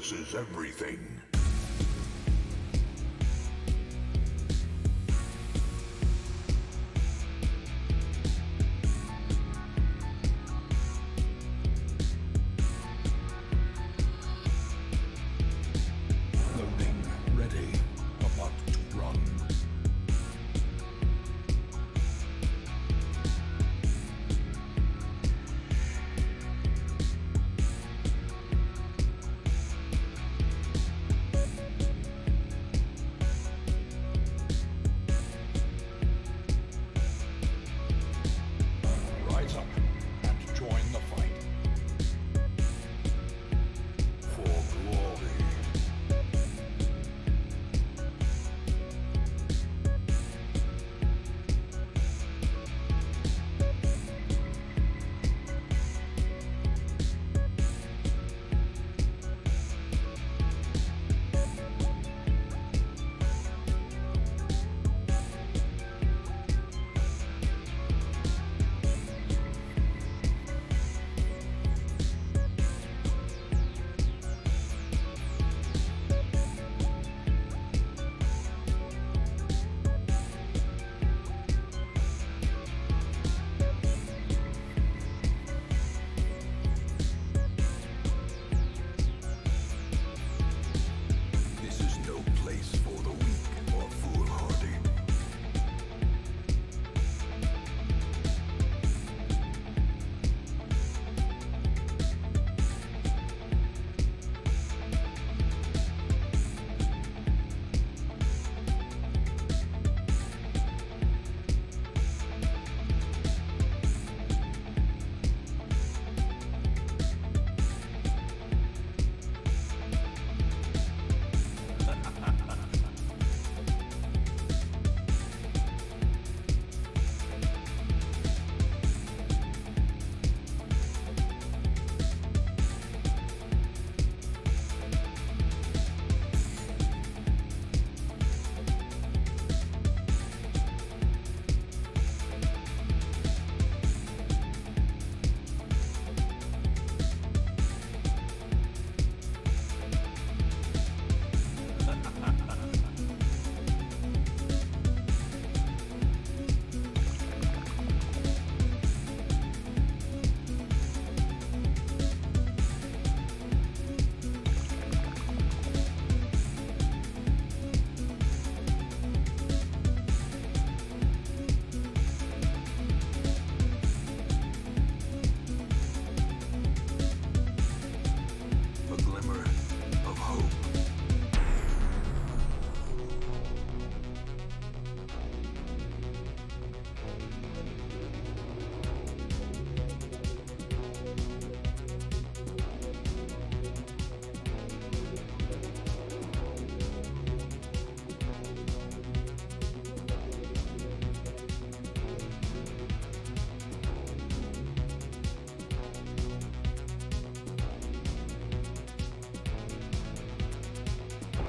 versus everything. Loading ready. About to run. Rise up and join the fight. For glory. This is no place for the weak or foolhardy. A glimmer of hope.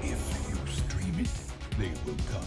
If you stream it, they will come.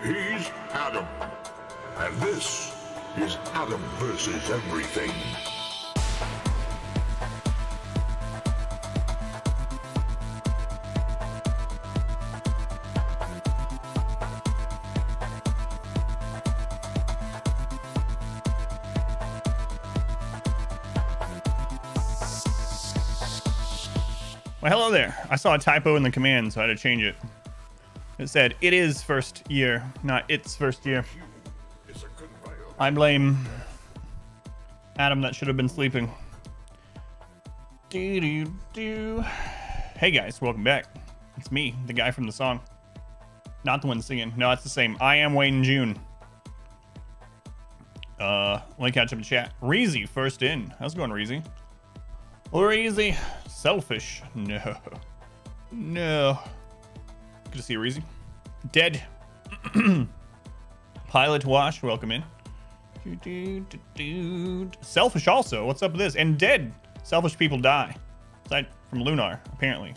He's Adam, and this is Adam versus everything. Well, hello there. I saw a typo in the command, so I had to change it. It said it is first year, not its first year. I blame Adam that should have been sleeping. Hey guys, welcome back. It's me, the guy from the song. Not the one singing. No, it's the same. I am Wayne June. Let me catch up in chat. Reezy, first in. How's it going, Reezy? Reezy. Selfish. No. No. Good to see you, Reezy. Dead. Pilot Wash, welcome in. Selfish also. What's up with this? And dead. Selfish people die. Aside from Lunar, apparently.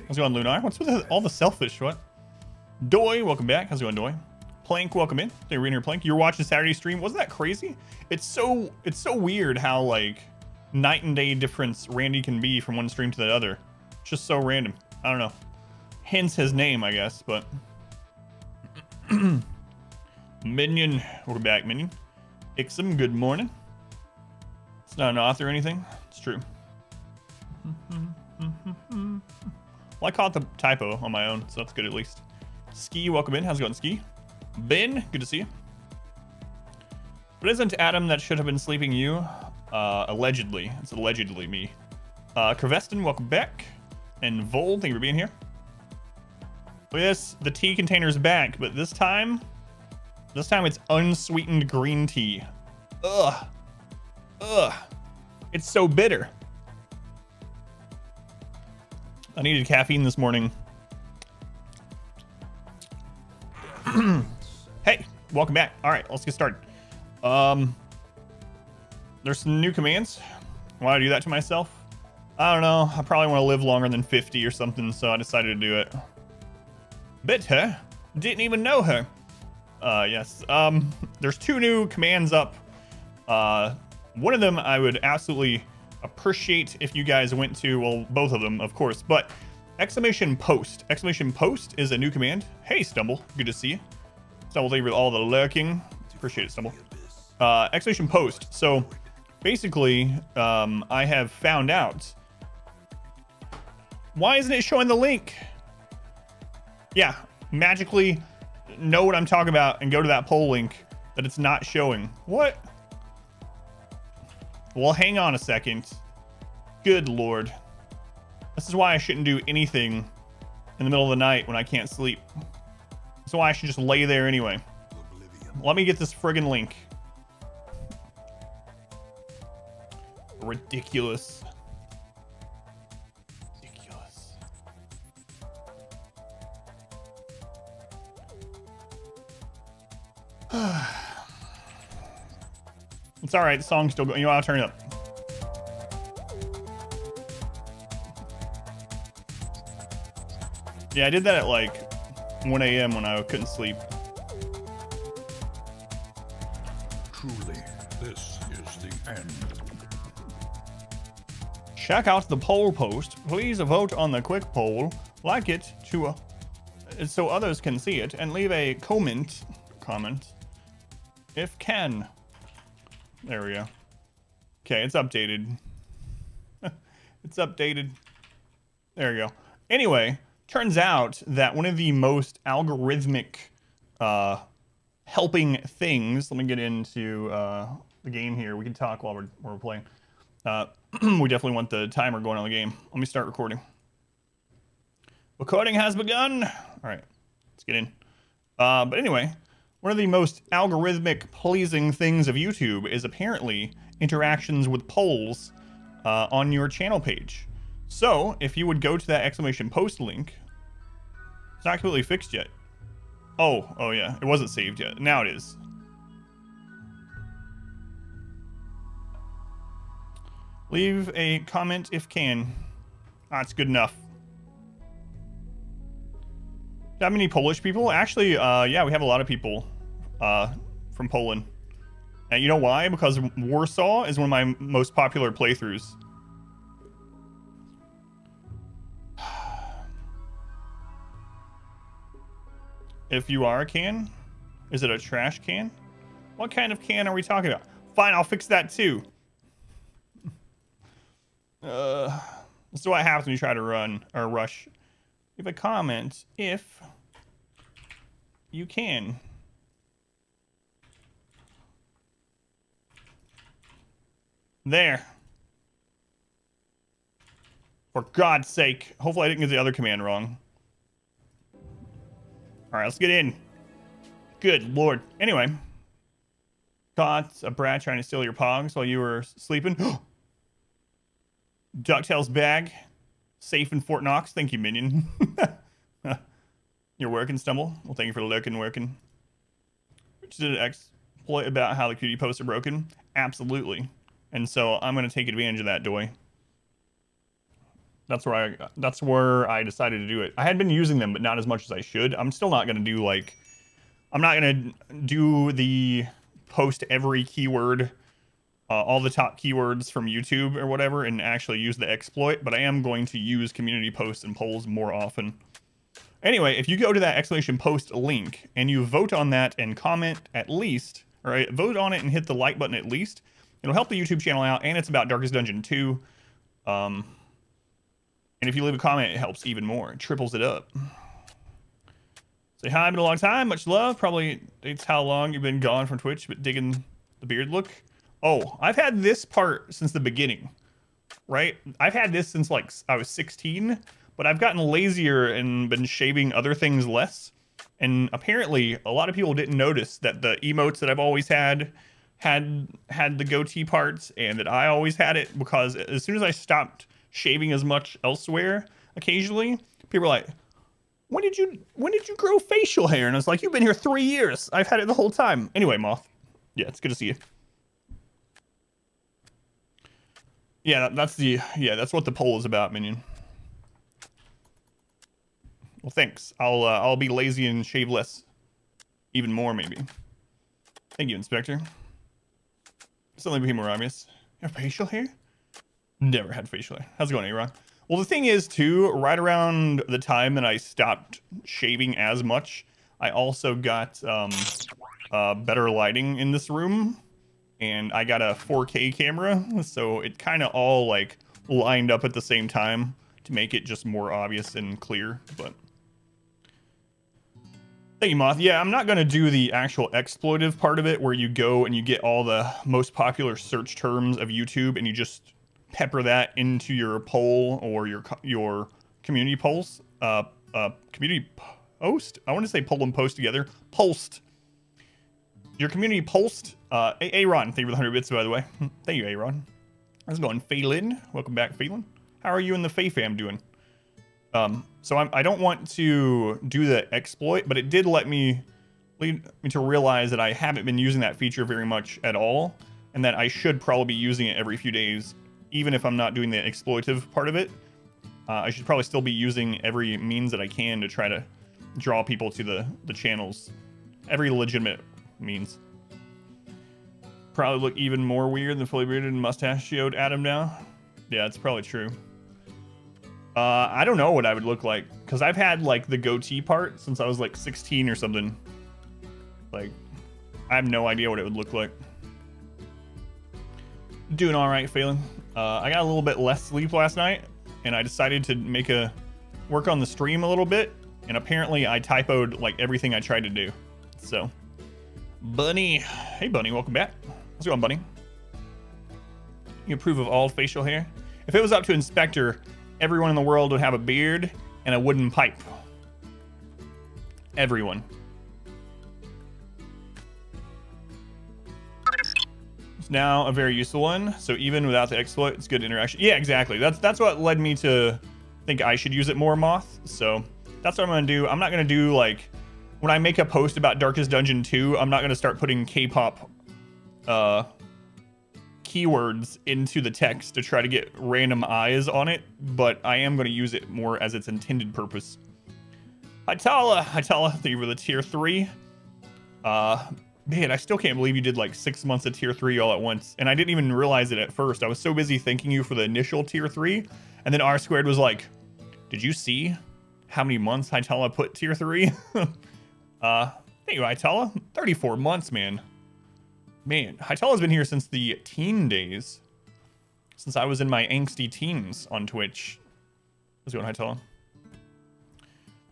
How's it going, Lunar? What's with all the selfish? What? Doy, welcome back. How's it going, Doy? Plank, welcome in. They were in here, Plank. You're watching Saturday stream. Wasn't that crazy? It's so weird how like night and day difference Randy can be from one stream to the other. It's just so random. I don't know. Hence his name, I guess. But Minion, welcome back, Minion. Ixum, good morning. It's not an author or anything. It's true. Well, I caught the typo on my own, so that's good at least. Ski, welcome in. How's it going, Ski? Ben, good to see you. But isn't Adam that should have been sleeping you? Allegedly. It's allegedly me. Kervestin, welcome back. And Vol, thank you for being here. Yes, the tea container's back, but this time it's unsweetened green tea. Ugh. Ugh. It's so bitter. I needed caffeine this morning. Hey, welcome back. All right, let's get started. There's some new commands. Why do I do that to myself? I don't know. I probably want to live longer than 50 or something, so I decided to do it. Bit her? Didn't even know her. Yes. There's two new commands up. One of them I would absolutely appreciate if you guys went to, well, both of them, of course, but exclamation post. Exclamation post is a new command. Hey, Stumble. Good to see you. Stumble, thank you for all the lurking. Appreciate it, Stumble. Exclamation post. So basically, I have found out. Why isn't it showing the link? Yeah, magically know what I'm talking about and go to that poll link that it's not showing. What? Well, hang on a second. Good Lord. This is why I shouldn't do anything in the middle of the night when I can't sleep. That's why I should just lay there anyway. Let me get this friggin' link. Ridiculous. Ridiculous. It's all right. The song's still going. You know, I'll turn it up. Yeah, I did that at like 1 a.m. when I couldn't sleep. Truly, this is the end. Check out the poll post. Please vote on the quick poll. Like it to so others can see it, and leave a comment if can. There we go. Okay, it's updated. It's updated. There we go. Anyway, turns out that one of the most algorithmic helping things, let me get into the game here. We can talk while we're playing. We definitely want the timer going on the game. Let me start recording. Recording has begun. All right, let's get in. But anyway, one of the most algorithmic pleasing things of YouTube is apparently interactions with polls on your channel page. So if you would go to that exclamation post link, it's not completely fixed yet. Oh yeah, it wasn't saved yet. Now it is. Leave a comment if can. That's good enough. Do you have many Polish people? Actually, yeah, we have a lot of people from Poland. And you know why? Because Warsaw is one of my most popular playthroughs. If you are a can, is it a trash can? What kind of can are we talking about? Fine, I'll fix that too. This is what happens when you try to run or rush. Leave a comment if you can. There. For God's sake. Hopefully I didn't get the other command wrong. Alright, let's get in. Good lord. Anyway. Caught a brat trying to steal your pogs while you were sleeping. DuckTales bag. Safe in Fort Knox. Thank you, minion. You're working, Stumble? Well, thank you for lurking, working. Just did an exploit about how the QD posts are broken? Absolutely. And so I'm going to take advantage of that, Doy. That's where I decided to do it. I had been using them, but not as much as I should. I'm still not going to do, like... I'm not going to do the post every keyword, all the top keywords from YouTube or whatever, and actually use the exploit, but I am going to use community posts and polls more often. Anyway, if you go to that exclamation post link, and you vote on that and comment at least, or vote on it and hit the like button at least, it'll help the YouTube channel out, and it's about Darkest Dungeon 2. And if you leave a comment, it helps even more. It triples it up. Say hi, been a long time. Much love. Probably it's how long you've been gone from Twitch, but digging the beard look. Oh, I've had this part since the beginning, right? I've had this since like I was 16, but I've gotten lazier and been shaving other things less. And apparently a lot of people didn't notice that the emotes that I've always had the goatee parts, and that I always had it, because as soon as I stopped shaving as much elsewhere occasionally, people were like, when did you grow facial hair? And I was like, you've been here 3 years. I've had it the whole time. Anyway, Moth. Yeah, it's good to see you. Yeah, that's what the poll is about, minion. Well, thanks. I'll be lazy and shave less. Even more, maybe. Thank you, Inspector. Something became more obvious. You have facial hair? Never had facial hair. How's it going, Aaron? Well, the thing is, too, right around the time that I stopped shaving as much, I also got better lighting in this room, and I got a 4K camera, so it kind of all, like, lined up at the same time to make it just more obvious and clear, but... Thank you, Moth. Yeah, I'm not going to do the actual exploitive part of it, where you go and you get all the most popular search terms of YouTube, and you just pepper that into your poll or your community polls. Community post? I want to say poll and post together. Post. Your community post. Aaron, thank you for the 100 bits, by the way. Thank you, Aaron. How's it going, Phelan? Welcome back, Phelan. How are you and the Fae fam doing? So I don't want to do the exploit, but it did lead me to realize that I haven't been using that feature very much at all, and that I should probably be using it every few days, even if I'm not doing the exploitive part of it. I should probably still be using every means that I can to try to draw people to the channels. Every legitimate means. Probably look even more weird than fully bearded and mustachioed Adam now. Yeah, it's probably true. I don't know what I would look like, because I've had like the goatee part since I was like 16 or something. Like, I have no idea what it would look like. Doing all right, Phelan. I got a little bit less sleep last night, and I decided to work on the stream a little bit, and apparently I typoed like everything I tried to do. So, Bunny. Hey, Bunny, welcome back. How's it going, Bunny? You approve of all facial hair? If it was up to Inspector, everyone in the world would have a beard and a wooden pipe. Everyone. It's now a very useful one, so even without the exploit, it's good interaction. Yeah, exactly. That's what led me to think I should use it more, Moth. So that's what I'm gonna do. I'm not gonna do, like, when I make a post about Darkest Dungeon 2, I'm not gonna start putting K-pop keywords into the text to try to get random eyes on it, but I am going to use it more as its intended purpose. Hytala, thank you for the tier 3. Man, I still can't believe you did like 6 months of tier 3 all at once, and I didn't even realize it at first. I was so busy thanking you for the initial tier 3, and then R Squared was like, did you see how many months Hytala put tier 3? Thank you, Hytala. 34 months, man. Man, Hytala's been here since the teen days. Since I was in my angsty teens on Twitch. How's it going, Hytala?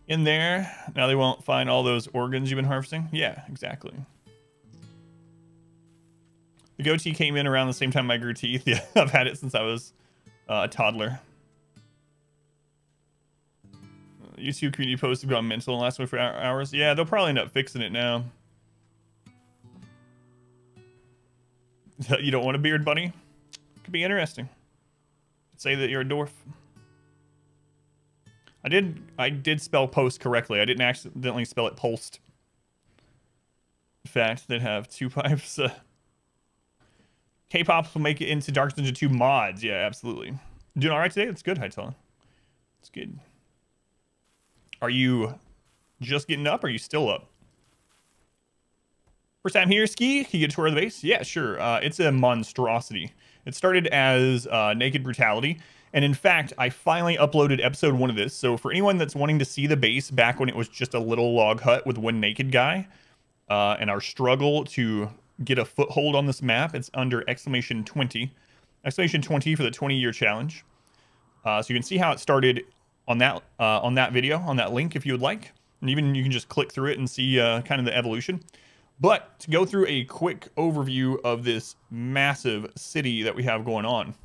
in there. Now they won't find all those organs you've been harvesting. Yeah, exactly. The goatee came in around the same time I grew teeth. Yeah, I've had it since I was a toddler. YouTube community posts have gone mental in the last 24 hours. Yeah, they'll probably end up fixing it now. You don't want a beard, bunny? Could be interesting. Say that you're a dwarf. I did spell post correctly. I didn't accidentally spell it post. In fact, they have 2 pipes. K-pop will make it into Dark Ninja 2 mods. Yeah, absolutely. Doing all right today? That's good, Hytala. It's good. Are you just getting up, or are you still up? First time here, Ski? Can you get a tour of the base? Yeah, sure. It's a monstrosity. It started as Naked Brutality. And in fact, I finally uploaded episode 1 of this. So for anyone that's wanting to see the base back when it was just a little log hut with one naked guy, and our struggle to get a foothold on this map, it's under exclamation 20. Exclamation 20 for the 20-year challenge. So you can see how it started on that video, on that link if you would like. And even you can just click through it and see kind of the evolution. But to go through a quick overview of this massive city that we have going on,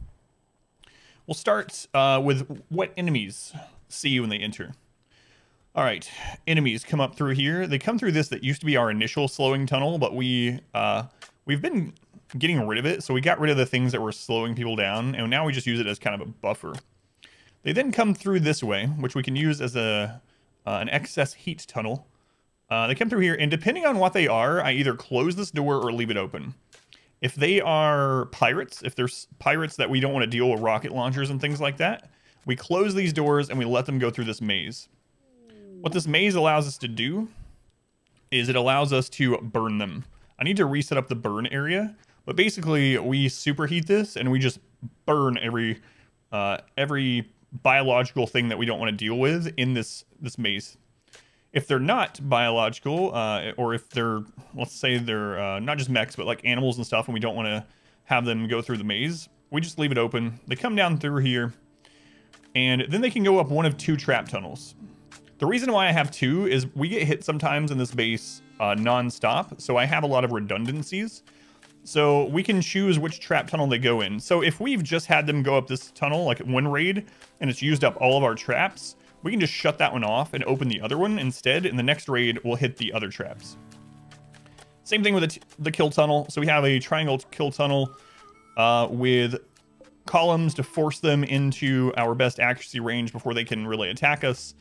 we'll start with what enemies see when they enter. All right, enemies come up through here. They come through this that used to be our initial slowing tunnel, but we've been getting rid of it. So we got rid of the things that were slowing people down, and now we just use it as kind of a buffer. They then come through this way, which we can use as an excess heat tunnel. They come through here, and depending on what they are, I either close this door or leave it open. If they are pirates, if there's pirates that we don't want to deal with rocket launchers and things like that, we close these doors and we let them go through this maze. What this maze allows us to do is it allows us to burn them. I need to reset up the burn area, but basically we superheat this and we just burn every biological thing that we don't want to deal with in this maze. If they're not biological, or if they're, let's say they're not just mechs, but like animals and stuff, and we don't want to have them go through the maze, we just leave it open. They come down through here, and then they can go up one of 2 trap tunnels. The reason why I have 2 is we get hit sometimes in this base non-stop, so I have a lot of redundancies. So we can choose which trap tunnel they go in. So if we've just had them go up this tunnel, like one raid, and it's used up all of our traps, we can just shut that one off and open the other one instead, and the next raid will hit the other traps. Same thing with the kill tunnel. So we have a triangle kill tunnel with columns to force them into our best accuracy range before they can really attack us,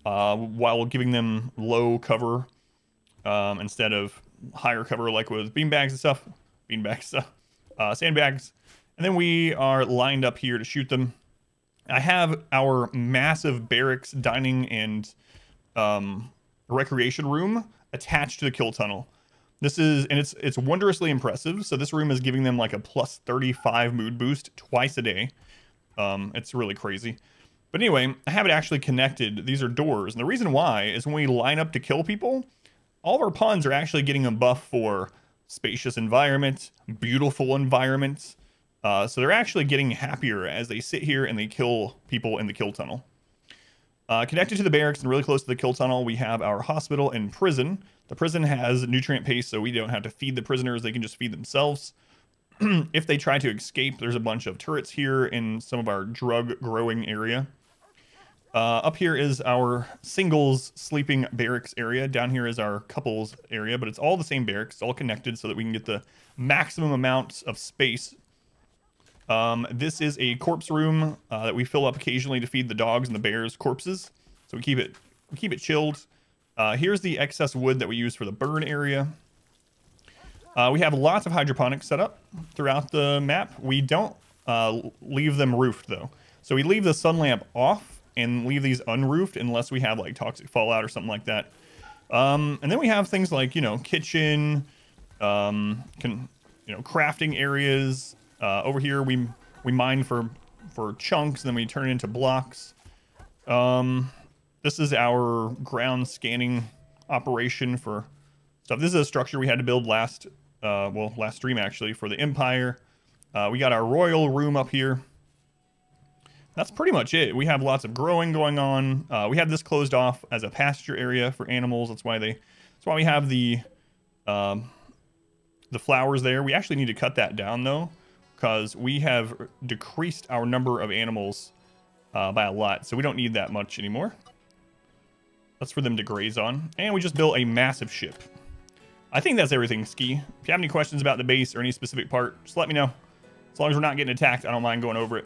while giving them low cover instead of higher cover like with beanbags and stuff. Sandbags. And then we are lined up here to shoot them. I have our massive barracks, dining, and recreation room attached to the kill tunnel. This is, and it's wondrously impressive. So this room is giving them like a plus 35 mood boost twice a day. It's really crazy. But anyway, I have it actually connected. These are doors. And the reason why is when we line up to kill people, all of our pawns are actually getting a buff for spacious environment, beautiful environments. So they're actually getting happier as they sit here and they kill people in the kill tunnel. Connected to the barracks and really close to the kill tunnel, we have our hospital and prison. The prison has nutrient paste, so we don't have to feed the prisoners. They can just feed themselves. If they try to escape, there's a bunch of turrets here in some of our drug growing area. Up here is our singles sleeping barracks area. Down here is our couples area, but it's all the same barracks. It's all connected so that we can get the maximum amount of space. This is a corpse room that we fill up occasionally to feed the dogs and the bears corpses. So we keep it chilled. Here's the excess wood that we use for the burn area. We have lots of hydroponics set up throughout the map. We don't leave them roofed though. So we leave the sun lamp off and leave these unroofed unless we have like toxic fallout or something like that. And then we have things like, kitchen, crafting areas. Over here we mine for chunks, and then we turn it into blocks. This is our ground scanning operation for stuff. This is a structure we had to build last stream actually for the Empire. We got our royal room up here. that's pretty much it. We have lots of growing going on. We have this closed off as a pasture area for animals. That's why we have the flowers there. We actually need to cut that down though, because we have decreased our number of animals by a lot. So we don't need that much anymore. That's for them to graze on. And we just built a massive ship. I think that's everything, Ski. If you have any questions about the base or any specific part, just let me know. As long as we're not getting attacked, I don't mind going over it.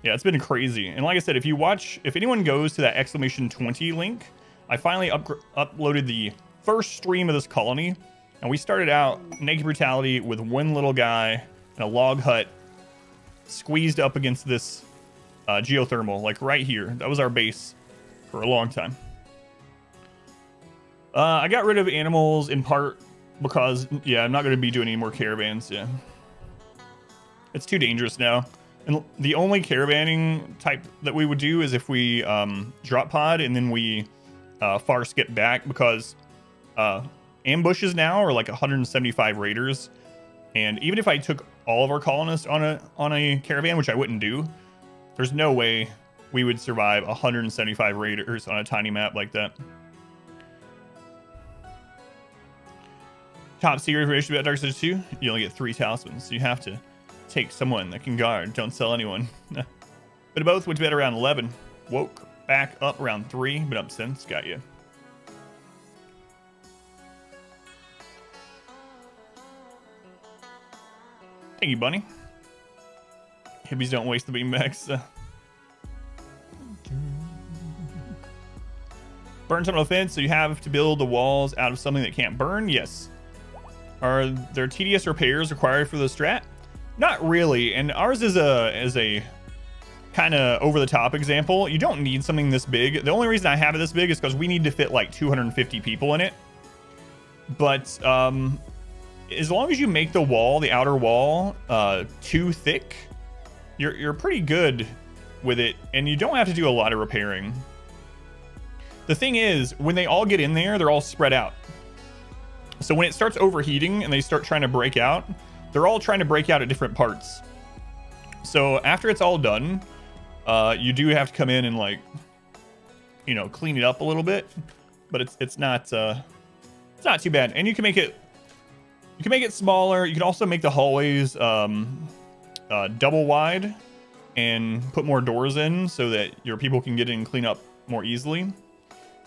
Yeah, it's been crazy. And like I said, if anyone goes to that exclamation 20 link, I finally uploaded the first stream of this colony. And we started out Naked Brutality with one little guy in a log hut squeezed up against this geothermal, like right here. That was our base for a long time. I got rid of animals in part because, yeah, I'm not going to be doing any more caravans. Yeah, it's too dangerous now. And the only caravanning type that we would do is if we drop pod and then we far skip back, because ambushes now are like 175 raiders. And even if I took all of our colonists on a caravan, which I wouldn't do, there's no way we would survive 175 raiders on a tiny map like that. Top secret information about Dark Souls 2, you only get 3 talismans, so you have to take someone that can guard. Don't sell anyone. But both went to bed around 11. Woke back up around 3, been up since. Got you. Thank you, Bunny. Hippies don't waste the beanbags. Burn some offense, so you have to build the walls out of something that can't burn? Yes. Are there tedious repairs required for the strat? Not really, and ours is a kind of over-the-top example. You don't need something this big. The only reason I have it this big is because we need to fit like 250 people in it. But as long as you make the wall, the outer wall, too thick, you're pretty good with it, and you don't have to do a lot of repairing. The thing is, when they all get in there, they're all spread out. So when it starts overheating and they start trying to break out, they're all trying to break out at different parts. So after it's all done, you do have to come in and, like, you know, clean it up a little bit, but it's not too bad. And you can make it smaller. You can also make the hallways double wide and put more doors in so that your people can get in and clean up more easily.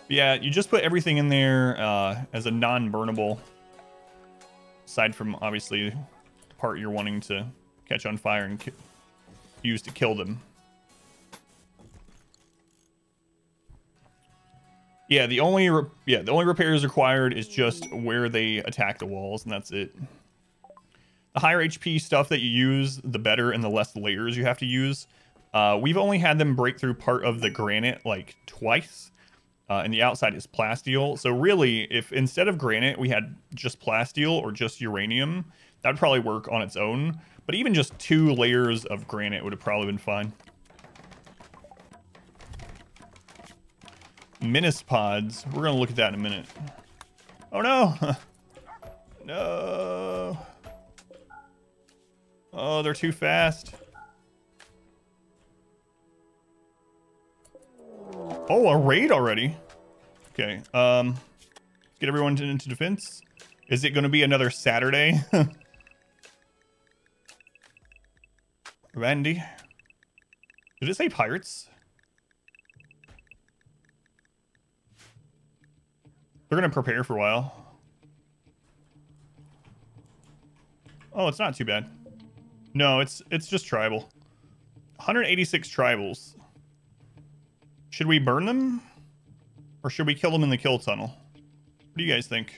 Yeah, you just put everything in there as a non-burnable, aside from obviously the part you're wanting to catch on fire and use to kill them. Yeah, the only repairs required is just where they attack the walls, and that's it. The higher HP stuff that you use, the better, and the less layers you have to use. We've only had them break through part of the granite like twice. And the outside is plasteel. So really, if instead of granite, we had just plasteel or just uranium, that would probably work on its own. But even just 2 layers of granite would have probably been fine. Menace pods. We're going to look at that in a minute. Oh, no. No. Oh, they're too fast. Oh, a raid already. Okay, let's get everyone into defense. Is it going to be another Saturday? Randy. Did it say pirates? They're going to prepare for a while. Oh, it's not too bad. No, it's just tribal. 186 tribals. Should we burn them? Or should we kill them in the kill tunnel? What do you guys think?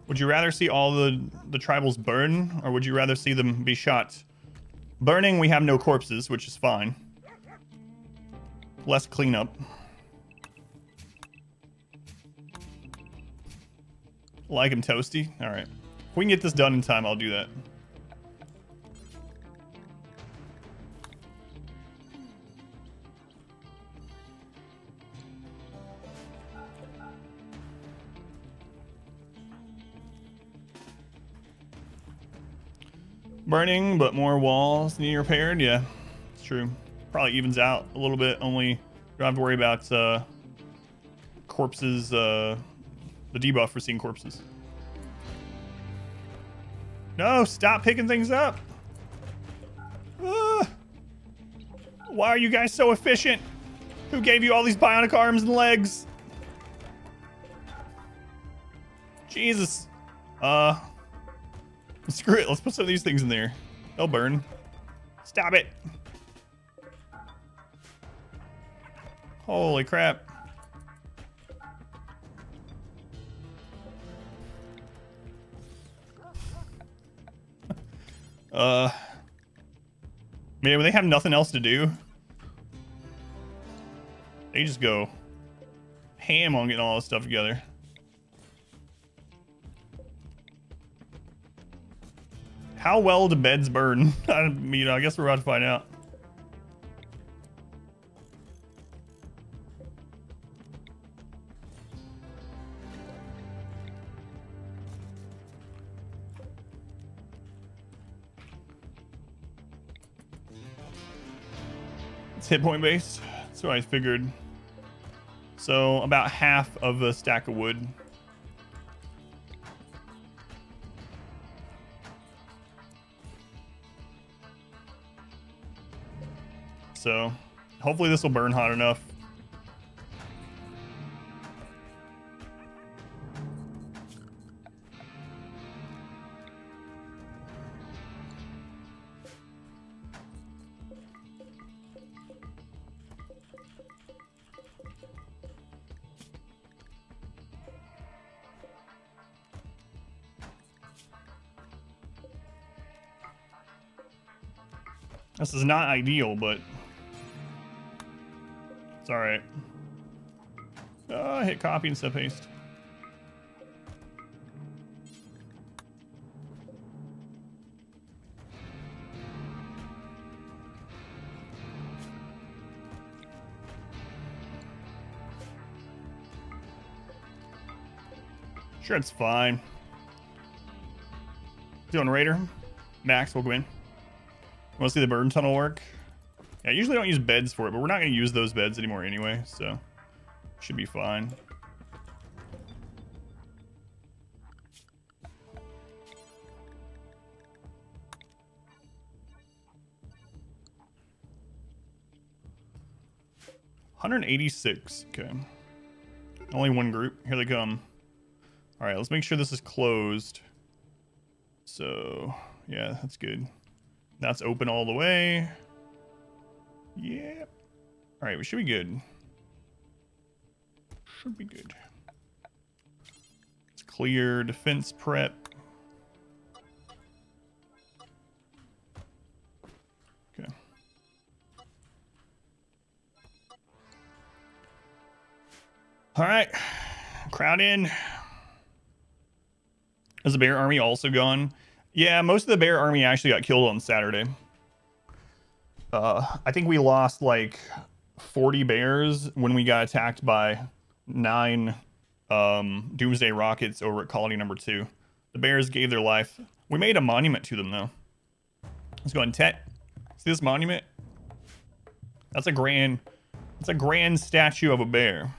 Would you rather see all the tribals burn, or would you rather see them be shot? Burning, we have no corpses, which is fine. Less cleanup. Like them toasty? Alright. If we can get this done in time, I'll do that. burning, but more walls need repaired. Yeah, it's true. Probably evens out a little bit. Only don't have to worry about corpses, the debuff for seeing corpses. No, stop picking things up. Why are you guys so efficient? Who gave you all these bionic arms and legs? Jesus. Screw it. Let's put some of these things in there. They'll burn. Stop it. Holy crap. Man, when they have nothing else to do, they just go ham on getting all this stuff together. How well do beds burn? I mean, I guess we're about to find out. It's hit point based. That's what I figured. So about half of a stack of wood. So hopefully this will burn hot enough. This is not ideal, but it's all right. Hit copy instead of paste. Sure, it's fine. Doing Raider. Max will win. Want to see the burn tunnel work? Yeah, I usually don't use beds for it, but we're not going to use those beds anymore anyway, so should be fine. $186. Okay. Only one group. Here they come. All right, let's make sure this is closed. So, yeah, that's good. That's open all the way. Yep. All right, we should be good. Should be good. It's clear. Defense prep. Okay. All right. Crowd in. Is the bear army also gone? Yeah, most of the bear army actually got killed on Saturday. I think we lost like 40 bears when we got attacked by 9 Doomsday rockets over at Colony number 2. The bears gave their life. We made a monument to them though. Let's go ahead and see this monument? That's a grand statue of a bear.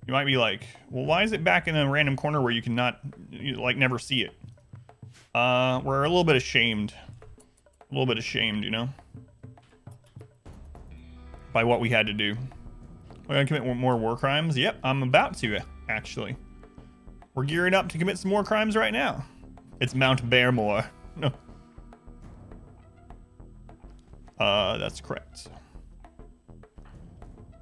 You might be like, well, why is it back in a random corner where you cannot, never see it? We're a little bit ashamed. You know? By what we had to do. We're gonna commit more war crimes? Yep, I'm about to, actually. We're gearing up to commit some more crimes right now. It's Mount Bearmore. No. That's correct.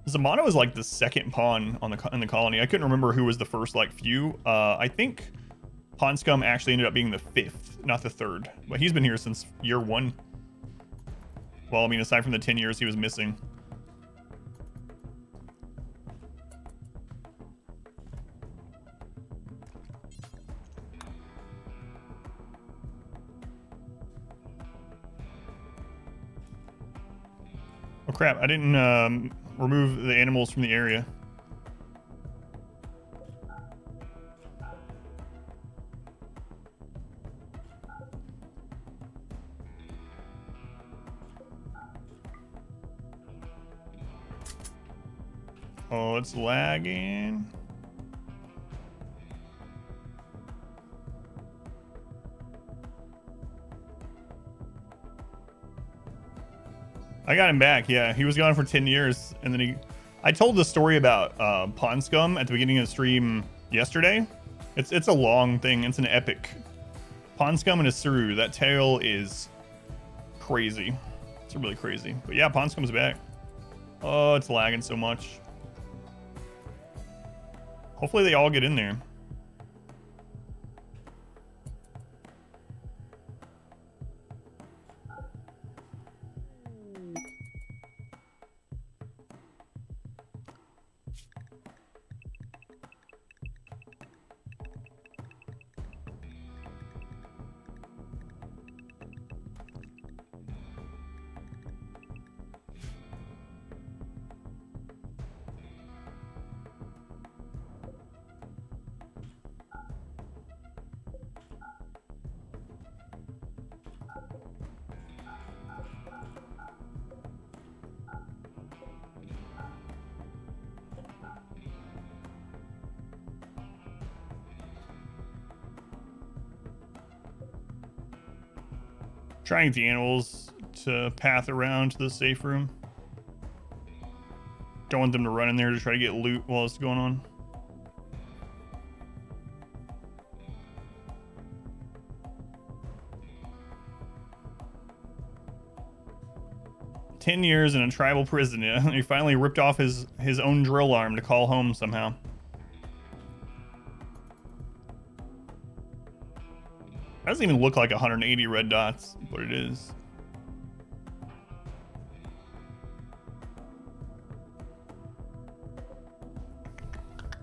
Zamano is like the second pawn in the colony. I couldn't remember who was the first few. I think Pawn Scum actually ended up being the 5th, not the 3rd. But he's been here since year 1. Well, I mean, aside from the 10 years he was missing. Oh crap, I didn't remove the animals from the area. Oh, it's lagging. I got him back. Yeah, he was gone for 10 years, and then I told the story about Pond Scum at the beginning of the stream yesterday. It's a long thing. It's an epic. Pond Scum and Isuru. That tale is crazy. It's really crazy. But yeah, Pond Scum's back. Oh, it's lagging so much. Hopefully they all get in there. Trying the animals to path around to the safe room. Don't want them to run in there to try to get loot while it's going on. "10 years in a tribal prison." Yeah, he finally ripped off his own drill arm to call home somehow. Doesn't even look like 180 red dots, but it is.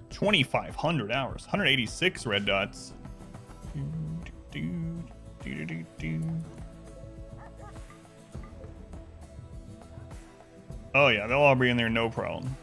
$2,500 hours, 186 red dots. Oh yeah, they'll all be in there, no problem.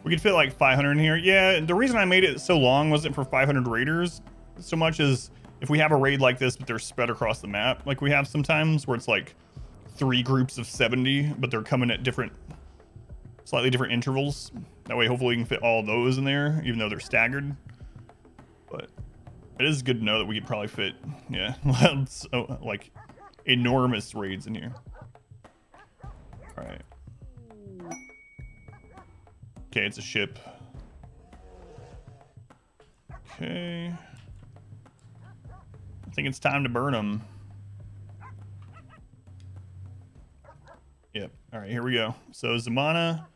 We could fit like 500 in here. Yeah, the reason I made it so long wasn't for 500 raiders so much as if we have a raid like this, but they're spread across the map, like we have sometimes where it's like 3 groups of 70, but they're coming at slightly different intervals. That way, hopefully we can fit all those in there, even though they're staggered. But it is good to know that we could probably fit, yeah, so, like enormous raids in here. All right. Okay, it's a ship. Okay. I think it's time to burn them. Yep. All right, here we go. So Zamana,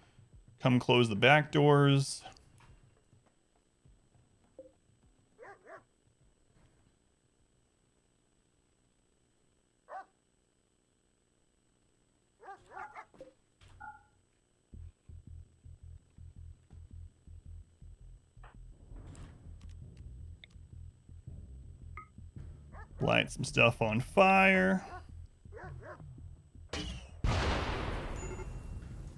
come close the back doors. Light some stuff on fire.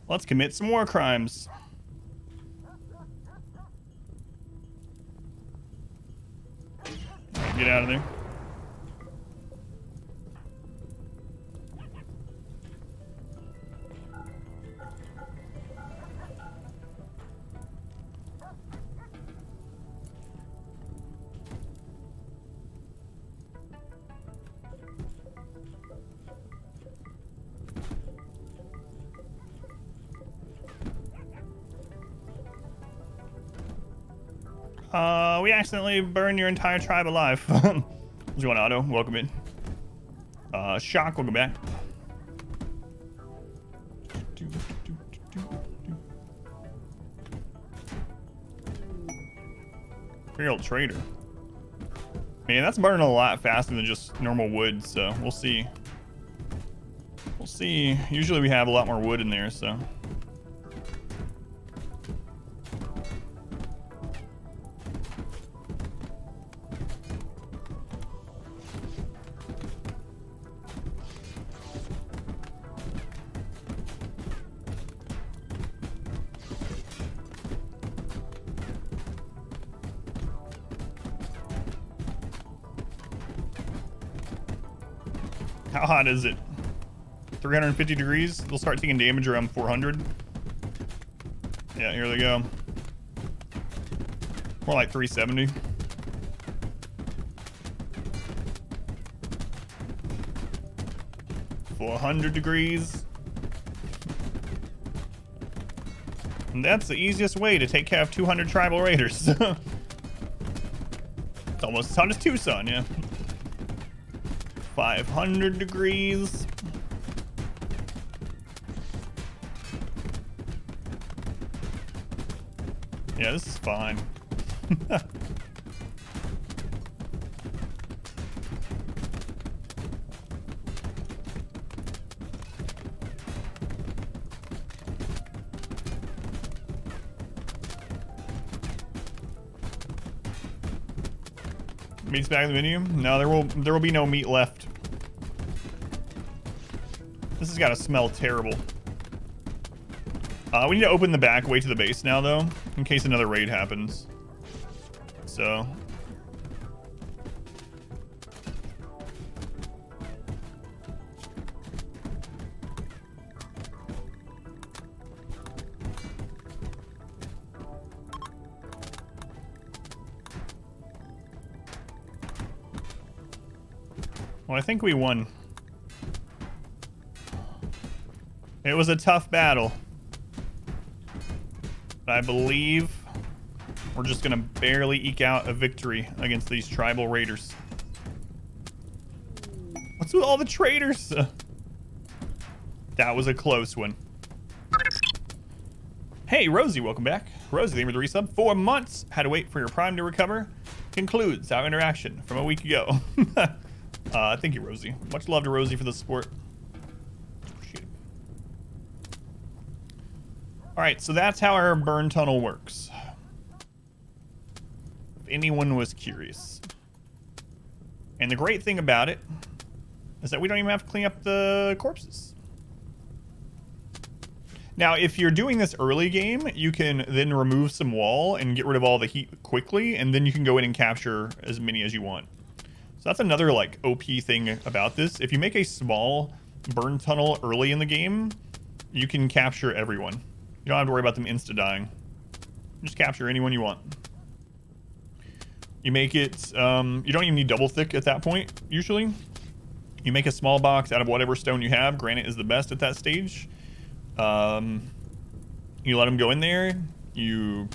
Let's commit some war crimes. Get out of there. We accidentally burned your entire tribe alive. How's it going, Otto? Welcome in. Shock, welcome back. Imperial Trader. Man, that's burning a lot faster than just normal wood, so we'll see. We'll see. Usually we have a lot more wood in there, so. How hot is it? 350 degrees. They'll start taking damage around 400. Yeah, here they go. More like 370. $400 degrees. And that's the easiest way to take care of 200 tribal raiders. It's almost as hot as Tucson, yeah. 500 degrees. Yeah, this is fine. Meat's back in the menu? No, there will be no meat left. This has got to smell terrible. We need to open the back way to the base now, though, in case another raid happens. So. Well, I think we won. It was a tough battle. But I believe we're just gonna barely eke out a victory against these tribal raiders. What's with all the traitors? That was a close one. Hey, Rosie, welcome back. Rosie, thank you for the resub. 4 months. Had to wait for your prime to recover. Concludes our interaction from a week ago. Thank you, Rosie. Much love to Rosie for the support. All right, so that's how our burn tunnel works. If anyone was curious. And the great thing about it is that we don't even have to clean up the corpses. Now, if you're doing this early game, you can then remove some wall and get rid of all the heat quickly, and then you can go in and capture as many as you want. So that's another like OP thing about this. If you make a small burn tunnel early in the game, you can capture everyone. You don't have to worry about them insta-dying. Just capture anyone you want. You make it, you don't even need double thick at that point, usually. You make a small box out of whatever stone you have. Granite is the best at that stage. You let them go in there. You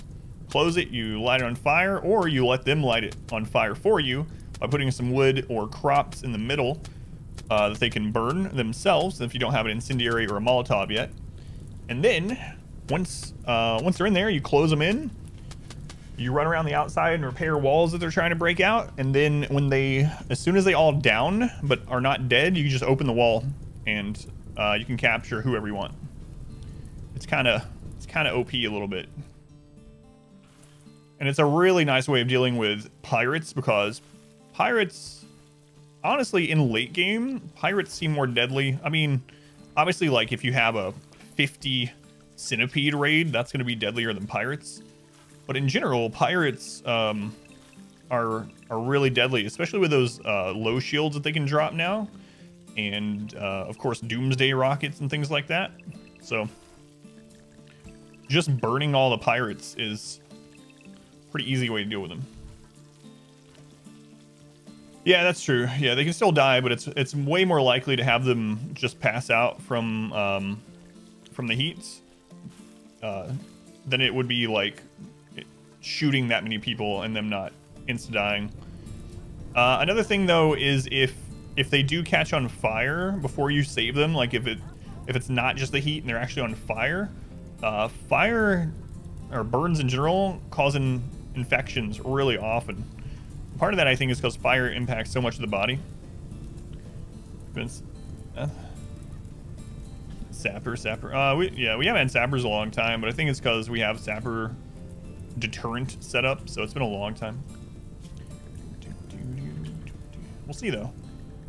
close it, you light it on fire, or you let them light it on fire for you by putting some wood or crops in the middle that they can burn themselves if you don't have an incendiary or a Molotov yet. And then, once they're in there, you close them in. You run around the outside and repair walls that they're trying to break out. And then as soon as they all down but are not dead, you just open the wall and you can capture whoever you want. It's kind of OP a little bit. And it's a really nice way of dealing with pirates, because pirates, honestly, in late game, pirates seem more deadly. I mean, obviously, like if you have a 50 centipede raid, that's going to be deadlier than pirates. But in general, pirates are really deadly, especially with those low shields that they can drop now, and of course doomsday rockets and things like that. So just burning all the pirates is a pretty easy way to deal with them. Yeah, that's true. Yeah, they can still die, but it's way more likely to have them just pass out from the heat than it would be like shooting that many people and them not insta-dying. Another thing though is if they do catch on fire before you save them, like if it's not just the heat and they're actually on fire, fire or burns in general causing infections really often. Part of that I think is because fire impacts so much of the body. Sapper. We haven't had sappers a long time, but I think it's because we have sapper deterrent set up, so it's been a long time. We'll see though.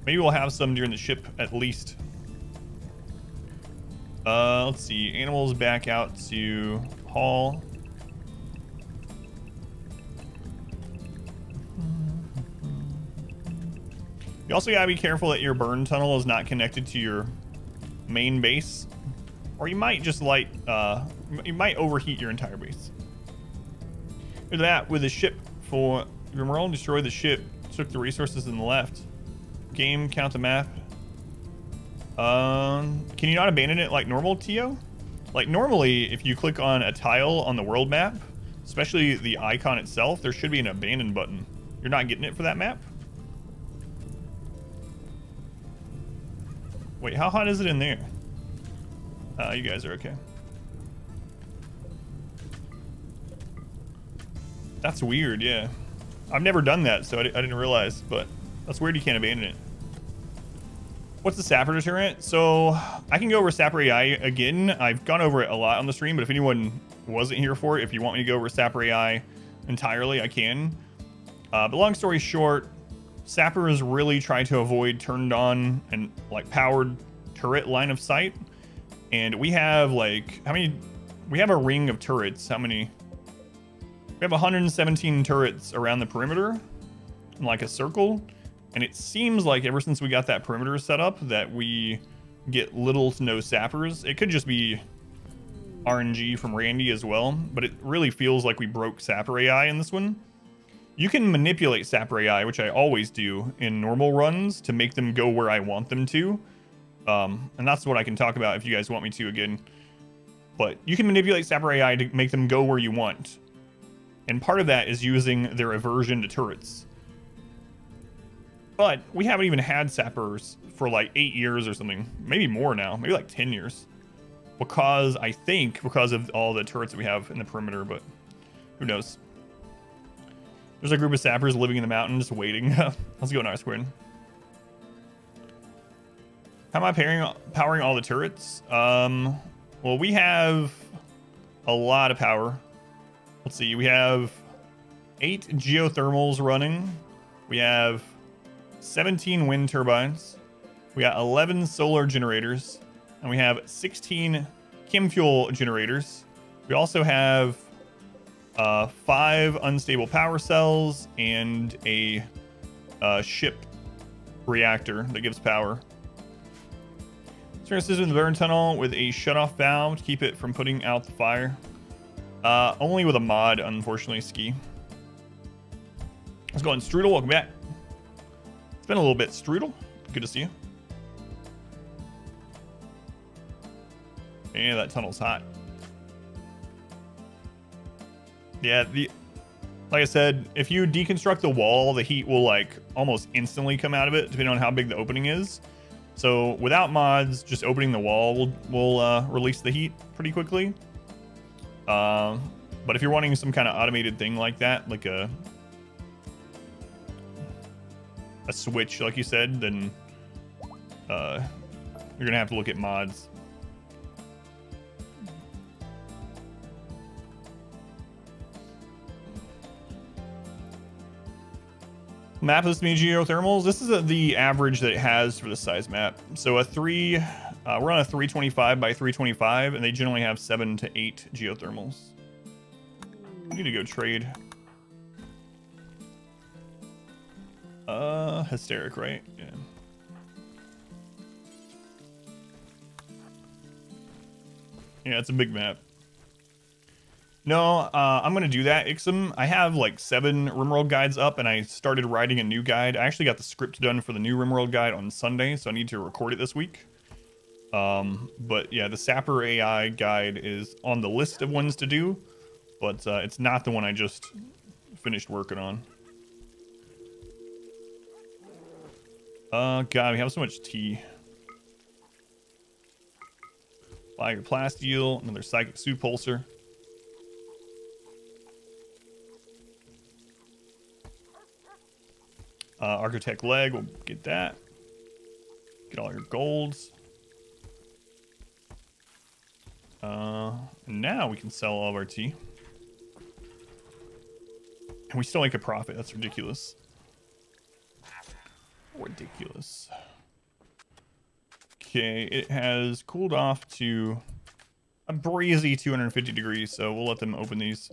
Maybe we'll have some during the ship at least. Let's see. Animals back out to haul. You also gotta be careful that your burn tunnel is not connected to your main base, or you might just you might overheat your entire base. After that, with a ship for Rimworld, destroy the ship, took the resources in the left. Game, count the map. Can you not abandon it like normal, Tio? Like normally, if you click on a tile on the world map, especially the icon itself, there should be an abandon button. You're not getting it for that map? Wait, how hot is it in there? You guys are okay. That's weird, yeah. I've never done that, so I didn't realize, but that's weird you can't abandon it. What's the Sapper deterrent? So I can go over Sapper AI again. I've gone over it a lot on the stream, but if anyone wasn't here for it, if you want me to go over Sapper AI entirely, I can. But long story short, Sapper is really trying to avoid turned on and like powered turret line of sight. And we have like, how many? We have a ring of turrets. How many? We have 117 turrets around the perimeter in like a circle. And it seems like ever since we got that perimeter set up that we get little to no sappers. It could just be RNG from Randy as well, but it really feels like we broke Sapper AI in this one. You can manipulate Sapper AI, which I always do in normal runs, to make them go where I want them to. And that's what I can talk about if you guys want me to again. But you can manipulate Sapper AI to make them go where you want. And part of that is using their aversion to turrets. But we haven't even had sappers for like 8 years or something. Maybe more now. Maybe like 10 years. Because of all the turrets that we have in the perimeter, but who knows. There's a group of sappers living in the mountains waiting. Let's go, Narsquid. How am I powering all the turrets? Well, we have a lot of power. Let's see. We have 8 geothermals running. We have 17 wind turbines. We got 11 solar generators. And we have 16 chem fuel generators. We also have 5 unstable power cells and a ship reactor that gives power. Turn system in the burn tunnel with a shutoff valve to keep it from putting out the fire. Only with a mod, unfortunately, Ski. Let's go on, Strudel. Welcome back. It's been a little bit, Strudel. Good to see you. Yeah, that tunnel's hot. Yeah, like I said, if you deconstruct the wall, the heat will like almost instantly come out of it, depending on how big the opening is. So without mods, just opening the wall will release the heat pretty quickly. But if you're wanting some kind of automated thing like that, like a switch, like you said, then you're gonna have to look at mods. Map of the geothermals. This is the average that it has for the size map. So we're on a 325 by 325, and they generally have 7 to 8 geothermals. We need to go trade. Hysteric, right? Yeah. Yeah, it's a big map. No, I'm going to do that, Ixom. I have like 7 RimWorld guides up, and I started writing a new guide. I actually got the script done for the new RimWorld guide on Sunday, so I need to record it this week. But yeah, the Sapper AI guide is on the list of ones to do, but it's not the one I just finished working on. God, we have so much tea. Fire Plasteel, another Psychic Suit Pulsar. Architect Leg, we'll get that. Get all your golds. Now we can sell all of our tea. And we still make a profit. That's ridiculous. Ridiculous. Okay, it has cooled off to a breezy 250 degrees, so we'll let them open these.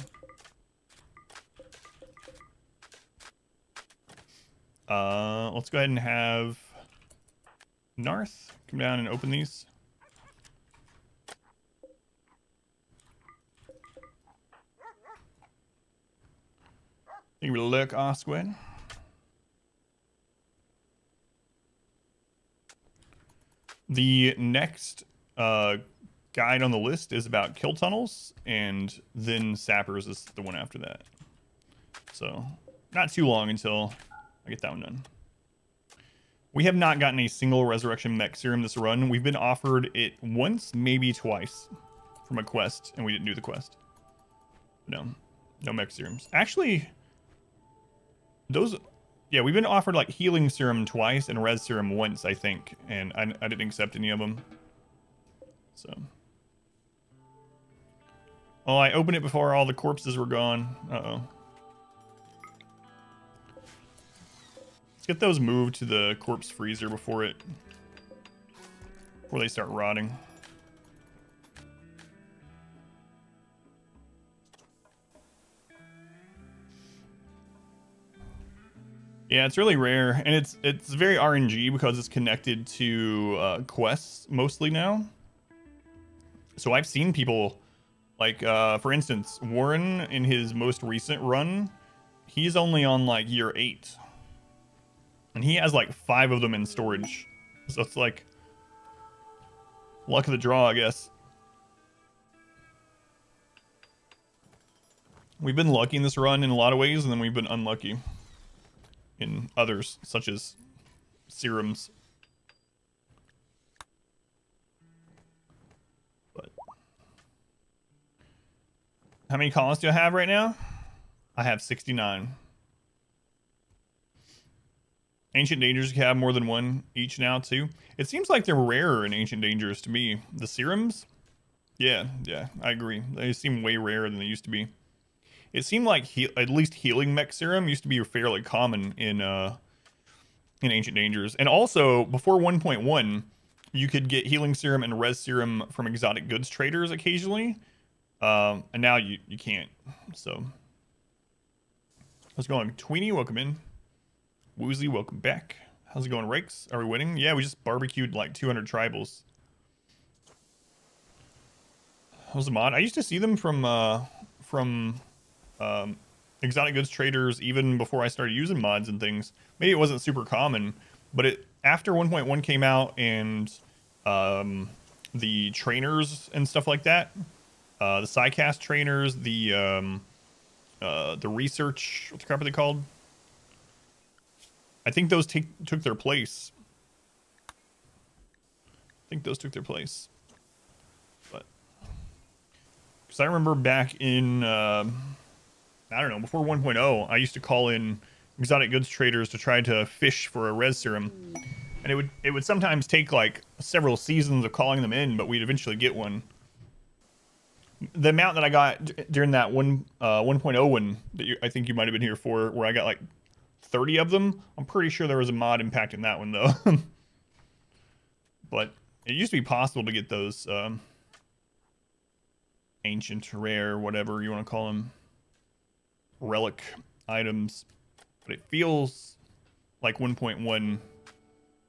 Let's go ahead and have Narth come down and open these. Thank you for the look, Osquin. The next guide on the list is about kill tunnels, and then sappers is the one after that. So not too long until I get that one done. We have not gotten a single resurrection mech serum this run. We've been offered it once, maybe twice from a quest, and we didn't do the quest. No mech serums. Actually, yeah, we've been offered like healing serum twice and res serum once, I think, and I didn't accept any of them. So, oh, I opened it before all the corpses were gone. Uh-oh. Let's get those moved to the corpse freezer before they start rotting. Yeah, it's really rare, and it's very RNG because it's connected to quests mostly now. So I've seen people, like, for instance, Warren in his most recent run, he's only on like year 8. And he has like 5 of them in storage. So it's like luck of the draw, I guess. We've been lucky in this run in a lot of ways, and then we've been unlucky in others, such as serums. But how many colonists do I have right now? I have 69. Ancient Dangers can have more than one each now too. It seems like they're rarer in Ancient Dangers to me. The serums? Yeah, I agree. They seem way rarer than they used to be. It seemed like at least healing mech serum used to be fairly common in Ancient Dangers. And also, before 1.1, you could get healing serum and res serum from exotic goods traders occasionally. And now you can't. So, how's it going? Tweenie, welcome in. Woozy, welcome back. How's it going, Rakes? Are we winning? Yeah, we just barbecued like 200 tribals. How's the mod? I used to see them from exotic goods traders even before I started using mods and things. Maybe it wasn't super common, but after 1.1 came out and the trainers and stuff like that, the Psycast trainers, the research, what the crap are they called? I think those took their place. But because I remember back in I don't know, before 1.0, I used to call in exotic goods traders to try to fish for a res serum, and it would sometimes take like several seasons of calling them in, but we'd eventually get one. The amount that I got during that 1.0 one that I think you might have been here for, where I got like 30 of them, I'm pretty sure there was a mod impacting that one though. But it used to be possible to get those ancient, rare, whatever you want to call them, relic items, but it feels like 1.1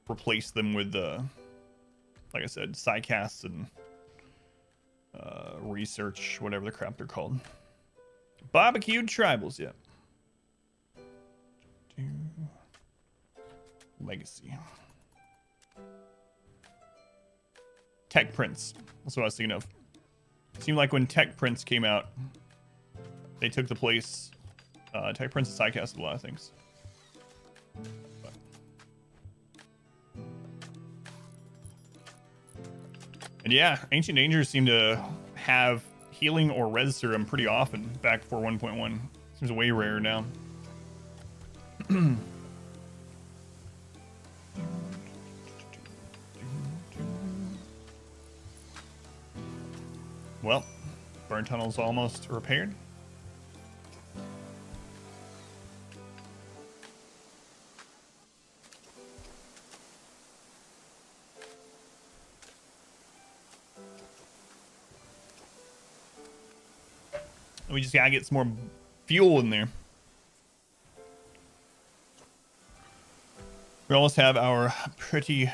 replaced them with like I said, Psycasts and research, whatever the crap they're called. Barbecued tribals, yeah. Legacy. Tech Prince. That's what I was thinking of. It seemed like when Tech Prince came out, they took the place. Tech Prince and Psycast did a lot of things. But. And yeah, Ancient Dangers seem to have healing or res serum pretty often back before 1.1. Seems way rare now. Well, burn tunnel's almost repaired. We just gotta get some more fuel in there. We almost have our pretty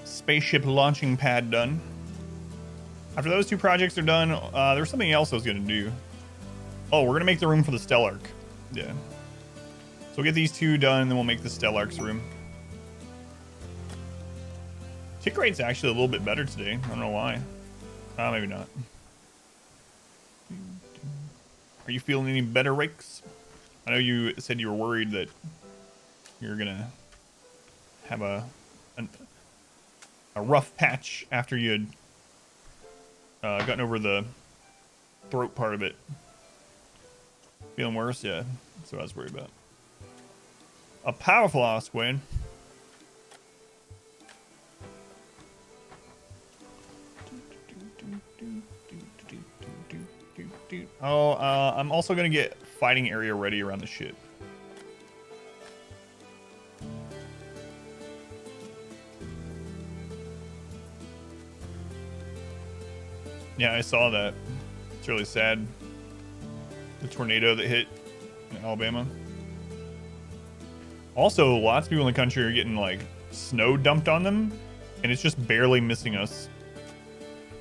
spaceship launching pad done. After those two projects are done, there's something else I was going to do. Oh, we're going to make the room for the Stellark. Yeah. So we'll get these two done, and then we'll make the Stellark's room. Tick rate's actually a little bit better today. I don't know why. Maybe not. Are you feeling any better, Rakes? I know you said you were worried that you're going to have a rough patch after you had gotten over the throat part of it. Feeling worse? Yeah, that's what I was worried about. A powerful Osquin. Oh, I'm also gonna get fighting area ready around the ship. Yeah, I saw that. It's really sad. The tornado that hit in Alabama. Also, lots of people in the country are getting like snow dumped on them, and it's just barely missing us.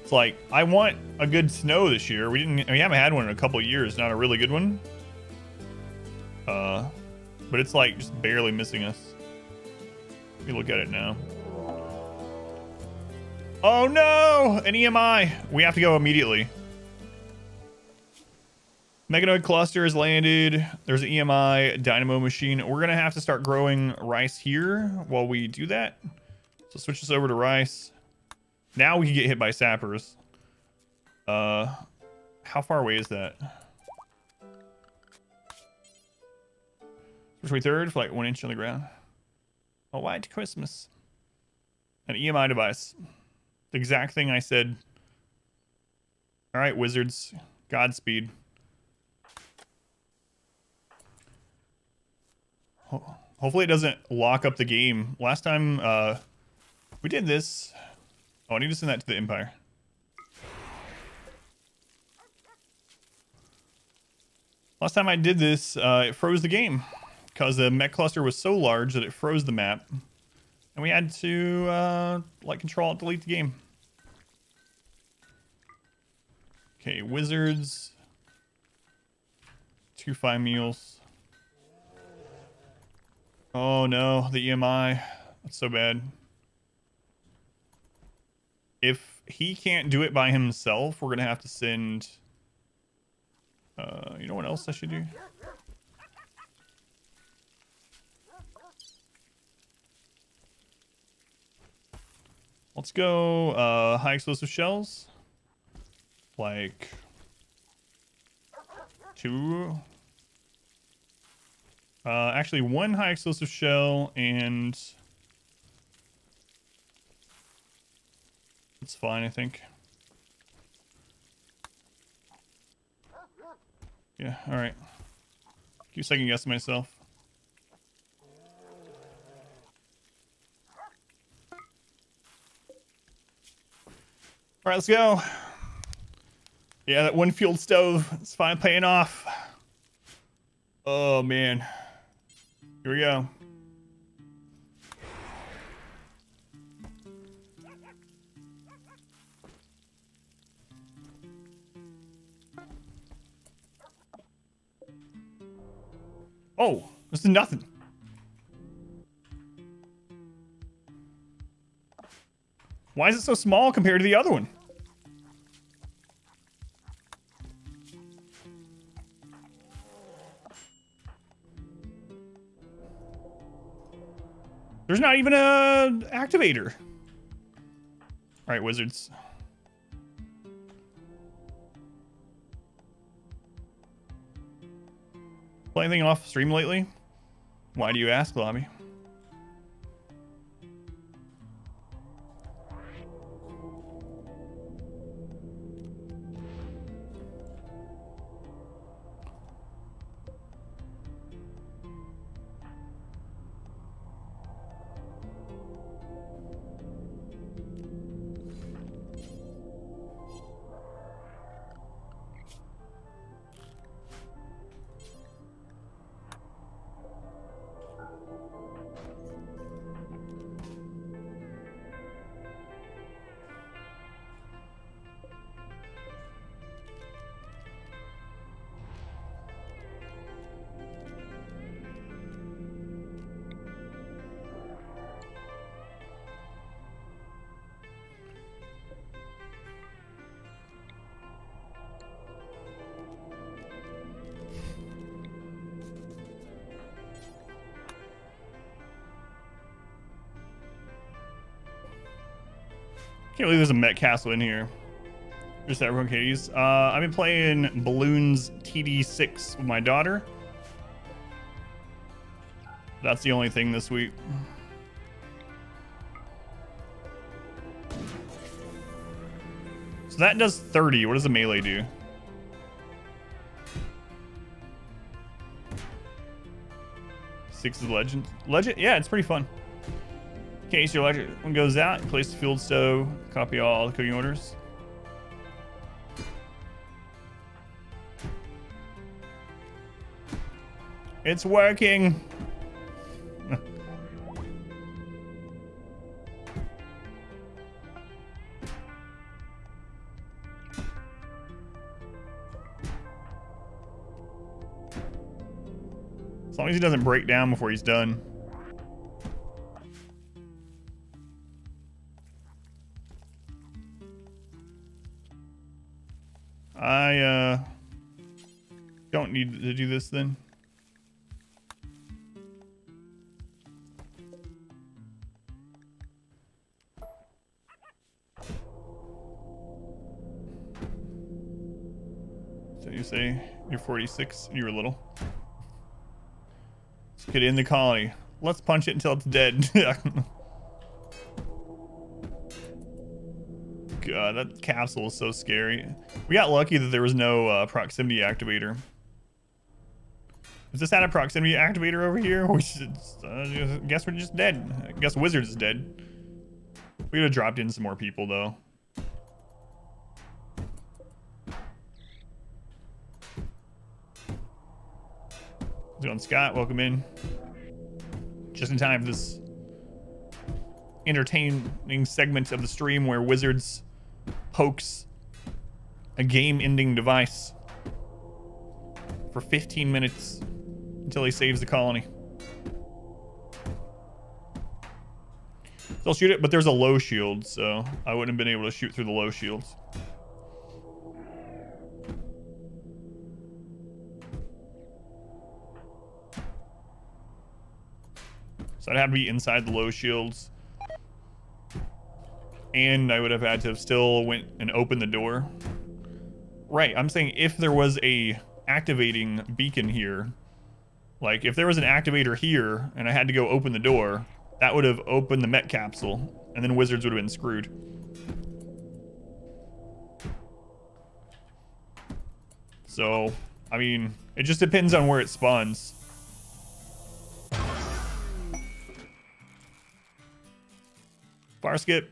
It's like, I want a good snow this year. We haven't had one in a couple of years, not a really good one. But it's like just barely missing us. Let me look at it now. Oh no! An EMI! We have to go immediately. Meganoid cluster has landed. There's an EMI dynamo machine. We're gonna have to start growing rice here while we do that. So switch this over to rice. Now we can get hit by sappers. How far away is that? Switch 23rd for like 1 inch on the ground. A white Christmas. An EMI device. The exact thing I said. All right, wizards. Godspeed. Hopefully it doesn't lock up the game. Last time we did this. Oh, I need to send that to the Empire. Last time I did this, it froze the game because the mech cluster was so large that it froze the map. And we had to like control alt delete the game. Okay, wizards. 2 5 meals. Oh no, the EMI. That's so bad. If he can't do it by himself, we're gonna have to send you know what else I should do? Let's go high explosive shells. Like 2. Actually 1 high explosive shell, and it's fine, I think. Yeah, all right. Keep second guessing myself. All right, let's go. Yeah, that one fueled stove, it's finally paying off. Oh man. Here we go. Oh, this is nothing. Why is it so small compared to the other one? There's not even a activator. All right, wizards. Play anything off stream lately? Why do you ask, Lobby? Can't believe there's a Met Castle in here. Just everyone kitties. I've been playing Balloons TD6 with my daughter. That's the only thing this week. So that does 30. What does the melee do? Six is legend. Legend? Yeah, it's pretty fun. In case your legend one goes out, place the field stove, copy all the cooking orders. It's working. As long as he doesn't break down before he's done. I don't need to do this then. So you say you're 46 and you were little. Let's get in the colony. Let's punch it until it's dead. God, that capsule is so scary. We got lucky that there was no proximity activator. If this had a proximity activator over here, we should, guess we're just dead. I guess Wizard is dead. We could have dropped in some more people though. Doing Scott, welcome in. Just in time for this entertaining segment of the stream where Wizards pokes a game-ending device for 15 minutes until he saves the colony. They'll shoot it, but there's a low shield, so I wouldn't have been able to shoot through the low shields. So I'd have to be inside the low shields. And I would have had to have still went and opened the door. Right, I'm saying if there was a activating beacon here, like if there was an activator here and I had to go open the door, that would have opened the Met capsule and then Wizards would have been screwed. So, I mean, it just depends on where it spawns. Fire skip.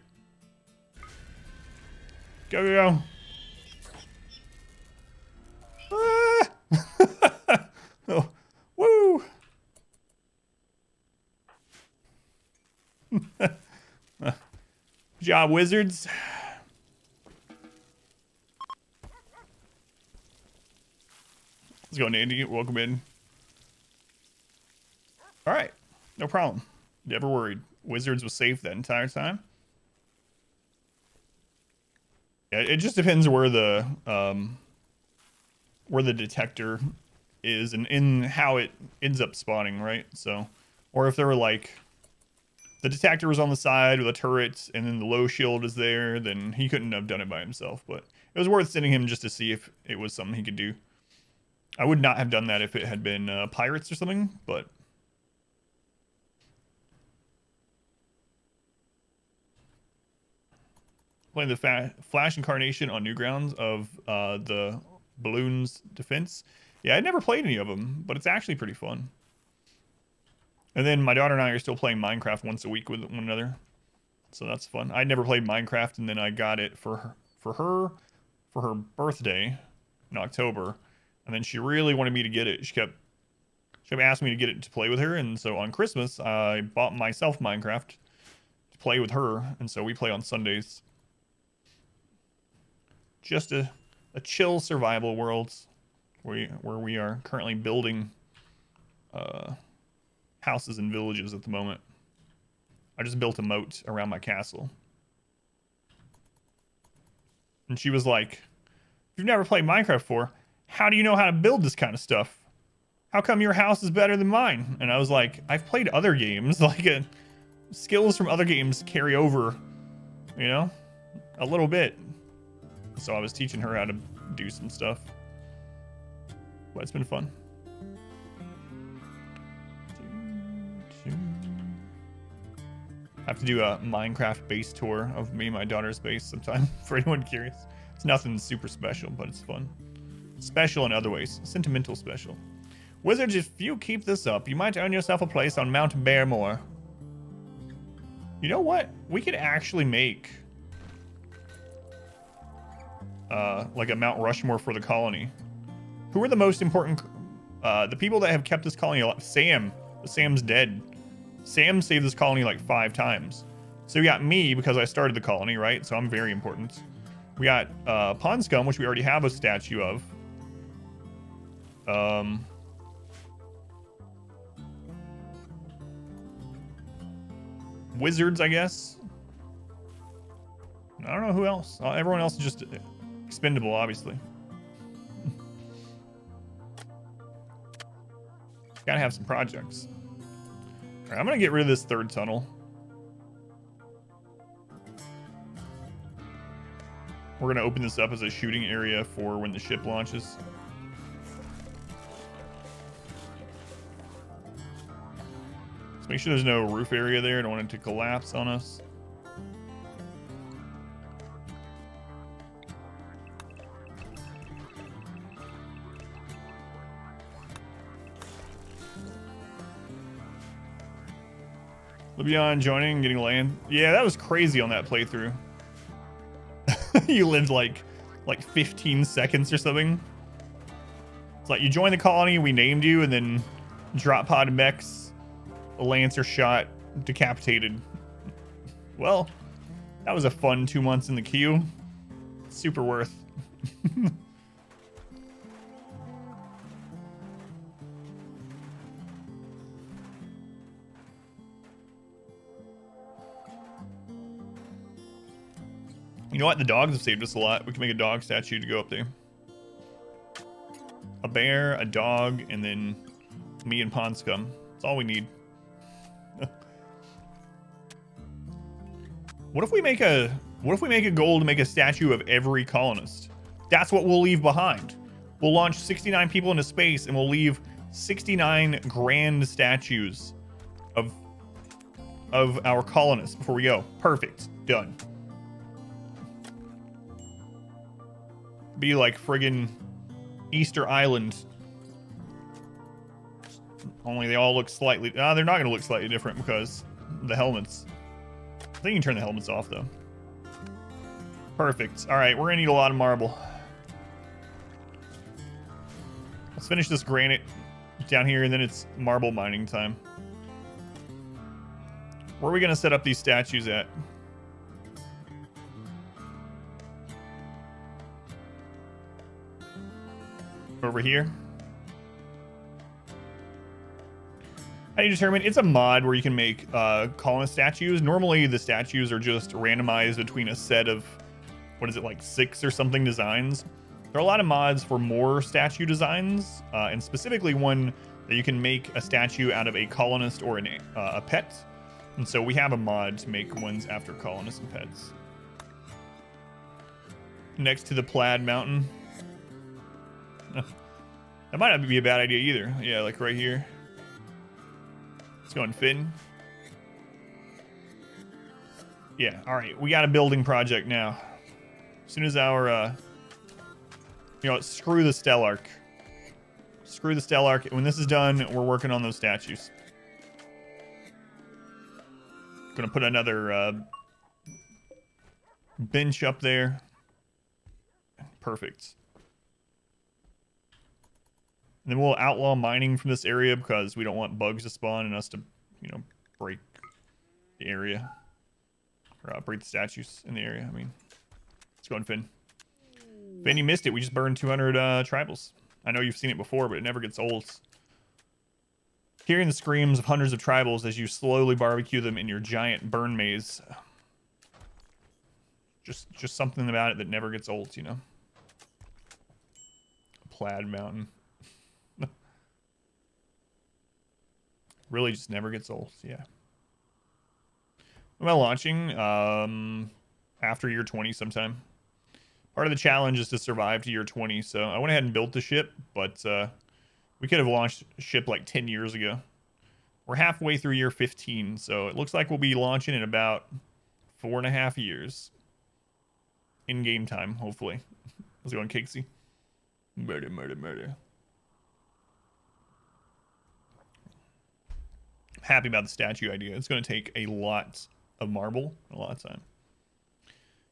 Go, go, go. Ah! Oh, woo! Good job, Wizards. Let's go, Nandy. Welcome in. All right. No problem. Never worried. Wizards was safe that entire time. Yeah, it just depends where the detector is and in how it ends up spawning, right? So, or if there were like the detector was on the side with a turret and then the low shield is there, then he couldn't have done it by himself. But it was worth sending him just to see if it was something he could do. I would not have done that if it had been pirates or something, but. Playing the Flash incarnation on Newgrounds of the Balloons defense. Yeah, I'd never played any of them, but it's actually pretty fun. And then my daughter and I are still playing Minecraft once a week with one another. So that's fun. I'd never played Minecraft, and then I got it for her birthday in October. And then she really wanted me to get it. She kept asking me to get it to play with her. And so on Christmas, I bought myself Minecraft to play with her. And so we play on Sundays. Just a chill survival world where we are currently building houses and villages at the moment. I just built a moat around my castle. And she was like, if you've never played Minecraft before, how do you know how to build this kind of stuff? How come your house is better than mine? And I was like, I've played other games. Like, skills from other games carry over, you know? a little bit. So I was teaching her how to do some stuff. But it's been fun. I have to do a Minecraft base tour of me and my daughter's base sometime for anyone curious. It's nothing super special, but it's fun. Special in other ways. Sentimental special. Wizards, if you keep this up, you might earn yourself a place on Mount Bearmore. You know what? We could actually make like a Mount Rushmore for the colony. Who are the most important? The people that have kept this colony alive. Sam. Sam's dead. Sam saved this colony like 5 times. So we got me because I started the colony, right? So I'm very important. We got Ponscum, which we already have a statue of. Wizards, I guess. I don't know who else. Everyone else is just expendable, obviously. Gotta have some projects. All right, I'm gonna get rid of this 3rd tunnel. We're gonna open this up as a shooting area for when the ship launches. Let's make sure there's no roof area there. I don't want it to collapse on us. Libyan joining, getting land. Yeah, that was crazy on that playthrough. You lived like 15 seconds or something. It's like you joined the colony, we named you, and then drop pod mechs, a Lancer shot, decapitated. Well, that was a fun 2 months in the queue. Super worth. You know what? The dogs have saved us a lot. We can make a dog statue to go up there. A bear, a dog, and then me and Ponscum. That's all we need. What if we make a goal to make a statue of every colonist? That's what we'll leave behind. We'll launch 69 people into space and we'll leave 69 grand statues of our colonists before we go. Perfect. Done. Be like friggin' Easter Island. Only they all look slightly... they're not going to look slightly different because the helmets. I think you can turn the helmets off, though. Perfect. All right, we're going to need a lot of marble. Let's finish this granite down here, and then it's marble mining time. Where are we going to set up these statues at? Over here. How do you determine? It's a mod where you can make colonist statues. Normally the statues are just randomized between a set of, what is it, like 6 or something designs. There are a lot of mods for more statue designs, and specifically one that you can make a statue out of a colonist or a pet. And so we have a mod to make ones after colonists and pets. Next to the Plaid Mountain. That might not be a bad idea either. Yeah, like right here. Let's go and Finn. Yeah, all right. We got a building project now. As soon as our, you know what, screw the Stellark. Screw the Stellark. When this is done, we're working on those statues. Gonna put another bench up there. Perfect. And then we'll outlaw mining from this area because we don't want bugs to spawn and us to, you know, break the area. Or break the statues in the area, I mean. Let's go and Finn. Finn, you missed it. We just burned 200 tribals. I know you've seen it before, but it never gets old. Hearing the screams of hundreds of tribals as you slowly barbecue them in your giant burn maze. Just something about it that never gets old, you know. Plaid Mountain. Really just never gets old, yeah. Am I launching? after year 20 sometime. Part of the challenge is to survive to year 20, so I went ahead and built the ship, but we could have launched a ship like 10 years ago. We're halfway through year 15, so it looks like we'll be launching in about 4.5 years. In-game time, hopefully. How's it going, Cakesy? Murder, murder, murder. Happy about the statue idea. It's going to take a lot of marble, a lot of time.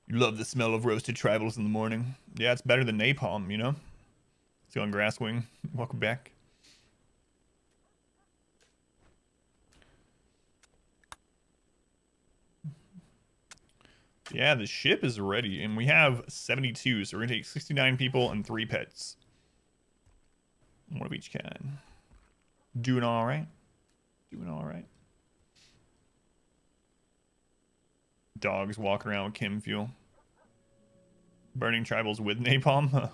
You love the smell of roasted tribals in the morning. Yeah, it's better than napalm, you know? It's going Grasswing. Welcome back. Yeah, the ship is ready, and we have 72, so we're gonna take 69 people and 3 pets. One of each kind. Doing all right. Doing all right. Dogs walk around with chem fuel. Burning tribals with napalm?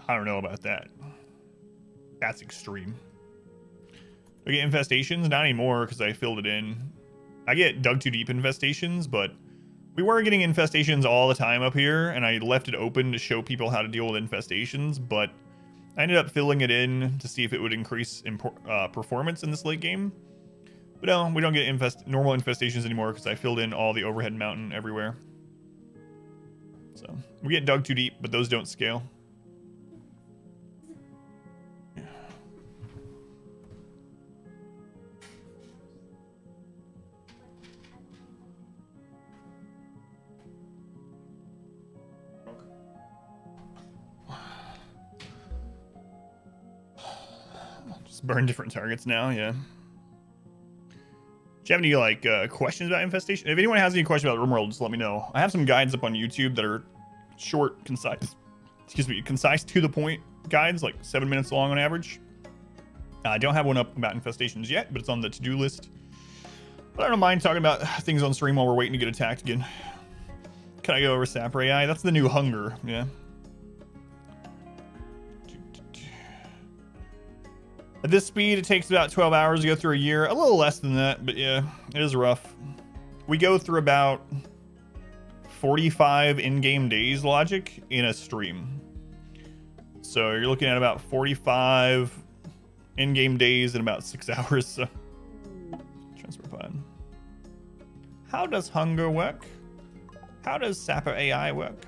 I don't know about that. That's extreme. We get infestations? Not anymore, because I filled it in. I get dug too deep infestations, but we were getting infestations all the time up here, and I left it open to show people how to deal with infestations, but I ended up filling it in to see if it would increase performance in this late game. But no, we don't get normal infestations anymore because I filled in all the overhead mountain everywhere. So we get dug too deep, but those don't scale. Burn different targets now, yeah. Do you have any like questions about infestation? If anyone has any questions about RimWorld, just let me know. I have some guides up on YouTube that are short, concise, concise to the point guides, like 7 minutes long on average. I don't have one up about infestations yet, but it's on the to-do list. But I don't mind talking about things on stream while we're waiting to get attacked again. Can I go over Sapper AI? That's the new hunger, yeah. At this speed, it takes about 12 hours to go through a year. A little less than that, but yeah, it is rough. We go through about 45 in-game days logic in a stream. So you're looking at about 45 in-game days in about 6 hours. So transfer pod. How does hunger work? How does Sapper AI work?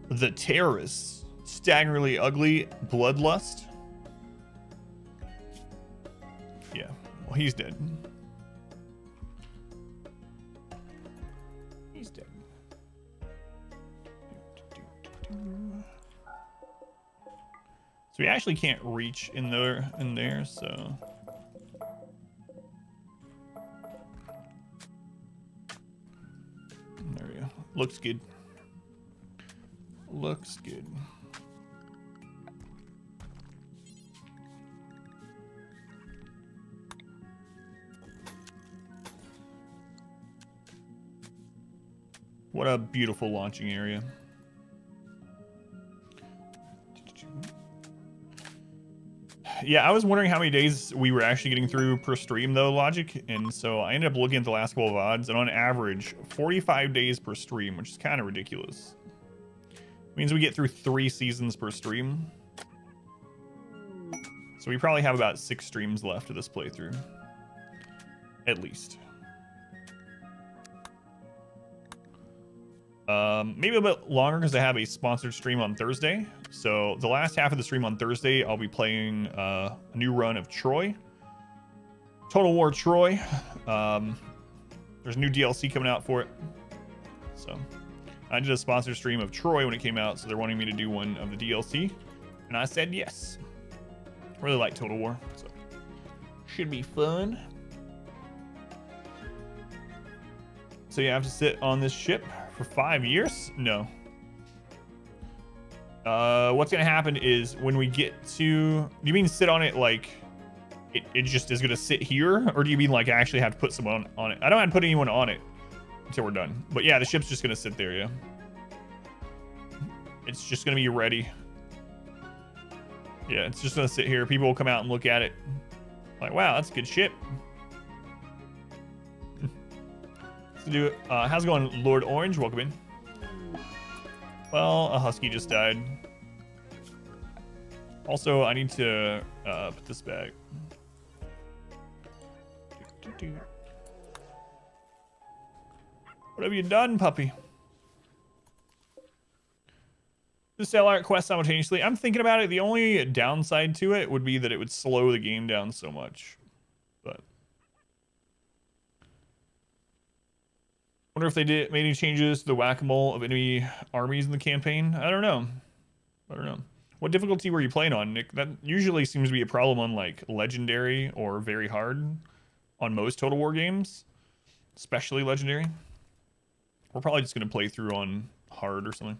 The terrorists. Staggeringly ugly bloodlust. Yeah, well, he's dead. He's dead. So we actually can't reach in there, so. There we go. Looks good. Looks good. What a beautiful launching area. Yeah, I was wondering how many days we were actually getting through per stream, though, Logic. And so I ended up looking at the last couple of odds, and on average, 45 days per stream, which is kind of ridiculous. It means we get through 3 seasons per stream. So we probably have about 6 streams left of this playthrough. At least. Maybe a bit longer because I have a sponsored stream on Thursday. So the last half of the stream on Thursday, I'll be playing a new run of Troy. Total War Troy. There's new DLC coming out for it. So I did a sponsored stream of Troy when it came out, so they're wanting me to do one of the DLC. And I said yes. Really like Total War, so should be fun. So you have to sit on this ship for 5 years? No. What's gonna happen is when we get to... Do you mean sit on it like it just is gonna sit here? Or do you mean like I actually have to put someone on it? I don't have to put anyone on it until we're done. But yeah, the ship's just gonna sit there, yeah. It's just gonna be ready. Yeah, it's just gonna sit here. People will come out and look at it. Like, wow, that's a good ship. to do it. How's it going, Lord Orange? Welcome in. Well, a husky just died. Also, I need to put this back. What have you done, puppy? Just sell out quest simultaneously. I'm thinking about it. The only downside to it would be that it would slow the game down so much. But wonder if they made any changes to the whack-a-mole of enemy armies in the campaign. I don't know. What difficulty were you playing on, Nick? That usually seems to be a problem on like legendary or very hard on most Total War games, especially legendary. We're probably just gonna play through on hard or something.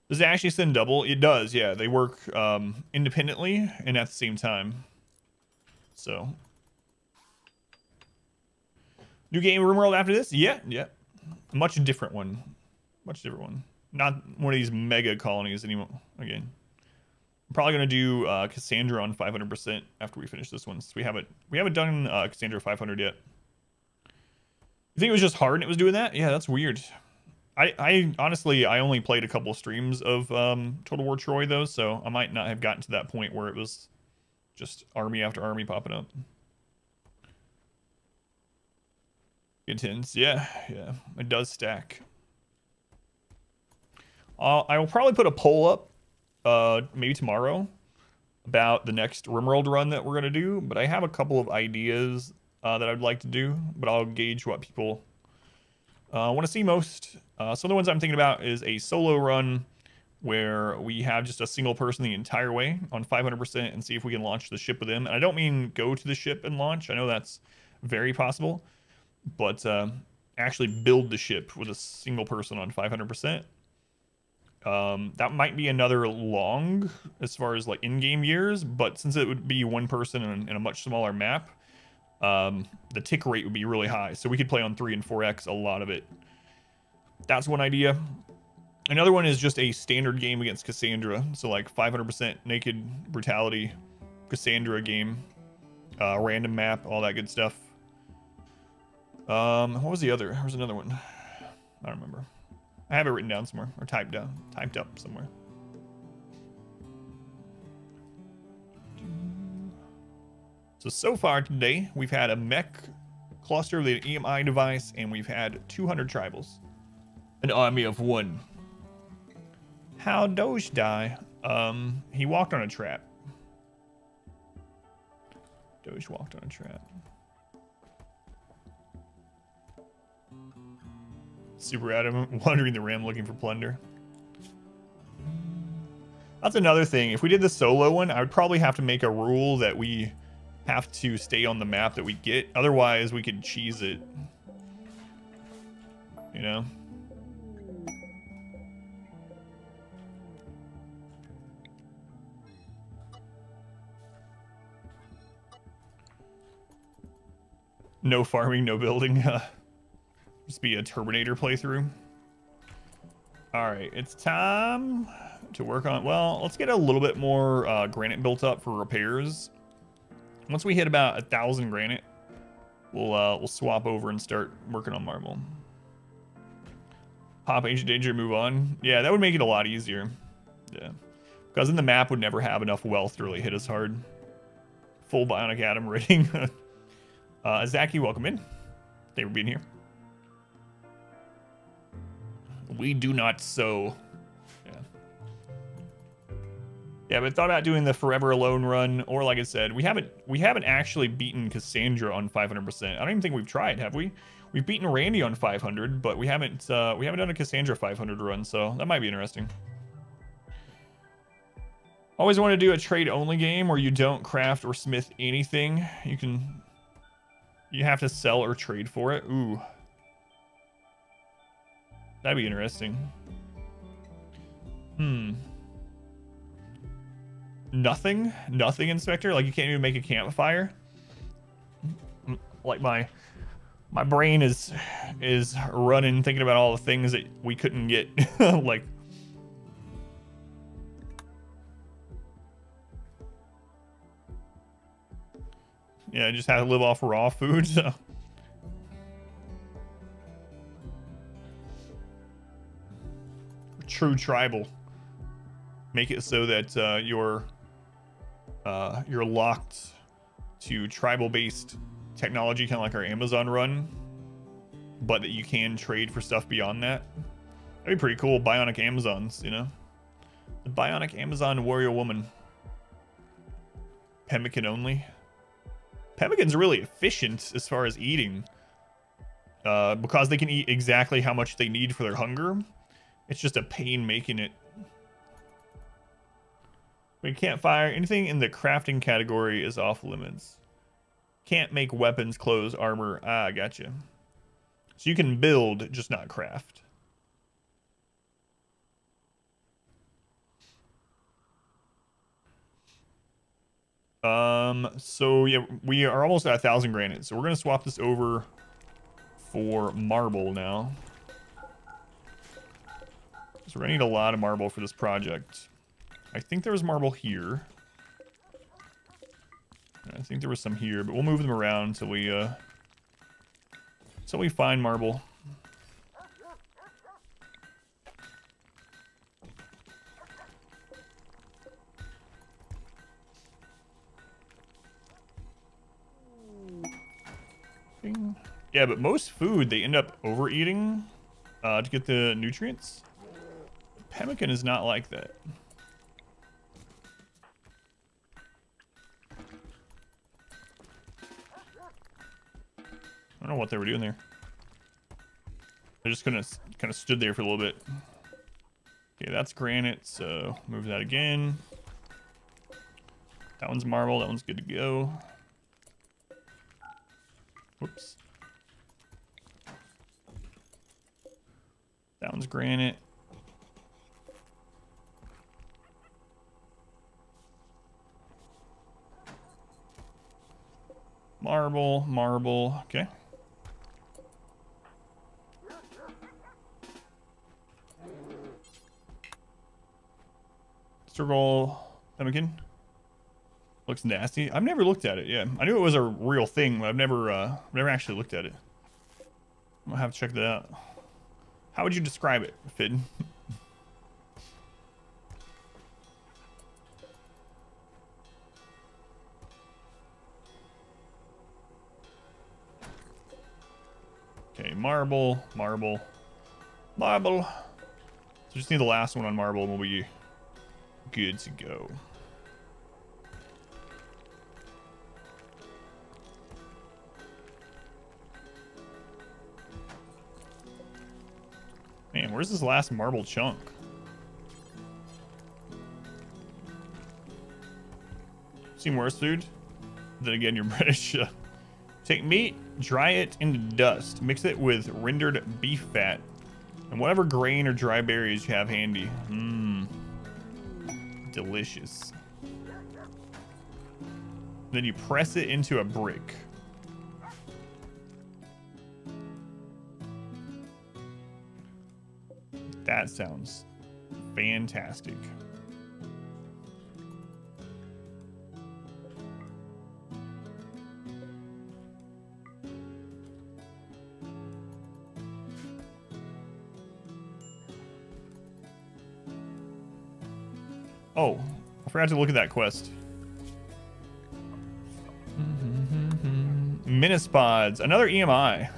Does it actually send double? It does, yeah. They work independently and at the same time. So. New game RimWorld after this? Yeah. A much different one. Not one of these mega colonies anymore. Again. I'm probably going to do Cassandra on 500% after we finish this one. So we haven't done Cassandra 500 yet. You think it was just hard and it was doing that? Yeah, that's weird. I honestly, I only played a couple streams of Total War Troy though, so I might not have gotten to that point where it was just army after army popping up. Intense, yeah, it does stack. I will probably put a poll up, maybe tomorrow, about the next RimWorld run that we're gonna do. But I have a couple of ideas that I'd like to do, but I'll gauge what people want to see most. Some of the ones I'm thinking about is a solo run where we have just a single person the entire way on 500% and see if we can launch the ship with them. And I don't mean go to the ship and launch. I know that's very possible, but actually build the ship with a single person on 500%. That might be another long as far as like in-game years, but since it would be one person in a much smaller map, the tick rate would be really high. So we could play on 3 and 4x a lot of it. That's one idea. Another one is just a standard game against Cassandra. So like 500% naked brutality Cassandra game, random map, all that good stuff. What was the other? There was another one. I don't remember. I have it written down somewhere or typed up somewhere. So far today, we've had a mech cluster with an EMI device, and we've had 200 tribals. An army of one. How'd Doge die? He walked on a trap. Doge walked on a trap. Super Adam wandering the rim looking for plunder. That's another thing. If we did the solo one, I would probably have to make a rule that we have to stay on the map that we get. Otherwise, we could cheese it. You know? No farming, no building. Just be a Terminator playthrough. All right, it's time to work on. Well, let's get a little bit more granite built up for repairs. Once we hit about 1,000 granite, we'll swap over and start working on marble. Pop Ancient Danger, move on. Yeah, that would make it a lot easier. Yeah, because then the map would never have enough wealth to really hit us hard. Full Bionic Atom rating. Zaki, welcome in. Thank you for being here. We do not sow. Yeah, but thought about doing the Forever Alone run, or like I said, we haven't actually beaten Cassandra on 500%. I don't even think we've tried, have we? We've beaten Randy on 500, but we haven't done a Cassandra 500 run, so that might be interesting. Always want to do a trade only game where you don't craft or smith anything. You have to sell or trade for it. Ooh. That'd be interesting. Nothing, Inspector. Like you can't even make a campfire. Like my brain is running thinking about all the things that we couldn't get. Like yeah, just have to live off raw food. So true tribal. Make it so that you're locked to tribal-based technology, kind of like our Amazon run, but that you can trade for stuff beyond that. That'd be pretty cool. Bionic Amazons, you know? The Bionic Amazon Warrior Woman. Pemmican only. Pemmicans are really efficient as far as eating. Because they can eat exactly how much they need for their hunger. It's just a pain making it. We can't fire. Anything in the crafting category is off limits. Can't make weapons, clothes, armor. Ah, gotcha. So you can build, just not craft. So yeah, we are almost at 1,000 granite. So we're going to swap this over for marble now. So we're going to need a lot of marble for this project. I think there was marble here. I think there was some here, but we'll move them around until we find marble. Bing. Yeah, but most food they end up overeating to get the nutrients. Pemmican is not like that. I don't know what they were doing there. They're just kind of stood there for a little bit. Okay, that's granite, so move that again. That one's marble. That one's good to go. Whoops. That one's granite. Marble, marble. Okay. Circle pemmican. Looks nasty. I've never looked at it. Yeah, I knew it was a real thing, but I've never actually looked at it. I'm gonna have to check that out. How would you describe it, Finn? Okay, marble, marble, marble. So just need the last one on marble and we'll be good to go. Man, where's this last marble chunk? Seen worse food? Then again, you're British. Take meat, dry it into dust, mix it with rendered beef fat, and whatever grain or dry berries you have handy. Mmm. Delicious. Then you press it into a brick. That sounds fantastic. Oh, I forgot to look at that quest. Minispods, another EMI.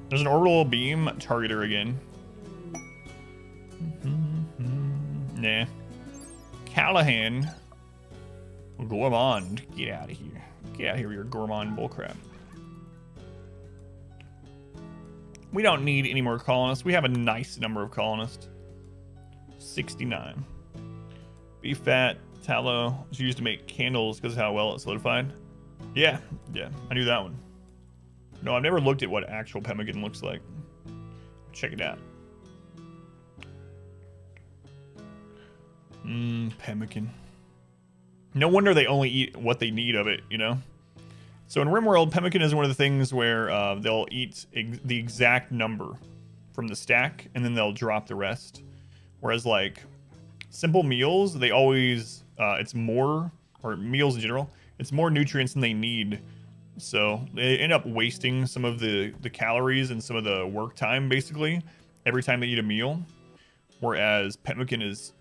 There's an orbital beam targeter again. Nah. Callahan. Gourmand. Get out of here. Get out of here with your gourmand bullcrap. We don't need any more colonists. We have a nice number of colonists. 69. Beef fat, tallow. It's used to make candles because of how well it's solidified. Yeah, I knew that one. No, I've never looked at what actual pemmican looks like. Check it out. Pemmican. No wonder they only eat what they need of it, you know? So in RimWorld, pemmican is one of the things where they'll eat the exact number from the stack, and then they'll drop the rest. Whereas, like, simple meals, they always, it's more, or meals in general, it's more nutrients than they need So they end up wasting some of the calories and some of the work time, basically, every time they eat a meal. Whereas pemmican is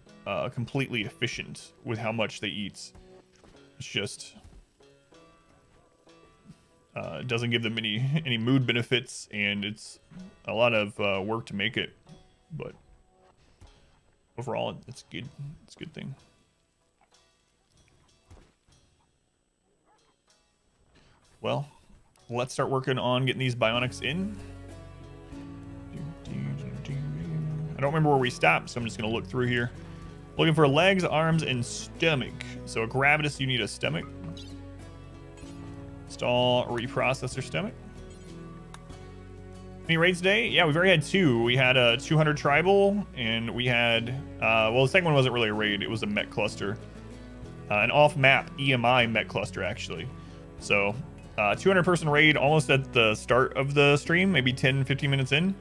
completely efficient with how much they eat. It's just doesn't give them any mood benefits, and it's a lot of work to make it. But overall, it's good. It's a good thing. Well, let's start working on getting these bionics in. I don't remember where we stopped, so I'm just going to look through here. Looking for legs, arms, and stomach. So a Gravitas, you need a stomach. Install reprocessor stomach. Any raids today? Yeah, we've already had 2. We had a 200 tribal, and we had, well, the second one wasn't really a raid. It was a Met cluster. An off-map EMI Met cluster, actually. So 200 person raid almost at the start of the stream, maybe 10-15 minutes in.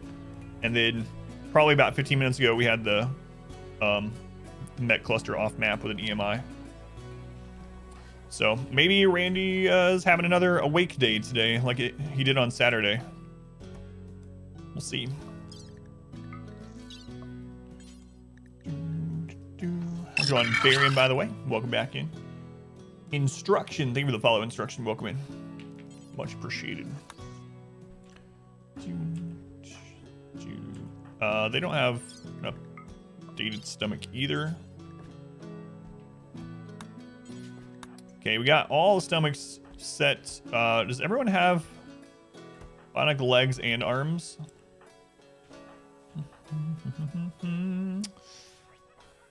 And then probably about 15 minutes ago, we had the Met cluster off map with an EMI. So maybe Randy is having another awake day today, like he did on Saturday. We'll see. How's it going, Varian, by the way? Welcome back in. Instruction. Thank you for the follow instruction. Welcome in. Much appreciated. They don't have an updated stomach either. Okay, we got all the stomachs set. Does everyone have bionic legs and arms?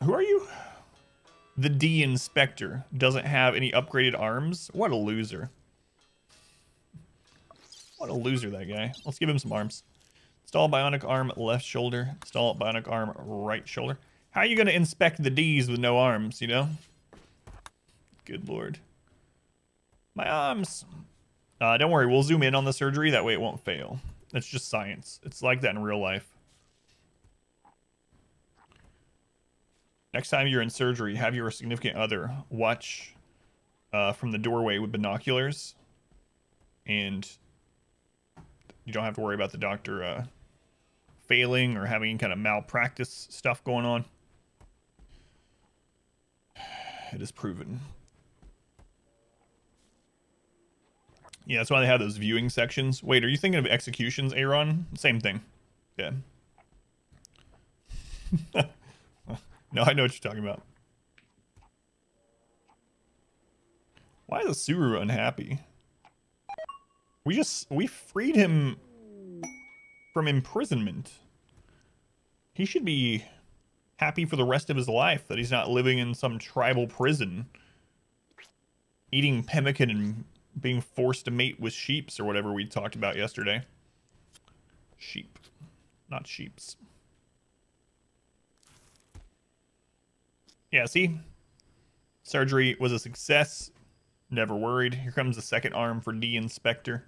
Who are you? The D Inspector doesn't have any upgraded arms. What a loser. What a loser, that guy. Let's give him some arms. Install bionic arm left shoulder. Install bionic arm right shoulder. How are you going to inspect the Ds with no arms, you know? Good lord. My arms. Don't worry, we'll zoom in on the surgery. That way it won't fail. It's just science. It's like that in real life. Next time you're in surgery, have your significant other watch from the doorway with binoculars. And you don't have to worry about the doctor failing or having any kind of malpractice stuff going on. It is proven. Yeah, that's why they have those viewing sections. Wait, are you thinking of executions, Aaron? Same thing. Yeah. No, I know what you're talking about. Why is Suru unhappy? We freed him from imprisonment. He should be happy for the rest of his life that he's not living in some tribal prison, eating pemmican and being forced to mate with sheeps or whatever we talked about yesterday. Sheep, not sheeps. Yeah, see? Surgery was a success. Never worried. Here comes the second arm for D Inspector.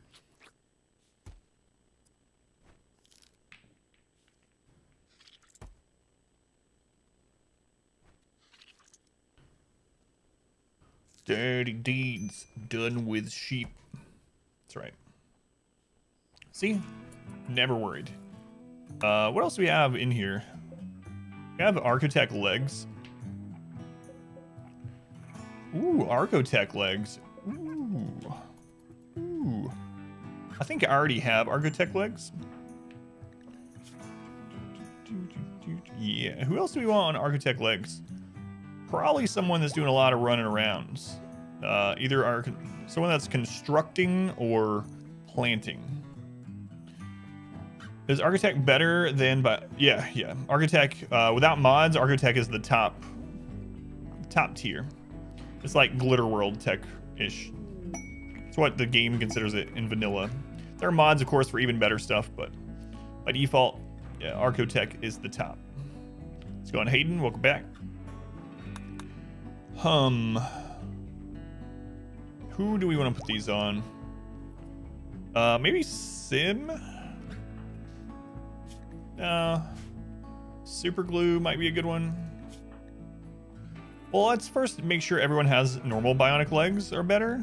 Dirty deeds done with sheep. That's right. See? Never worried. What else do we have in here? We have Architect legs. Ooh, Architect legs. Ooh. Ooh. I think I already have Architect legs. Yeah, who else do we want on Architect legs? Probably someone that's doing a lot of running arounds. Either someone that's constructing or planting. Is Architect better than... Yeah. Architect, without mods, Architect is the top tier. It's like Glitter World tech-ish. It's what the game considers it in vanilla. There are mods, of course, for even better stuff, but by default, yeah, Architect is the top. Let's go on, Hayden. Welcome back. Who do we want to put these on? Maybe Sim? Super glue might be a good one. Well, let's first make sure everyone has normal bionic legs or better.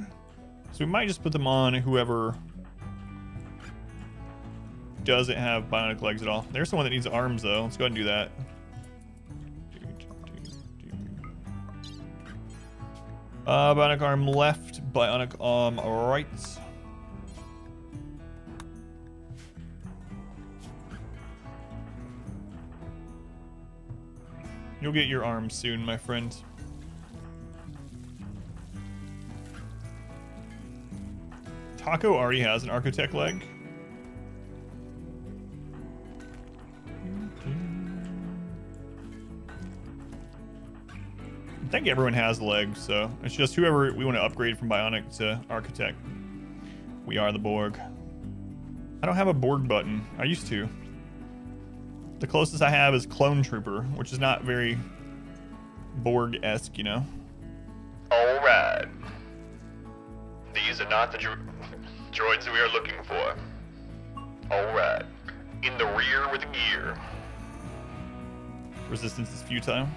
So we might just put them on whoever doesn't have bionic legs at all. There's someone that needs arms, though. Let's go ahead and do that. Bionic arm left, bionic arm right. You'll get your arm soon, my friend. Taco already has an Architect leg. I think everyone has legs, so it's just whoever we want to upgrade from Bionic to Architect. We are the Borg. I don't have a Borg button. I used to. The closest I have is Clone Trooper, which is not very Borg-esque, you know? Alright. These are not the droids we are looking for. Alright. In the rear with a gear. Resistance is futile.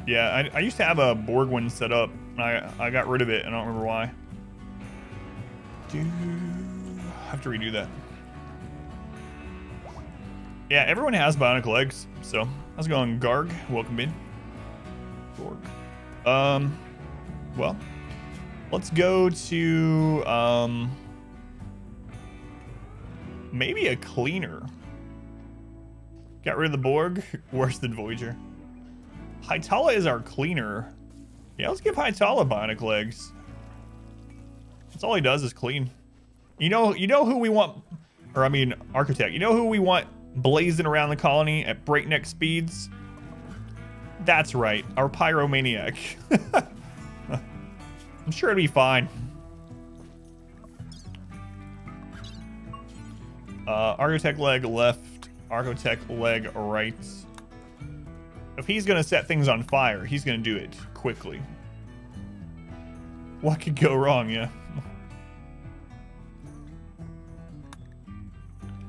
Yeah, I used to have a Borg one set up, and I got rid of it. I don't remember why. I have to redo that. Yeah, everyone has bionic legs, so how's it going, Garg? Welcome in. Borg. Well, let's go to maybe a cleaner. Got rid of the Borg. Worse than Voyager. Hytala is our cleaner. Yeah, let's give Hytala bionic legs. That's all he does is clean. You know who we want, or I mean Architect. You know who we want blazing around the colony at breakneck speeds? That's right, our Pyromaniac. I'm sure it'll be fine. Architect leg left, Architect leg right. If he's gonna set things on fire, he's gonna do it quickly. What could go wrong, yeah?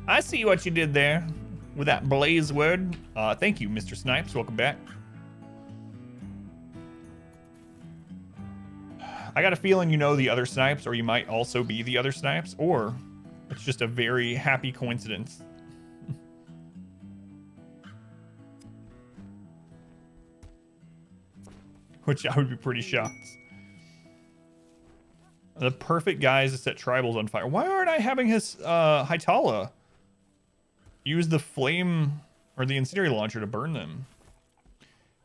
I see what you did there with that blaze word. Thank you, Mr. Snipes. Welcome back. I got a feeling you know the other Snipes, or you might also be the other Snipes, or it's just a very happy coincidence. Which I would be pretty shocked. The perfect guys to set tribals on fire. Why aren't I having his Hytala use the flame or the incendiary launcher to burn them?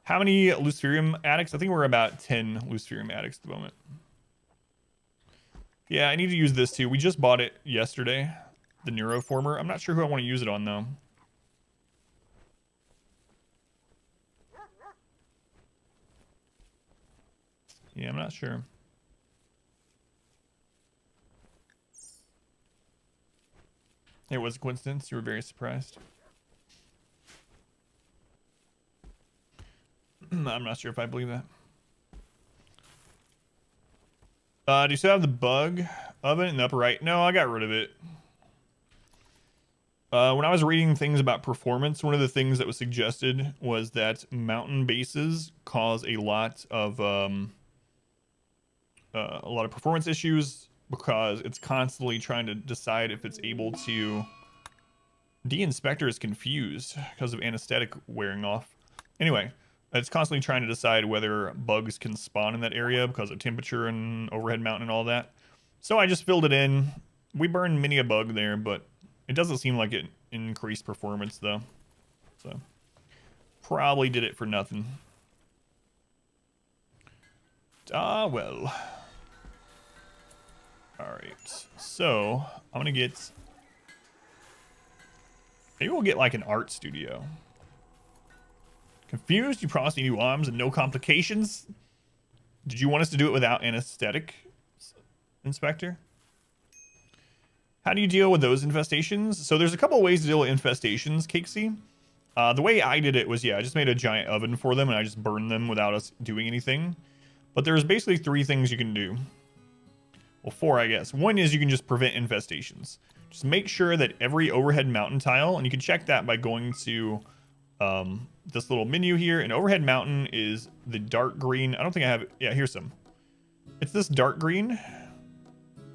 How many Luciferium addicts? I think we're about 10 Luciferium addicts at the moment. Yeah, I need to use this too. We just bought it yesterday, the Neuroformer. I'm not sure who I want to use it on though. Yeah, I'm not sure. It was a coincidence. You were very surprised. I'm not sure if I believe that. Do you still have the bug oven in the upper right? No, I got rid of it. When I was reading things about performance, one of the things that was suggested was that mountain bases cause a lot of performance issues because it's constantly trying to decide if it's able to. De-inspector is confused because of anesthetic wearing off. Anyway, it's constantly trying to decide whether bugs can spawn in that area because of temperature and overhead mountain and all that. So I just filled it in. We burned many a bug there, but it doesn't seem like it increased performance though. So probably did it for nothing. Ah, well. Alright, so I'm gonna get, maybe we'll get like an art studio. Confused? You promised me new arms and no complications? Did you want us to do it without anesthetic, Inspector? How do you deal with those infestations? So there's a couple of ways to deal with infestations, Cakesy. The way I did it was, yeah, I just made a giant oven for them and I just burned them without us doing anything. But there's basically 3 things you can do. Well, 4, I guess. One is you can just prevent infestations. Just make sure that every overhead mountain tile, and you can check that by going to this little menu here. And overhead mountain is the dark green. I don't think I have it. Yeah, here's some. It's this dark green.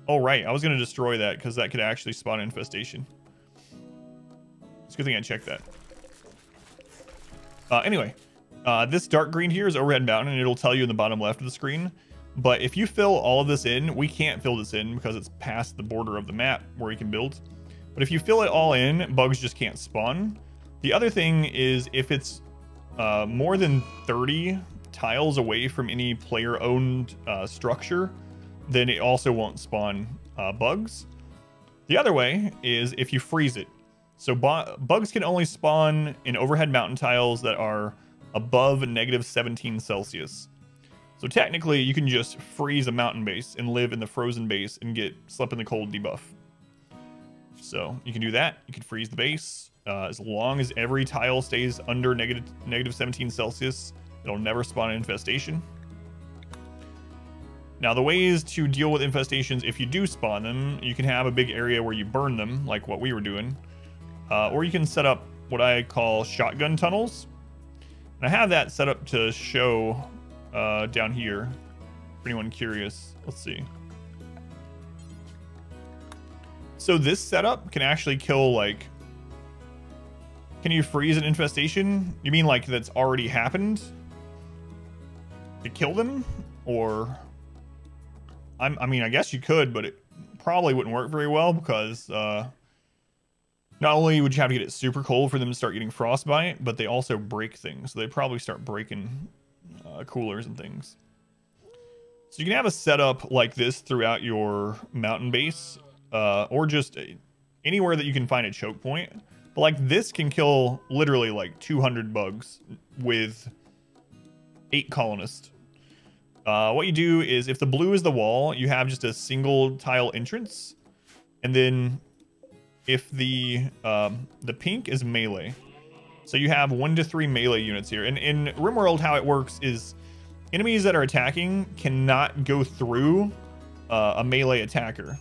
Oh, right. I was going to destroy that because that could actually spawn an infestation. It's a good thing I checked that. Anyway, this dark green here is Overhead Mountain, and it'll tell you in the bottom left of the screen. But if you fill all of this in, we can't fill this in because it's past the border of the map where you can build. But if you fill it all in, bugs just can't spawn. The other thing is if it's more than 30 tiles away from any player-owned structure, then it also won't spawn bugs. The other way is if you freeze it. So bugs can only spawn in Overhead Mountain tiles that are above -17 Celsius. So technically, you can just freeze a mountain base and live in the frozen base and get Slept in the Cold debuff. So you can do that. You can freeze the base. As long as every tile stays under -17 Celsius, it'll never spawn an infestation. Now, the ways to deal with infestations, if you do spawn them, you can have a big area where you burn them, like what we were doing. Or you can set up what I call shotgun tunnels. And I have that set up to show down here, for anyone curious. Let's see. So this setup can actually kill, like... Can you freeze an infestation? You mean like that's already happened? To kill them? Or... I mean, I guess you could, but it probably wouldn't work very well because not only would you have to get it super cold for them to start getting frostbite, but they also break things. So they probably start breaking coolers and things. So you can have a setup like this throughout your mountain base, or just anywhere that you can find a choke point. But like this can kill literally like 200 bugs with 8 colonists. What you do is if the blue is the wall, you have just a single tile entrance, and then if the pink is melee, so you have 1 to 3 melee units here. And in RimWorld, how it works is enemies that are attacking cannot go through a melee attacker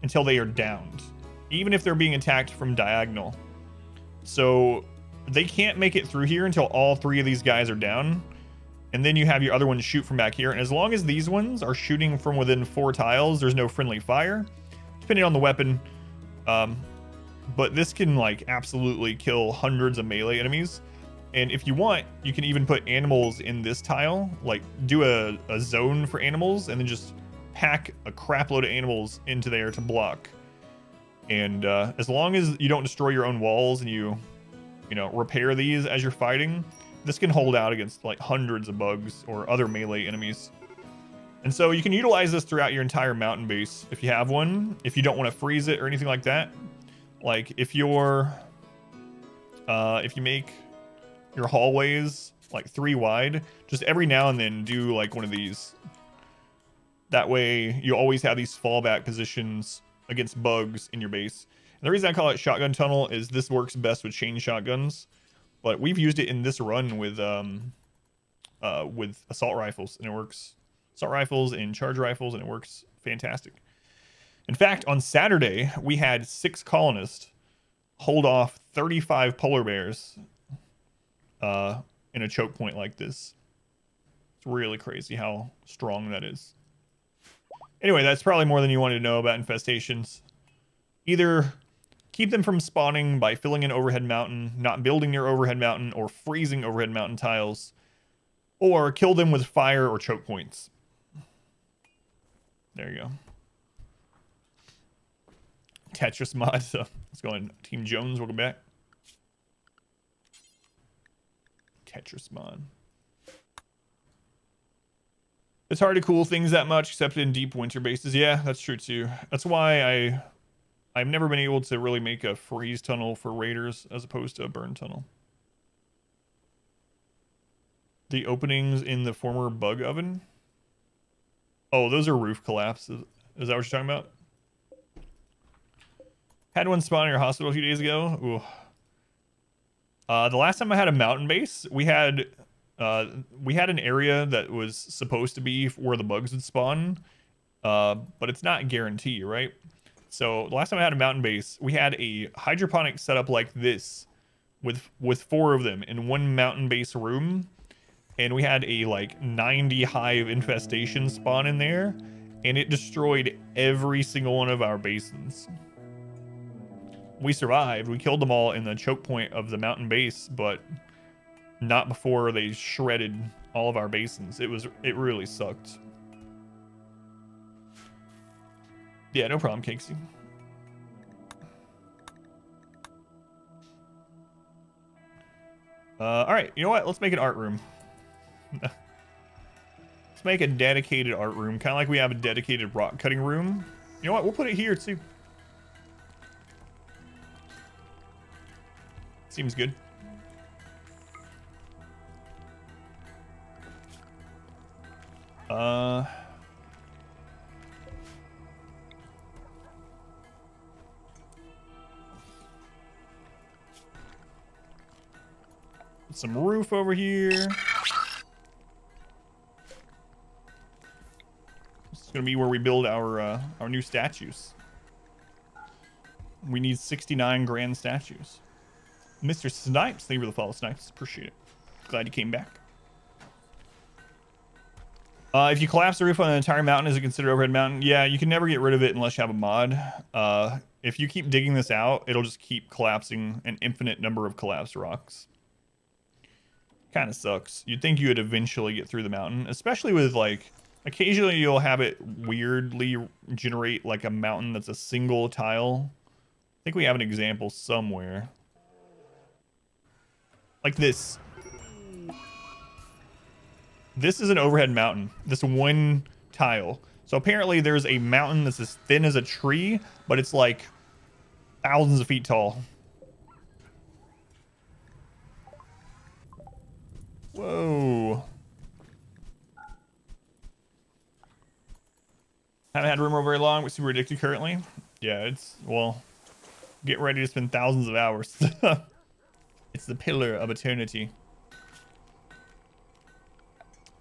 until they are downed, even if they're being attacked from diagonal. So they can't make it through here until all 3 of these guys are down. And then you have your other ones shoot from back here. And as long as these ones are shooting from within 4 tiles, there's no friendly fire, depending on the weapon. But this can like absolutely kill hundreds of melee enemies. And if you want, you can even put animals in this tile, like do a zone for animals and then just pack a crap load of animals into there to block. And as long as you don't destroy your own walls and you know, repair these as you're fighting, this can hold out against like hundreds of bugs or other melee enemies. And so you can utilize this throughout your entire mountain base if you have one, if you don't want to freeze it or anything like that. Like if you're, if you make your hallways like 3 wide, just every now and then do like one of these. That way you always have these fallback positions against bugs in your base. And the reason I call it shotgun tunnel is this works best with chain shotguns. But we've used it in this run with assault rifles, and it works. Assault rifles and charge rifles, and it works fantastic. In fact, on Saturday, we had 6 colonists hold off 35 polar bears in a choke point like this. It's really crazy how strong that is. Anyway, that's probably more than you wanted to know about infestations. Either keep them from spawning by filling in Overhead Mountain, not building near Overhead Mountain, or freezing Overhead Mountain tiles, or kill them with fire or choke points. There you go. Tetris mod. So let's go on. Team Jones, welcome back. Tetris mod. It's hard to cool things that much, except in deep winter bases. Yeah, that's true too. That's why I've never been able to really make a freeze tunnel for raiders as opposed to a burn tunnel. The openings in the former bug oven. Oh, those are roof collapses. Is that what you're talking about? Had one spawn in your hospital a few days ago. Ooh. The last time I had a mountain base, we had an area that was supposed to be where the bugs would spawn, but it's not a guarantee, right? So the last time I had a mountain base, we had a hydroponic setup like this with 4 of them in one mountain base room. And we had a like 90 hive infestation spawn in there. and it destroyed every single one of our basins. We survived. We killed them all in the choke point of the mountain base, but not before they shredded all of our basins. It really sucked. Yeah, no problem, Cakesy. All right, you know what? Let's make an art room. Let's make a dedicated art room, kind of like we have a dedicated rock cutting room. You know what? We'll put it here too. Seems good. Some roof over here. This is gonna be where we build our new statues. We need 69 grand statues. Mr. Snipes, thank you for the follow, Snipes. Appreciate it. Glad you came back. If you collapse the roof on an entire mountain, is it considered overhead mountain? Yeah, you can never get rid of it unless you have a mod. If you keep digging this out, it'll just keep collapsing an infinite number of collapsed rocks. Kind of sucks. You'd think you would eventually get through the mountain, especially with like, occasionally you'll have it weirdly generate like a mountain that's a single tile. I think we have an example somewhere. Like this. This is an overhead mountain. This one tile. So apparently there's a mountain that's as thin as a tree, but it's like thousands of feet tall. Whoa. Haven't had RimWorld very long, but super addicted currently. Yeah, it's, well, get ready to spend thousands of hours. It's the pillar of eternity.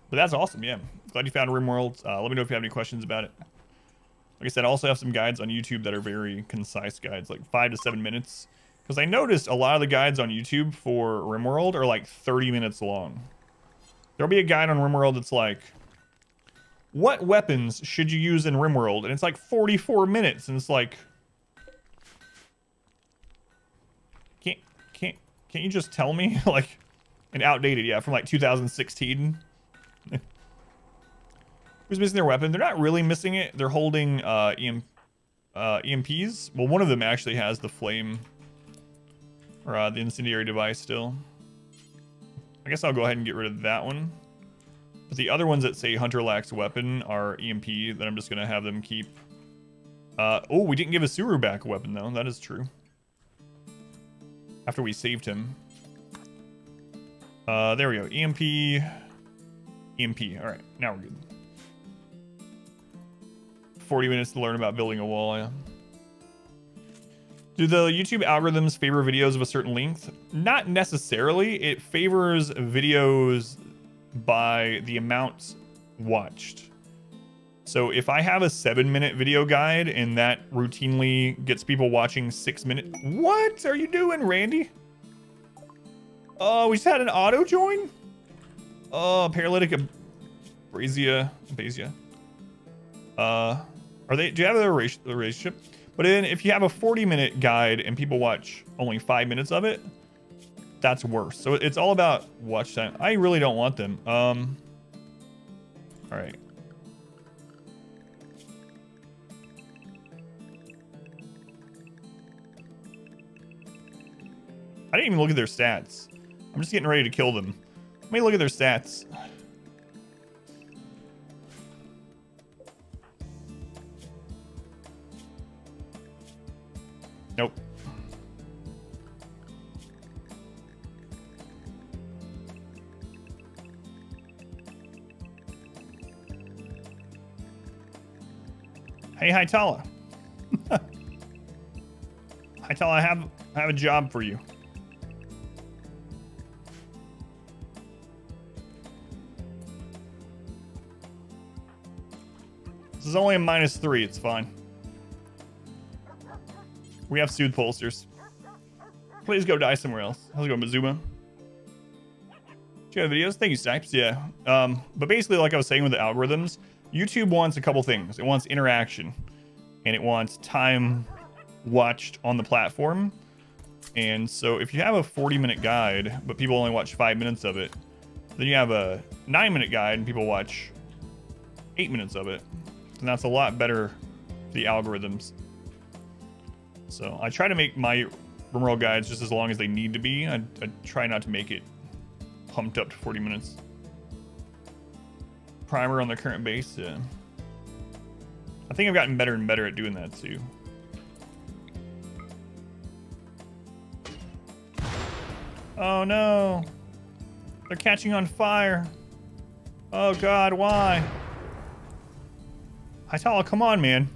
But that's awesome, yeah. Glad you found RimWorld. Let me know if you have any questions about it. Like I said, I also have some guides on YouTube that are very concise guides, like 5 to 7 minutes. Because I noticed a lot of the guides on YouTube for RimWorld are like 30 minutes long. There'll be a guide on RimWorld that's like, what weapons should you use in RimWorld? And it's like 44 minutes, and it's like, can't you just tell me? Like, and outdated, yeah, from like 2016. Who's missing their weapon? They're not really missing it. They're holding EMPs. Well, one of them actually has the flame, or the incendiary device still. I guess I'll go ahead and get rid of that one. But the other ones that say Hunter lacks weapon are EMP, that I'm just going to have them keep. Oh, we didn't give a Suru back a weapon, though. That is true. After we saved him. There we go. EMP. EMP. All right, now we're good. 40 minutes to learn about building a wall, yeah. Do the YouTube algorithms favor videos of a certain length? Not necessarily. It favors videos by the amount watched. So if I have a 7-minute video guide and that routinely gets people watching 6 minutes. What are you doing, Randy? Oh, we just had an auto join? Oh, paralytic Abrasia. Do you have a relationship? But then if you have a 40-minute guide and people watch only 5 minutes of it, that's worse. So it's all about watch time. I really don't want them. All right. I didn't even look at their stats. I'm just getting ready to kill them. Let me look at their stats. Nope. Hey, Hytala. Hytala, I have a job for you. This is only a -3. It's fine. We have soothe pulsers. Please go die somewhere else. How's it going, Mazuma? Do you have videos? Thank you, Snipes. Yeah. But basically, like I was saying with the algorithms, YouTube wants a couple things. It wants interaction, and it wants time watched on the platform. And so if you have a 40-minute guide, but people only watch 5 minutes of it, then you have a 9-minute guide and people watch 8 minutes of it. And that's a lot better for the algorithms. So I try to make my RimWorld guides just as long as they need to be. I try not to make it pumped up to 40 minutes. Primer on the current base, yeah. I think I've gotten better and better at doing that too. Oh no! They're catching on fire! Oh god, why? Hytala, come on, man.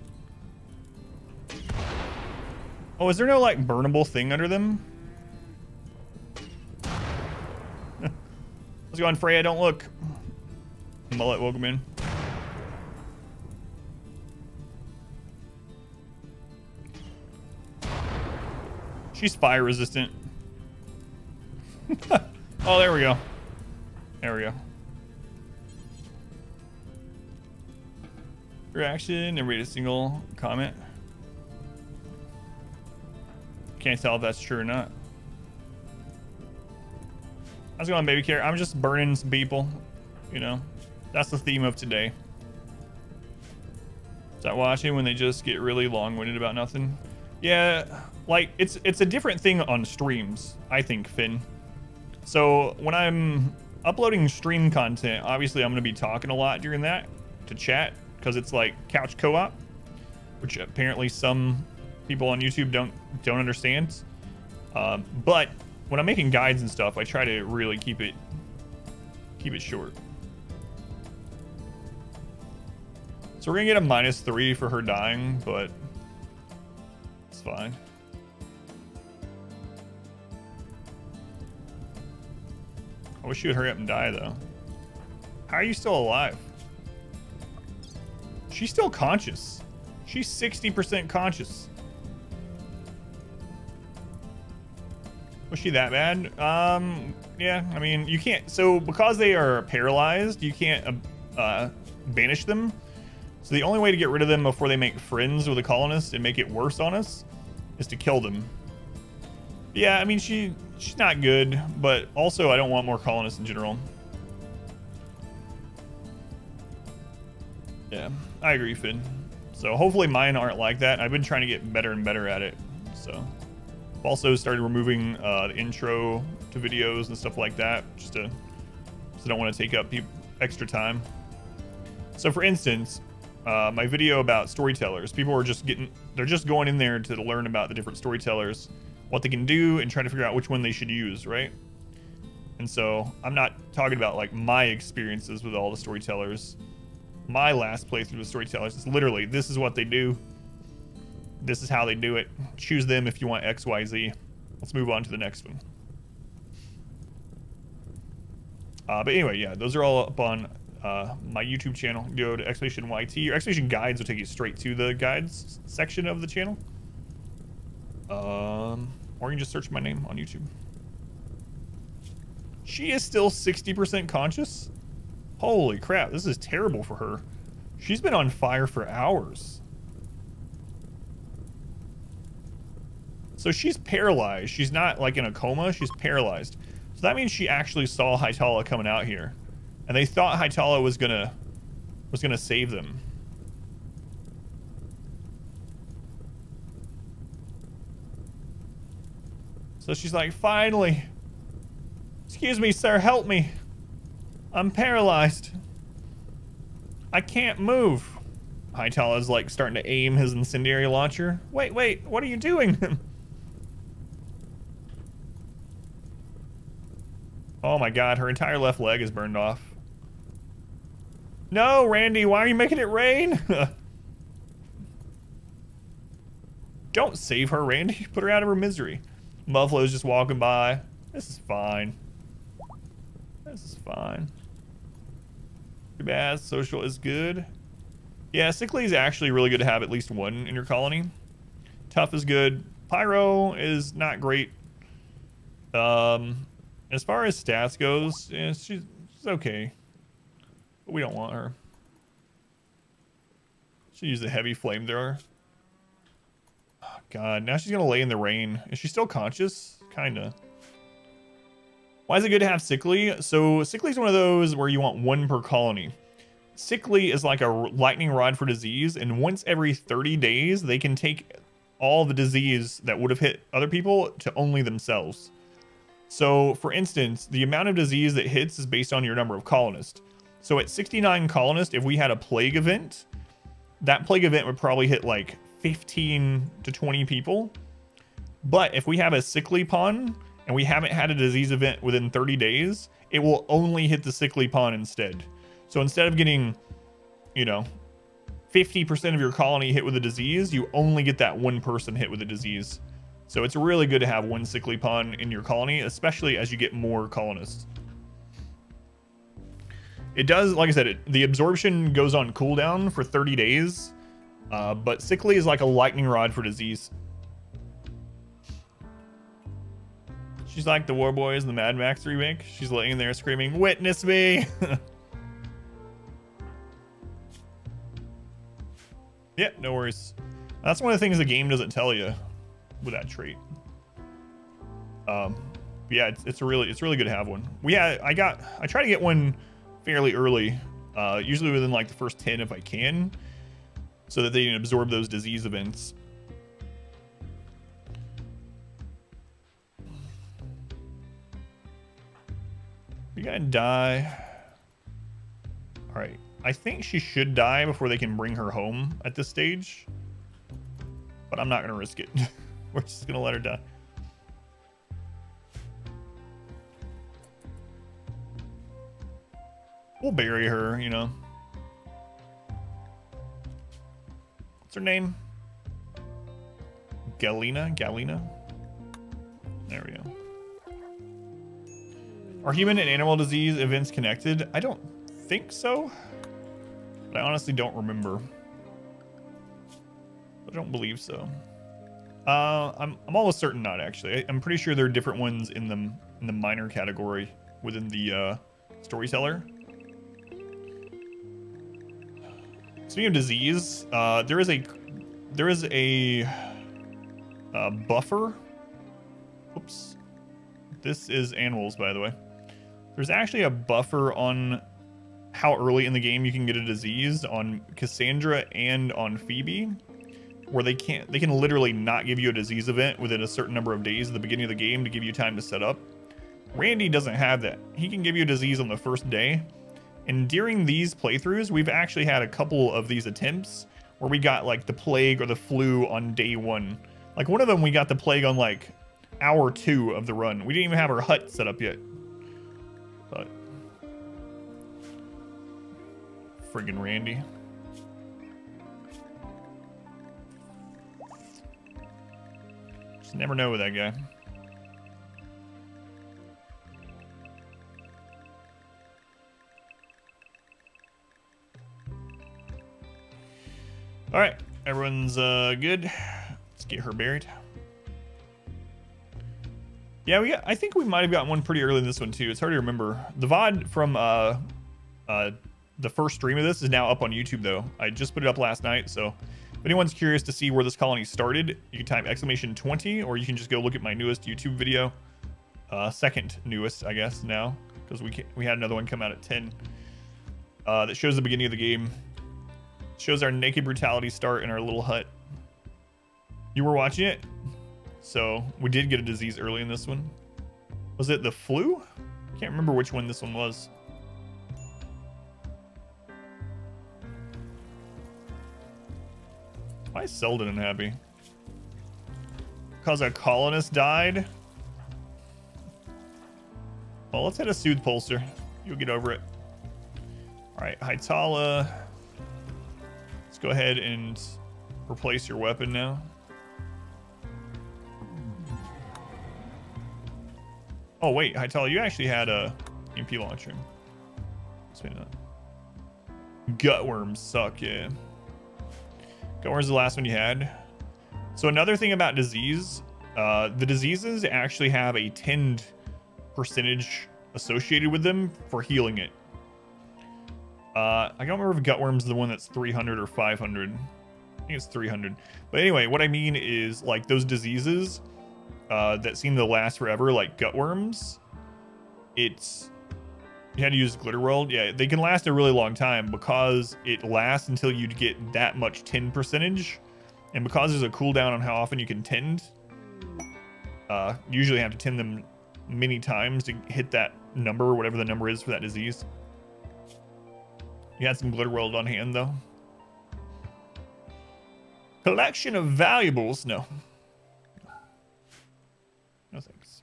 Oh, is there no, like, burnable thing under them? Let's go on, Freya, don't look. Mullet, welcome in. She's fire resistant. Oh, there we go. There we go. Reaction and read a single comment. Can't tell if that's true or not. How's it going, baby care? I'm just burning some people, you know. That's the theme of today. Start watching when they just get really long-winded about nothing. Yeah, like it's a different thing on streams, I think, Finn. So when I'm uploading stream content, obviously I'm going to be talking a lot during that to chat because it's like couch co-op, which apparently some people on YouTube don't understand. But when I'm making guides and stuff, I try to really keep it short. So we're gonna get a -3 for her dying, but it's fine. I wish she would hurry up and die though. How are you still alive? She's still conscious. She's 60% conscious. Was she that bad? Yeah, I mean, you can't, so because they are paralyzed, you can't banish them. So the only way to get rid of them before they make friends with the colonists and make it worse on us is to kill them. Yeah, I mean, she's not good, but also I don't want more colonists in general. Yeah, I agree, Finn. So hopefully mine aren't like that. I've been trying to get better and better at it, so. I've also started removing the intro to videos and stuff like that, just to, because I don't want to take up extra time. So for instance, my video about storytellers, people are just they're just going in there to learn about the different storytellers, what they can do, and trying to figure out which one they should use, right? And so I'm not talking about like my experiences with all the storytellers. My last playthrough with storytellers is literally, this is what they do. This is how they do it. Choose them if you want X, Y, Z. Let's move on to the next one. But anyway, yeah, those are all up on my YouTube channel. Go to Expedition YT. Your Expedition Guides will take you straight to the guides section of the channel. Or you can just search my name on YouTube. She is still 60% conscious? Holy crap, this is terrible for her. She's been on fire for hours. So she's paralyzed. She's not like in a coma, she's paralyzed. So that means she actually saw Hytala coming out here. And they thought Hytala was gonna save them. So she's like, finally. Excuse me, sir, help me. I'm paralyzed. I can't move. Hytala's like starting to aim his incendiary launcher. Wait, what are you doing? Oh my god, her entire left leg is burned off. No, Randy, why are you making it rain? Don't save her, Randy. Put her out of her misery. Muffalo's just walking by. This is fine. This is fine. Too bad. Social is good. Yeah, Sickly is actually really good to have at least one in your colony. Tough is good. Pyro is not great. As far as stats goes, yeah, she's okay. But we don't want her. Should use the heavy flamethrower. Oh, God, now she's gonna lay in the rain. Is she still conscious? Kinda. Why is it good to have Sickly? So Sickly is one of those where you want one per colony. Sickly is like a lightning rod for disease, and once every 30 days, they can take all the disease that would have hit other people to only themselves. So, for instance, the amount of disease that hits is based on your number of colonists. So at 69 colonists, if we had a plague event, that plague event would probably hit like 15 to 20 people. But if we have a sickly pawn and we haven't had a disease event within 30 days, it will only hit the sickly pawn instead. So instead of getting, you know, 50% of your colony hit with a disease, you only get that one person hit with a disease. So it's really good to have one sickly pawn in your colony, especially as you get more colonists. It does, like I said, the absorption goes on cooldown for 30 days, but sickly is like a lightning rod for disease. She's like the War Boys in the Mad Max remake. She's laying there screaming, "Witness me!" Yeah, no worries. That's one of the things the game doesn't tell you with that trait. Yeah, it's really good to have one. I try to get one fairly early, usually within like the first 10 if I can, so that they can absorb those disease events. You gotta die. All right, I think she should die before they can bring her home at this stage, but I'm not gonna risk it. We're just gonna let her die. We'll bury her, you know. What's her name? Galina? There we go. Are human and animal disease events connected? I don't think so, but I honestly don't remember. I don't believe so. I'm almost certain not, actually. I'm pretty sure there are different ones in the minor category within the storyteller. Speaking of disease, there is a buffer. Oops. This is animals, by the way. There's actually a buffer on how early in the game you can get a disease on Cassandra and on Phoebe, where they can literally not give you a disease event within a certain number of days at the beginning of the game to give you time to set up. Randy doesn't have that. He can give you a disease on the first day. And during these playthroughs, we've actually had a couple of these attempts where we got like the plague or the flu on day 1. Like one of them, we got the plague on like hour 2 of the run. We didn't even have our hut set up yet. But friggin' Randy. Just never know with that guy. All right, everyone's good. Let's get her buried. Yeah, I think we might have gotten one pretty early in this one too. It's hard to remember. The VOD from the first stream of this is now up on YouTube though. I just put it up last night, so if anyone's curious to see where this colony started, you can type !20, or you can just go look at my newest YouTube video. Second newest, I guess, now, because we had another one come out at 10 that shows the beginning of the game. Shows our naked brutality start in our little hut. You were watching it? So we did get a disease early in this one. Was it the flu? Can't remember which one this one was. Why is Selden unhappy? Because a colonist died? Well, let's hit a Soothe Pulsar. You'll get over it. Alright, Hytala. Let's go ahead and replace your weapon now. Oh wait, Hytala, you actually had a EMP launcher. Gutworms suck, yeah. Gutworms is the last one you had. So another thing about disease, the diseases actually have a tend percentage associated with them for healing it. I don't remember if Gutworm's is the one that's 300 or 500. I think it's 300. But anyway, what I mean is like those diseases that seem to last forever, like Gutworms. You had to use Glitter World. Yeah, they can last a really long time because it lasts until you get that much tend percentage. And because there's a cooldown on how often you can tend, you usually have to tend them many times to hit that number, whatever the number is for that disease. You had some Glitter World on hand, though. Collection of valuables? No. No thanks.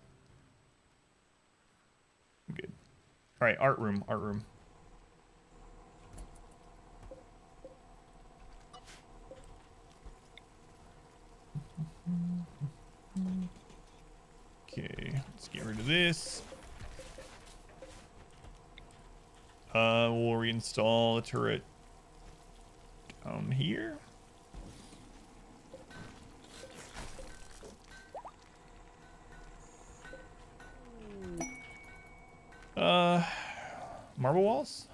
I'm good. All right, art room, art room. Okay, let's get rid of this. We'll reinstall the turret down here. Marble walls?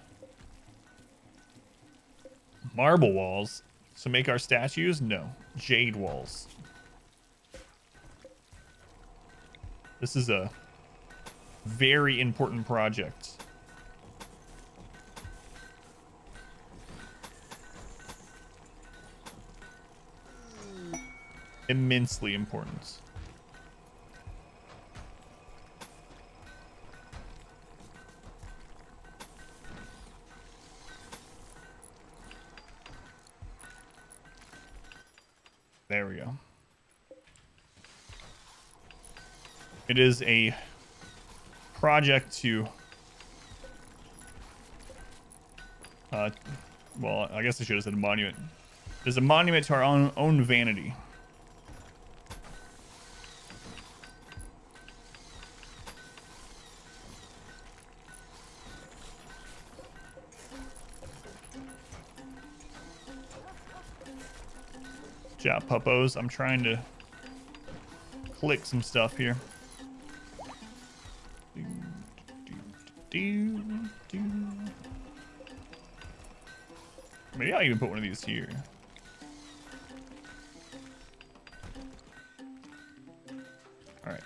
Marble walls? So make our statues? No. Jade walls. This is a very important project. Immensely important. There we go. It is a project to well, I guess I should have said a monument. There's a monument to our own vanity. Job, puppos. I'm trying to click some stuff here. Maybe I'll even put one of these here. All right.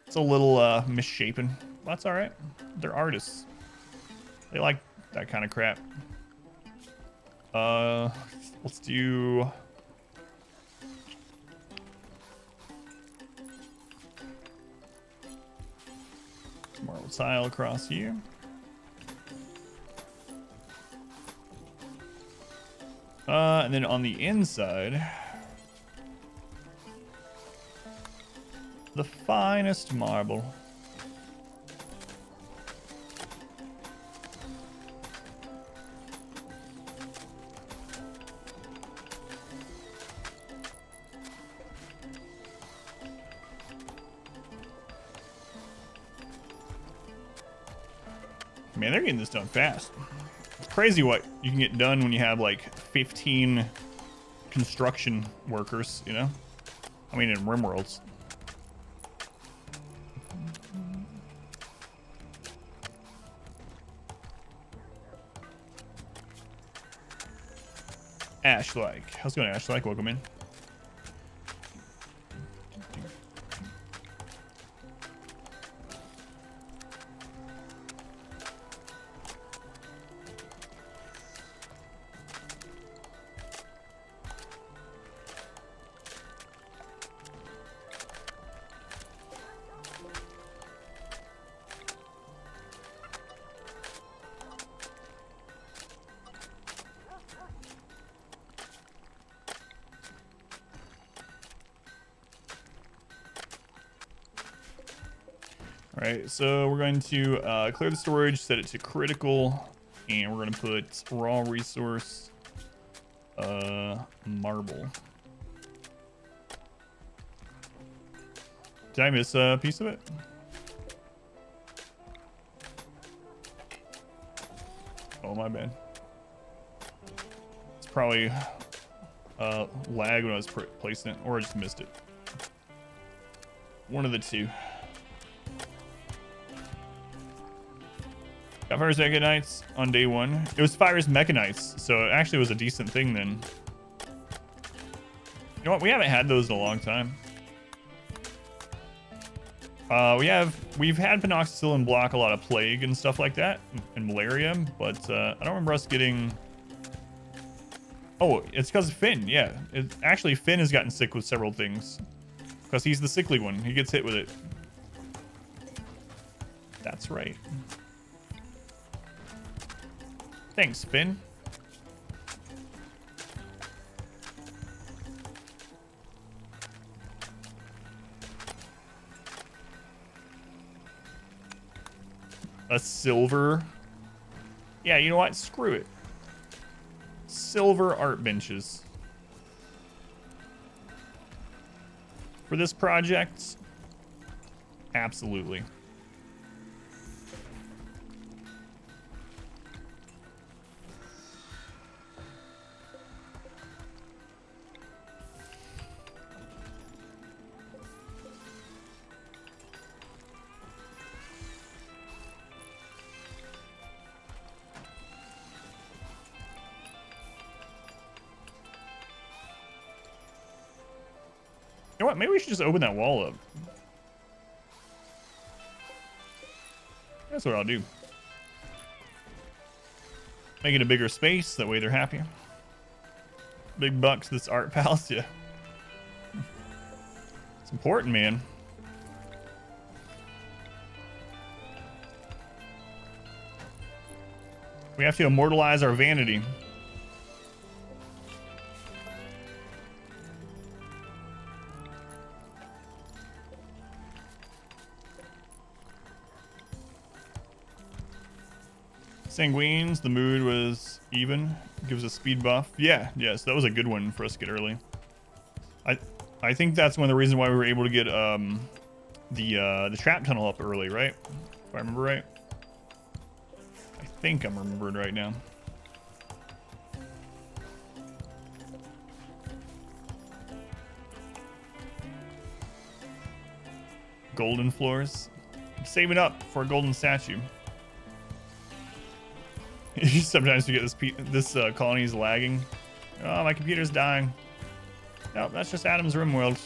It's a little misshapen. That's all right. They're artists. They like that kind of crap. Let's do marble tile across here. And then on the inside, the finest marble. Man, they're getting this done fast. It's crazy what you can get done when you have like 15 construction workers, you know? I mean, in RimWorlds. Ashlike. How's it going, Ashlike? Welcome in. All right, so we're going to clear the storage, set it to critical, and we're going to put raw resource marble. Did I miss a piece of it? Oh, my bad. It's probably lag when I was placing it, or I just missed it. One of the two. Got Fire's Mechanites on day 1. It was Fire's Mechanites, so it actually was a decent thing then. You know what? We haven't had those in a long time. We've had Penoxycillin block a lot of plague and stuff like that, and malaria, but I don't remember us getting. Oh, it's because of Finn. Yeah, actually Finn has gotten sick with several things because he's the sickly one. He gets hit with it. That's right. Thanks, Finn. A silver. Yeah, you know what? Screw it. Silver art benches. For this project, absolutely. You know what? Maybe we should just open that wall up. That's what I'll do. Make it a bigger space. That way they're happy. Big bucks, this art palace. Yeah. It's important, man. We have to immortalize our vanity. Sanguines, the mood was even. Gives a speed buff. Yeah, yes, that was a good one for us to get early. I think that's one of the reasons why we were able to get the trap tunnel up early, right? If I remember right. I think I'm remembering right now. Golden floors. I'm saving up for a golden statue. Sometimes you get this colony is lagging. Oh, my computer's dying. Nope, that's just Adam's RimWorld.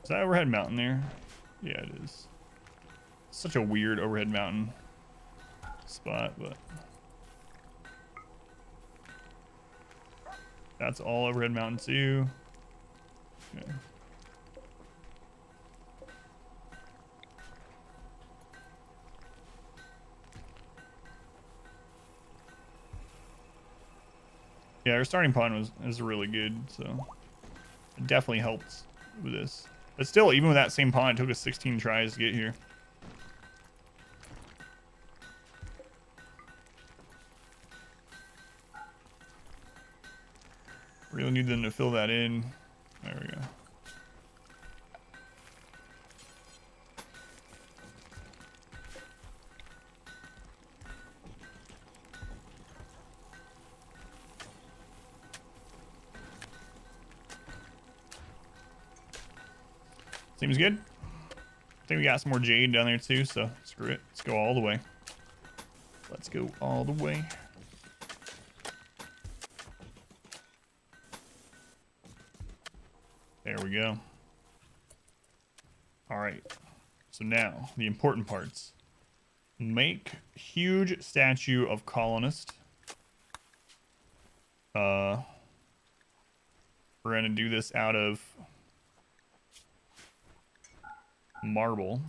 Is that overhead mountain there? Yeah, it is. Such a weird overhead mountain spot, but that's all overhead mountain too. Okay. Yeah, our starting pond is really good, so it definitely helped with this. But still, even with that same pond, it took us 16 tries to get here. Really need them to fill that in. There we go. Seems good. I think we got some more jade down there too, so screw it. Let's go all the way. Let's go all the way. There we go. All right. So now the important parts. Make huge statue of colonist. We're gonna do this out of marble.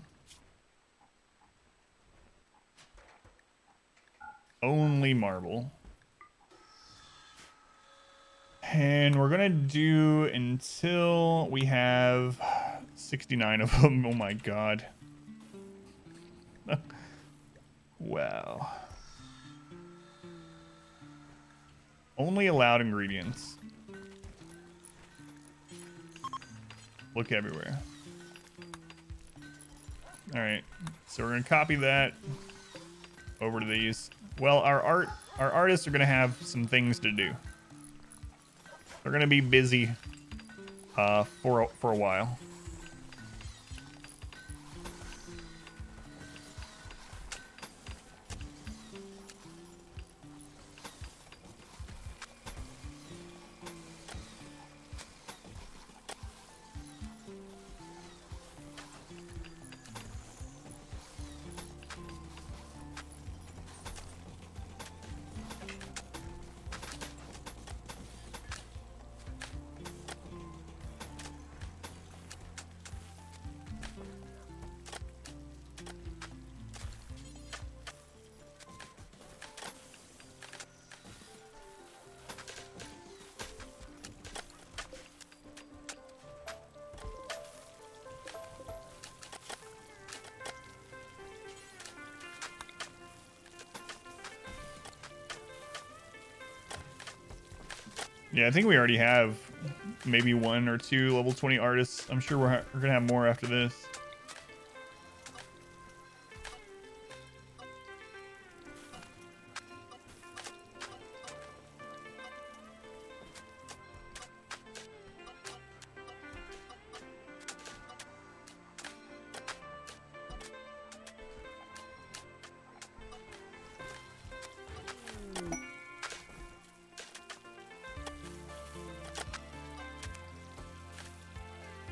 Only marble. And we're gonna do until we have 69 of them. Oh my god. Wow. Only allowed ingredients. Look everywhere. All right, so we're gonna copy that over to these. Well, our artists are gonna have some things to do. They're gonna be busy for a while. Yeah, I think we already have maybe 1 or 2 level 20 artists. I'm sure we're gonna have more after this.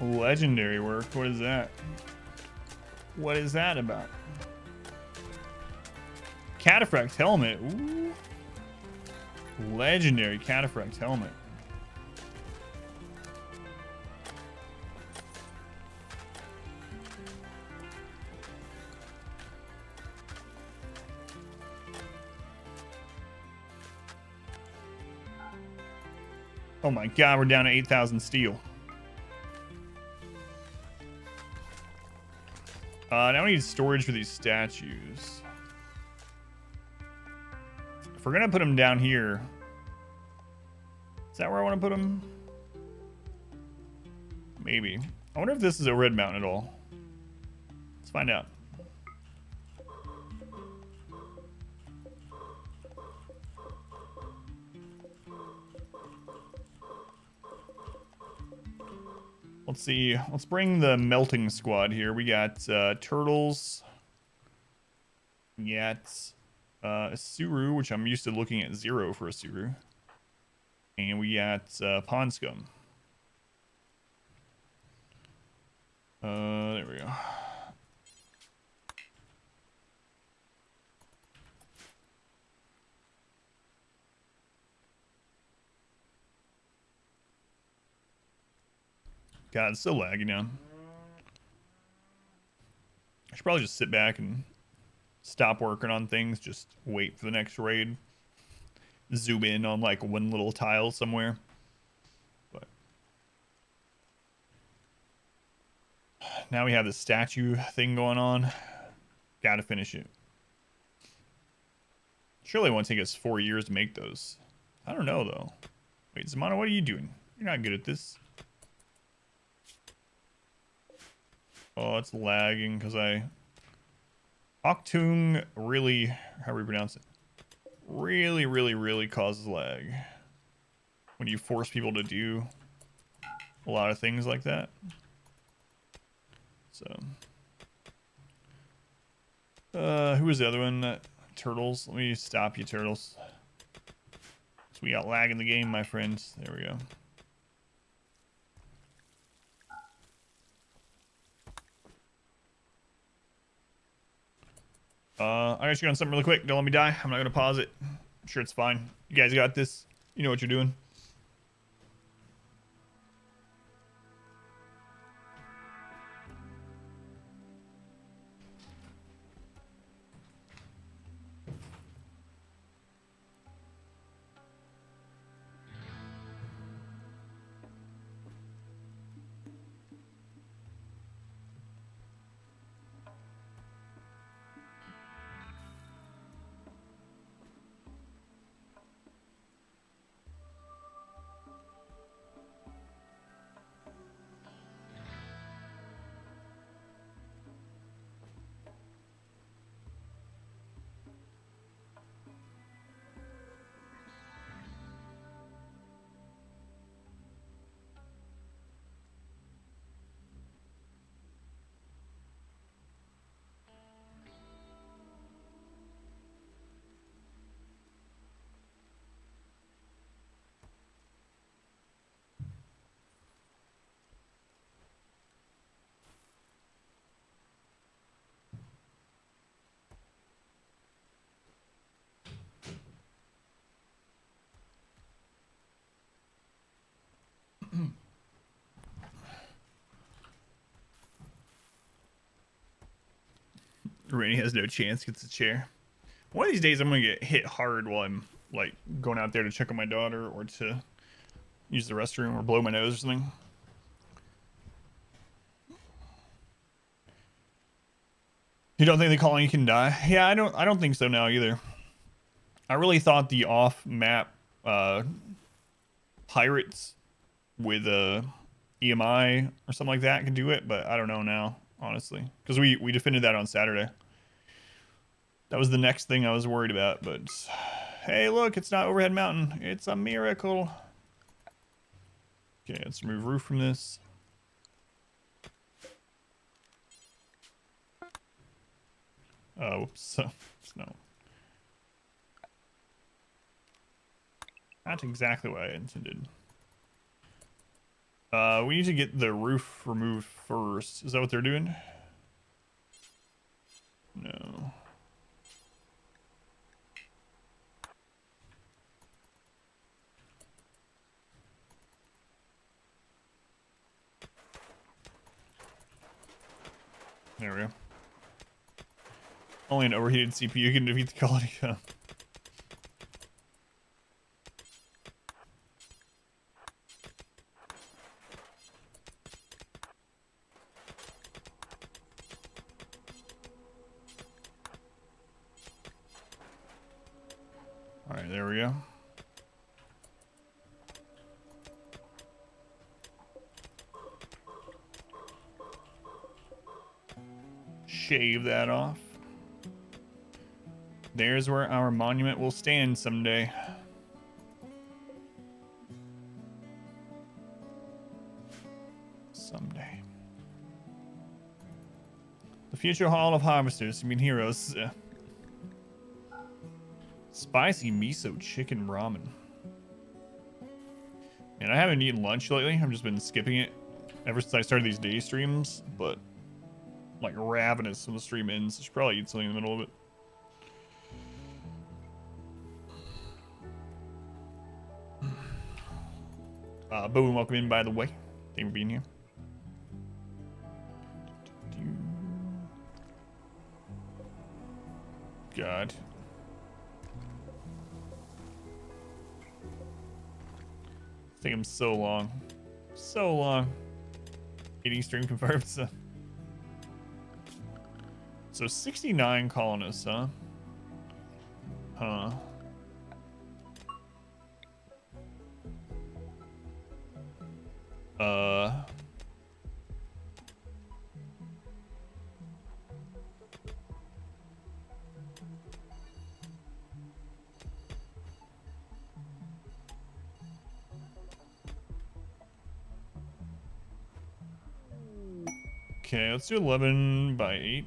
Legendary work. What is that? What is that about? Cataphract helmet. Ooh. Legendary Cataphract helmet. Oh my god, we're down to 8,000 steel. Now we need storage for these statues. If we're gonna put them down here, is that where I want to put them? Maybe. I wonder if this is a red mountain at all. Let's find out. Let's see. Let's bring the melting squad here. We got turtles. We got a Suru, which I'm used to looking at 0 for a Suru. And we got Pond Scum. There we go. God, it's so laggy now. I should probably just sit back and stop working on things. Just wait for the next raid. Zoom in on like one little tile somewhere. But now we have the statue thing going on. Gotta finish it. Surely it won't take us 4 years to make those. I don't know though. Wait, Zamana, what are you doing? You're not good at this. Oh, it's lagging because Octung really, how do we pronounce it? Really causes lag when you force people to do a lot of things like that. So, who was the other one? Turtles. Let me stop you, Turtles. So we got lag in the game, my friends. There we go. I gotta shoot on something really quick. Don't let me die. I'm not gonna pause it. I'm sure it's fine. You guys got this. You know what you're doing. Rainy has no chance, gets a chair. One of these days I'm gonna get hit hard while I'm like going out there to check on my daughter or to use the restroom or blow my nose or something. You don't think the colony can die? Yeah, I don't think so now either. I really thought the off-map pirates with EMI or something like that could do it, but I don't know now, honestly, because we defended that on Saturday. That was the next thing I was worried about, but hey, look, it's not Overhead Mountain. It's a miracle. Okay, let's remove roof from this. Oh, whoops. No. Not exactly what I intended. We need to get the roof removed first. Is that what they're doing? No. There we go. Only an overheated CPU can defeat the colony. Alright, there we go. Shave that off. There's where our monument will stand someday. Someday. The future hall of harvesters, you mean heroes. Spicy miso chicken ramen. And I haven't eaten lunch lately. I've just been skipping it ever since I started these day streams, but like ravenous when the stream ends. I should probably eat something in the middle of it. Boom, welcome in, by the way. Thank you for being here. God. It's taking so long. So long. Eating stream confirmed, so. So 69 colonists, huh? Huh. Okay, let's do 11 by 8.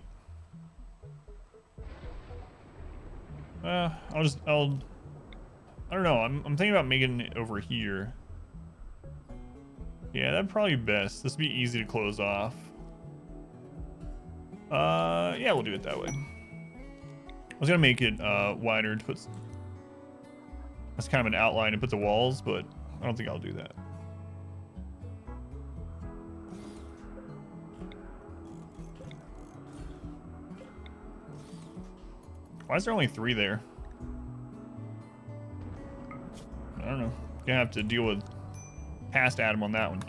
I don't know. I'm thinking about making it over here. Yeah, that'd probably be best. This would be easy to close off. Yeah, we'll do it that way. I was gonna make it wider to put that's kind of an outline to put the walls, but I don't think I'll do that. Why is there only 3 there? I don't know. Gonna have to deal with past Adam on that one.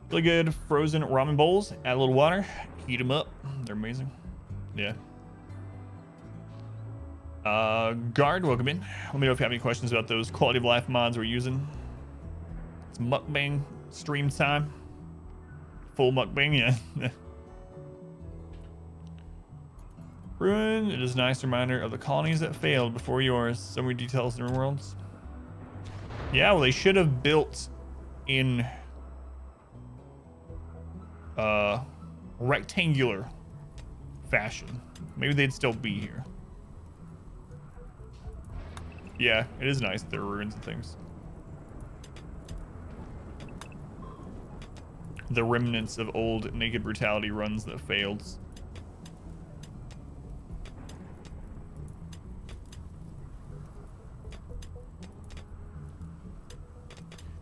Really good frozen ramen bowls. Add a little water. Heat them up. They're amazing. Yeah. Guard, welcome in. Let me know if you have any questions about those quality of life mods we're using. It's mukbang stream time. Full mukbang, yeah. Ruin, it is a nice reminder of the colonies that failed before yours. So many details in RimWorlds. Yeah, well, they should have built in rectangular fashion. Maybe they'd still be here. Yeah, it is nice that there are ruins and things. The remnants of old Naked Brutality runs that failed.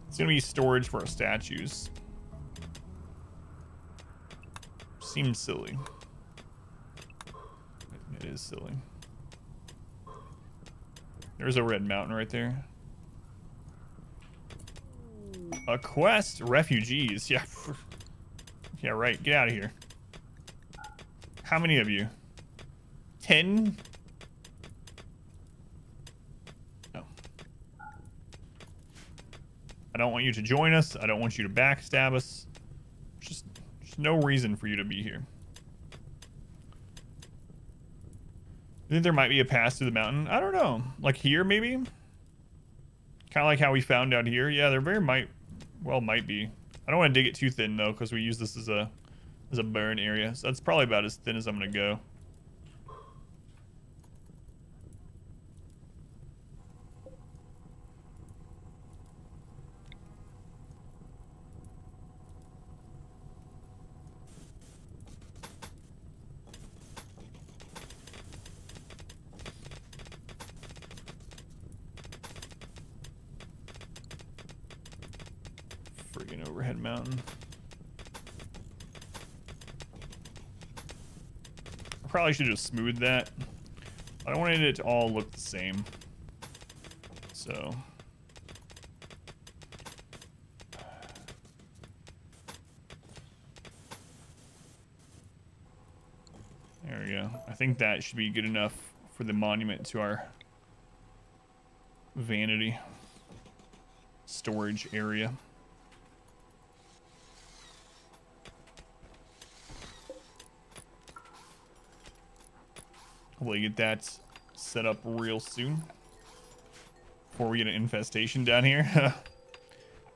It's gonna be storage for our statues. seems silly. It is silly. There's a red mountain right there. A quest? Refugees. Yeah. Yeah, right. Get out of here. How many of you? 10? No. I don't want you to join us. I don't want you to backstab us. Just no reason for you to be here. I think there might be a pass through the mountain. I don't know. Like here, maybe? Kind of like how we found out here. Yeah, there very might be. I don't want to dig it too thin, though, because we use this as a burn area. So that's probably about as thin as I'm going to go. Friggin' overhead mountain. I probably should have smoothed that. I wanted it to all look the same. So. There we go. I think that should be good enough for the monument to our vanity storage area. Hopefully get that set up real soon before we get an infestation down here.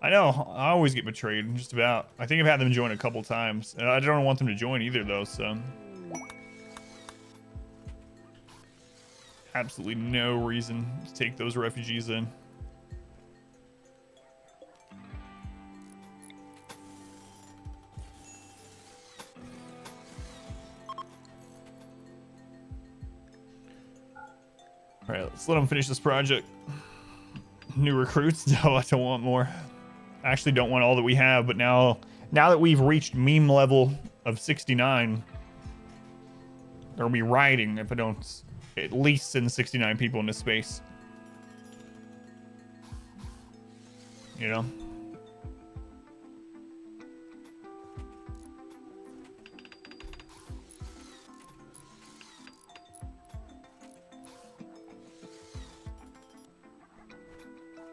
I know, I always get betrayed, just about. I think I've had them join a couple times. And I don't want them to join either, though, so. Absolutely no reason to take those refugees in. All right, let's let them finish this project. New recruits? No, I don't want more. I actually don't want all that we have, but now that we've reached meme level of 69, there'll be rioting if I don't at least send 69 people into space. You know?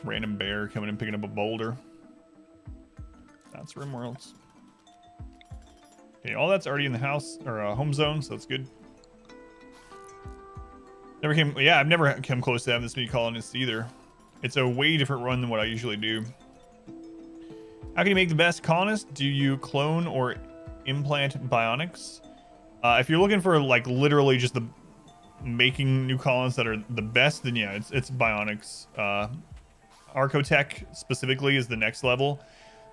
Random bear coming and picking up a boulder. That's RimWorlds. Okay, all that's already in the house or home zone, so that's good. I've never come close to having this many colonists either. It's a way different run than what I usually do. How can you make the best colonist? Do you clone or implant bionics? If you're looking for like literally just the making new colonists that are the best, then yeah, it's bionics. Archotech specifically is the next level.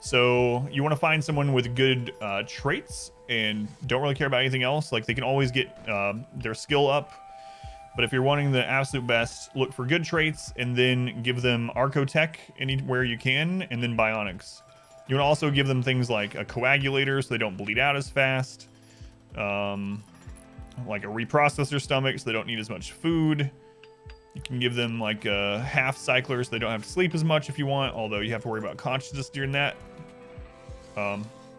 So you want to find someone with good traits and don't really care about anything else. Like they can always get their skill up. But if you're wanting the absolute best, look for good traits and then give them Archotech anywhere you can, and then bionics. You want to also give them things like a coagulator so they don't bleed out as fast. Like a reprocessor stomach so they don't need as much food. You can give them like a half cycler so they don't have to sleep as much if you want, although you have to worry about consciousness during that.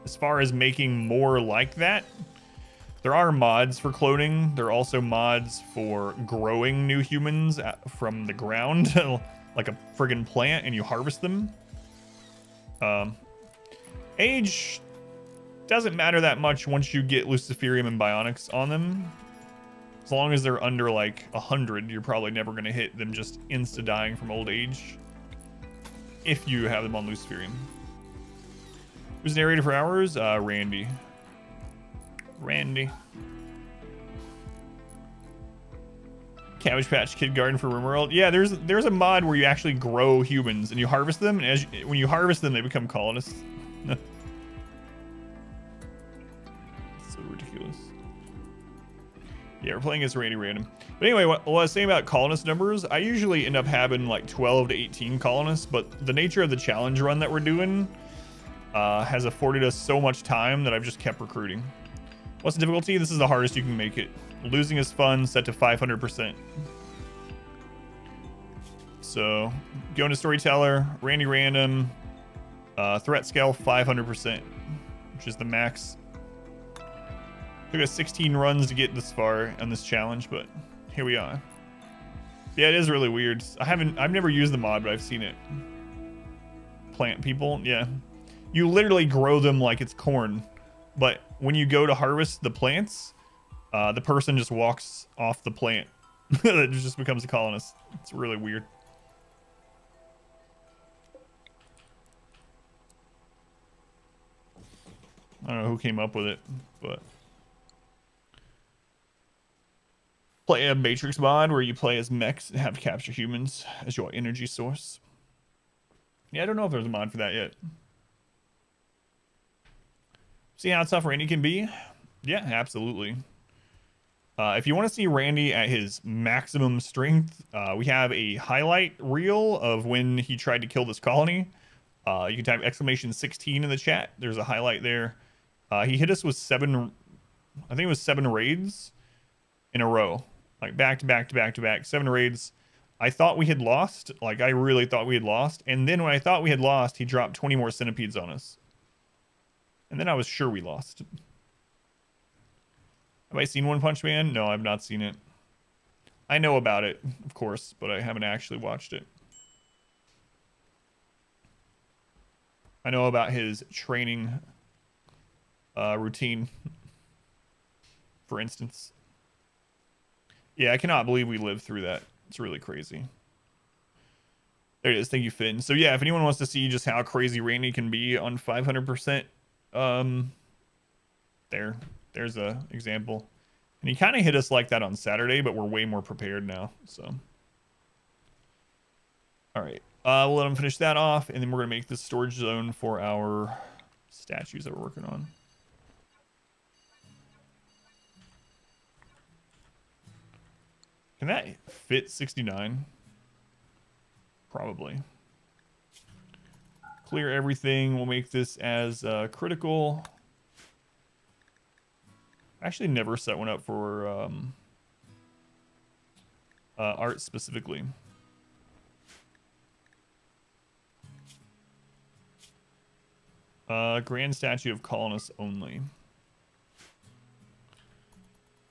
As far as making more like that, there are mods for cloning. There are also mods for growing new humans from the ground, like a friggin' plant, and you harvest them. Age doesn't matter that much once you get Luciferium and Bionics on them. As long as they're under like 100, you're probably never going to hit them just insta-dying from old age. If you have them on Luciferium. Who's narrator for hours? Randy. Cabbage Patch Kid Garden for RimWorld. Yeah, there's a mod where you actually grow humans and you harvest them, and when you harvest them, they become colonists. So ridiculous. Yeah, we're playing as Randy Random. But anyway, what I was saying about colonist numbers, I usually end up having like 12 to 18 colonists, but the nature of the challenge run that we're doing has afforded us so much time that I've just kept recruiting. What's the difficulty? This is the hardest you can make it. Losing is fun, set to 500%. So, going to Storyteller, Randy Random, threat scale 500%, which is the max. Took us 16 runs to get this far on this challenge, but here we are. Yeah, it is really weird. I've never used the mod, but I've seen it. Plant people, yeah. You literally grow them like it's corn, but when you go to harvest the plants, the person just walks off the plant. It just becomes a colonist. It's really weird. I don't know who came up with it, but play a Matrix mod where you play as mechs and have to capture humans as your energy source. Yeah, I don't know if there's a mod for that yet. See how tough Randy can be? Yeah, absolutely. If you want to see Randy at his maximum strength, we have a highlight reel of when he tried to kill this colony. You can type !16 in the chat. There's a highlight there. He hit us with 7, I think it was 7 raids in a row. Like back to back to back to back. 7 raids. I thought we had lost. Like, I really thought we had lost. And then when I thought we had lost, he dropped 20 more centipedes on us. And then I was sure we lost. Have I seen One Punch Man? No, I've not seen it. I know about it, of course, but I haven't actually watched it. I know about his training routine, for instance. Yeah, I cannot believe we lived through that. It's really crazy. There it is. Thank you, Finn. So yeah, if anyone wants to see just how crazy Randy can be on 500%, there's a example. And he kind of hit us like that on Saturday, but we're way more prepared now. So, all right, we'll let him finish that off, and then we're gonna make this storage zone for our statues that we're working on. Can that fit 69? Probably. Clear everything. We'll make this as critical. I actually never set one up for art specifically. Grand statue of colonists only.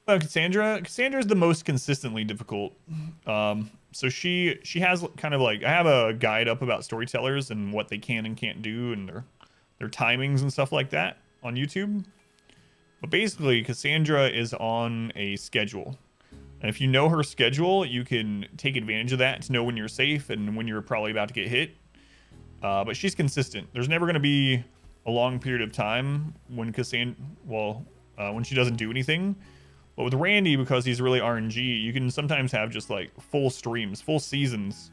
Cassandra is the most consistently difficult. So she has kind of like, I have a guide up about storytellers and what they can and can't do and their timings and stuff like that on YouTube. But basically, Cassandra is on a schedule. And if you know her schedule, you can take advantage of that to know when you're safe and when you're probably about to get hit. But she's consistent. There's never going to be a long period of time when Cassandra, when she doesn't do anything. But with Randy, because he's really RNG, you can sometimes have just like full streams, full seasons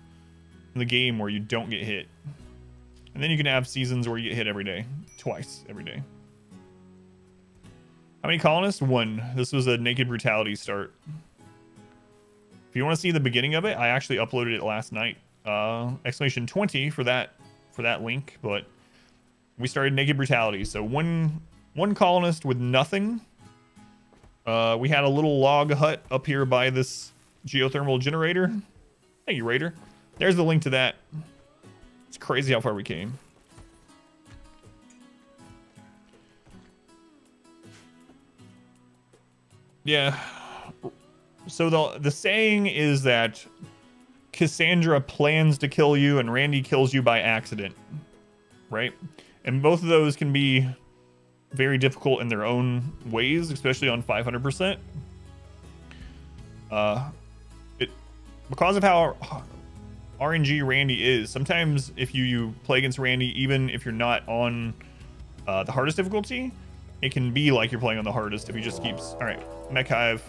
in the game where you don't get hit. And then you can have seasons where you get hit every day, twice every day. How many colonists? 1. This was a Naked Brutality start. If you want to see the beginning of it, I actually uploaded it last night. !20 for that link, but we started Naked Brutality. So one colonist with nothing. We had a little log hut up here by this geothermal generator. Thank you, Raider. There's the link to that. It's crazy how far we came. Yeah. So the saying is that Cassandra plans to kill you and Randy kills you by accident, right? And both of those can be very difficult in their own ways, especially on 500%. Because of how RNG Randy is, sometimes if you play against Randy, even if you're not on the hardest difficulty, it can be like you're playing on the hardest if he just keeps... All right, Mech Hive.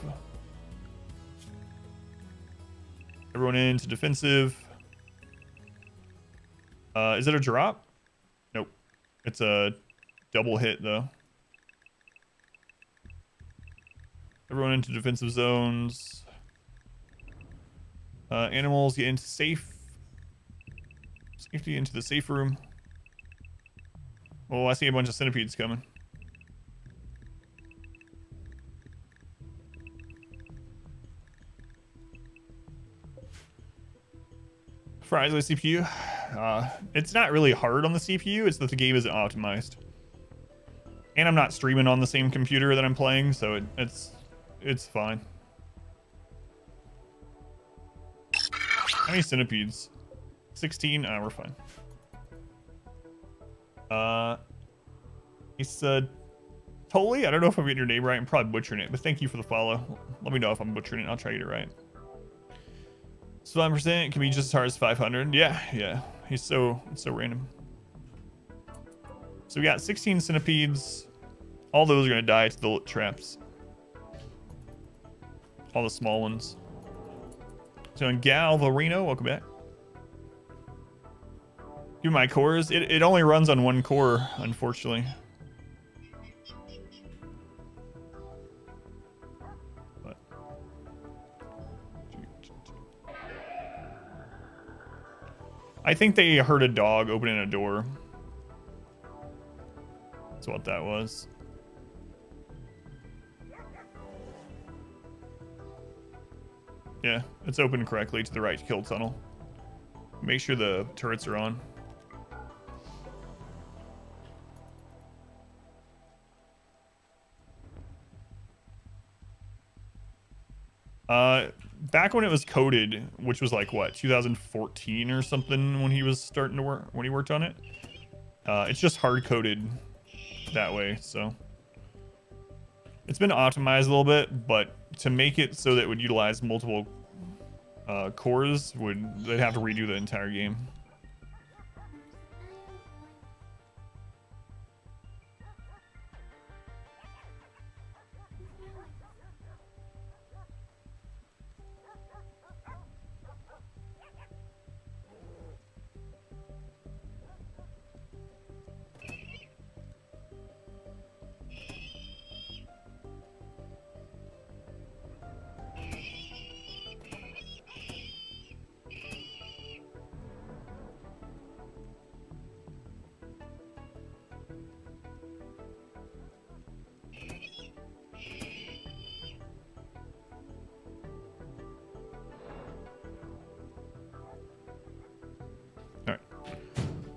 Everyone into defensive. Is it a drop? Nope. It's a double hit, though. Everyone into defensive zones. Animals get into safety into the safe room. Oh, I see a bunch of centipedes coming. Surprisingly, CPU. It's not really hard on the CPU. It's that the game isn't optimized, and I'm not streaming on the same computer that I'm playing, so it's fine. How many centipedes? 16. We're fine. He said, Totally. I don't know if I'm getting your name right. I'm probably butchering it, but thank you for the follow. Let me know if I'm butchering it. I'll try to get it right. So 5% can be just as hard as 500. Yeah. He's it's so random. So we got 16 centipedes. All those are gonna die to the traps. All the small ones. So in Galvarino, welcome back. Give my cores. It only runs on one core, unfortunately. But I think they heard a dog opening a door. That's what that was. Yeah, it's open correctly to the right kill tunnel. Make sure the turrets are on. Back when it was coded, which was like what, 2014 or something, when he was starting to work, when he worked on it. It's just hard coded that way, so it's been optimized a little bit, but to make it so that it would utilize multiple cores, they'd have to redo the entire game.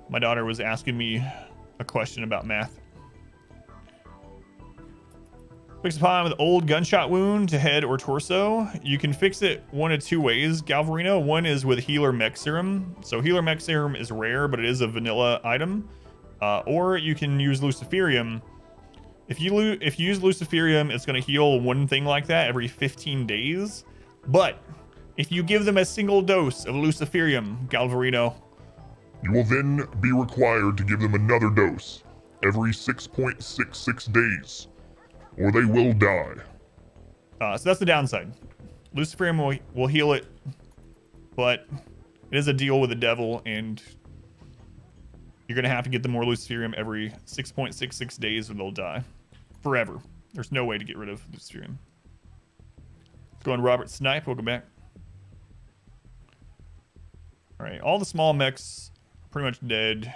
My daughter was asking me a question about math. Fix a pawn with old gunshot wound to head or torso. You can fix it one of two ways, Galvarino. One is with Healer Mech Serum. So Healer Mech Serum is rare, but it is a vanilla item. Or you can use Luciferium. If you use Luciferium, it's going to heal one thing like that every 15 days. But if you give them a single dose of Luciferium, Galvarino, you will then be required to give them another dose every 6.66 days, or they will die. So that's the downside. Luciferium will heal it, but it is a deal with the devil, and you're going to have to get them more Luciferium every 6.66 days or they'll die. Forever. There's no way to get rid of Luciferium. Let's go on Robert Snipe. Welcome back. All right, all the small mechs pretty much dead.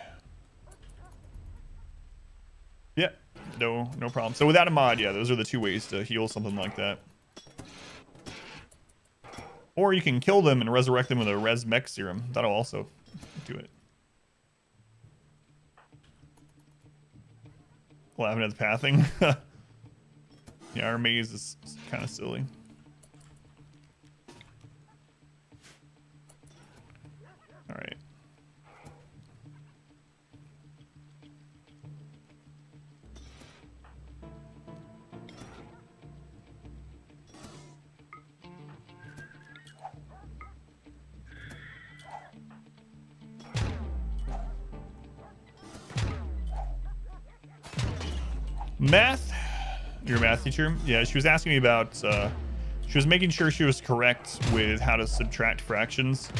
Yeah, no problem. So without a mod, yeah, those are the two ways to heal something like that. Or you can kill them and resurrect them with a Res Mech Serum. That'll also do it. Laughing at the pathing. Yeah, our maze is kind of silly. All right. Math? Your math teacher? Yeah, she was asking me about, she was making sure she was correct with how to subtract fractions.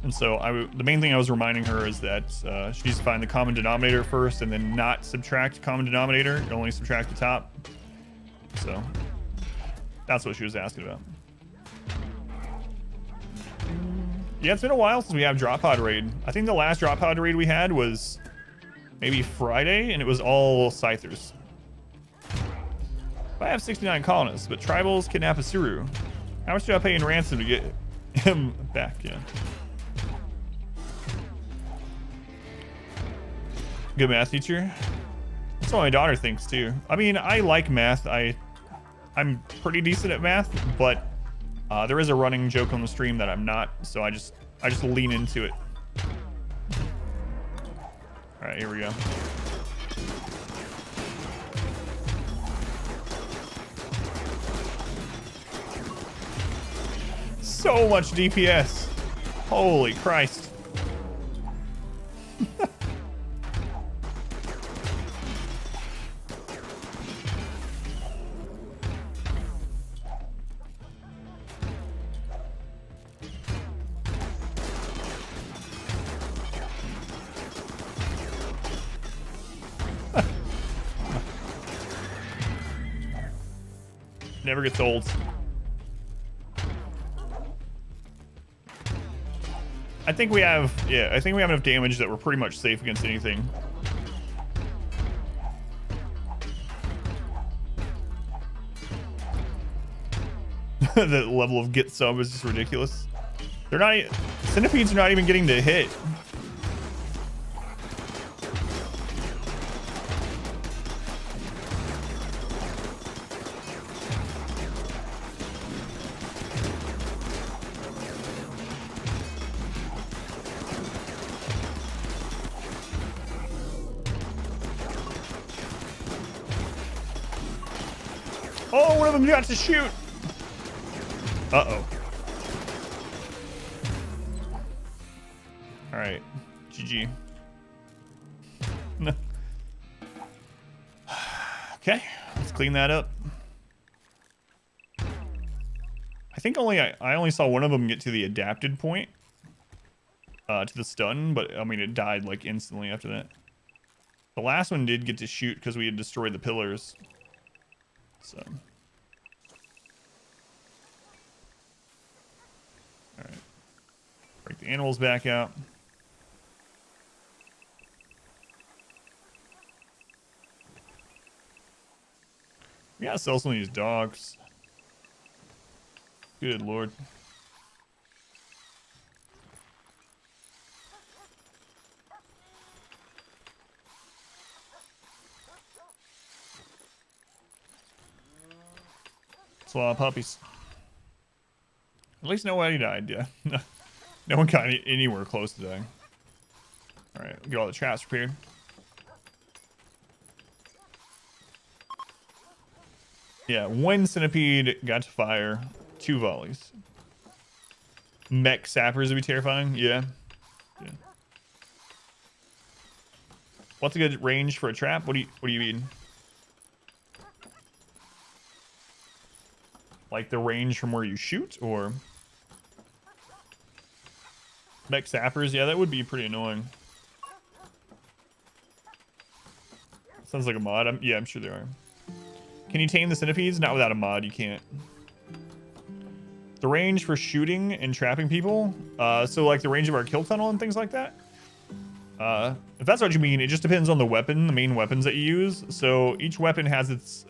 And so the main thing I was reminding her is that she needs to find the common denominator first and then not subtract common denominator, only subtract the top. So that's what she was asking about. Yeah, it's been a while since we have Drop Pod Raid. I think the last Drop Pod Raid we had was maybe Friday, and it was all Scythers. I have 69 colonists, but tribals kidnap Asuru. How much do I pay in ransom to get him back? Yeah. Good math teacher. That's what my daughter thinks too. I mean, I like math. I'm pretty decent at math, but there is a running joke on the stream that I'm not, so I just lean into it. All right, here we go. So much DPS. Holy Christ. Never gets old. I think we have, yeah, I think we have enough damage that we're pretty much safe against anything. The level of get sub is just ridiculous. They're not, centipedes are not even getting to hit. Oh, one of them got to shoot. Uh-oh. All right, GG. Okay, let's clean that up. I think I only saw one of them get to the adapted point, to the stun, but I mean it died like instantly after that. The last one did get to shoot because we had destroyed the pillars. So. All right. Break the animals back out. We gotta sell some of these dogs. Good lord. It's a lot of puppies. At least nobody died, yeah. No one got anywhere close to dying. Alright, get all the traps prepared. Yeah, one centipede got to fire 2 volleys. Mech sappers would be terrifying, yeah. Yeah. What's a good range for a trap? What do you mean? Like the range from where you shoot, or mech sappers? Yeah, that would be pretty annoying. Sounds like a mod. Yeah, I'm sure there are. Can you tame the centipedes? Not without a mod, you can't. The range for shooting and trapping people. So like the range of our kill tunnel and things like that. If that's what you mean, it just depends on the weapon, the main weapons that you use. So each weapon has its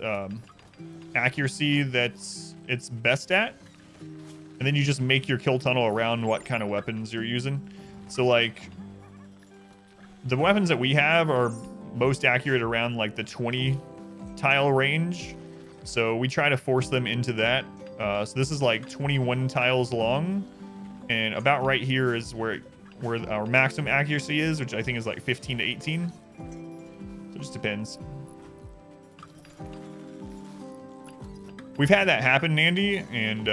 accuracy that's it's best at, and then you just make your kill tunnel around what kind of weapons you're using. So like the weapons that we have are most accurate around like the 20 tile range, so we try to force them into that. So this is like 21 tiles long, and about right here is where our maximum accuracy is, which I think is like 15 to 18. So it just depends. We've had that happen, Nandy, and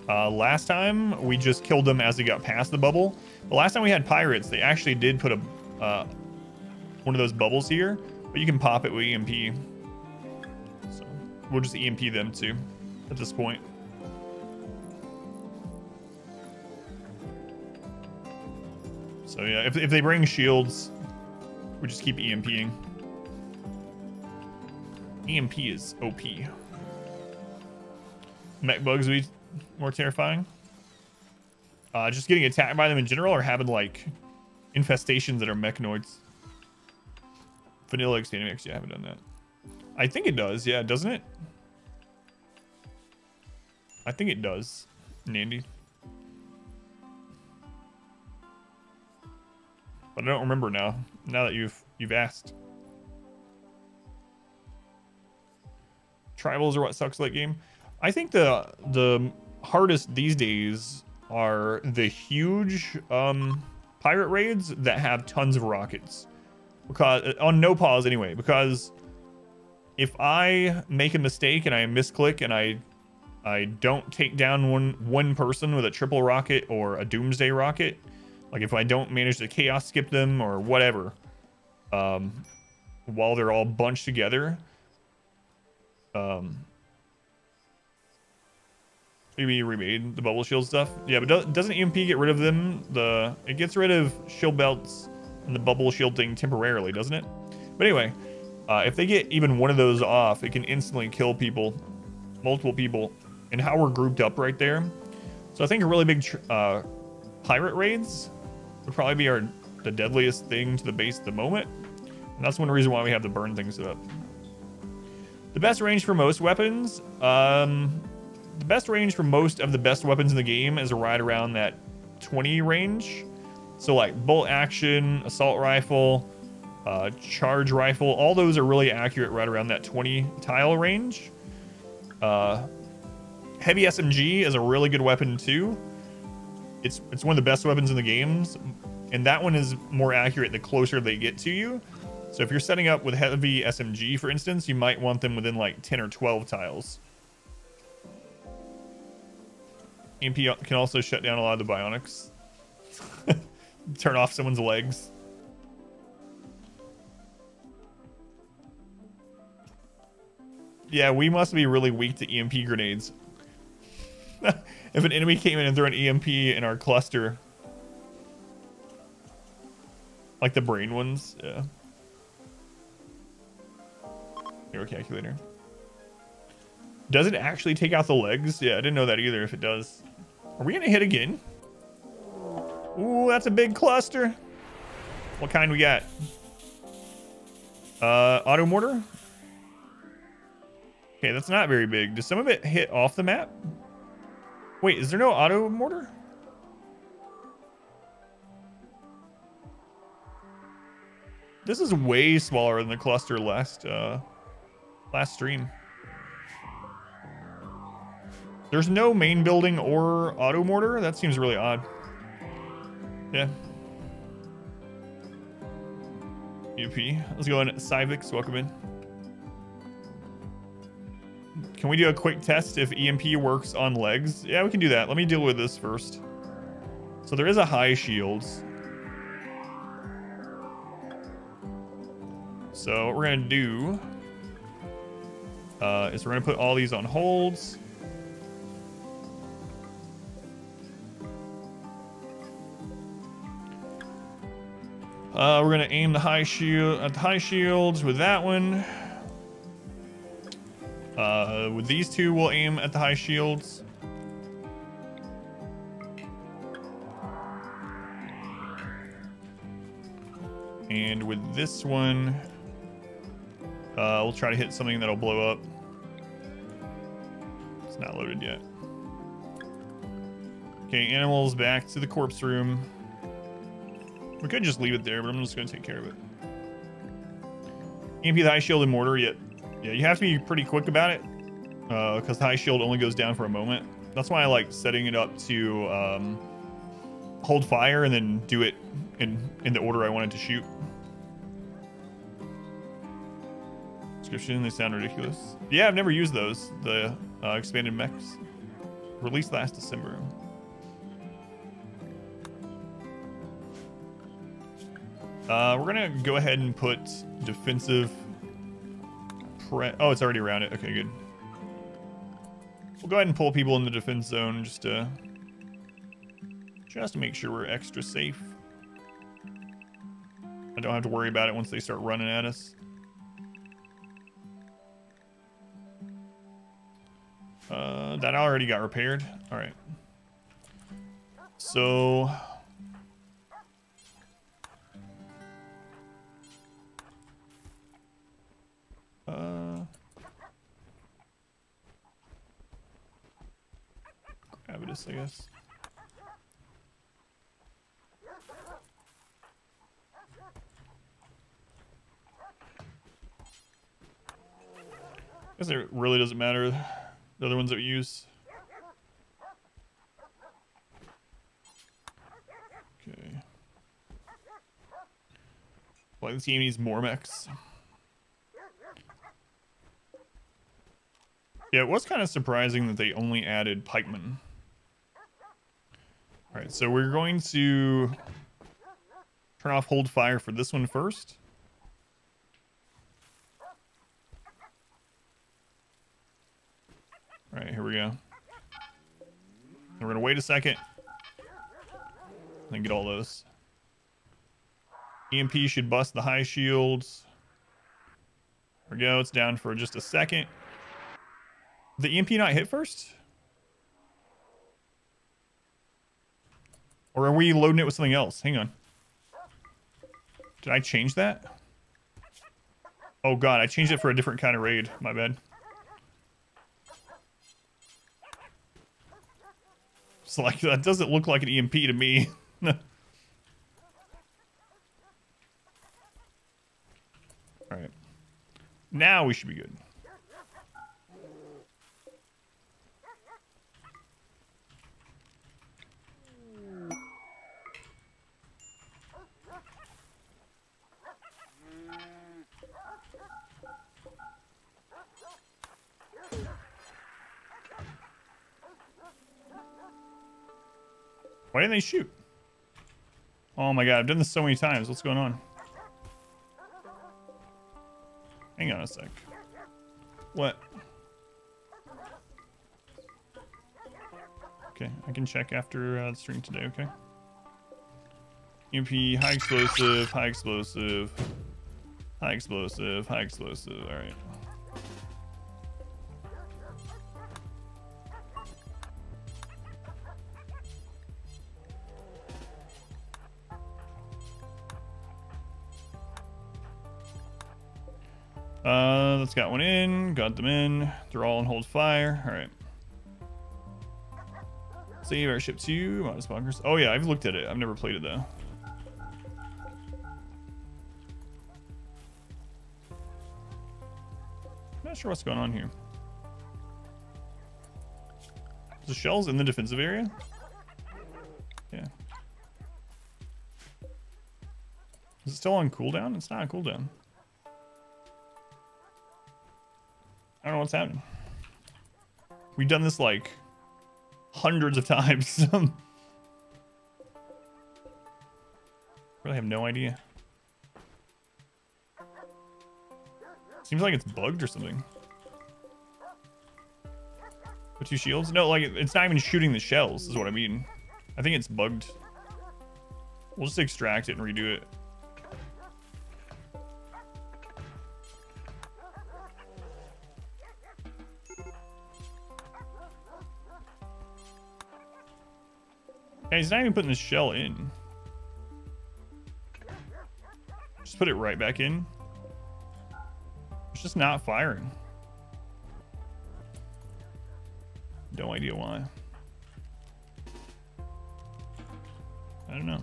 last time we just killed them as they got past the bubble. The last time we had pirates, they actually did put a one of those bubbles here, but you can pop it with EMP. So we'll just EMP them too at this point. So yeah, if they bring shields, we just keep EMPing. EMP is OP. Mech bugs would be more terrifying. Just getting attacked by them in general, or having like infestations that are mechanoids. Vanilla expanding mix, yeah, I haven't done that. I think it does, yeah, doesn't it? I think it does, Nandy. But I don't remember now. Now that you've asked. Tribals are what sucks late game. I think the hardest these days are the huge pirate raids that have tons of rockets. Because on no pause anyway. Because if I make a mistake and I misclick and I don't take down one person with a triple rocket or a doomsday rocket, like if I don't manage to chaos skip them or whatever, while they're all bunched together, maybe remade the bubble shield stuff. Yeah, but doesn't EMP get rid of them? It gets rid of shield belts and the bubble shield thing temporarily, doesn't it? But anyway, if they get even one of those off, it can instantly kill people, multiple people, and how we're grouped up right there. So I think a really big pirate raids would probably be the deadliest thing to the base at the moment. And that's one reason why we have the burn thing set up. The best range for most weapons, the best range for most of the best weapons in the game is right around that 20 range. So like bolt action, assault rifle, charge rifle, all those are really accurate right around that 20 tile range. Heavy SMG is a really good weapon too. It's one of the best weapons in the games, and that one is more accurate the closer they get to you. So if you're setting up with heavy SMG, for instance, you might want them within like 10 or 12 tiles. EMP can also shut down a lot of the bionics. Turn off someone's legs. Yeah, we must be really weak to EMP grenades. If an enemy came in and threw an EMP in our cluster. Like the brain ones, yeah. Hero calculator. Does it actually take out the legs? Yeah, I didn't know that either if it does. Are we gonna hit again? Ooh, that's a big cluster. What kind we got? Auto mortar? Okay, that's not very big. Does some of it hit off the map? Wait, is there no auto mortar? This is way smaller than the cluster last stream. There's no main building or auto mortar? That seems really odd. Yeah. UP. Let's go in. Civix, welcome in. Can we do a quick test if EMP works on legs? Yeah, we can do that. Let me deal with this first. So there is a high shield. So what we're gonna do is we're gonna put all these on holds. We're gonna aim the high shield at the high shields with that one. With these two, we'll aim at the high shields. And with this one, we'll try to hit something that'll blow up. It's not loaded yet. Okay, animals back to the corpse room. We could just leave it there, but I'm just going to take care of it. EMP the high shield and mortar. Yeah, you have to be pretty quick about it because the high shield only goes down for a moment. That's why I like setting it up to hold fire and then do it in the order I want it to shoot. Description, they sound ridiculous. Yeah, I've never used those. The expanded mechs. Released last December. We're gonna go ahead and put defensive oh, it's already around it. Okay, good. We'll go ahead and pull people in the defense zone just to make sure we're extra safe. I don't have to worry about it once they start running at us. That already got repaired. All right. So Gravitas, I guess. guess it really doesn't matter. The other ones that we use. Okay. Well, this game needs more mechs. Yeah, it was kind of surprising that they only added pikemen. All right, so we're going to turn off hold fire for this one first. All right, here we go. And we're gonna wait a second. Then get all those. EMP should bust the high shields. There we go, it's down for just a second. Did the EMP not hit first? Or are we loading it with something else? Hang on. Did I change that? Oh god, I changed it for a different kind of raid. My bad. It's like, that doesn't look like an EMP to me. Alright. Now we should be good. Why didn't they shoot? Oh my god, I've done this so many times. What's going on? Hang on a sec. What? Okay, I can check after the stream today, okay? EMP, high explosive, high explosive, high explosive, high explosive, alright. Let's got one in, got them in. They're all on hold fire. All right. Save airship 2, modest bunkers. Oh yeah, I've looked at it. I've never played it though. Not sure what's going on here. Is the shells in the defensive area? Yeah. Is it still on cooldown? It's not on cooldown. I don't know what's happening. We've done this like hundreds of times. Really have no idea. Seems like it's bugged or something. With 2 shields? No, like it's not even shooting the shells is what I mean. I think it's bugged. We'll just extract it and redo it. Yeah, he's not even putting the shell in. Just put it right back in. It's just not firing. No idea why. I don't know.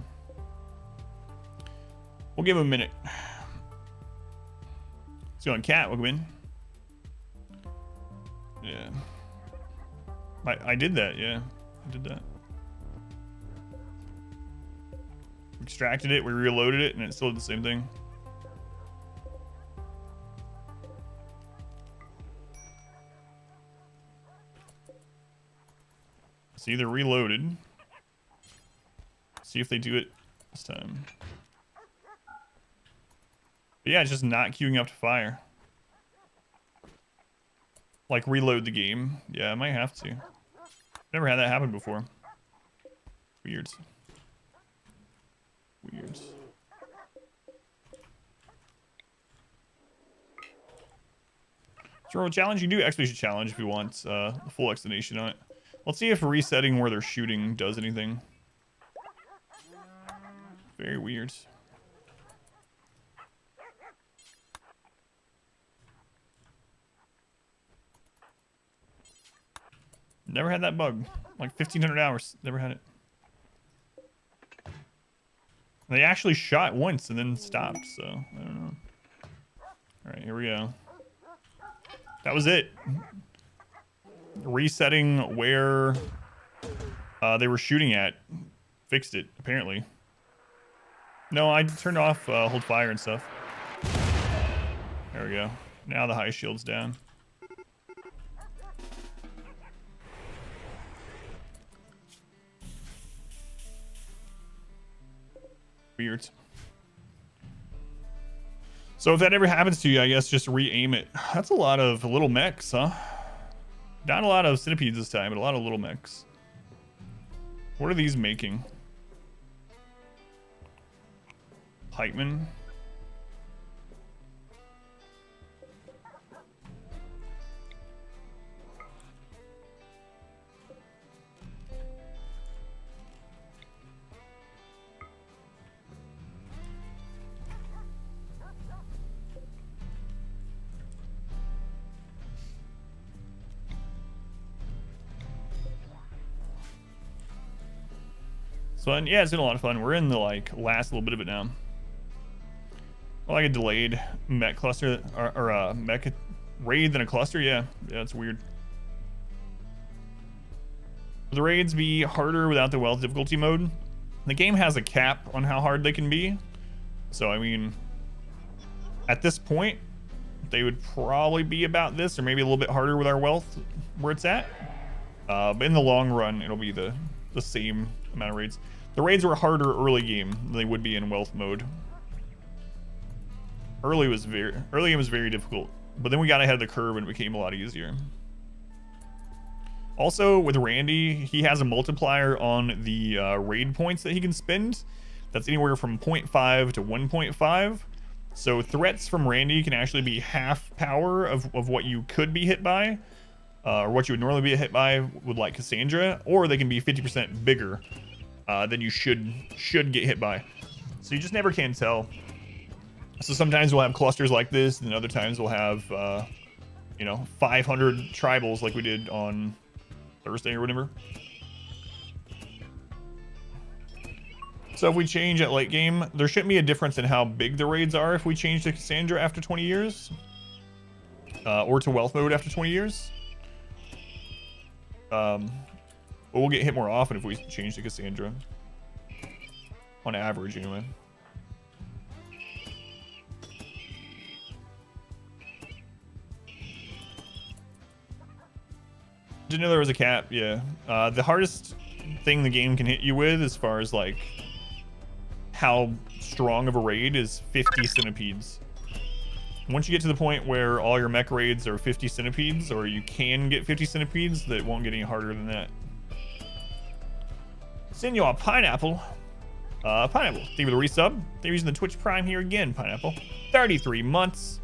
We'll give him a minute. Let's go on cat, we'll go in. Yeah. I did that, yeah. I did that. Extracted it, we reloaded it, and it still did the same thing. It's either reloaded. See if they do it this time. But yeah, it's just not queuing up to fire. Like reload the game. Yeah, I might have to. Never had that happen before. Weird. Weird. So challenge, you do expedition challenge if you want the full explanation on it. Let's see if resetting where they're shooting does anything. Very weird. Never had that bug. Like 1,500 hours. Never had it. They actually shot once and then stopped, so I don't know. Alright, here we go. That was it. Resetting where they were shooting at. Fixed it, apparently. No, I turned off hold fire and stuff. There we go. Now the high shield's down. Weird. So if that ever happens to you, I guess just re-aim it. That's a lot of little mechs, huh? Not a lot of centipedes this time, but a lot of little mechs. What are these making? Pikeman. It's fun. Yeah, it's been a lot of fun. We're in the like last little bit of it now. Well, like a delayed mech cluster or a mech raid than a cluster. Yeah, it's weird. Will the raids be harder without the wealth difficulty mode? The game has a cap on how hard they can be. So I mean, at this point, they would probably be about this, or maybe a little bit harder with our wealth where it's at. But in the long run, it'll be the same amount of raids. The raids were harder early game than they would be in wealth mode. Early game was very difficult, but then we got ahead of the curve and it became a lot easier. Also with Randy, he has a multiplier on the raid points that he can spend. That's anywhere from 0.5 to 1.5. So threats from Randy can actually be half power of what you could be hit by, or what you would normally be hit by with like Cassandra, or they can be 50% bigger than you should get hit by. So you just never can tell. So sometimes we'll have clusters like this, and other times we'll have, you know, 500 tribals like we did on Thursday or whatever. So if we change at late game, there shouldn't be a difference in how big the raids are if we change to Cassandra after 20 years. Or to wealth mode after 20 years. But we'll get hit more often if we change to Cassandra. On average, anyway. Didn't know there was a cap, yeah. The hardest thing the game can hit you with as far as like how strong of a raid is 50 centipedes. Once you get to the point where all your mech raids are 50 centipedes, or you can get 50 centipedes, that won't get any harder than that. Senor Pineapple. Pineapple, thank you for the resub. They're using the Twitch Prime here again, Pineapple. 33 months.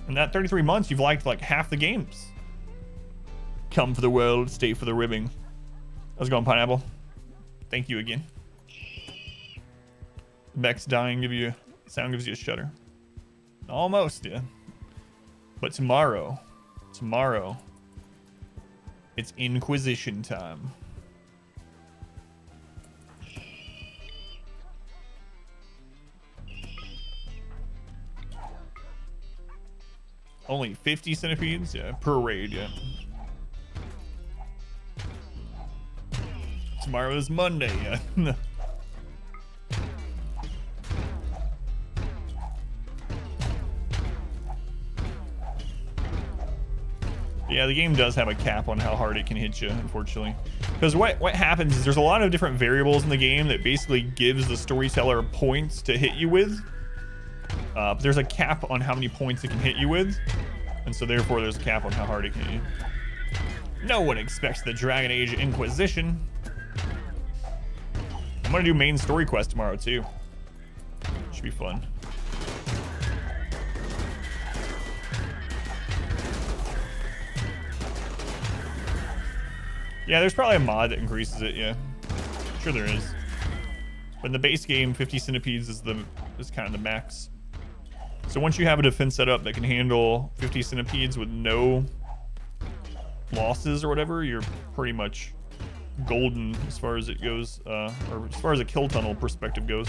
In that 33 months, you've liked like half the games. Come for the world, stay for the ribbing. How's it going, Pineapple? Thank you again. Mech's dying, sound gives you a shudder. Almost, yeah. But tomorrow, it's Inquisition time. Only 50 centipedes, yeah, per raid, yeah. Tomorrow is Monday, yeah. Yeah, the game does have a cap on how hard it can hit you, unfortunately. Because what happens is there's a lot of different variables in the game that basically gives the storyteller points to hit you with. But there's a cap on how many points it can hit you with. And so therefore there's a cap on how hard it can hit you. No one expects the Dragon Age Inquisition. I'm gonna do main story quest tomorrow too. Should be fun. Yeah, there's probably a mod that increases it, yeah. I'm sure there is. But in the base game, 50 centipedes is kind of the max. So once you have a defense setup that can handle 50 centipedes with no losses or whatever, you're pretty much golden as far as it goes, or as far as a kill tunnel perspective goes.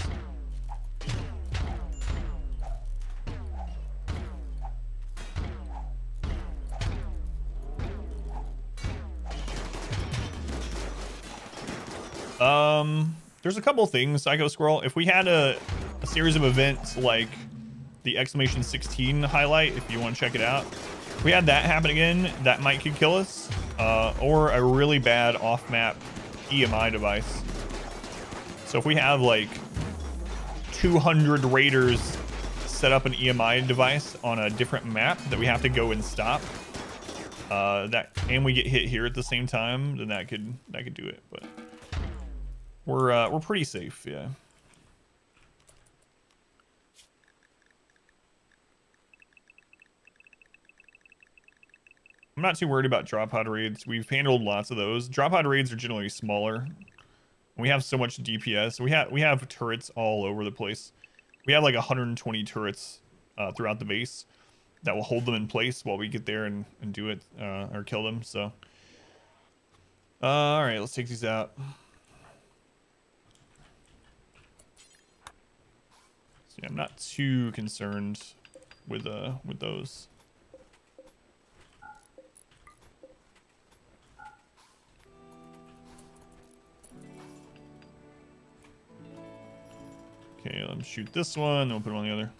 There's a couple things, Psycho Squirrel. If we had a series of events like the exclamation 16 highlight, if you want to check it out, if we had that happen again, that might could kill us. Or a really bad off-map EMI device. So if we have like 200 raiders set up an EMI device on a different map that we have to go and stop, and we get hit here at the same time, then that could do it. But we're pretty safe, yeah. I'm not too worried about drop pod raids. We've handled lots of those. Drop pod raids are generally smaller. We have so much DPS. We have turrets all over the place. We have like 120 turrets throughout the base that will hold them in place while we get there and do it or kill them. So, all right, let's take these out. So yeah, I'm not too concerned with those. Okay, let me shoot this one, then we'll put it on the other.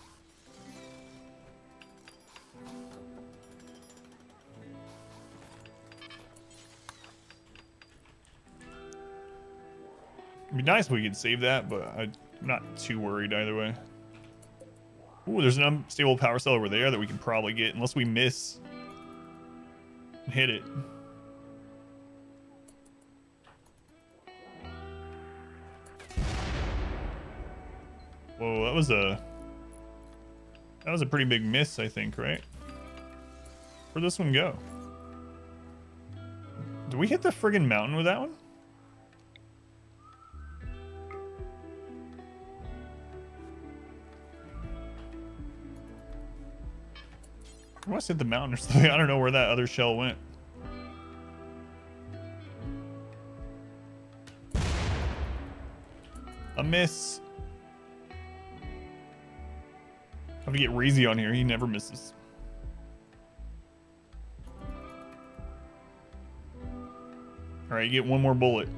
It'd be nice if we could save that, but I'm not too worried either way. Ooh, there's an unstable power cell over there that we can probably get, unless we miss and hit it. Whoa, that was a pretty big miss, I think, right? Where'd this one go? Did we hit the friggin' mountain with that one? I must hit the mountain or something. I don't know where that other shell went. A miss. I have to get Reezy on here. He never misses. All right, you get one more bullet,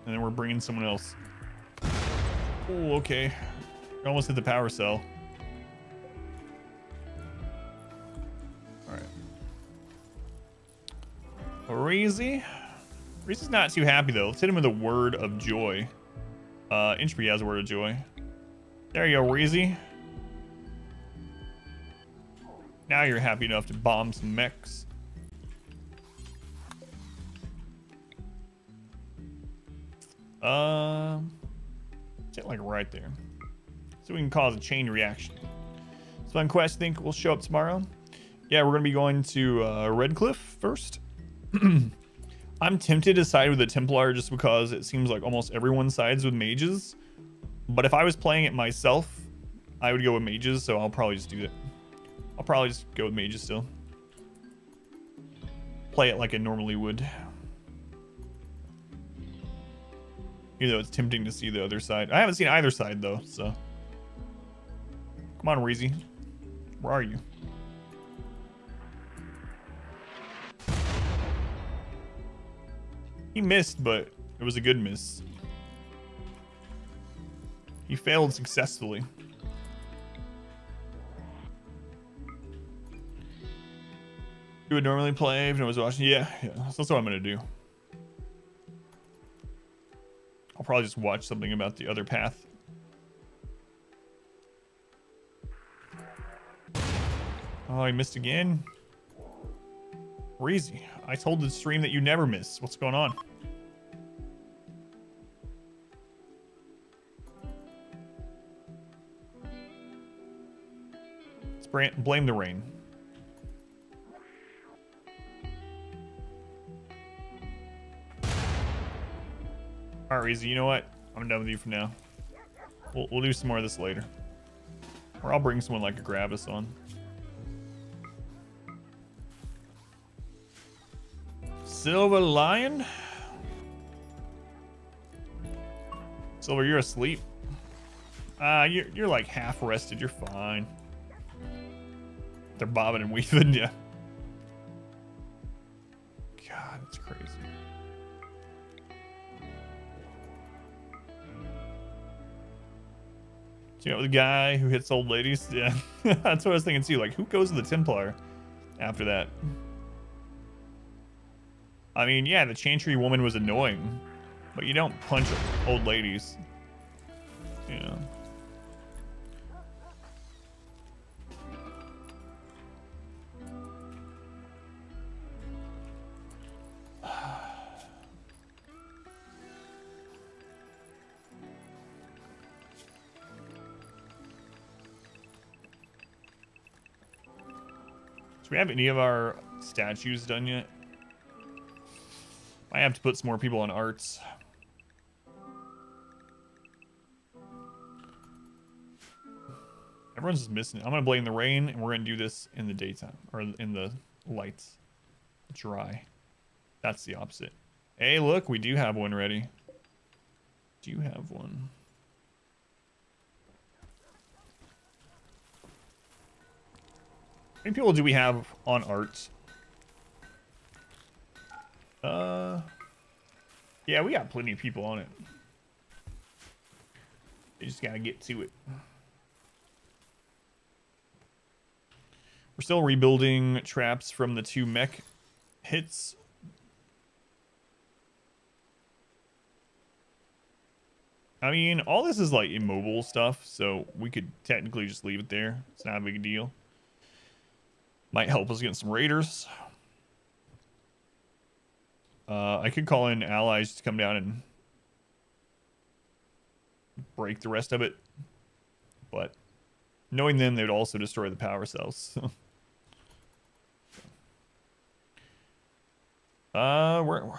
and then we're bringing someone else. Oh, okay. I almost hit the power cell. All right. Reezy. Reezy's not too happy, though. Let's hit him with a word of joy. Inchby has a word of joy. There you go, Reezy. Now you're happy enough to bomb some mechs. Sit like right there. So we can cause a chain reaction. Fun quest, think we'll show up tomorrow. Yeah, we're gonna be going to Redcliffe first. I'm tempted to side with the Templar just because it seems like almost everyone sides with mages. But if I was playing it myself, I would go with mages, so I'll probably just do that. I'll probably just go with mages still. Play it like I normally would. Even though it's tempting to see the other side. I haven't seen either side though, so. Come on, Reezy. Where are you? He missed, but it was a good miss. He failed successfully. You would normally play if no one was watching? Yeah, that's what I'm gonna do. I'll probably just watch something about the other path. Oh, I missed again. Reezy, I told the stream that you never miss. What's going on? Let's blame the rain. All right, Reezy, you know what? I'm done with you for now. We'll do some more of this later. Or I'll bring someone like a Gravis on. Silver Lion? Silver, you're asleep. You're like half rested. You're fine. They're bobbing and weaving, yeah. God, it's crazy. You know, the guy who hits old ladies? Yeah, that's what I was thinking too. Like, who goes to the Templar after that? I mean, yeah, the Chantry woman was annoying, but you don't punch old ladies. You know. Do we have any of our statues done yet? I have to put some more people on arts. Everyone's just missing it. I'm gonna blame the rain, and we're gonna do this in the daytime or in the lights. Dry. That's the opposite. Hey, look, we do have one ready. Do you have one? How many people do we have on arts? Yeah, we got plenty of people on it. They just gotta get to it. We're still rebuilding traps from the 2 mech hits. I mean, all this is like immobile stuff, so we could technically just leave it there. It's not a big deal. Might help us get some raiders. I could call in allies to come down and break the rest of it, but knowing them, they would also destroy the power cells. We're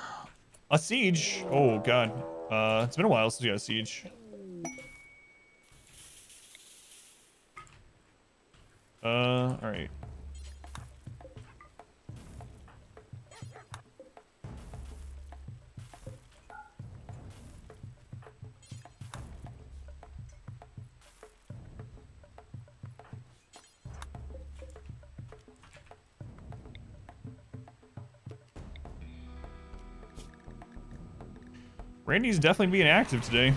a siege. Oh god, it's been a while since we got a siege. All right. Randy's definitely being active today.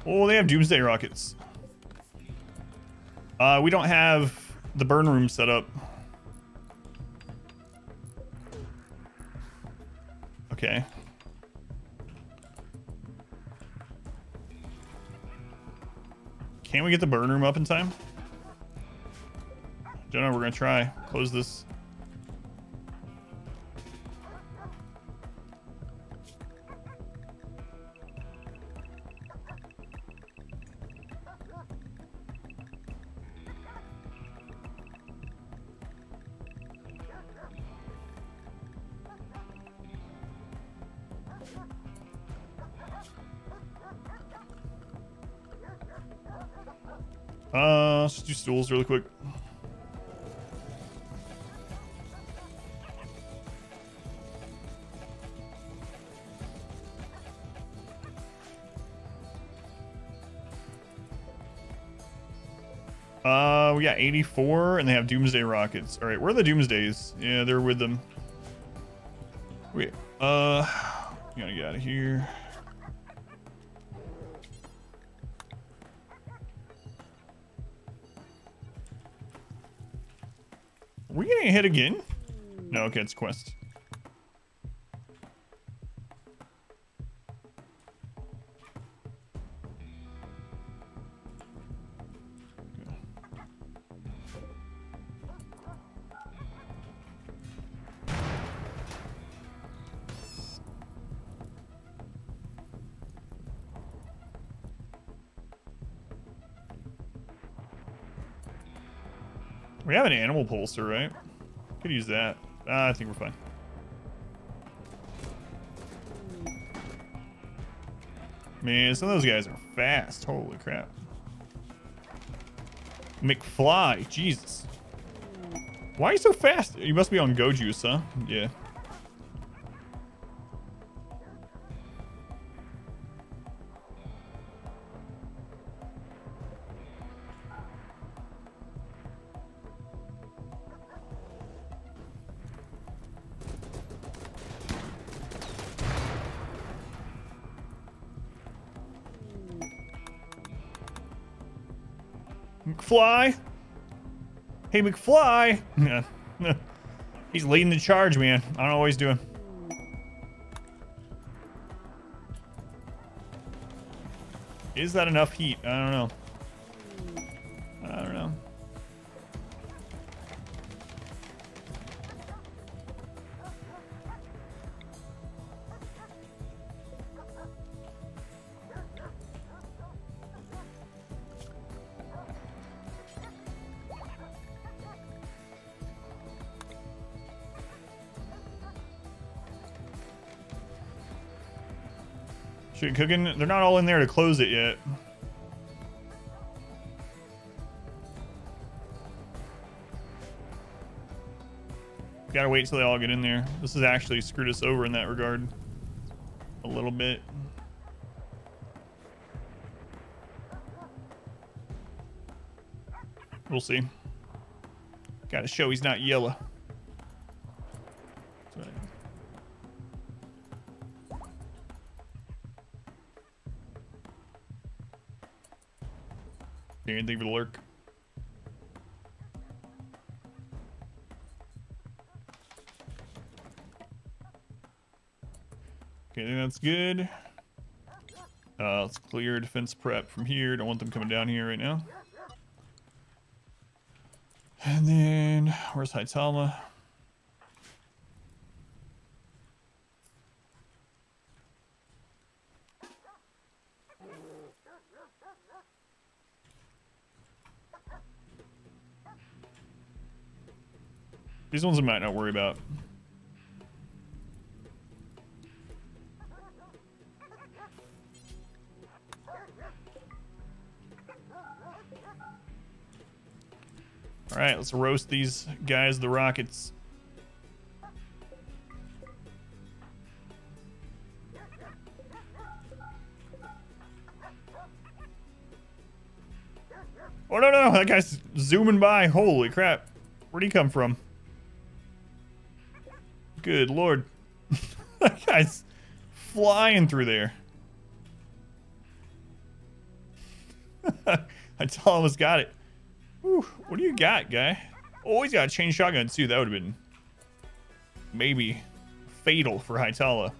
Oh, they have doomsday rockets. We don't have the burn room set up. Okay. Can we get the burn room up in time? Don't know, we're gonna try. Close this. Let's just do stools really quick. We got 84 and they have doomsday rockets. All right, where are the doomsdays? Yeah, they're with them. Wait, gotta get out of here. Are we getting hit again? No, okay, it's quest. We have an animal pulser, right? Could use that. I think we're fine. Man, some of those guys are fast. Holy crap. McFly, Jesus. Why are you so fast? You must be on Go Juice, huh? Yeah. McFly? Hey, McFly! Yeah. He's leading the charge, man. I don't know what he's doing. Is that enough heat? I don't know. I don't know. Shit cooking? They're not all in there to close it yet. Gotta wait till they all get in there. This has actually screwed us over in that regard. A little bit. We'll see. Gotta show he's not yellow. Anything for the lurk? Okay, I think that's good. Let's clear defense prep from here. Don't want them coming down here right now. And then, where's Haitama? These ones I might not worry about. All right, let's roast these guys, the rockets. Oh, no, no, that guy's zooming by. Holy crap. Where'd he come from? Good Lord. That guy's flying through there. I almost got it. Whew, what do you got, guy? Oh, he's got a chain shotgun too. That would have been maybe fatal for Hytala.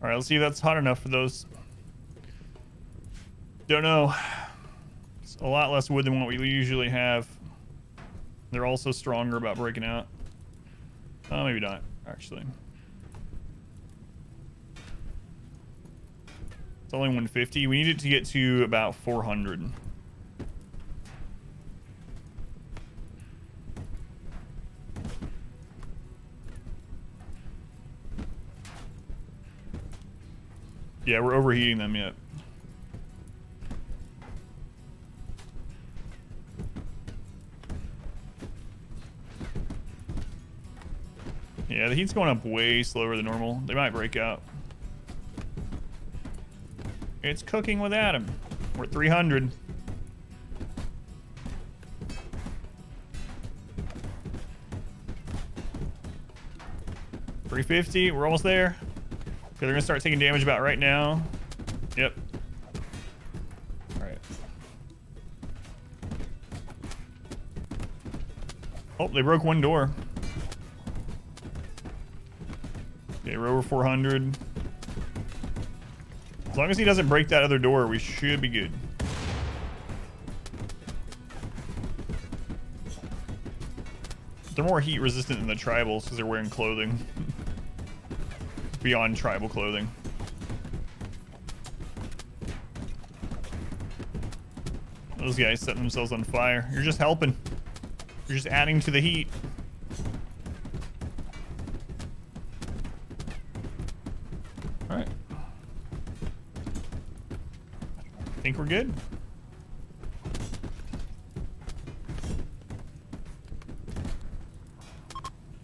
All right, let's see if that's hot enough for those. Don't know. It's a lot less wood than what we usually have. They're also stronger about breaking out. Oh, maybe not, actually. It's only 150. We need it to get to about 400. Yeah, we're overheating them yet. Yeah, the heat's going up way slower than normal. They might break out. It's cooking with Adam. We're at 300. $350. We're almost there. Okay, they're gonna start taking damage about right now. Yep. All right. Oh, they broke one door. Okay, we're over 400. As long as he doesn't break that other door, we should be good. They're more heat resistant than the tribals because they're wearing clothing. Beyond tribal clothing. Those guys setting themselves on fire. You're just helping. You're just adding to the heat. think we're good.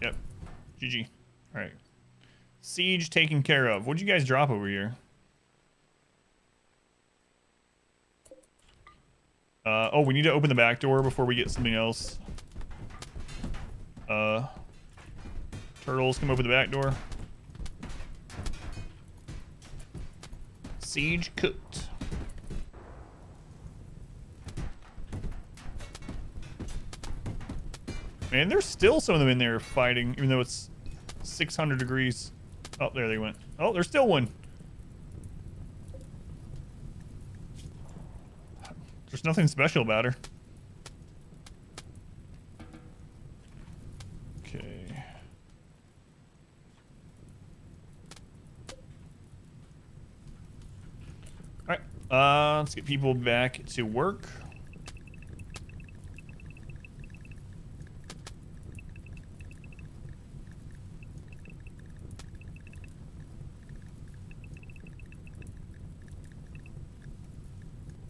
Yep. GG. All right. Siege taken care of. What'd you guys drop over here? Oh, we need to open the back door before we get something else. Turtles, come open the back door. Siege cooked. Man, there's still some of them in there fighting, even though it's 600 degrees. Oh, there they went. Oh, there's still one. There's nothing special about her. Okay. All right. Let's get people back to work.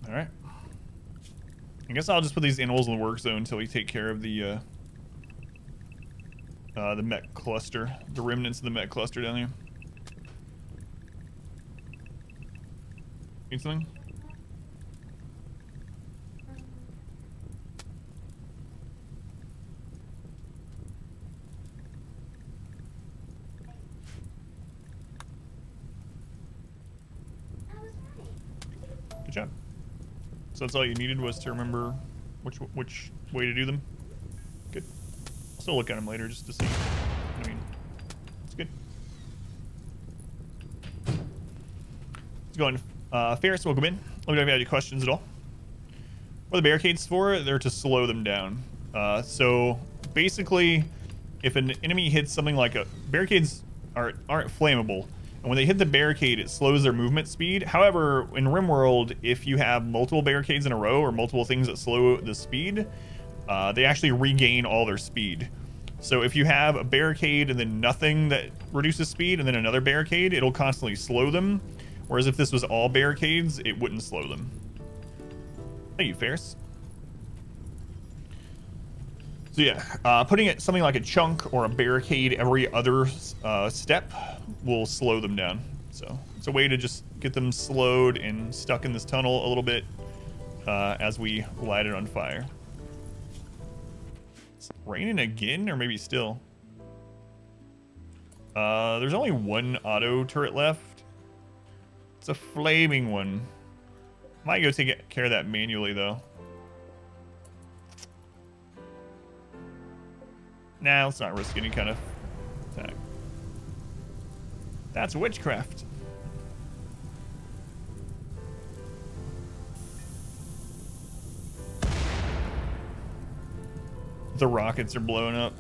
All right. I guess I'll just put these animals in the work zone until we take care of the mech cluster, the remnants of the mech cluster down here. Need something? Good job. So that's all you needed was to remember which way to do them. Good. I'll still look at them later just to see. I mean, it's good. Let's go on. Ferris, welcome in. Let me know if you have any questions at all. What are the barricades for? They're to slow them down. So basically, if an enemy hits something like a barricades aren't flammable. And when they hit the barricade, it slows their movement speed. However, in RimWorld, if you have multiple barricades in a row or multiple things that slow the speed, they actually regain all their speed. So if you have a barricade and then nothing that reduces speed and then another barricade, it'll constantly slow them. Whereas if this was all barricades, it wouldn't slow them. Thank you, Ferris. So yeah, putting it something like a chunk or a barricade every other step will slow them down. So it's a way to just get them slowed and stuck in this tunnel a little bit as we light it on fire. It's raining again, or maybe still. There's only one auto turret left. It's a flaming one. Might go take care of that manually though. Nah, let's not risk any kind of attack. That's witchcraft. The rockets are blowing up.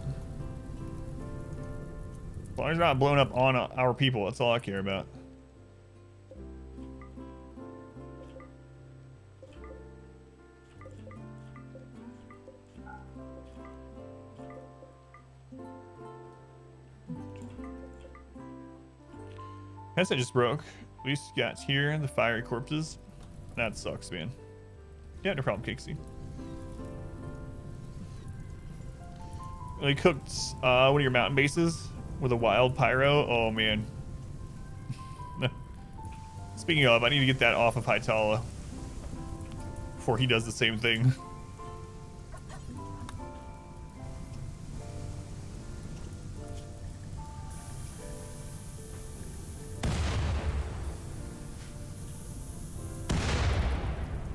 As long as they're not blowing up on our people, that's all I care about. Guess I just broke. At least got here, the fiery corpses. That sucks, man. Yeah, no problem, Kixie. We cooked one of your mountain bases with a wild pyro. Oh, man. Speaking of, I need to get that off of Hytala before he does the same thing.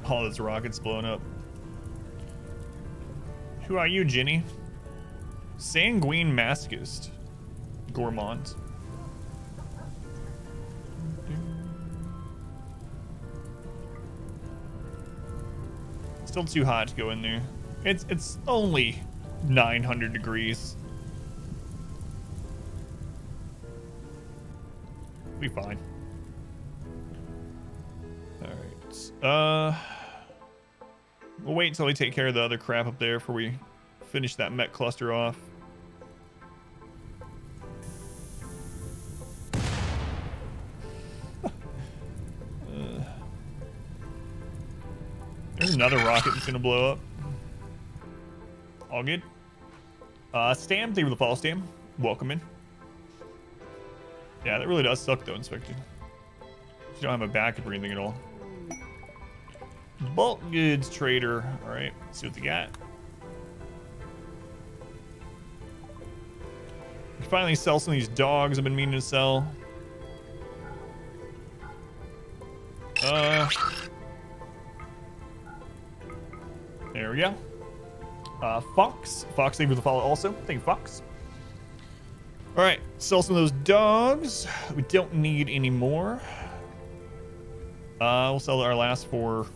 All those rockets blowing up. Who are you, Jenny? Sanguine Maskist. Gourmand. Still too hot to go in there. It's only 900 degrees. Be fine. All right. We'll wait until we take care of the other crap up there before we finish that mech cluster off. another rocket that's gonna blow up. All good. Stam, thank you for the follow, Stam. Welcome in. Yeah, that really does suck though, Inspector. You don't have a backup or anything at all. Bulk goods trader. All right, let's see what they got. We can finally sell some of these dogs I've been meaning to sell. There we go. Fox, thank you for the follow also. Thank you, Fox. All right, sell some of those dogs. We don't need any more. We'll sell our last 4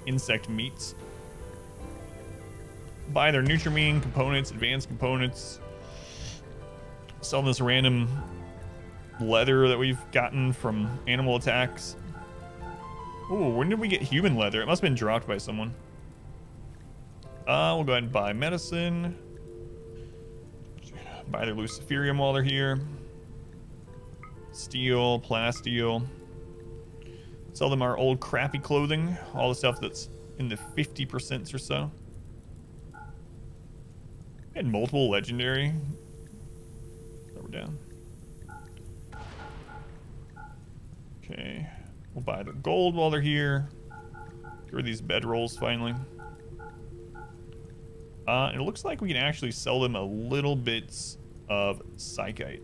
insect meats. Buy their Nutrimine components, advanced components. Sell this random leather that we've gotten from animal attacks. Ooh, when did we get human leather? It must have been dropped by someone. We'll go ahead and buy medicine. Buy their Luciferium while they're here. Steel, plasteel. Sell them our old crappy clothing. All the stuff that's in the 50% or so. And multiple legendary. So we're down. Okay. We'll buy the gold while they're here. Get rid of these bedrolls finally. And it looks like we can actually sell them a little bits of psychite.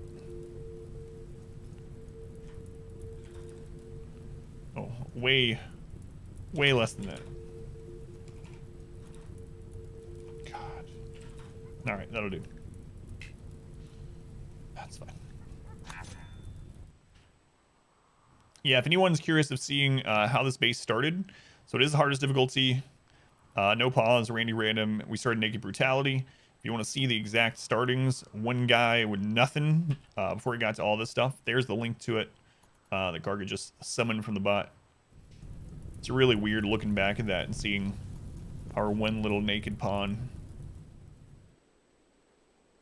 Oh, way less than that. God. All right, that'll do. That's fine. Yeah, if anyone's curious of seeing how this base started, so it is the hardest difficulty. No pause, Randy Random. We started Naked Brutality. If you want to see the exact startings, one guy with nothing before he got to all this stuff, there's the link to it that Garga just summoned from the bot. It's really weird looking back at that and seeing our one little naked pawn.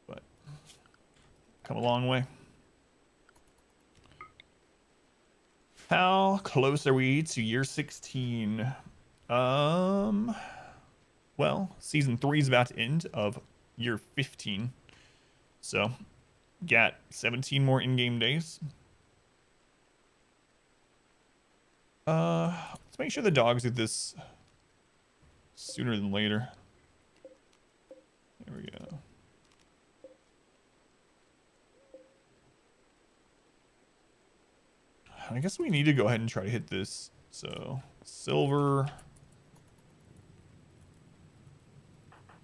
But come a long way. How close are we to year 16? Well, season 3 is about to end of year 15. So, got 17 more in-game days. Let's make sure the dogs do this sooner than later. There we go. I guess we need to go ahead and try to hit this. So, silver.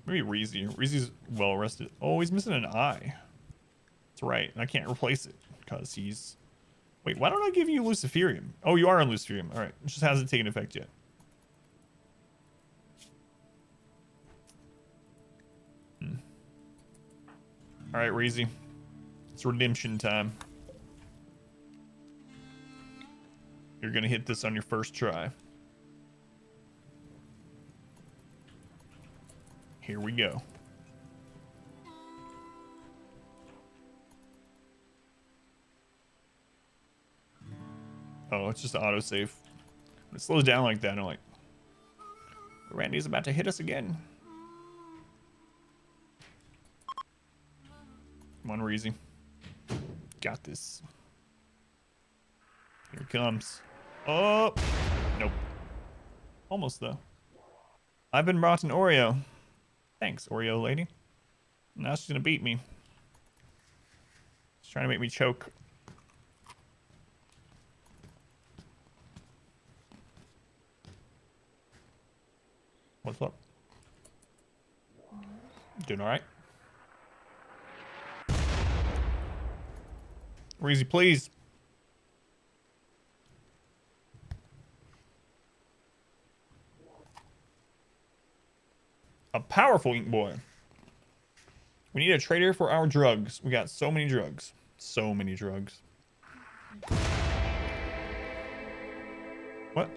Maybe Reezy. Reezy's well rested. Oh, he's missing an eye. That's right. I can't replace it because he's... Wait, why don't I give you Luciferium? Oh, you are on Luciferium. All right. It just hasn't taken effect yet. All right, Reezy. It's redemption time. You're going to hit this on your first try. Here we go. Oh, it's just autosave. When it slows down like that, I'm like, Randy's about to hit us again. Come on, Reezy. Got this. Here it comes. Oh, nope. Almost, though. I've been brought an Oreo. Thanks, Oreo lady. Now she's gonna beat me. She's trying to make me choke. What's up? Doing all right? Reezy, please. A powerful ink boy. We need a trader for our drugs. We got so many drugs. So many drugs. What?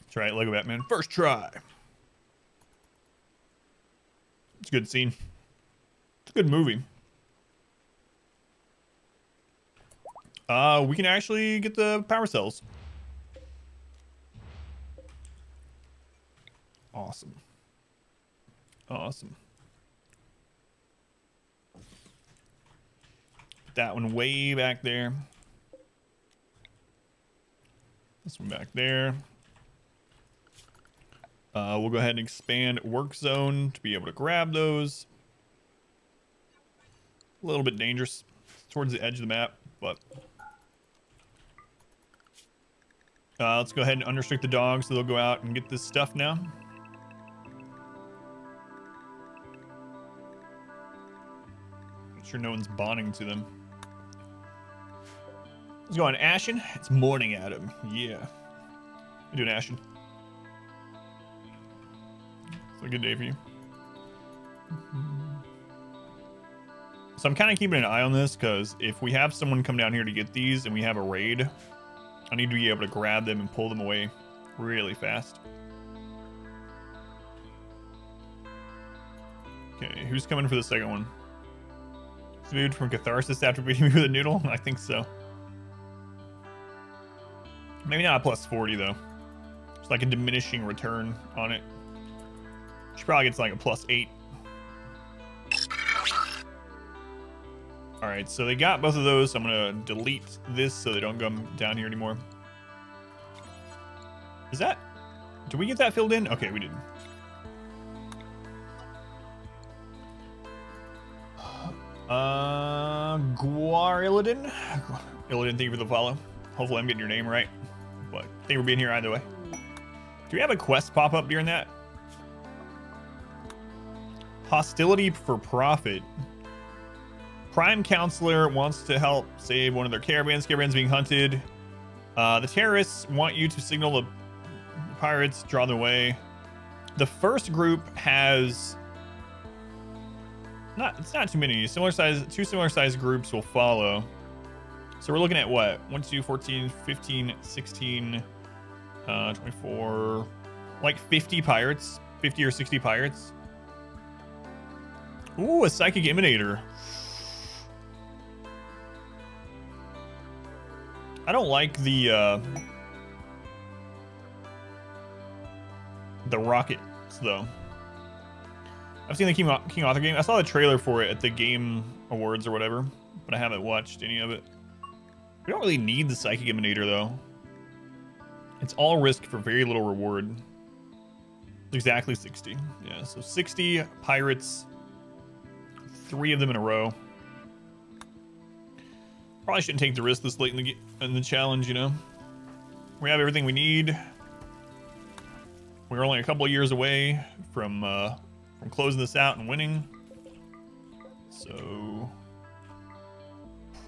That's right, Lego Batman. First try. a good scene. It's a good movie. We can actually get the power cells. Awesome. Awesome. Put that one way back there. This one back there. We'll go ahead and expand work zone to be able to grab those. A little bit dangerous towards the edge of the map, but let's go ahead and unrestrict the dogs so they'll go out and get this stuff now. Make sure no one's bonding to them. Let's go on Ashen. It's morning, Adam. Yeah. How you doing, Ashen? It's a good day for you. So I'm kind of keeping an eye on this because if we have someone come down here to get these and we have a raid, I need to be able to grab them and pull them away really fast. Okay, who's coming for the second one? Food from Catharsis after beating me with a noodle? I think so. Maybe not a plus 40 though. It's like a diminishing return on it. She probably gets like a plus 8. Alright, so they got both of those. So I'm gonna delete this so they don't come down here anymore. Is that... Did we get that filled in? Okay, we didn't. Guarilidin? Illidan, thank you for the follow. Hopefully I'm getting your name right. But thank you for being here either way. Do we have a quest pop up during that? Hostility for profit. Prime Counselor wants to help save one of their caravans. Caravans being hunted. The terrorists want you to signal the pirates, draw them away. The first group has... It's not too many. Two similar size groups will follow. So we're looking at what? 1, 2, 14, 15, 16, 24, like 50 pirates, 50 or 60 pirates. Ooh, a Psychic Emanator. I don't like the rockets though. I've seen the King Arthur game. I saw the trailer for it at the Game Awards or whatever, but I haven't watched any of it. We don't really need the Psychic Emanator though. It's all risk for very little reward. Exactly 60. Yeah, so 60 pirates. 3 of them in a row. Probably shouldn't take the risk this late in the challenge, you know. We have everything we need. We're only a couple of years away from closing this out and winning. So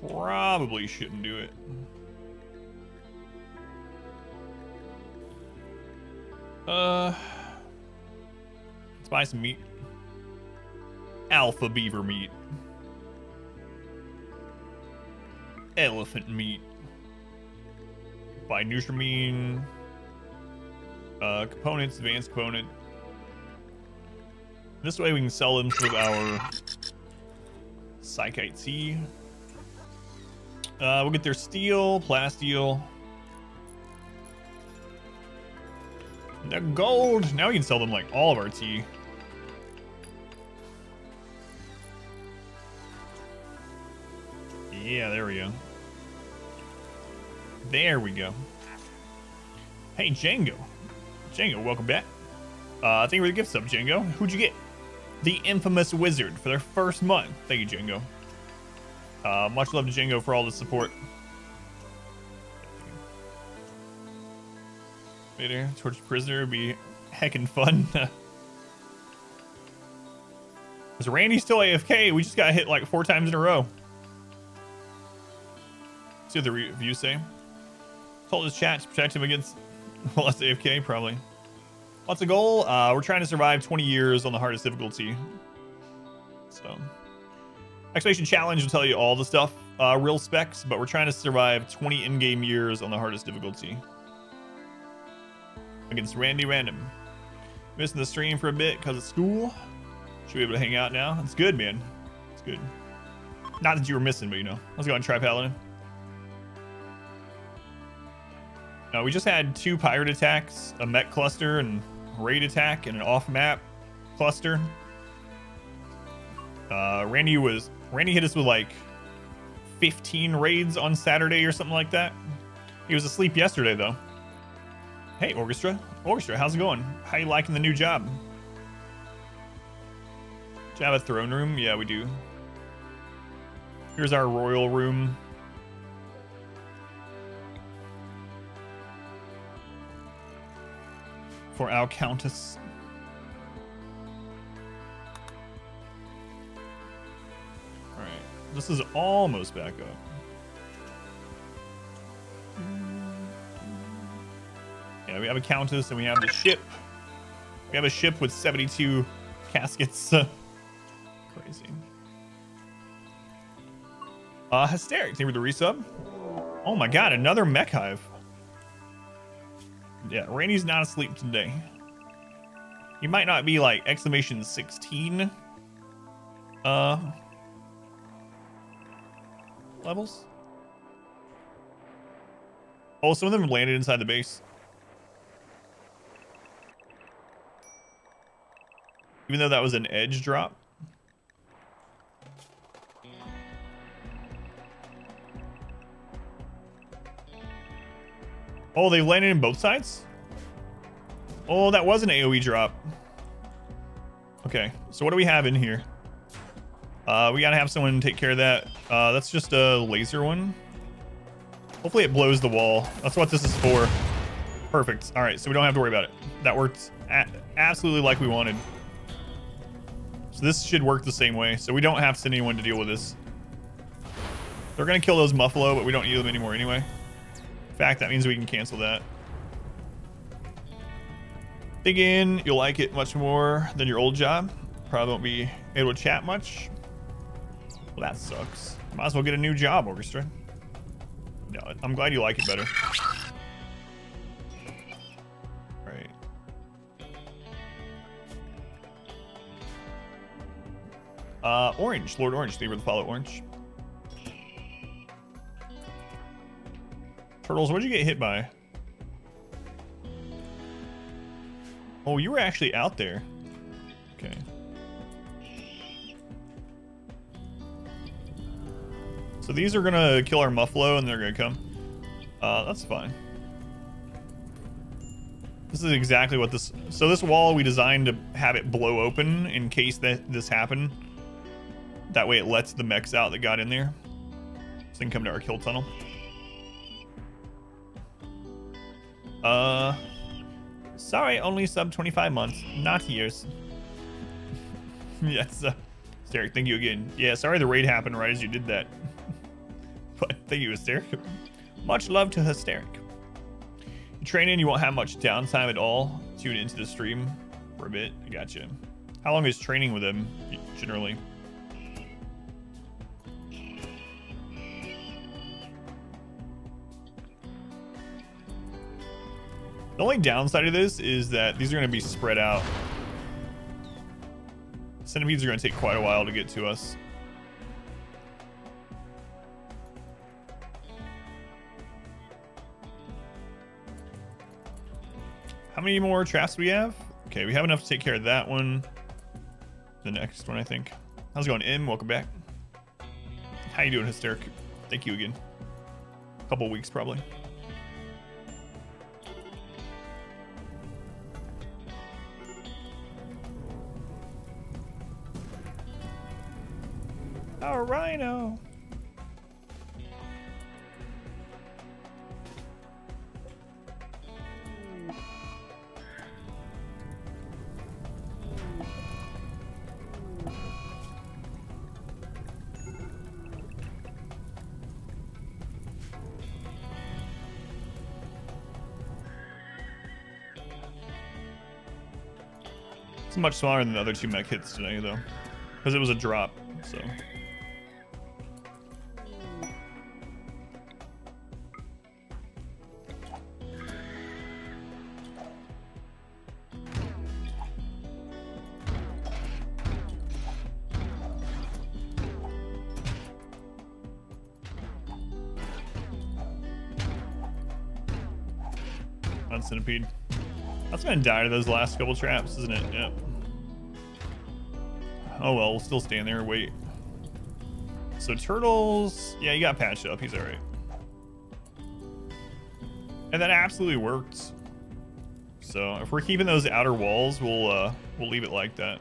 probably shouldn't do it. Let's buy some meat. Alpha beaver meat. Elephant meat. Buy Nutrimine. Components, advanced component. This way we can sell them for our Psychite Tea. We'll get their steel, plasteel. Their gold. Now we can sell them like all of our tea. Yeah, there we go. There we go. Hey, Django. Django, welcome back. Thank you for the gift sub, Django. Who'd you get? The Infamous Wizard for their first month. Thank you, Django. Much love to Django for all the support. Later, Torch Prisoner would be heckin' fun. Is Randy still AFK? We just got hit like 4 times in a row. See what the reviews say. Told his chat to protect him against less AFK, probably. What's the goal? We're trying to survive 20 years on the hardest difficulty. So, Exclamation Challenge will tell you all the stuff, real specs, but we're trying to survive 20 in-game years on the hardest difficulty. Against Randy Random. Missing the stream for a bit because of school. Should be able to hang out now. It's good, man. It's good. Not that you were missing, but you know. Let's go on Try Paladin. We just had 2 pirate attacks, a mech cluster, and raid attack, and an off-map cluster. Randy hit us with like 15 raids on Saturday or something like that. He was asleep yesterday though. Hey, Orchestra, how's it going? How you liking the new job? Do you have a throne room? Yeah, we do. Here's our royal room. For our countess. Alright, this is almost back up. Yeah, we have a countess and we have the ship. We have a ship with 72 caskets. Crazy. Hysteric, thank you for the resub. Oh my god, another mech hive. Yeah, Randy's not asleep today. He might not be like exclamation 16 levels. Oh, some of them landed inside the base. Even though that was an edge drop. Oh, they landed in both sides? Oh, that was an AoE drop. Okay, so what do we have in here? We gotta have someone take care of that. That's just a laser one. Hopefully it blows the wall. That's what this is for. Perfect. All right, so we don't have to worry about it. That worked absolutely like we wanted. So this should work the same way. So we don't have to send anyone to deal with this. They're gonna kill those Muffalo, but we don't need them anymore anyway. In fact, that means we can cancel that. Thinking you'll like it much more than your old job. Probably won't be able to chat much. Well, that sucks. Might as well get a new job, Orchestra. No, I'm glad you like it better. Right. Orange, Lord Orange, thank you for the follow, Orange. Turtles, what'd you get hit by? Oh, you were actually out there. Okay. So these are gonna kill our Muffalo and they're gonna come. That's fine. This is exactly what this... So this wall we designed to have it blow open in case that this happened. That way it lets the mechs out that got in there. So they can come to our kill tunnel. Sorry, only sub 25 months, not years. Yes, Hysteric, thank you again. Yeah, sorry the raid happened right as you did that. But thank you, Hysteric. Much love to Hysteric. You train in, you won't have much downtime at all. Tune into the stream for a bit. I gotcha. How long is training with them, generally? The only downside of this is that these are going to be spread out. Centipedes are going to take quite a while to get to us. How many more traps do we have? Okay, we have enough to take care of that one. The next one, I think. How's it going, M? Welcome back. How you doing, Hysteric? Thank you again. A couple weeks, probably. Our rhino. It's much smaller than the other 2 mech hits today, though, because it was a drop, so. ground centipede. That's gonna die to those last couple traps, isn't it? Yep. Oh well, we'll still stand there and wait. So turtles, yeah, you got patched up. He's all right. And that absolutely worked. So if we're keeping those outer walls, we'll leave it like that.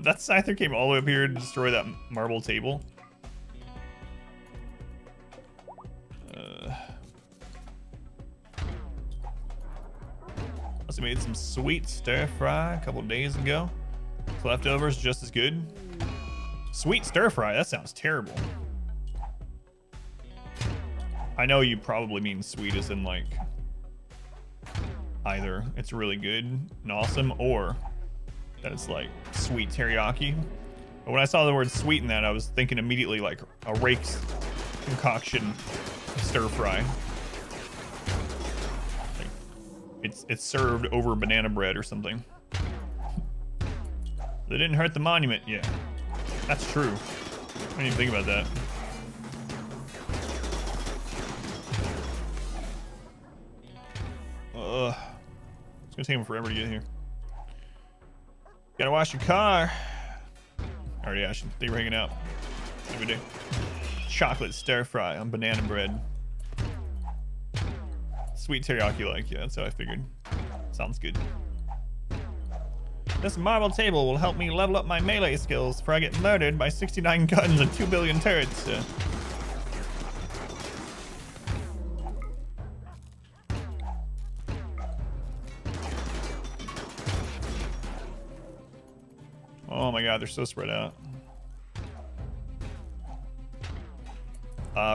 That Scyther came all the way up here to destroy that marble table. Also made some sweet stir fry a couple days ago. Leftovers just as good. Sweet stir fry, that sounds terrible. I know you probably mean sweet as in like either it's really good and awesome or that it's like sweet teriyaki. But when I saw the word sweet in that, I was thinking immediately like a Rake's concoction stir fry. Like it's served over banana bread or something. They didn't hurt the monument. Yeah, that's true. I didn't even think about that. It's gonna take him forever to get here. Gotta wash your car. Already, Ashton. They were hanging out every day. Chocolate stir fry on banana bread. Sweet teriyaki like, yeah, that's how I figured. Sounds good. This marble table will help me level up my melee skills before I get murdered by 69 guns and 2 billion turrets. Oh my god, they're so spread out.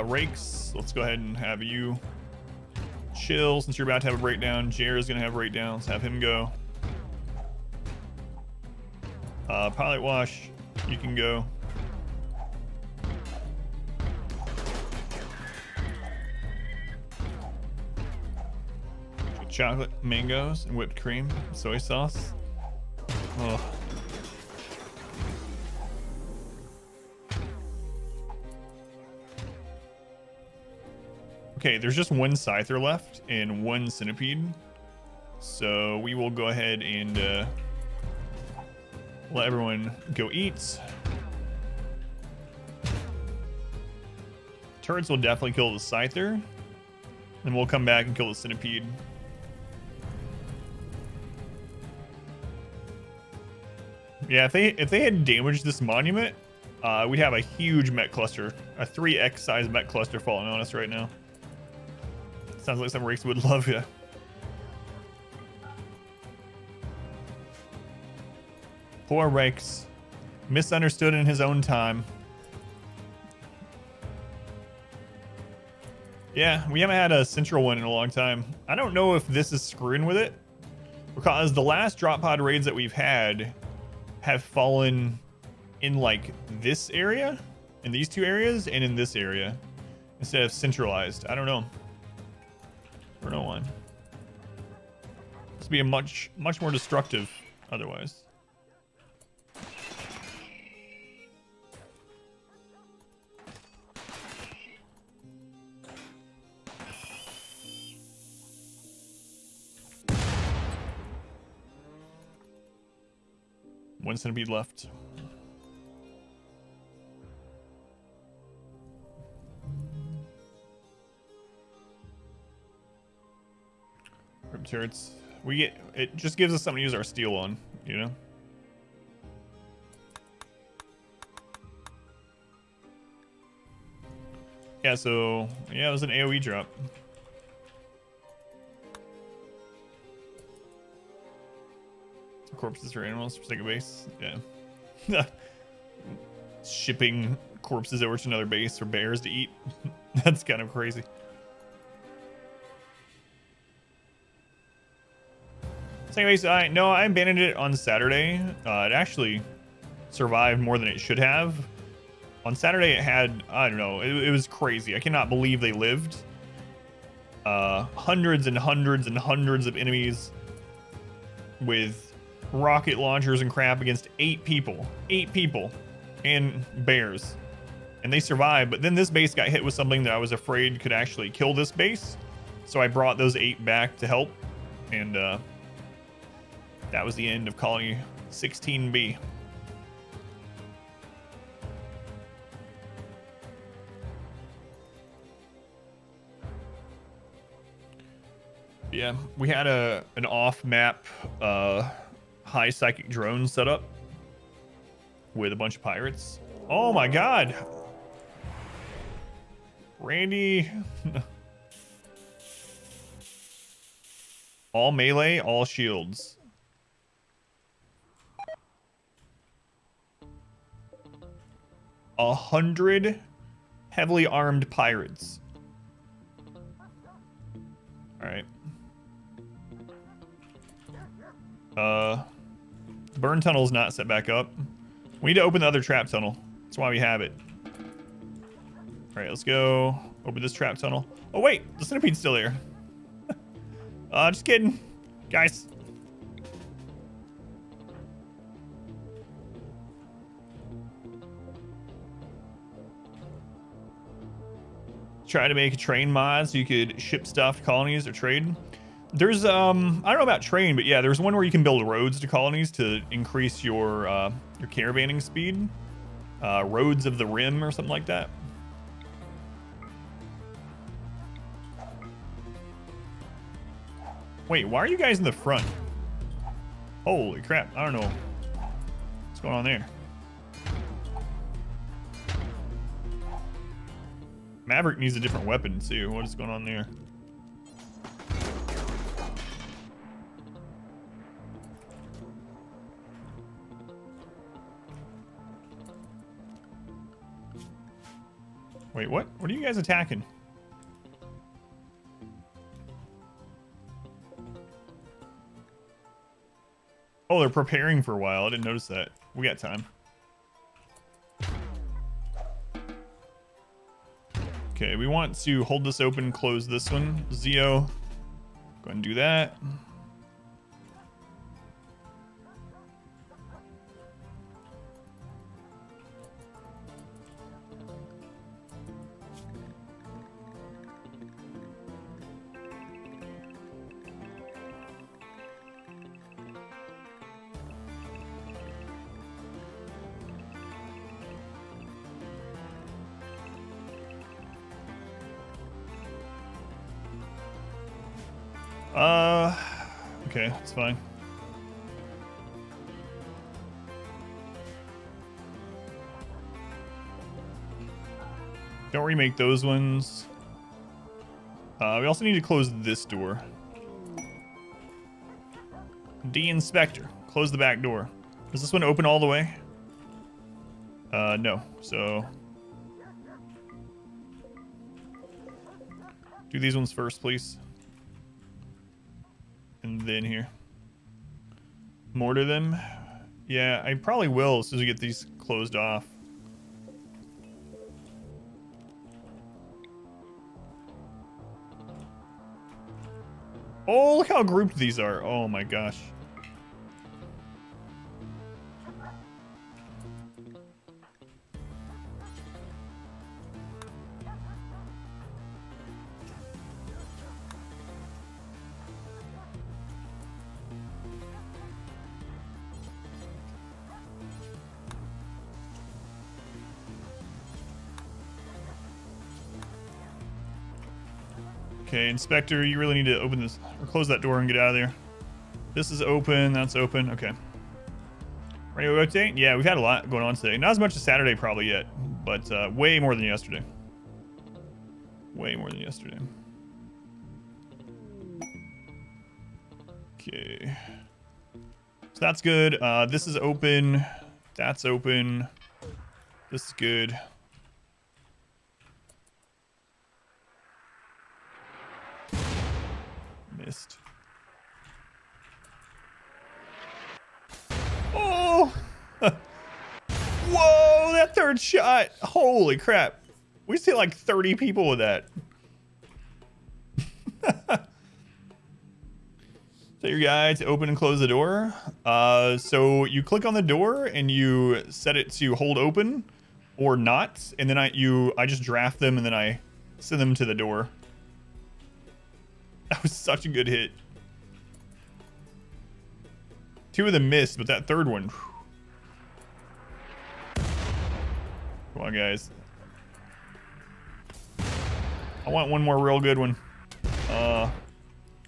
Rakes, let's go ahead and have you chill since you're about to have a breakdown. Jared's gonna have breakdowns. Have him go. Pilot Wash, you can go. Chocolate, mangoes, and whipped cream, soy sauce. Oh. Okay, there's just one Scyther left and one Centipede. So we will go ahead and let everyone go eat. Turrets will definitely kill the Scyther. And we'll come back and kill the Centipede. Yeah, if they had damaged this monument, we'd have a huge mech cluster. A 3x size mech cluster falling on us right now. Sounds like some Rakes would love you. Poor Rakes. Misunderstood in his own time. Yeah, we haven't had a central one in a long time. I don't know if this is screwing with it, because the last drop pod raids that we've had have fallen in like this area, in these two areas, and in this area, instead of centralized. I don't know. I don't know why. This would be a much more destructive otherwise. One centipede left. Rip turrets. We get it just gives us something to use our steel on, you know? Yeah, so yeah, it was an AoE drop. Corpses for animals for sake of base. Yeah. Shipping corpses over to another base for bears to eat. That's kind of crazy. So anyways, I abandoned it on Saturday. It actually survived more than it should have. On Saturday it had, I don't know, it was crazy. I cannot believe they lived. Hundreds and hundreds and hundreds of enemies with rocket launchers and crap against 8 people and bears, and they survived. But then this base got hit with something that I was afraid could actually kill this base, So I brought those 8 back to help, and that was the end of colony 16B. Yeah, we had an off-map high psychic drone set up with a bunch of pirates. Oh my god! Randy... All melee, all shields. A 100 heavily armed pirates. Alright. Burn tunnel's not set back up. We need to open the other trap tunnel. That's why we have it. Alright, let's go open this trap tunnel. Oh wait, the centipede's still there. Just kidding. Guys. Try to make a train mod so you could ship stuff to colonies or trade. There's I don't know about train, but yeah, there's one where you can build roads to colonies to increase your caravanning speed. Roads of the Rim or something like that. Wait, why are you guys in the front? Holy crap, I don't know what's going on there. Maverick needs a different weapon too. What is going on there? Wait, what? What are you guys attacking? Oh, they're preparing for a while. I didn't notice that. We got time. Okay, we want to hold this open, close this one. Zeo, go ahead and do that. Okay, that's fine. Don't remake those ones. We also need to close this door. De-inspector. Close the back door. Does this one open all the way? No. So... do these ones first, please. And then here. Mortar them. Yeah, I probably will as soon as we get these closed off. Oh, look how grouped these are. Oh my gosh. Okay, Inspector, you really need to open this, or close that door and get out of there. This is open, that's open, okay. Radio update? Yeah, we've had a lot going on today. Not as much as Saturday probably yet, but way more than yesterday. Way more than yesterday. Okay. So that's good. This is open. That's open. This is good. Missed. Oh! Whoa, that third shot. Holy crap. We just hit like 30 people with that. Tell your guy to open and close the door. So you click on the door and you set it to hold open or not. And then I just draft them and then I send them to the door. That was such a good hit. 2 of them missed, but that third one. Whew. Come on, guys. I want one more real good one.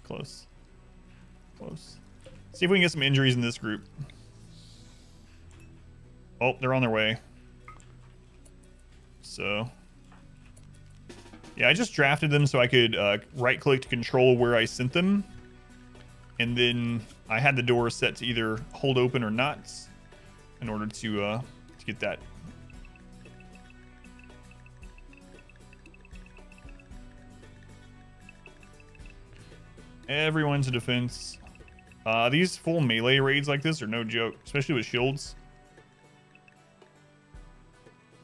Close. Close. See if we can get some injuries in this group. Oh, they're on their way. So, yeah, I just drafted them so I could right-click to control where I sent them. And then I had the door set to either hold open or not in order to get that. Everyone's a defense. These full melee raids like this are no joke, especially with shields.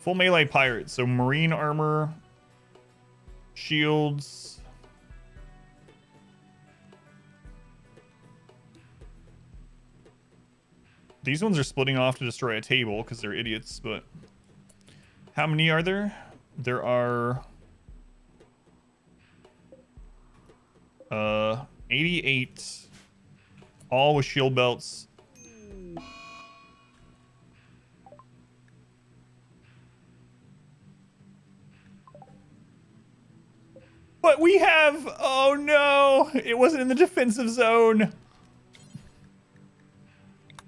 Full melee pirates, so marine armor, shields. These ones are splitting off to destroy a table because they're idiots, but how many are there? There are 88, all with shield belts. But we have, oh no, it wasn't in the defensive zone.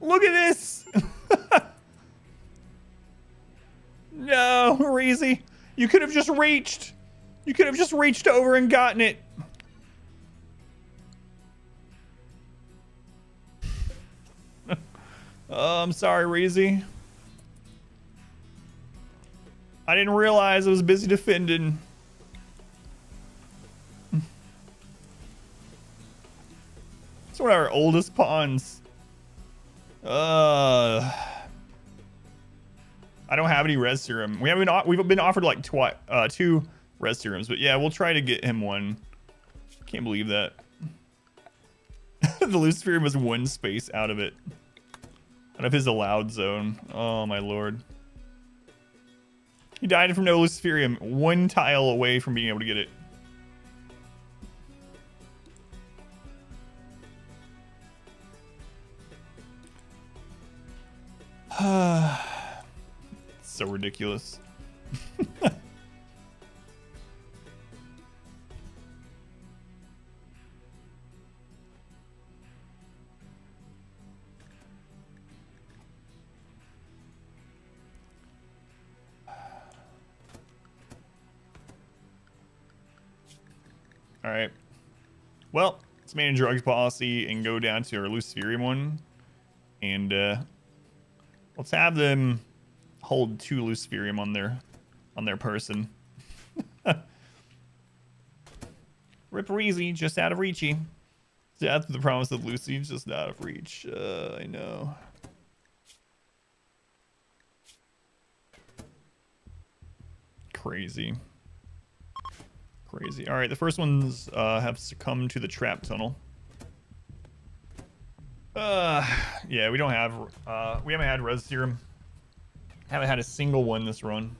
Look at this. No, Reezy, you could have just reached. You could have just reached over and gotten it. Oh, I'm sorry, Reezy. I didn't realize I was busy defending. It's one of our oldest pawns. I don't have any res serum. We've been offered like 2 res serums, but yeah, we'll try to get him one. Can't believe that. The Luciferium was 1 space out of it. Out of his allowed zone. Oh my lord. He died from no Luciferium, 1 tile away from being able to get it. So ridiculous. All right. Well, let's manage drugs policy and go down to our Luciferium one. And let's have them hold 2 Luciferium on their person. Rip Reezy, just out of reachy. Death the promise of Lucy, just out of reach. I know. Crazy. Crazy. All right, the first ones have succumbed to the trap tunnel. Yeah, we don't have, we haven't had res serum. Haven't had a single one this run.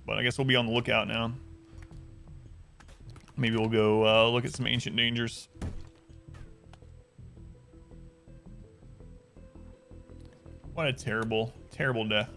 But I guess we'll be on the lookout now. Maybe we'll go look at some ancient dangers. What a terrible, terrible death.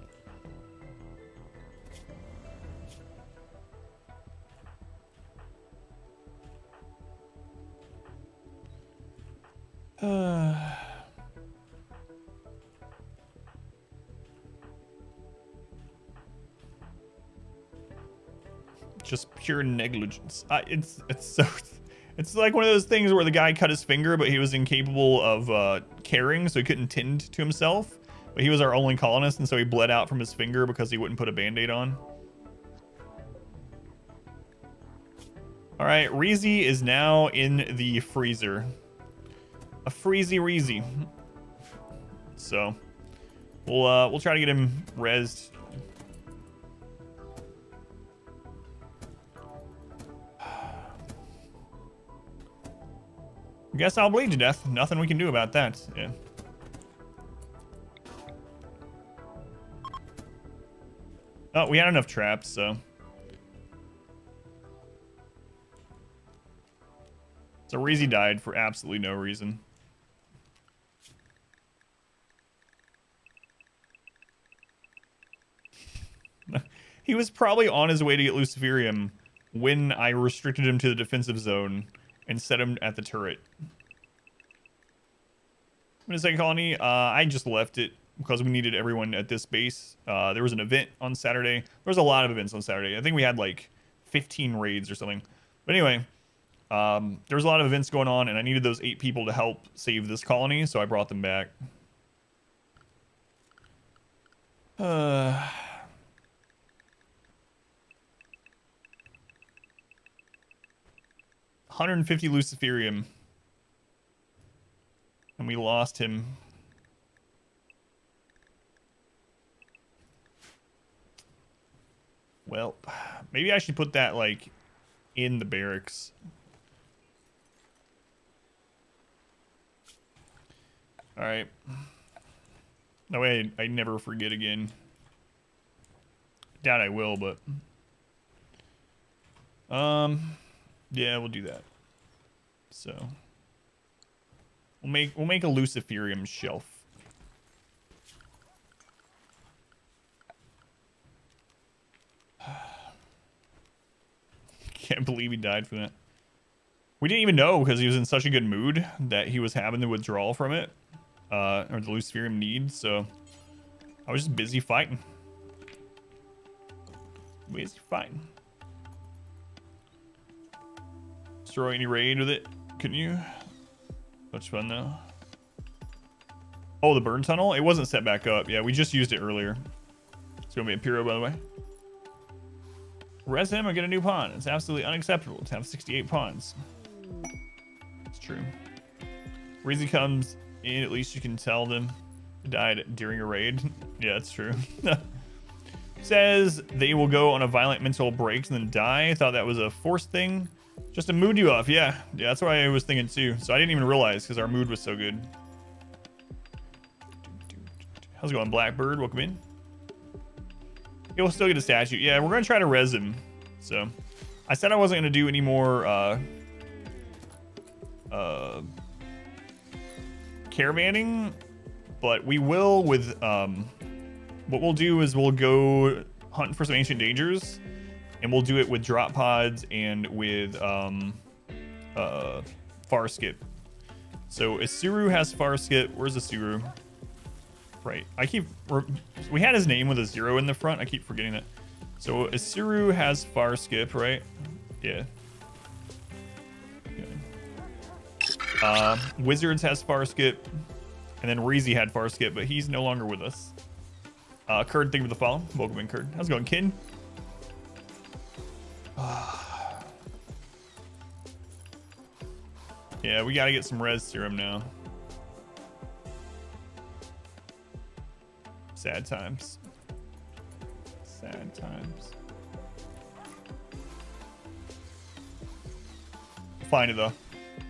Just pure negligence. It's so, it's like one of those things where the guy cut his finger, but he was incapable of caring, so he couldn't tend to himself. But he was our only colonist, and so he bled out from his finger because he wouldn't put a band-aid on. All right, Reezy is now in the freezer. A freezy Reezy. So we'll try to get him rezzed. Guess I'll bleed to death. Nothing we can do about that. Yeah. Oh, we had enough traps, so. So Reezy died for absolutely no reason. He was probably on his way to get Luciferium when I restricted him to the defensive zone and set him at the turret. What is that colony? I just left it because we needed everyone at this base. There was an event on Saturday. There was a lot of events on Saturday. I think we had like 15 raids or something. But anyway, there was a lot of events going on, and I needed those 8 people to help save this colony, so I brought them back. 150 Luciferium. And we lost him. Well, maybe I should put that, like, in the barracks. Alright. That way I never forget again. Doubt I will, but... yeah, we'll do that. So... We'll make a Luciferium shelf. Can't believe he died from that. We didn't even know because he was in such a good mood that he was having the withdrawal from it. Or the Luciferium need, so I was just busy fighting. Busy fighting. Destroy any raid with it, couldn't you? Which one though? Oh, the burn tunnel? It wasn't set back up. Yeah, we just used it earlier. It's gonna be a Piro, by the way. Res him or get a new pawn. It's absolutely unacceptable to have 68 pawns. It's true. Reezy comes in, at least you can tell them died during a raid. Yeah, that's true. Says they will go on a violent mental break and then die. I thought that was a forced thing. Just to mood you off, yeah. Yeah, that's what I was thinking too. So I didn't even realize because our mood was so good. How's it going, Blackbird? Welcome in. You'll still get a statue. Yeah, we're gonna try to res him. So I said I wasn't gonna do any more caravanning, but we will with what we'll do is we'll go hunt for some ancient dangers. And we'll do it with drop pods and with far skip. So Isuru has far skip. Where's Isuru? Right. We had his name with a 0 in the front. I keep forgetting that. So Isuru has far skip, right? Yeah. Okay. Wizards has far skip. And then Reezy had far skip, but he's no longer with us. Kurd, thank you for the follow. Welcome in, Kurd. How's it going, kid? Yeah, we gotta get some res serum now. Sad times. Sad times. Find it though,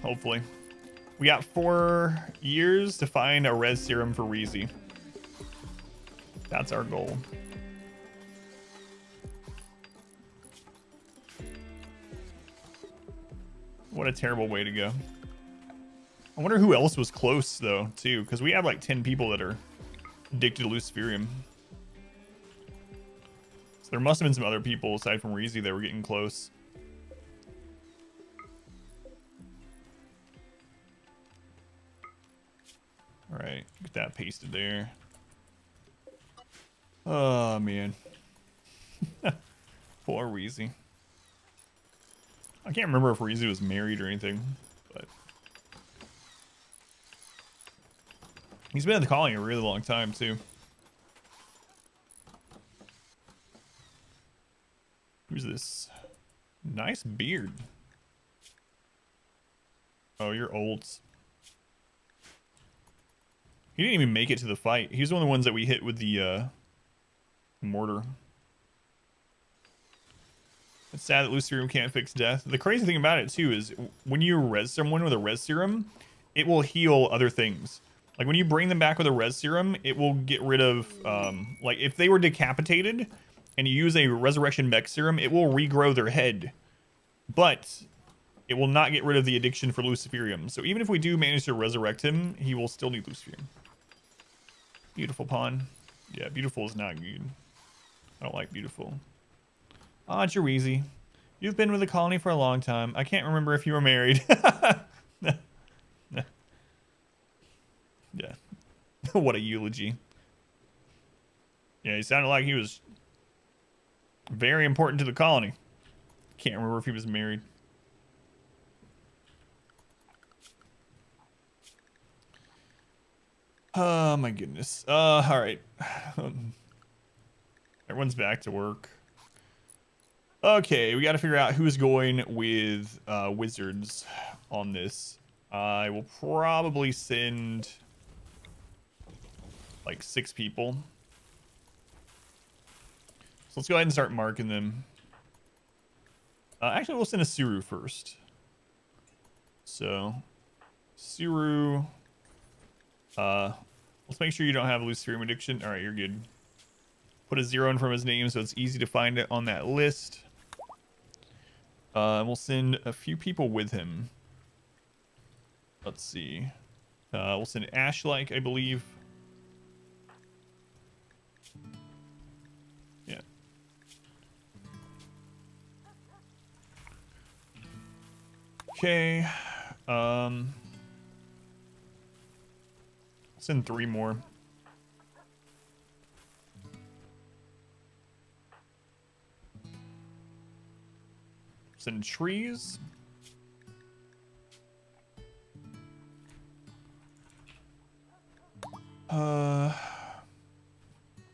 hopefully. We got 4 years to find a res serum for Reezy. That's our goal. What a terrible way to go. I wonder who else was close, though, too. Because we have, like, 10 people that are addicted to Luciferium. So there must have been some other people, aside from Reezy, that were getting close. Alright, get that pasted there. Oh, man. Poor Reezy. I can't remember if Reezy was married or anything, but he's been at the colony a really long time too. Who's this? Nice beard. Oh, you're old. He didn't even make it to the fight. He was one of the ones that we hit with the mortar. It's sad that Luciferium can't fix death. The crazy thing about it, too, is when you res someone with a res serum, it will heal other things. Like, when you bring them back with a res serum, it will get rid of, like, if they were decapitated and you use a resurrection mech serum, it will regrow their head. But it will not get rid of the addiction for Luciferium. So even if we do manage to resurrect him, he will still need Luciferium. Beautiful pawn. Yeah, beautiful is not good. I don't like beautiful. Ah, Jerizi. You've been with the colony for a long time. I can't remember if you were married. Yeah. What a eulogy. Yeah, he sounded like he was very important to the colony. Can't remember if he was married. Oh my goodness. All right. Everyone's back to work. Okay, we got to figure out who's going with wizards on this. I will probably send like 6 people. So let's go ahead and start marking them. Actually, we'll send a Suru first. So, Suru. Let's make sure you don't have Luciferium addiction. All right, you're good. Put a 0 in front of his name so it's easy to find it on that list. We'll send a few people with him. Let's see. We'll send Ashlike, I believe. Yeah. Okay. Send 3 more. Send trees.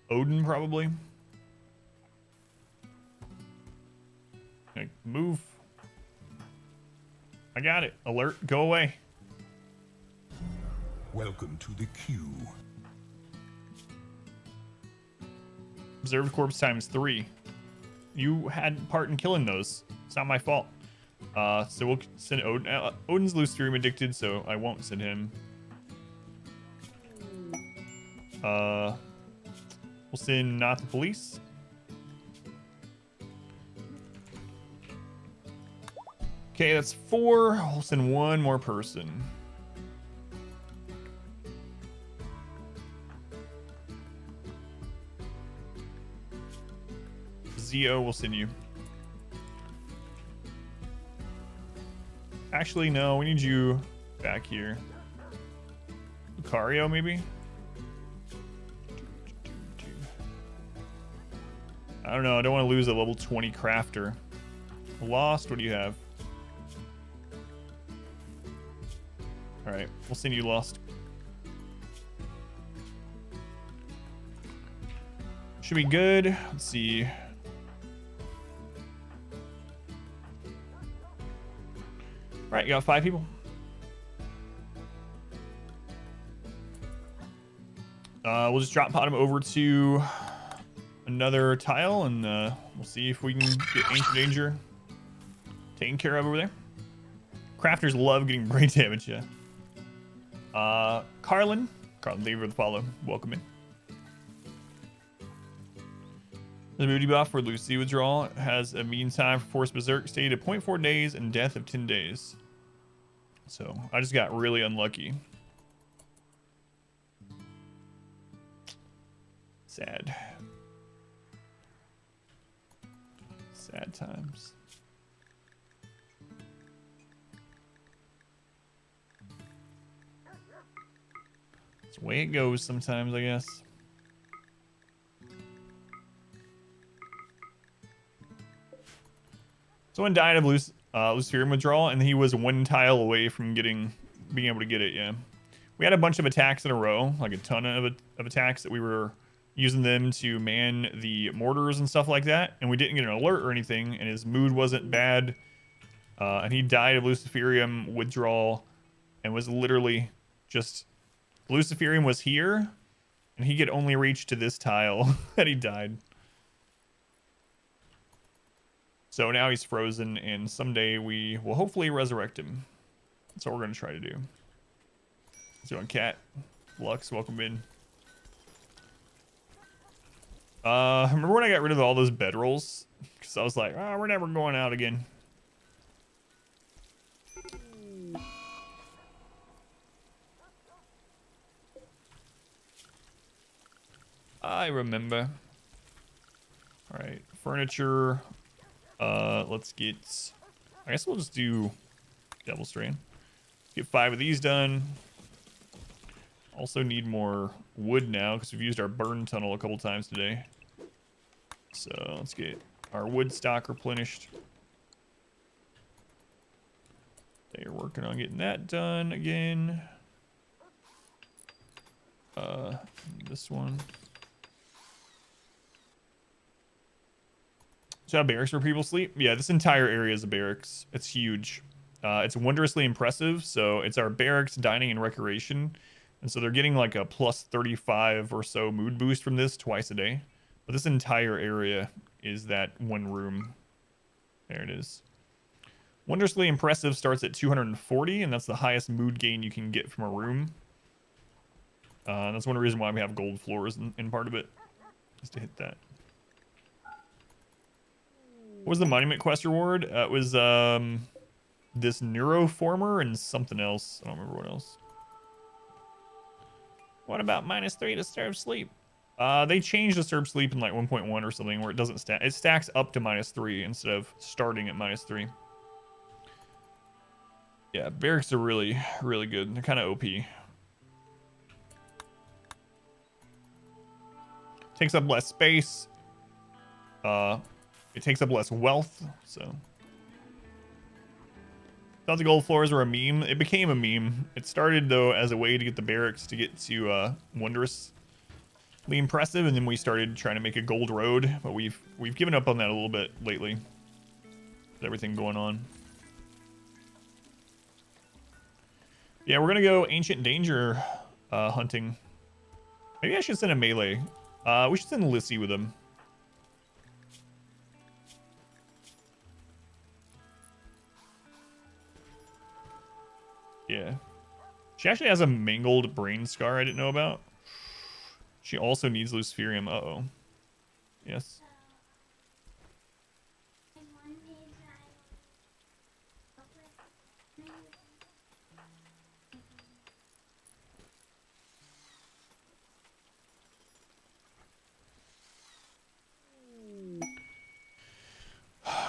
Odin probably. Okay, move. I got it. Alert, go away. Welcome to the queue. Observed corpse times 3. You had part in killing those. It's not my fault. So we'll send Odin. Odin's Luciferium addicted, so I won't send him. We'll send not the police. Okay, that's 4. We'll send 1 more person. Zio will send you. Actually, no, we need you back here. Lucario, maybe? I don't know. I don't want to lose a level 20 crafter. Lost, what do you have? Alright, we'll send you Lost. Should be good. Let's see. Right, you got 5 people. We'll just drop bottom over to another tile, and we'll see if we can get Ancient Danger taken care of over there. Crafters love getting brain damage, yeah. Carlin, thank you for the follow. Welcome in. The booty buff for Lucy withdrawal has a mean time for Force Berserk stayed at 0.4 days and death of 10 days. So I just got really unlucky. Sad. Sad times. It's the way it goes sometimes, I guess. Someone died of Luciferium withdrawal, and he was 1 tile away from being able to get it, yeah. We had a bunch of attacks in a row, like a ton of attacks that we were using them to man the mortars and stuff like that, and we didn't get an alert or anything, and his mood wasn't bad, and he died of Luciferium withdrawal, and was literally just... Luciferium was here, and he could only reach to this tile, and he died. So now he's frozen, and someday we will hopefully resurrect him. That's what we're going to try to do. So on Cat, Lux, welcome in. Remember when I got rid of all those bedrolls? Because I was like, oh, we're never going out again. I remember. All right, furniture. Let's get. I guess we'll just do Devil Strain. Let's get 5 of these done. Also need more wood now because we've used our burn tunnel a couple times today. So let's get our wood stock replenished. They're working on getting that done again. This one. So have barracks where people sleep? Yeah, this entire area is a barracks. It's huge. It's wondrously impressive. So it's our barracks, dining, and recreation. And so they're getting like a plus 35 or so mood boost from this twice a day. But this entire area is that one room. There it is. Wondrously impressive starts at 240, and that's the highest mood gain you can get from a room. That's one reason why we have gold floors in part of it, is to hit that. What was the monument quest reward? It was this neuroformer and something else. I don't remember what else. What about -3 to serve sleep? They changed the serve sleep in like 1.1 or something where it doesn't stack. It stacks up to -3 instead of starting at -3. Yeah, barracks are really, really good. They're kind of OP. Takes up less space. It takes up less wealth, so. Thought the gold floors were a meme. It became a meme. It started, though, as a way to get the barracks to get to wondrously impressive, and then we started trying to make a gold road, but we've given up on that a little bit lately. With everything going on. Yeah, we're gonna go Ancient Danger hunting. Maybe I should send a melee. We should send Lissy with him. Yeah. She actually has a mangled brain scar I didn't know about. She also needs Luciferium. Uh-oh. Yes.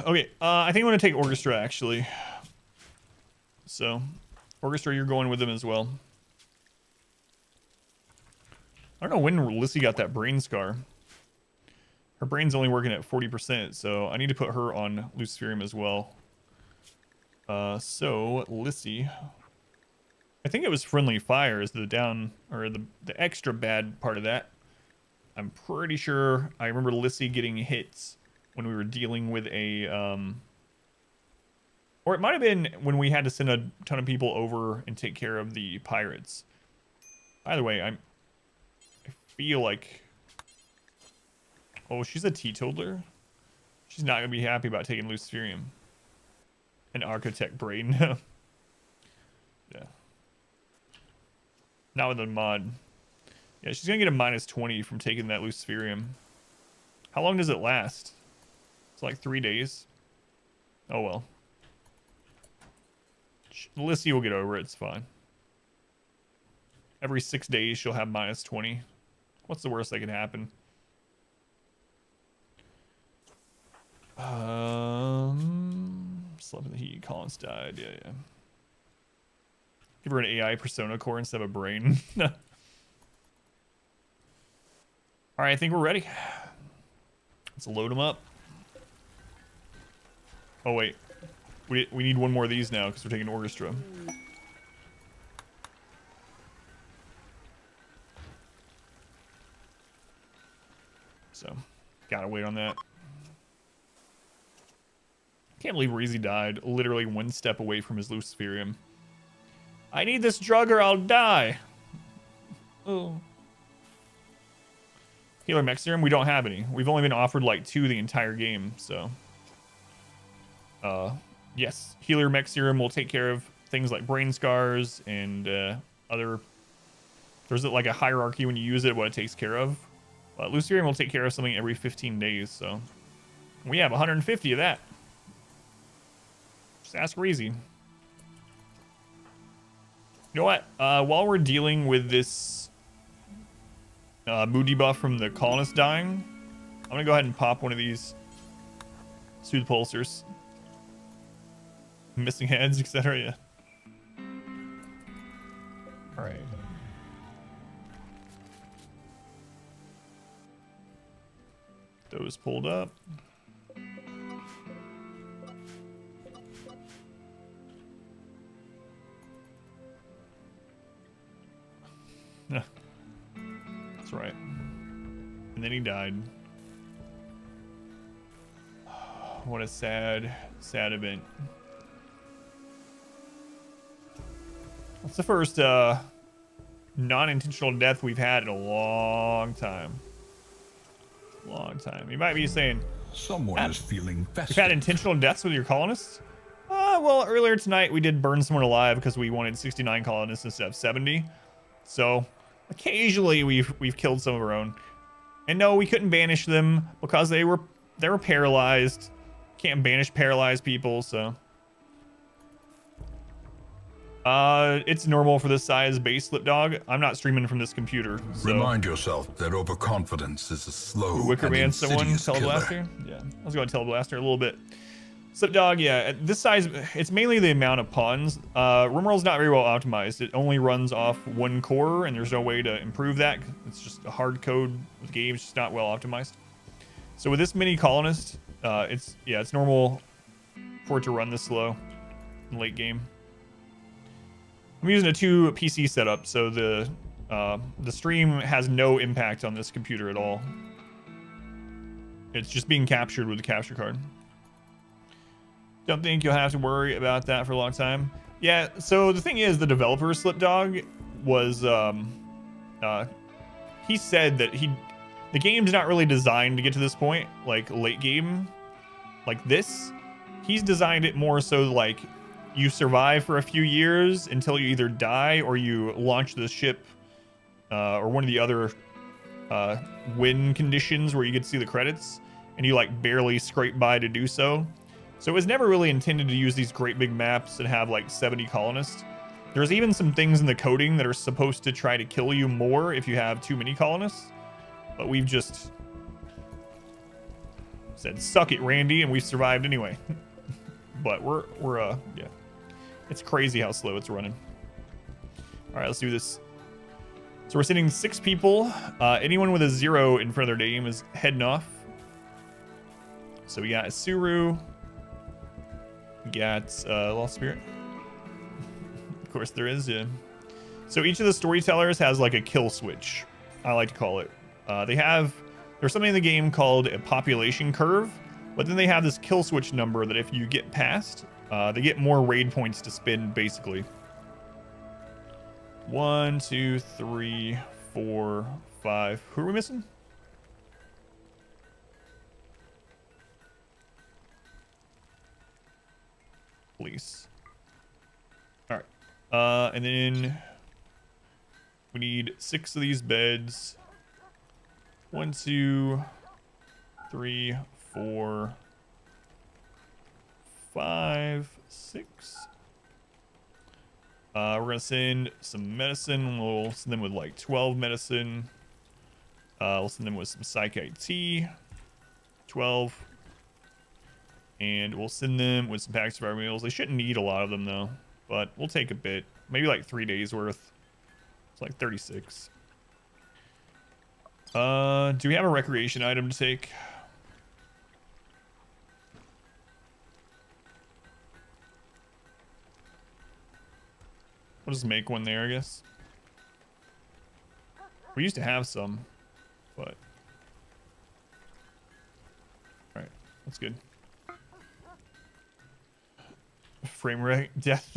Okay, I think I'm going to take Orchestra, actually. So, Orchestra, you're going with him as well. I don't know when Lissy got that brain scar. Her brain's only working at 40%, so I need to put her on Luciferium as well. So, Lissy. I think it was Friendly Fire is the down, or the extra bad part of that. I'm pretty sure I remember Lissy getting hits when we were dealing with a, or it might have been when we had to send a ton of people over and take care of the pirates. Either way, I feel like, oh, she's a teetotaler. She's not gonna be happy about taking Luciferium. An Architect brain. Yeah. Not with a mod. Yeah, she's gonna get a -20 from taking that Luciferium. How long does it last? It's like 3 days. Oh well. Lissy will get over it. It's fine. Every 6 days she'll have -20. What's the worst that can happen? Slept in the heat. Collins died. Yeah. Give her an AI persona core instead of a brain. All right, I think we're ready. Let's load them up. Oh wait, we need one more of these now because we're taking Orchestra. So, gotta wait on that. Can't believe Reezy died literally one step away from his Luciferium. I need this drug or I'll die. Oh. Healer Mech Serum, we don't have any. We've only been offered like 2 the entire game, so. Yes, Healer Mech Serum will take care of things like brain scars and other. There's like a hierarchy when you use it, what it takes care of. But Luciferium will take care of something every 15 days, so. We have 150 of that. Just ask Reezy. You know what? While we're dealing with this mood debuff from the colonists dying. I'm gonna go ahead and pop one of these soothe pulsers. Missing heads, etc. Yeah. All right. Those pulled up. That's right. And then he died. What a sad, sad event. That's the first non-intentional death we've had in a long time. Long time. You might be saying, someone is feeling festive. You've had intentional deaths with your colonists? Well, earlier tonight we did burn someone alive because we wanted 69 colonists instead of 70. So occasionally we've killed some of our own. And no, we couldn't banish them because they were paralyzed. Can't banish paralyzed people, so it's normal for this size base slip dog. I'm not streaming from this computer. So. Remind yourself that overconfidence is a slow Wicker and Man, someone insidious killer. Teleblaster. Yeah, I was going to Teleblaster a little bit. Slip dog, yeah. At this size, it's mainly the amount of pawns. Rimworld's not very well optimized. It only runs off one core, and there's no way to improve that. It's just a hard code with the game. It's just not well optimized. So with this mini colonist, it's normal for it to run this slow in late game. I'm using a 2 PC setup, so the stream has no impact on this computer at all. It's just being captured with the capture card. Don't think you'll have to worry about that for a long time. Yeah, so the thing is, the developer Slipdog was he said that the game's not really designed to get to this point, like late game like this. He's designed it more so like you survive for a few years until you either die or you launch the ship, or one of the other win conditions where you get to see the credits, and you like barely scrape by to do so. So it was never really intended to use these great big maps and have like 70 colonists. There's even some things in the coding that are supposed to try to kill you more if you have too many colonists, but we've just said suck it, Randy, and we've survived anyway. But we're yeah, it's crazy how slow it's running. All right, let's do this. So we're sending 6 people. Anyone with a 0 in front of their name is heading off. So we got Suru. We got Lost Spirit. Of course there is, yeah. So each of the storytellers has like a kill switch, I like to call it. There's something in the game called a population curve, but then they have this kill switch number that if you get past, they get more raid points to spend, basically. 1, 2, 3, 4, 5. Who are we missing? Police. All right. And then we need 6 of these beds. 1, 2, 3, 4, 5, 6. We're gonna send some medicine. We'll send them with like 12 medicine. We'll send them with some psych IT, 12. And we'll send them with some packs of our meals. They shouldn't need a lot of them though, but we'll take a bit. Maybe like 3 days worth. It's like 36. Do we have a recreation item to take? We'll just make one there, I guess. We used to have some, but... Alright, that's good. Frame rate death.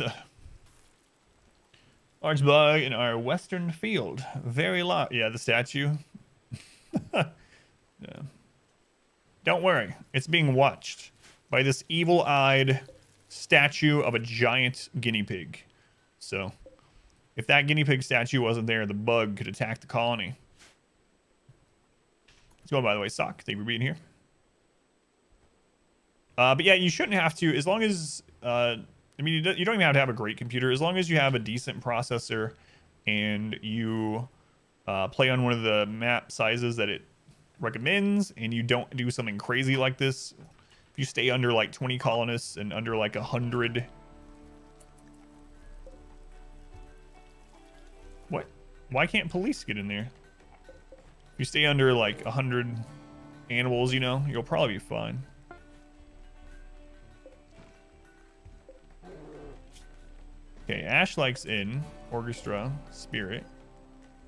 Large bug in our western field. Very large. Yeah, the statue. Yeah. Don't worry. It's being watched by this evil-eyed statue of a giant guinea pig. So, if that guinea pig statue wasn't there, the bug could attack the colony. Let's go, by the way, Sock. Thank you for being here. But yeah, you shouldn't have to, as long as... I mean, you don't even have to have a great computer. As long as you have a decent processor and you play on one of the map sizes that it recommends, and you don't do something crazy like this, if you stay under like 20 colonists and under like 100. What? Why can't police get in there? If you stay under like 100 animals, you know, you'll probably be fine. Okay, Ash likes in. Orchestra, Spirit,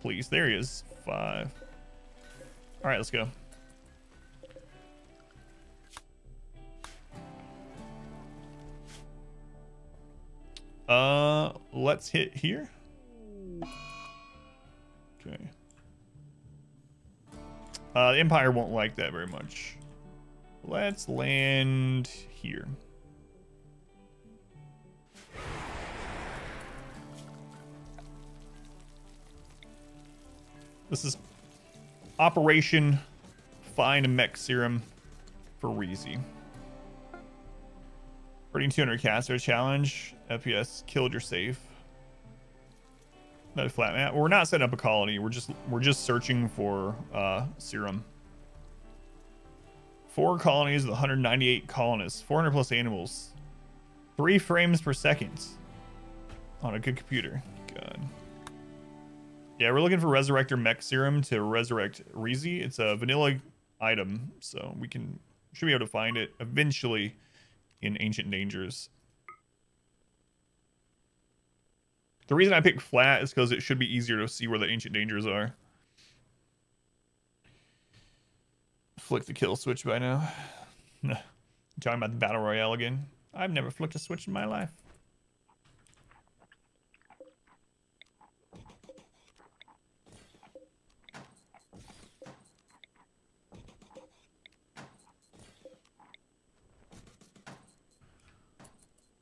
Police. There he is. 5. All right, let's go. Let's hit here. Okay. The Empire won't like that very much. Let's land here. This is Operation Find a Mech Serum for Reezy. Hurting 200 caster challenge. FPS killed your safe. Another flat map. We're not setting up a colony. We're just searching for serum. 4 colonies with 198 colonists. 400 plus animals. 3 frames per second on a good computer. God. Yeah, we're looking for Resurrector Mech Serum to resurrect Reezy. It's a vanilla item, so we should be able to find it eventually in Ancient Dangers. The reason I picked flat is because it should be easier to see where the Ancient Dangers are. Flick the kill switch by now. Talking about the Battle Royale again. I've never flicked a switch in my life.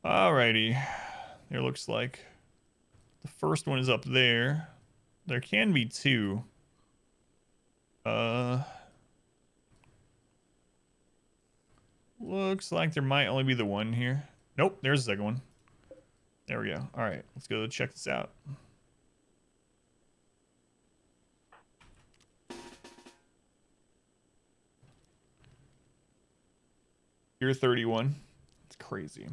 Alrighty. There looks like the first one is up there. There can be 2. Looks like there might only be the one here. Nope, there's the second one. There we go. Alright, let's go check this out. You're 31. It's crazy.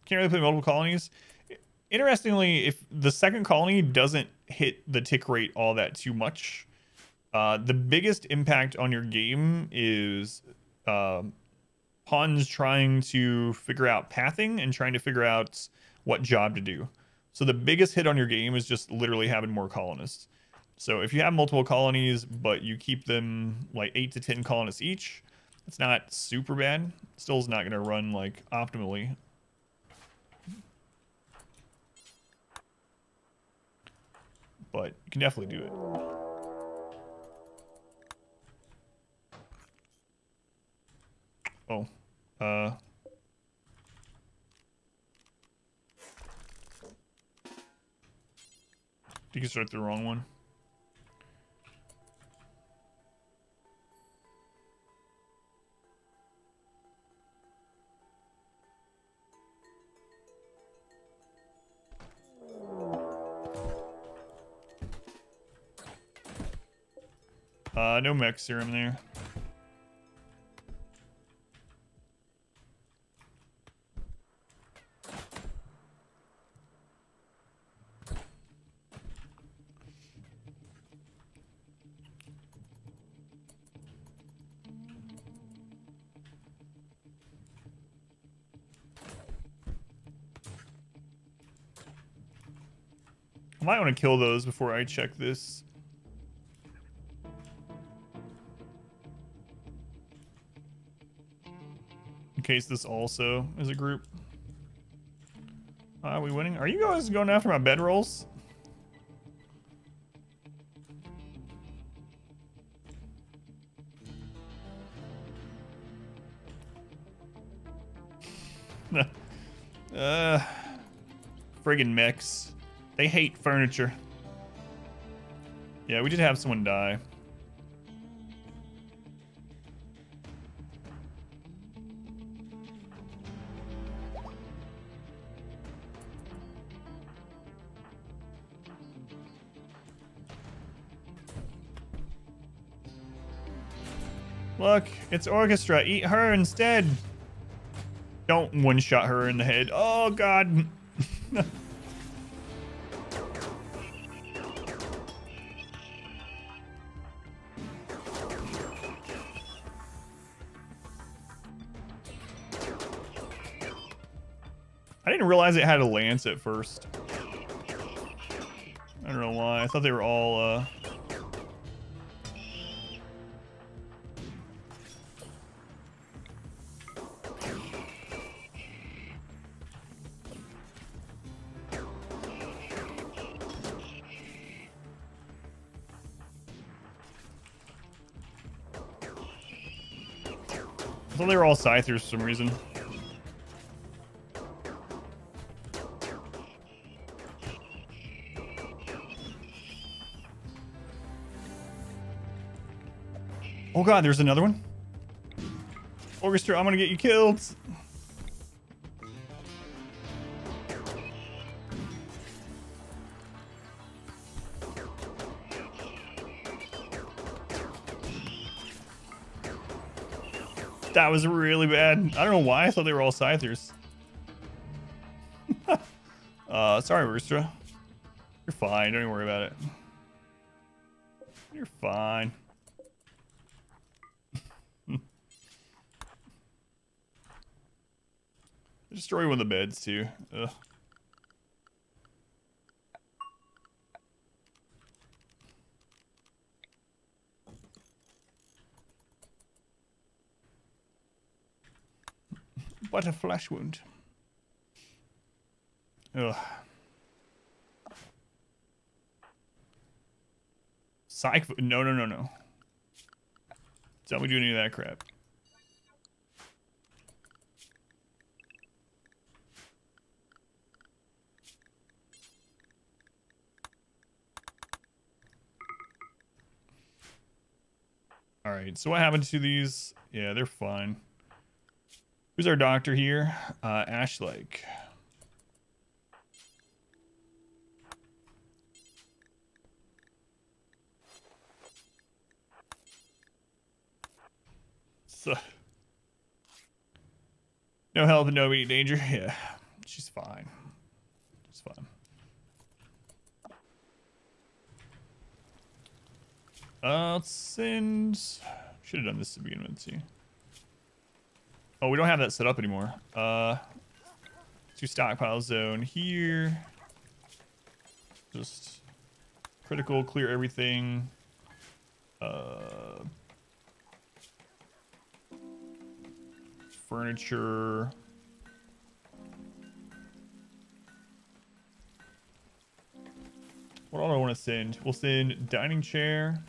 Can't really play multiple colonies. Interestingly, if the second colony doesn't hit the tick rate all that too much, the biggest impact on your game is pawns trying to figure out pathing and trying to figure out what job to do. So the biggest hit on your game is just literally having more colonists. So if you have multiple colonies, but you keep them like 8 to 10 colonists each, it's not super bad. Still is not going to run like optimally. But you can definitely do it. Oh. You can start the wrong one. No mech serum there. I might want to kill those before I check this. In case this also is a group. Are we winning? Are you guys going after my bedrolls? Friggin' mechs. They hate furniture. Yeah, we did have someone die. Look, it's Orchestra. Eat her instead. Don't one-shot her in the head. Oh, God. I didn't realize it had a lance at first. I don't know why. I thought they were all, I thought they were all Scythers for some reason. Oh God, there's another one. Orchestra, I'm gonna get you killed. That was really bad. I don't know why I thought they were all Scythers. Sorry, Orchestra. You're fine. Don't even worry about it. You're fine. Destroy one of the beds too. Ugh. What a flesh wound. Ugh. Psych. No, no, no, no. Don't we do any of that crap. All right, so what happened to these? Yeah, they're fine. Who's our doctor here? Ashlake. So, no health and no immediate danger. Yeah, she's fine. She's fine. Let's send. Should have done this to begin with too. Oh, we don't have that set up anymore. To stockpile zone here. Just critical, clear everything. Furniture. What all do I want to send? We'll send dining chair.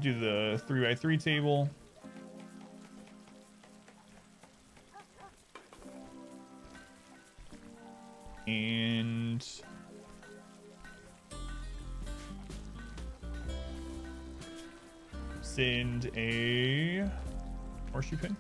Do the 3x3 table. And send a horseshoe pin.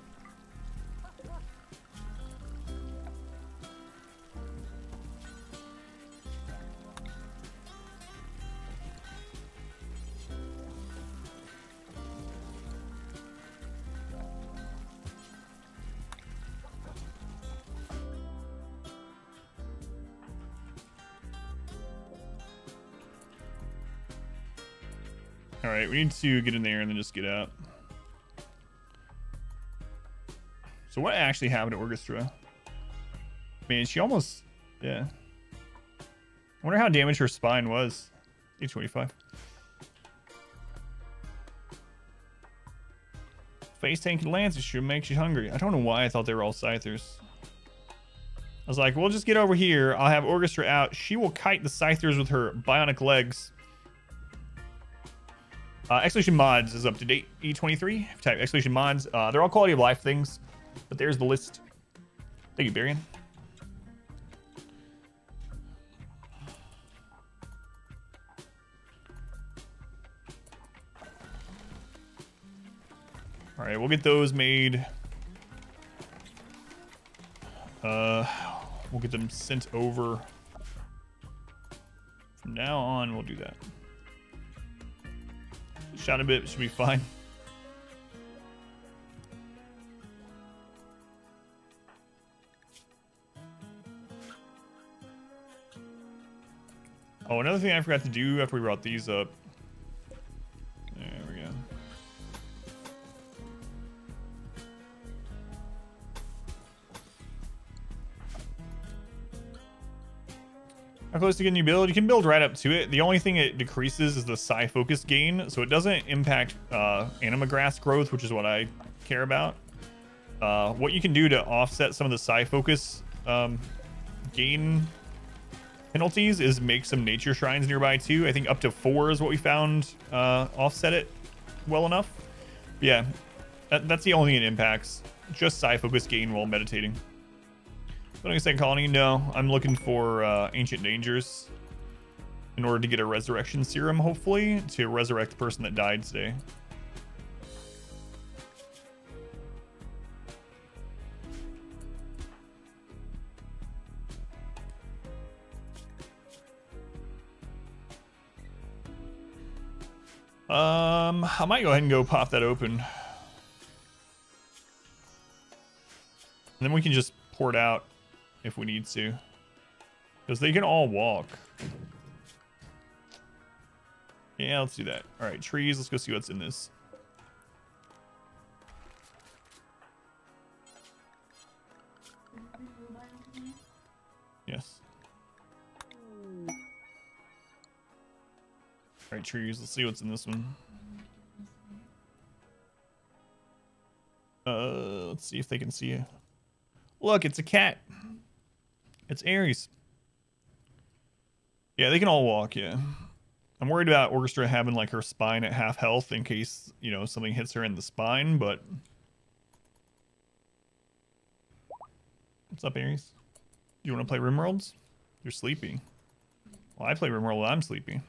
All right, we need to get in there and then just get out. So what actually happened to Orchestra? Man, she almost, yeah. I wonder how damaged her spine was. 825. Face tank and lance should make you hungry. I don't know why I thought they were all Scythers. I was like, we'll just get over here. I'll have Orchestra out. She will kite the Scythers with her bionic legs. Exhalation Mods is up to date. E23. Type Exhalation Mods. They're all quality of life things. But there's the list. Thank you, Barian. All right, we'll get those made. We'll get them sent over. From now on, we'll do that. out a bit, should be fine. Oh, another thing I forgot to do after we brought these up. There we go. How close to getting you build? You can build right up to it. The only thing it decreases is the psi focus gain, so it doesn't impact anima grass growth, which is what I care about. What you can do to offset some of the psi focus gain penalties is make some nature shrines nearby too. I think up to 4 is what we found offset it well enough. Yeah, that's the only thing it impacts. Just psi focus gain while meditating. Building a second colony? No, I'm looking for ancient dangers in order to get a resurrection serum, hopefully, to resurrect the person that died today. I might go ahead and go pop that open. And then we can just pour it out if we need to. Because they can all walk. Yeah, let's do that. Alright, trees, let's go see what's in this. Yes. Alright, trees, let's see what's in this one. Let's see if they can see you. Look, it's a cat. It's Ares. Yeah, they can all walk, yeah. I'm worried about Orchestra having like her spine at half health in case, you know, something hits her in the spine, but... What's up, Ares? Do you want to play RimWorlds? You're sleepy. Well, I play RimWorld when I'm sleepy.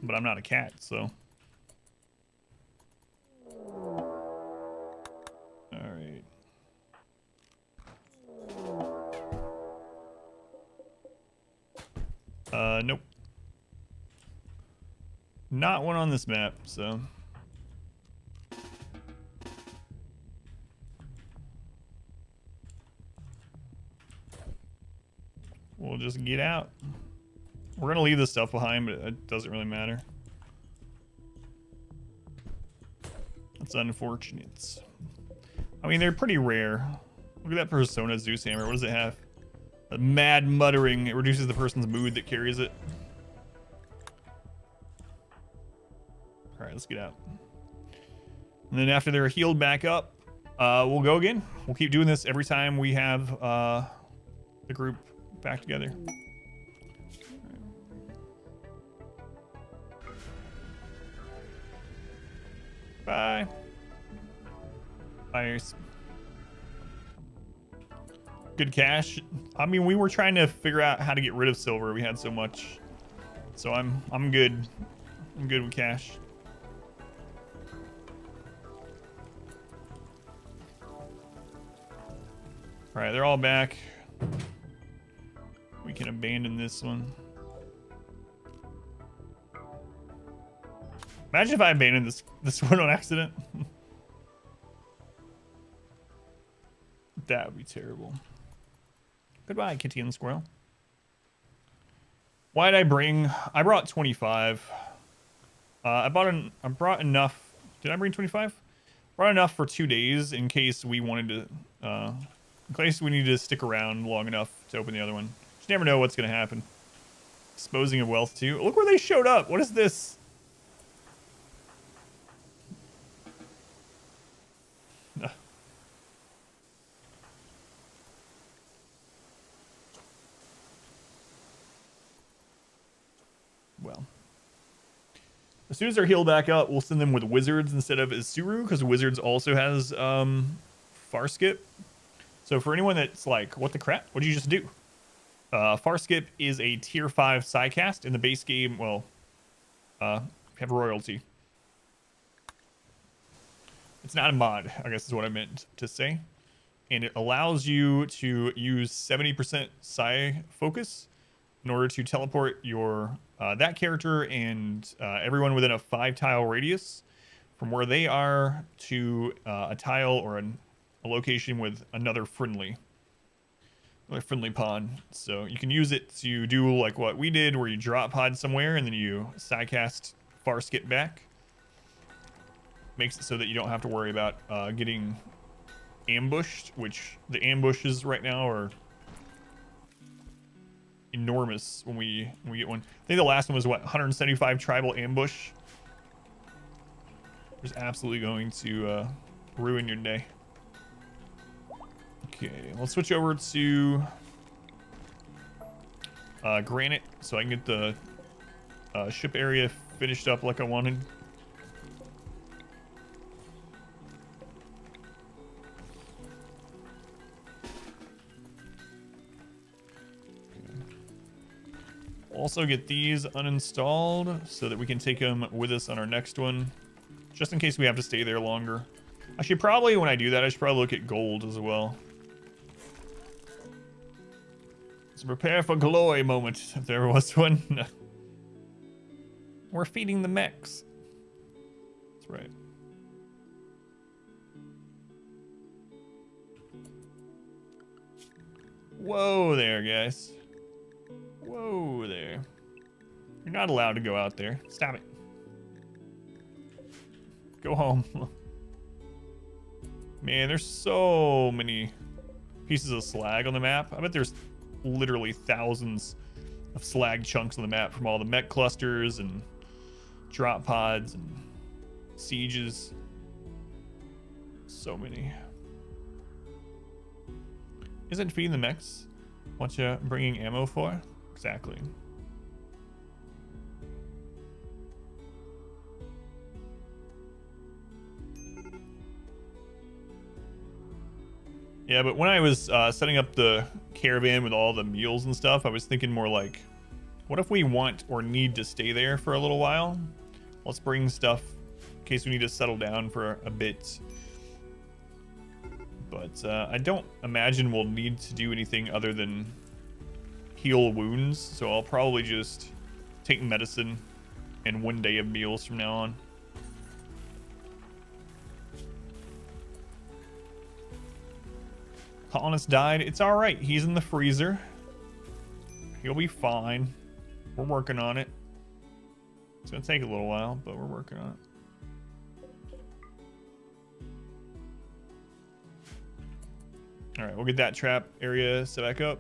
But I'm not a cat, so... Alright. Nope. Not one on this map, so... We'll just get out. We're gonna leave this stuff behind, but it doesn't really matter. That's unfortunate. I mean, they're pretty rare. Look at that Persona Zeus Hammer. What does it have? A mad muttering. It reduces the person's mood that carries it. Alright, let's get out. And then after they're healed back up, we'll go again. We'll keep doing this every time we have the group back together. Bye. Bye. Good cash. I mean, we were trying to figure out how to get rid of silver. We had so much. So I'm good. I'm good with cash. All right, they're all back. We can abandon this one. Imagine if I abandoned this one on accident. That would be terrible. Goodbye, Kitty and the Squirrel. Why did I bring? I brought 25. I brought enough. Did I bring 25? Brought enough for 2 days in case we wanted to. In case we needed to stick around long enough to open the other one. Just never know what's gonna happen. Disposing of wealth too. Look where they showed up. What is this? Well, as soon as they're healed back up, we'll send them with wizards instead of Isuru, because wizards also has far skip. So for anyone that's like, what the crap? What did you just do? Far skip is a tier 5 psycast in the base game. Well, have royalty. It's not a mod, I guess is what I meant to say. And it allows you to use 70% psi focus in order to teleport your that character and everyone within a 5-tile radius from where they are to a tile or a location with another friendly pond. So you can use it to do like what we did, where you drop pod somewhere and then you sidecast far skip back. Makes it so that you don't have to worry about getting ambushed, which the ambushes right now are enormous when we get one. I think the last one was what, 175 tribal ambush. It's absolutely going to ruin your day. Okay, let's switch over to granite so I can get the ship area finished up like I wanted. Also get these uninstalled so that we can take them with us on our next one, just in case we have to stay there longer. I should probably, when I do that, I should probably look at gold as well. So prepare for glory moment, if there was one. We're feeding the mechs. That's right. Whoa there, guys. Whoa there. You're not allowed to go out there. Stop it. Go home. Man, there's so many pieces of slag on the map. I bet there's literally thousands of slag chunks on the map from all the mech clusters and drop pods and sieges. So many. Isn't feeding the mechs what you're bringing ammo for? Exactly. Yeah, but when I was setting up the caravan with all the meals and stuff, I was thinking more like, what if we want or need to stay there for a little while? Let's bring stuff in case we need to settle down for a bit. But I don't imagine we'll need to do anything other than heal wounds, so I'll probably just take medicine and 1 day of meals from now on. Colonist died. It's all right. He's in the freezer. He'll be fine. We're working on it. It's gonna take a little while, but we're working on it. All right, we'll get that trap area set back up.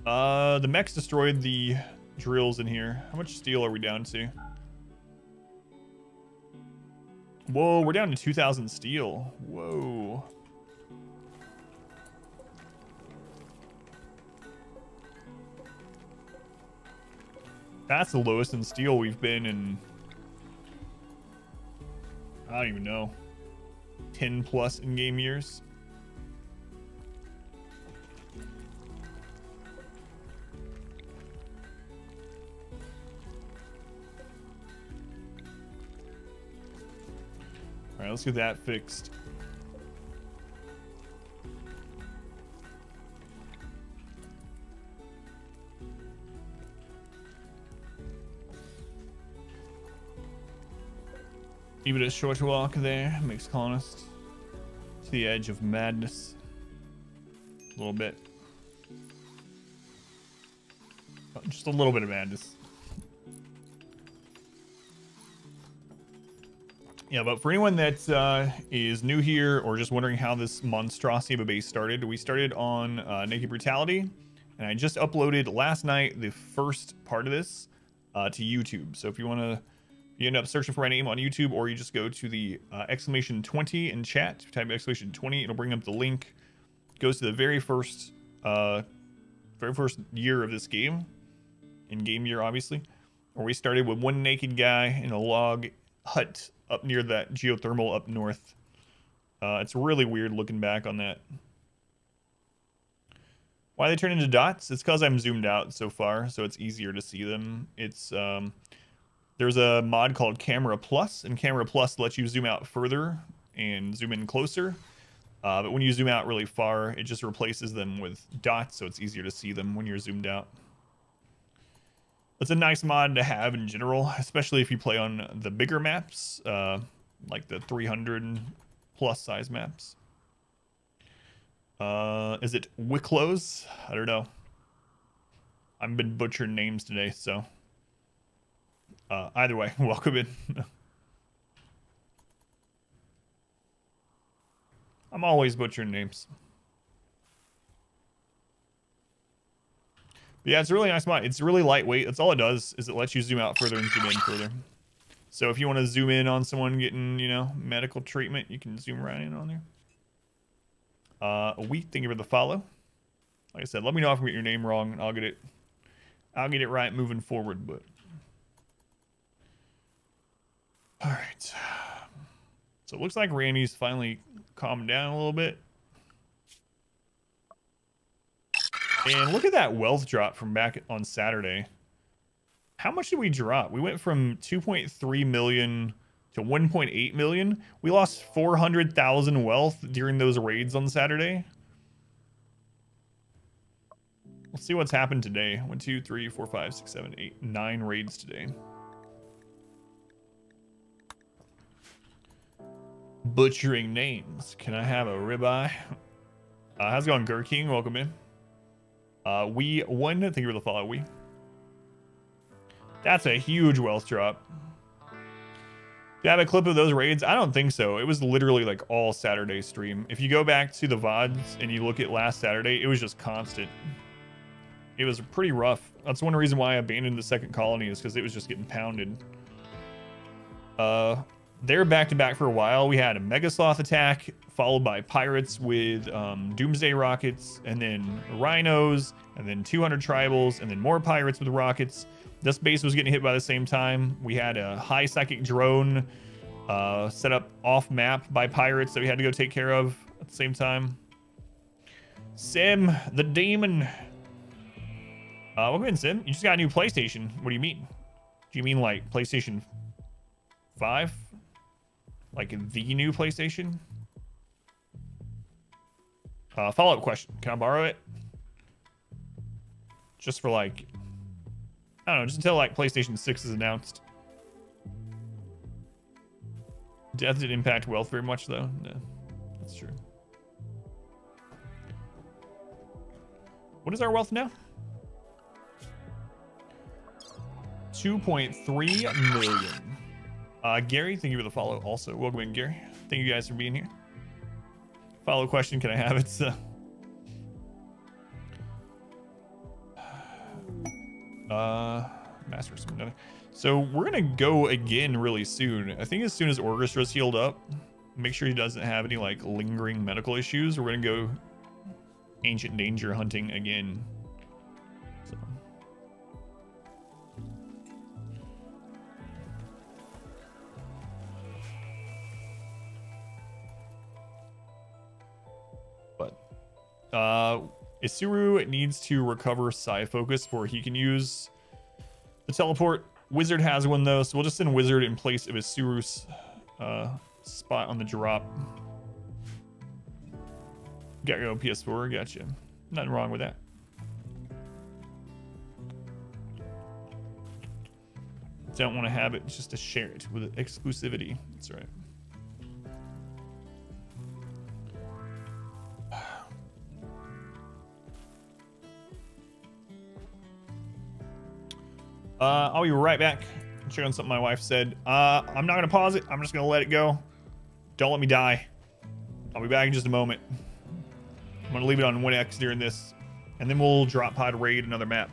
The mechs destroyed the drills in here. How much steel are we down to? Whoa, we're down to 2,000 steel. Whoa. That's the lowest in steel we've been in, I don't even know, 10 plus in-game years. All right, let's get that fixed. Give it a short walk there, makes colonist to the edge of madness. A little bit. Just a little bit of madness. Yeah, but for anyone that is new here or just wondering how this monstrosity of a base started, we started on Naked Brutality, and I just uploaded last night the first part of this to YouTube. So if you want to, you end up searching for my name on YouTube, or you just go to the exclamation 20 in chat, if you type exclamation 20, it'll bring up the link. It goes to the very first year of this game, in game year obviously, where we started with one naked guy in a log hut up near that geothermal up north. It's really weird looking back on that. Why they turn into dots? It's because I'm zoomed out so far, so it's easier to see them. It's there's a mod called Camera Plus, and Camera Plus lets you zoom out further and zoom in closer. But when you zoom out really far, it just replaces them with dots, so it's easier to see them when you're zoomed out. It's a nice mod to have in general, especially if you play on the bigger maps, like the 300 plus size maps. Is it Wicklows? I don't know. I've been butchering names today, so either way, welcome in. I'm always butchering names. But yeah, it's a really nice mod. It's really lightweight. That's all it does, is it lets you zoom out further and zoom in further. So if you want to zoom in on someone getting, you know, medical treatment, you can zoom right in on there. Thank you for the follow. Like I said, let me know if I get your name wrong, and I'll get it right moving forward. But all right, so it looks like Randy's finally calmed down a little bit. And look at that wealth drop from back on Saturday. How much did we drop? We went from 2.3 million to 1.8 million. We lost 400,000 wealth during those raids on Saturday. Let's see what's happened today. 1, 2, 3, 4, 5, 6, 7, 8, 9 raids today. Butchering names. Can I have a ribeye? How's it going, Gurking? Welcome in. We won. Thank you for the follow. That's a huge wealth drop. Do you have a clip of those raids? I don't think so. It was literally like all Saturday stream. If you go back to the VODs and you look at last Saturday, it was just constant. It was pretty rough. That's one reason why I abandoned the second colony, is because it was just getting pounded. They're back to back for a while. We had a Mega Sloth attack, followed by pirates with Doomsday rockets, and then rhinos, and then 200 tribals, and then more pirates with rockets. This base was getting hit by the same time. We had a high psychic drone set up off map by pirates that we had to go take care of at the same time. Sim, the demon. Welcome in, Sim. You just got a new PlayStation. What do you mean? Do you mean like PlayStation 5? Like the new PlayStation? Follow-up question. Can I borrow it? Just for like, I don't know, just until like PlayStation 6 is announced. Death didn't impact wealth very much though. No, that's true. What is our wealth now? 2.3 million. Gary, thank you for the follow also. Welcome in, Gary. Thank you guys for being here. Follow question, can I have it? Master some another. So we're gonna go again really soon. I think as soon as Orchestra's healed up, make sure he doesn't have any like lingering medical issues, we're gonna go Ancient Danger hunting again. So. Isuru needs to recover Psi Focus before he can use the teleport. Wizard has one though, so we'll just send Wizard in place of Isuru's spot on the drop. Got your own PS4, gotcha. Nothing wrong with that. Don't want to have it just to share it with exclusivity. That's right. I'll be right back. Check on something my wife said. I'm not gonna pause it. I'm just gonna let it go. Don't let me die. I'll be back in just a moment. I'm gonna leave it on 1x during this, and then we'll drop pod raid another map.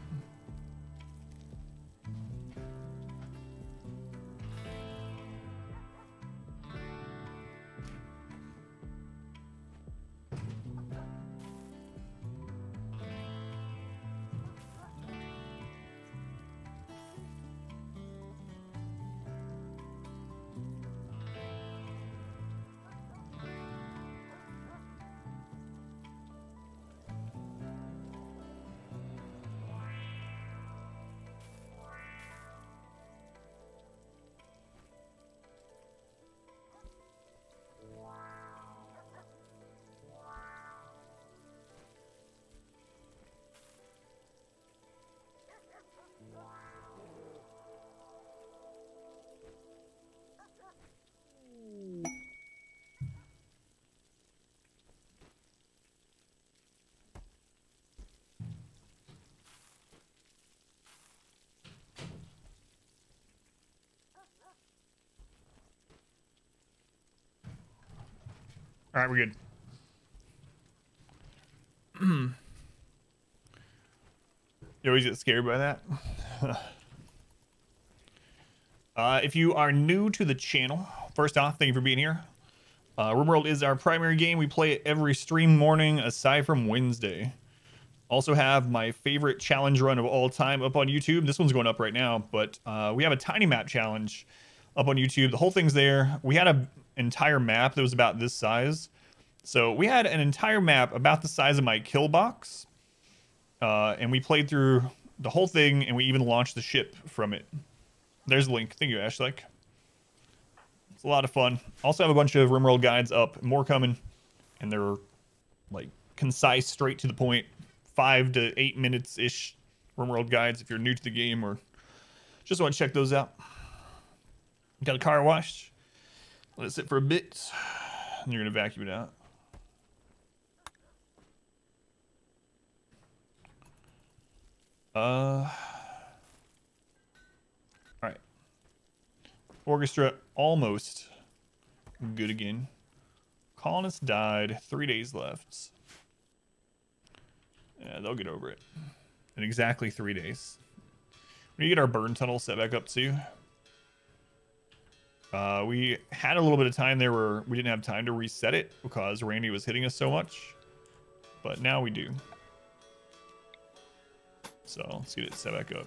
All right, we're good. You always get scared by that. If you are new to the channel, first off, thank you for being here. RimWorld is our primary game. We play it every stream morning aside from Wednesday. Also have my favorite challenge run of all time up on YouTube. This one's going up right now, but we have a tiny map challenge up on YouTube. The whole thing's there. We had an entire map that was about this size. So we had an entire map about the size of my kill box. And we played through the whole thing, and we even launched the ship from it. There's the link. Thank you, Ashley. It's a lot of fun. Also have a bunch of RimWorld guides up. More coming. And they're like concise, straight to the point. 5 to 8 minutes-ish RimWorld guides if you're new to the game or just want to check those out. Got a car wash. Let it sit for a bit. And you're going to vacuum it out. All right. Orchestra almost good again. Colonists died. 3 days left. Yeah, they'll get over it in exactly 3 days. We need to get our burn tunnel set back up too. We had a little bit of time there where we didn't have time to reset it because Randy was hitting us so much, but now we do. So let's get it set back up.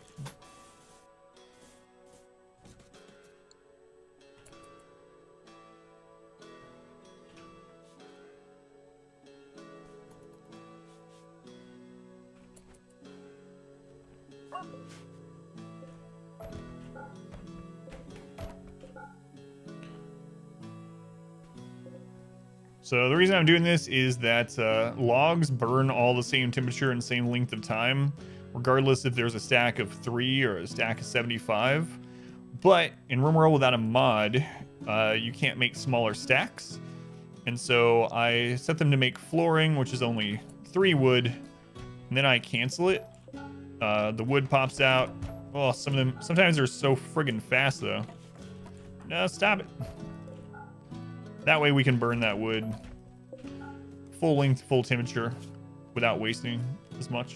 So the reason I'm doing this is that logs burn all the same temperature and same length of time, regardless if there's a stack of 3 or a stack of 75. But in RimWorld without a mod, you can't make smaller stacks. And so I set them to make flooring, which is only 3 wood, and then I cancel it. The wood pops out. Oh, some of them, sometimes they're so friggin' fast though. No, stop it. That way we can burn that wood full length, full temperature without wasting as much.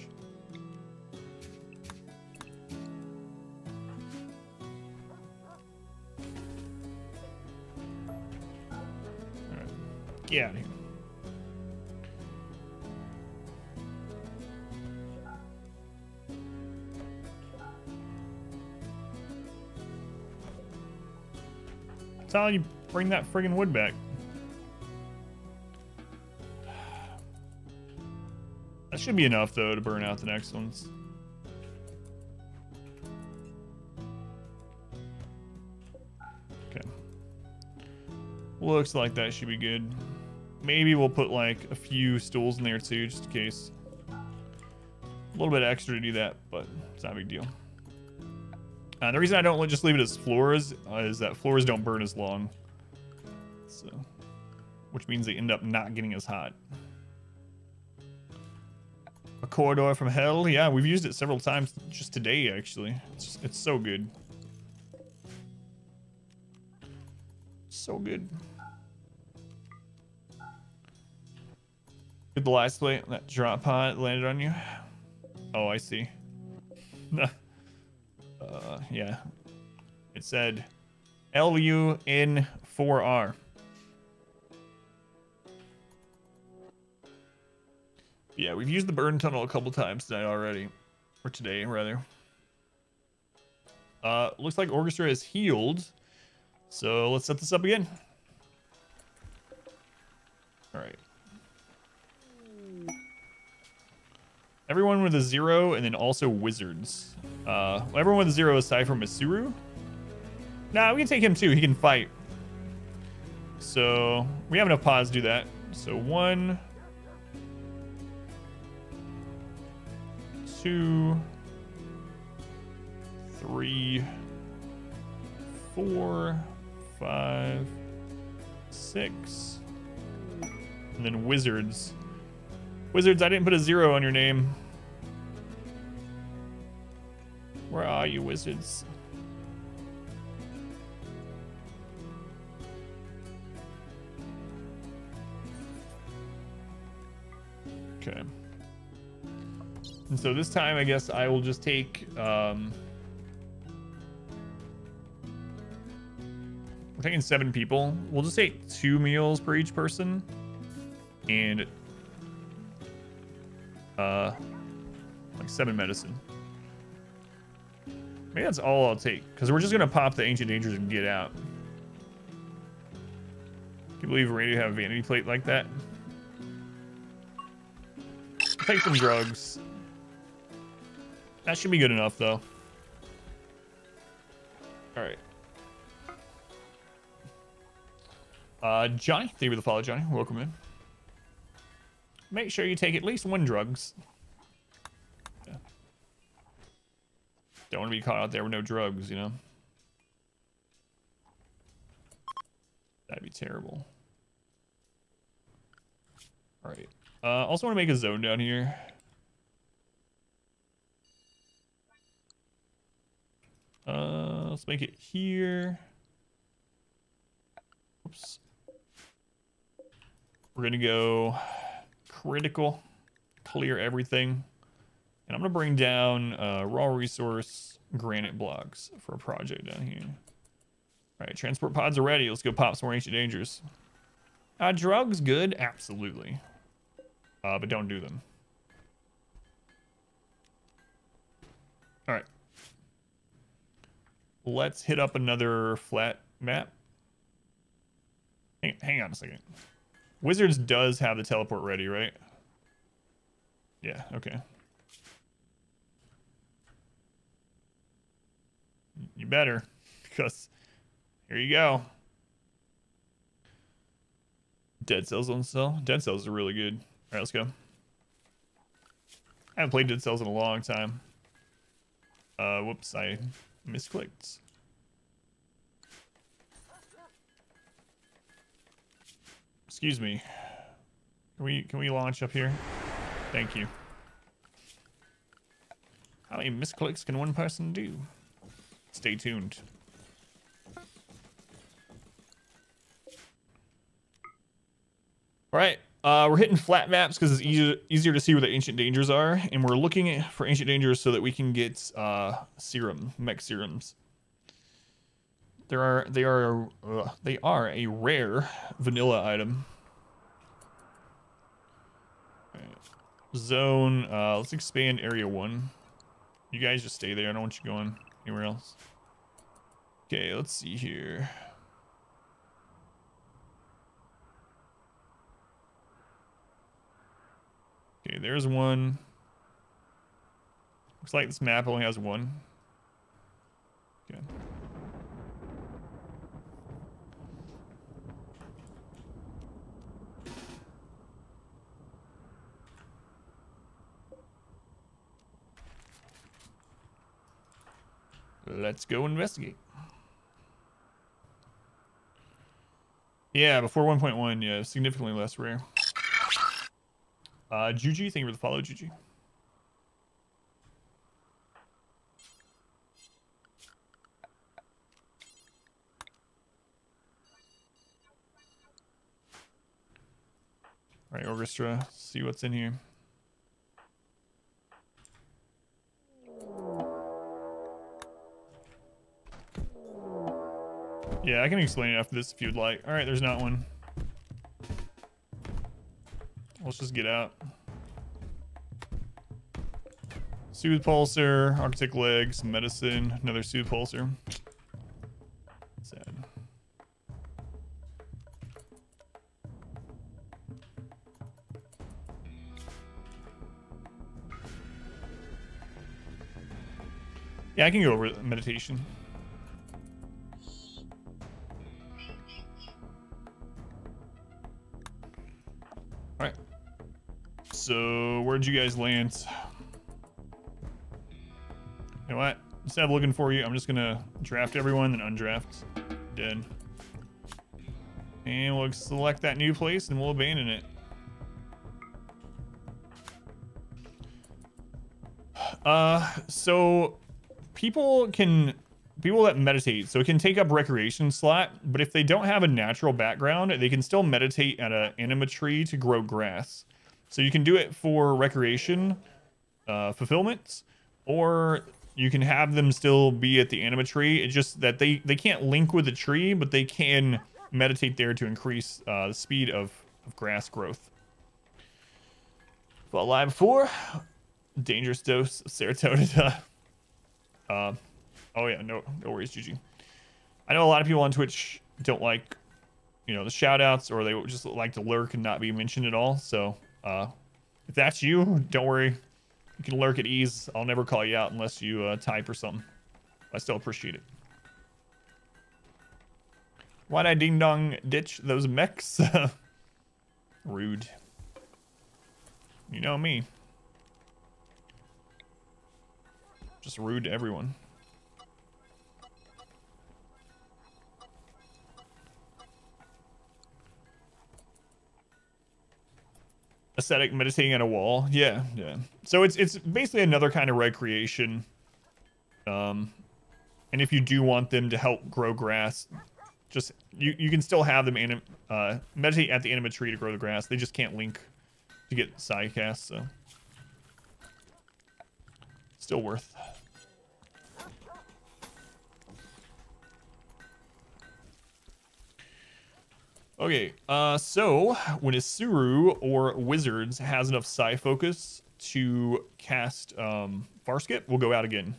All right, get out of here. That's how you bring that friggin' wood back. That should be enough, though, to burn out the next ones. Okay. Looks like that should be good. Maybe we'll put, like, a few stools in there, too, just in case. A little bit extra to do that, but it's not a big deal. The reason I don't just leave it as floors is that floors don't burn as long. So, which means they end up not getting as hot. A corridor from hell. Yeah, we've used it several times just today, actually. It's so good. So good. Did the last plate, that drop pod landed on you? Oh, I see. Yeah. It said LUN4R. Yeah, we've used the burn tunnel a couple times tonight already. Or today, rather. Looks like Orchestra is healed. So let's set this up again. Alright. Everyone with a 0 and then also wizards. Everyone with a 0 aside from Masuru. Nah, we can take him too. He can fight. So we have enough pods to do that. So 1, 2, 3, 4, 5, 6, and then wizards. Wizards, I didn't put a 0 on your name. Where are you, wizards? Okay. And so this time, I guess I will just take, we're taking 7 people. We'll just take 2 meals per each person. And, like 7 medicine. Maybe that's all I'll take, because we're just going to pop the Ancient Dangers and get out. Can you believe Radio have a vanity plate like that? Take some drugs. That should be good enough, though. All right. Johnny, thank you for the follow, Johnny. Welcome in. Make sure you take at least 1 drugs. Yeah. Don't want to be caught out there with no drugs, you know? That'd be terrible. All right. Also want to make a zone down here. Let's make it here. Oops. We're gonna go critical, clear everything, and I'm gonna bring down raw resource granite blocks for a project down here. All right, transport pods are ready. Let's go pop some more Ancient Dangers. Drugs good? Absolutely. But don't do them. All right. Let's hit up another flat map. Hang on a second. Wizards does have the teleport ready, right? Yeah, okay. You better, because here you go. Dead Cells on sale. Dead Cells are really good. All right, let's go. I haven't played Dead Cells in a long time. Whoops, I misclicked. Excuse me. Can we launch up here? Thank you. How many misclicks can one person do? Stay tuned. All right, we're hitting flat maps because it's easier to see where the Ancient Dangers are, and we're looking for Ancient Dangers so that we can get mech serums. They are a rare vanilla item. Right. Zone. Let's expand area 1. You guys just stay there. I don't want you going anywhere else. Okay, let's see here. Okay, there's one. Looks like this map only has 1. Okay. Let's go investigate. Yeah, before 1.1, yeah, significantly less rare. Juji, thank you for the follow, Juji. All right, Orchestra, see what's in here. Yeah, I can explain it after this if you'd like. All right, there's not one. Let's just get out. Soothe Pulsar, Arctic Legs, Medicine, another Soothe Pulsar. Sad. Yeah, I can go over meditation. All right. So, where'd you guys land? You know what? Instead of looking for you, I'm just gonna draft everyone, then undraft. Dead. And we'll select that new place and we'll abandon it. So people that meditate, so it can take up recreation slot, but if they don't have a natural background, they can still meditate at an anima tree to grow grass. So you can do it for recreation, fulfillments, or you can have them still be at the anima tree. It's just that they can't link with the tree, but they can meditate there to increase the speed of grass growth. Fought live before. Dangerous dose of serotonin. Oh yeah, no worries, GG. I know a lot of people on Twitch don't like, you know, the shout outs, or they just like to lurk and not be mentioned at all. So if that's you, don't worry. You can lurk at ease. I'll never call you out unless you type or something. I still appreciate it. Why'd I ding dong ditch those mechs? Rude. You know me. Just rude to everyone. Aesthetic, meditating on a wall. Yeah. So it's basically another kind of recreation. And if you do want them to help grow grass, just you can still have them meditate at the anima tree to grow the grass. They just can't link to get side casts, so still worth. Okay, so when a Suru or Wizards has enough Psi focus to cast Farskip, we'll go out again.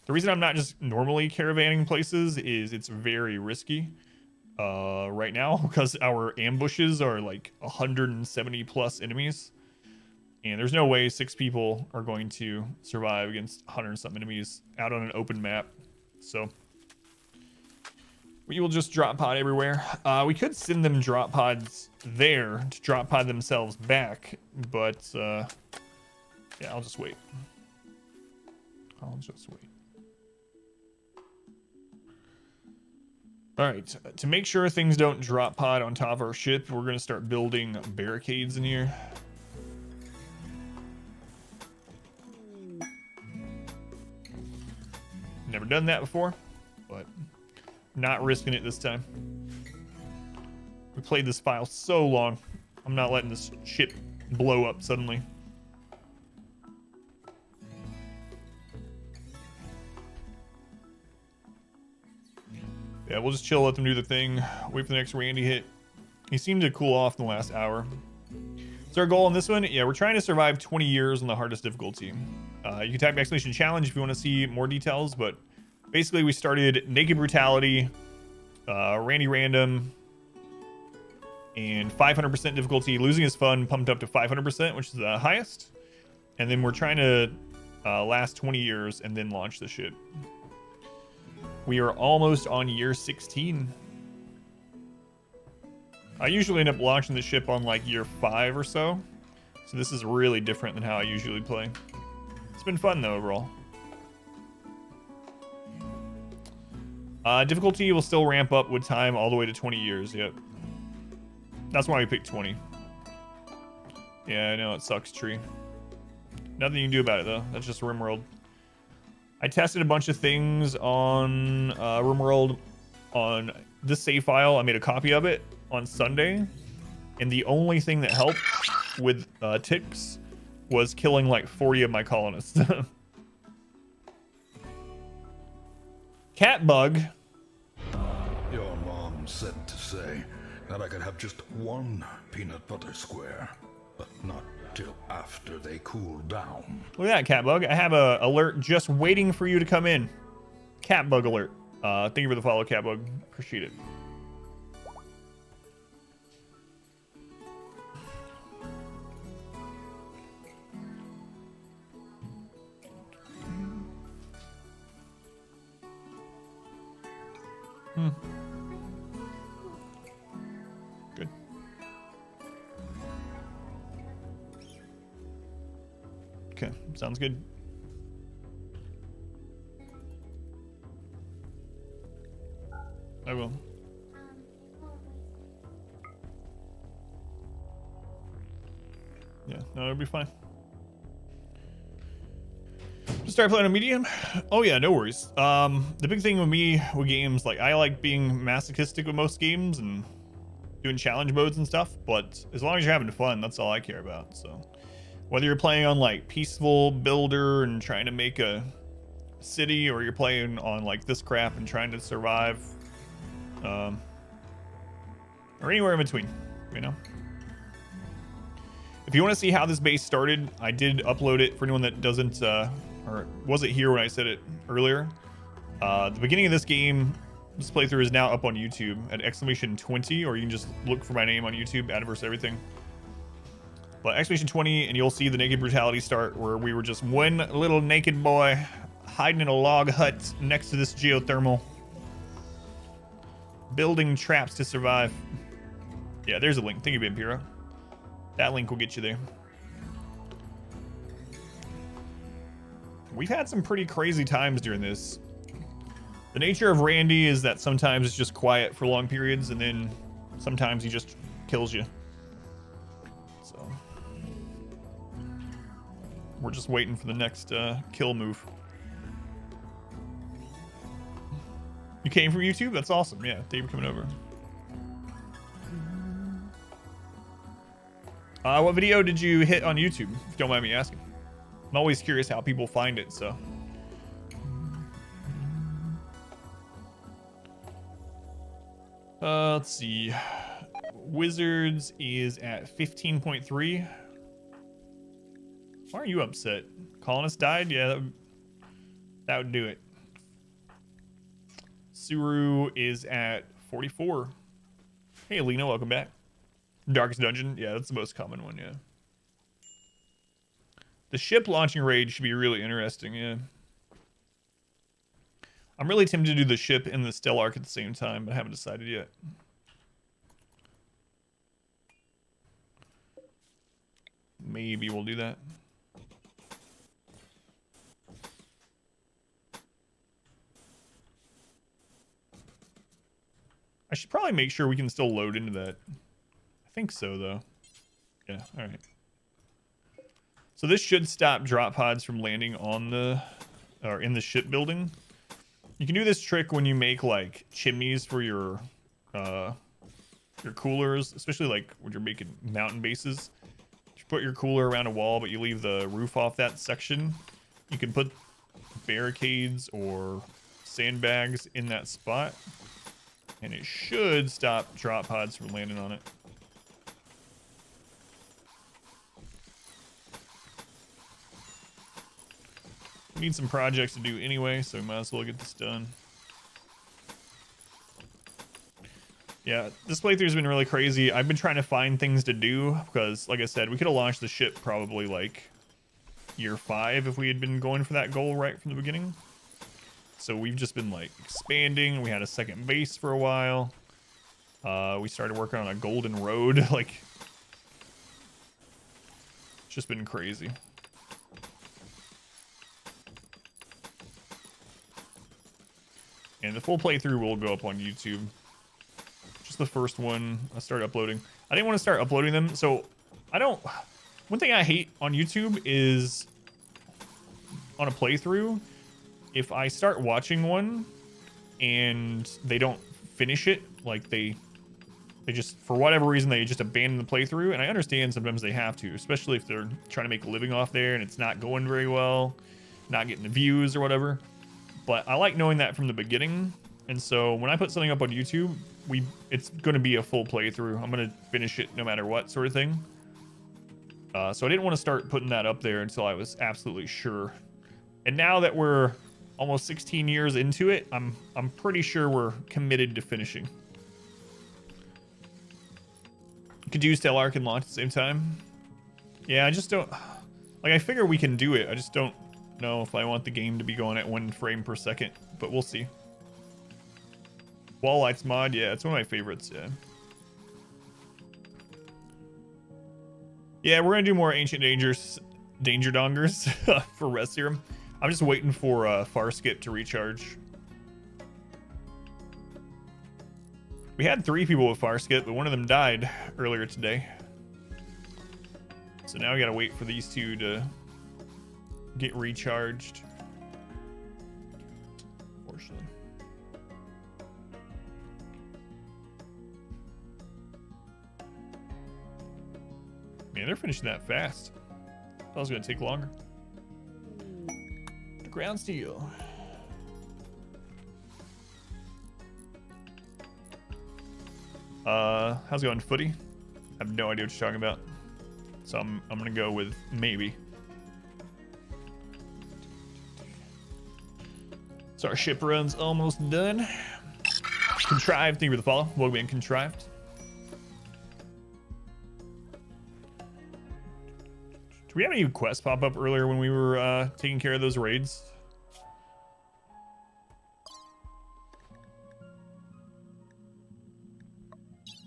The reason I'm not just normally caravanning places is it's very risky right now because our ambushes are like 170 plus enemies. And there's no way 6 people are going to survive against 100 and something enemies out on an open map. So we will just drop pod everywhere. We could send them drop pods there to drop pod themselves back, but yeah, I'll just wait. I'll just wait. All right, to make sure things don't drop pod on top of our ship, we're gonna start building barricades in here. Never done that before, but not risking it this time. We played this file so long. I'm not letting this ship blow up suddenly. Yeah, we'll just chill, let them do the thing. Wait for the next Randy hit. He seemed to cool off in the last hour. So our goal on this one, yeah, we're trying to survive 20 years on the hardest difficulty. You can type !challenge if you want to see more details, but basically we started Naked Brutality, Randy Random, and 500% difficulty. Losing is fun, pumped up to 500%, which is the highest. And then we're trying to last 20 years and then launch the ship. We are almost on year 16. I usually end up launching the ship on like year 5 or so. So this is really different than how I usually play. It's been fun though overall. Difficulty will still ramp up with time all the way to 20 years. Yep. That's why we picked 20. Yeah, I know it sucks, tree. Nothing you can do about it though. That's just RimWorld. I tested a bunch of things on RimWorld on this save file. I made a copy of it on Sunday, and the only thing that helped with ticks was killing like 40 of my colonists. Cat bug. Your mom said to say that I could have just one peanut butter square, but not till after they cool down. Look at that, cat bug. I have a alert just waiting for you to come in. Cat bug alert. Thank you for the follow, cat bug. Appreciate it. Good. Okay, sounds good. I will. Yeah, no, it'll be fine. Just start playing on medium. Oh yeah, no worries. The big thing with me with games, like I like being masochistic with most games, and doing challenge modes and stuff, but as long as you're having fun, that's all I care about. So whether you're playing on like peaceful builder and trying to make a city, or you're playing on like this crap and trying to survive, or anywhere in between, you know. If you want to see how this base started, I did upload it for anyone that doesn't or wasn't here when I said it earlier. The beginning of this game, this playthrough is now up on YouTube at !20, or you can just look for my name on YouTube, Adverse Everything. But !20, and you'll see the Naked Brutality start, where we were just one little naked boy hiding in a log hut next to this geothermal, building traps to survive. Yeah, there's a link. Thank you, Vampiro. That link will get you there. We've had some pretty crazy times during this. The nature of Randy is that sometimes it's just quiet for long periods, and then sometimes he just kills you. So we're just waiting for the next kill move. You came from YouTube? That's awesome. Yeah, thank you for coming over. What video did you hit on YouTube, if you don't mind me asking? I'm always curious how people find it, so. Let's see. Wizards is at 15.3. Why are you upset? Colonist died? Yeah, that would do it. Suru is at 44. Hey, Lena, welcome back. Darkest Dungeon? Yeah, that's the most common one, yeah. The ship launching raid should be really interesting, yeah. I'm really tempted to do the ship and the Stellark at the same time, but I haven't decided yet. Maybe we'll do that. I should probably make sure we can still load into that. I think so, though. Yeah, all right. So this should stop drop pods from landing on the, or in the shipbuilding. You can do this trick when you make like chimneys for your coolers, especially like when you're making mountain bases. You put your cooler around a wall, but you leave the roof off that section. You can put barricades or sandbags in that spot, and it should stop drop pods from landing on it. We need some projects to do anyway, so we might as well get this done. Yeah, this playthrough's been really crazy. I've been trying to find things to do because, like I said, we could have launched the ship probably like year 5 if we had been going for that goal right from the beginning. So we've just been like expanding. We had a second base for a while. We started working on a golden road. Like, it's just been crazy. And the full playthrough will go up on YouTube. Just the first one I started uploading. I didn't want to start uploading them, so I don't... One thing I hate on YouTube is on a playthrough, if I start watching one and they don't finish it, like they just, for whatever reason, they just abandon the playthrough. And I understand sometimes they have to, especially if they're trying to make a living off there and it's not going very well, not getting the views or whatever. But I like knowing that from the beginning, and so when I put something up on YouTube, it's going to be a full playthrough. I'm going to finish it no matter what, sort of thing. So I didn't want to start putting that up there until I was absolutely sure. And now that we're almost 16 years into it, I'm pretty sure we're committed to finishing. Could you Stellark and launch at the same time? Yeah, I just don't... Like, I figure we can do it. I just don't know if I want the game to be going at 1 frame per second, but we'll see. Wall Lights mod, yeah, it's one of my favorites, yeah. Yeah, we're gonna do more Ancient Danger Dongers for Rest Serum. I'm just waiting for Farskip to recharge. We had 3 people with Farskip, but one of them died earlier today. So now we gotta wait for these 2 to get recharged. Unfortunately. Man, they're finishing that fast. That was gonna take longer. The ground steel. How's it going, Footy? I have no idea what you're talking about. So I'm gonna go with maybe. So our ship run's almost done. Contrived, thank you for the follow. Welcome in, Contrived. Do we have any quests pop up earlier when we were taking care of those raids?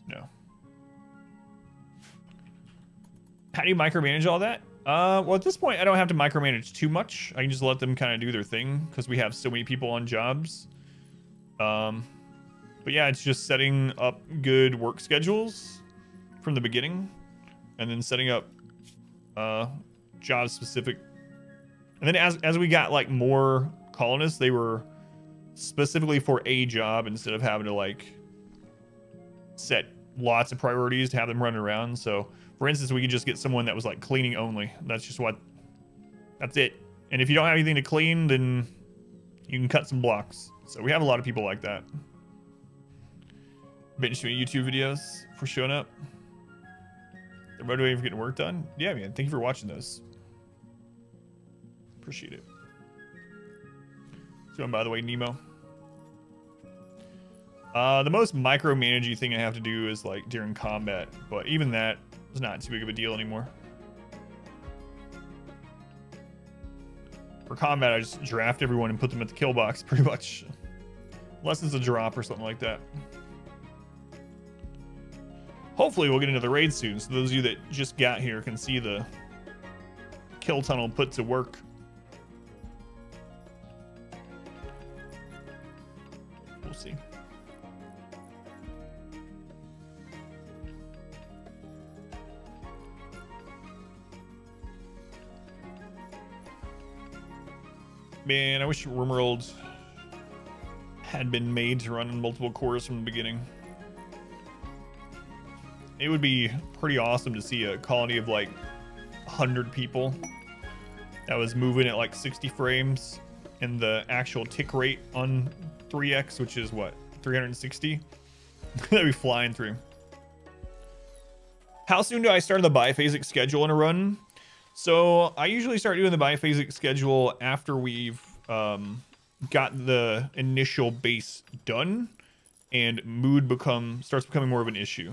No. How do you micromanage all that? Well, at this point, I don't have to micromanage too much. I can just let them kind of do their thing because we have so many people on jobs. But yeah, it's just setting up good work schedules from the beginning and then setting up job specific. And then as we got like more colonists, they were specifically for a job instead of having to like set lots of priorities to have them run around. So for instance, we could just get someone that was like cleaning only. That's it. And if you don't have anything to clean, then you can cut some blocks. So we have a lot of people like that. Binge doing YouTube videos for showing up. They're motivating for getting work done. Yeah, man. Thank you for watching those. Appreciate it. So, by the way, Nemo. The most micromanaging thing I have to do is like during combat, but even that is not too big of a deal anymore. For combat, I just draft everyone and put them at the kill box, pretty much. Unless it's a drop or something like that. Hopefully we'll get into the raid soon, so those of you that just got here can see the kill tunnel put to work. We'll see. Man, I wish RimWorld had been made to run in multiple cores from the beginning. It would be pretty awesome to see a colony of like 100 people that was moving at like 60 frames and the actual tick rate on 3x, which is what, 360? That'd be flying through. How soon do I start the biphasic schedule in a run? So I usually start doing the biphasic schedule after we've got the initial base done and mood starts becoming more of an issue.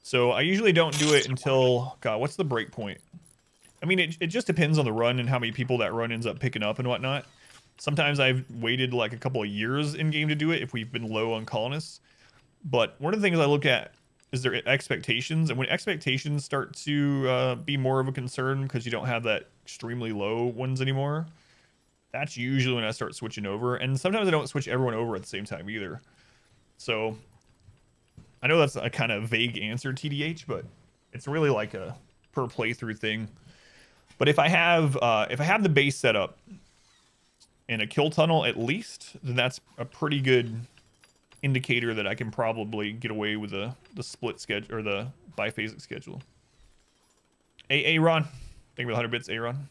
So I usually don't do it until, God, what's the break point? I mean, it just depends on the run and how many people that run ends up picking up and whatnot. Sometimes I've waited like a couple of years in game to do it if we've been low on colonists. But one of the things I look at is their expectations. And when expectations start to be more of a concern because you don't have that extremely low ones anymore, that's usually when I start switching over. And sometimes I don't switch everyone over at the same time either. So I know that's a kind of vague answer, TDH, but it's really like a per playthrough thing. But if I have the base set up in a kill tunnel at least, then that's a pretty good indicator that I can probably get away with the split schedule or the biphasic schedule. Aaron, thank you for the 100 bits, Aaron.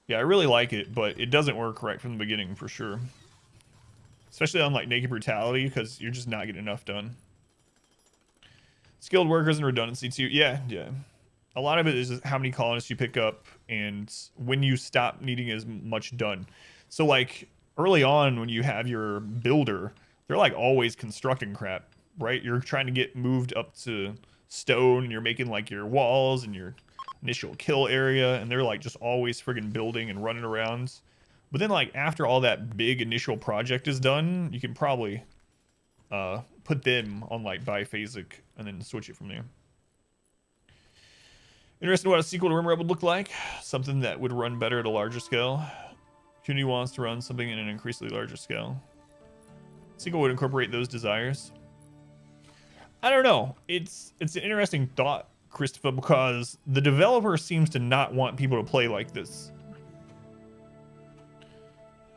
Yeah, I really like it, but it doesn't work right from the beginning for sure. Especially on like Naked Brutality, because you're just not getting enough done. Skilled workers and redundancy too. Yeah. A lot of it is how many colonists you pick up and when you stop needing as much done. So like early on when you have your builder, they're like always constructing crap, right? You're trying to get moved up to stone and you're making like your walls and your initial kill area, and they're like just always friggin' building and running around. But then like after all that big initial project is done, you can probably put them on like biphasic and then switch it from there. Interested in what a sequel to RimWorld would look like? Something that would run better at a larger scale. Community wants to run something in an increasingly larger scale. Sequel would incorporate those desires. I don't know. It's an interesting thought, Christopher, because the developer seems to not want people to play like this.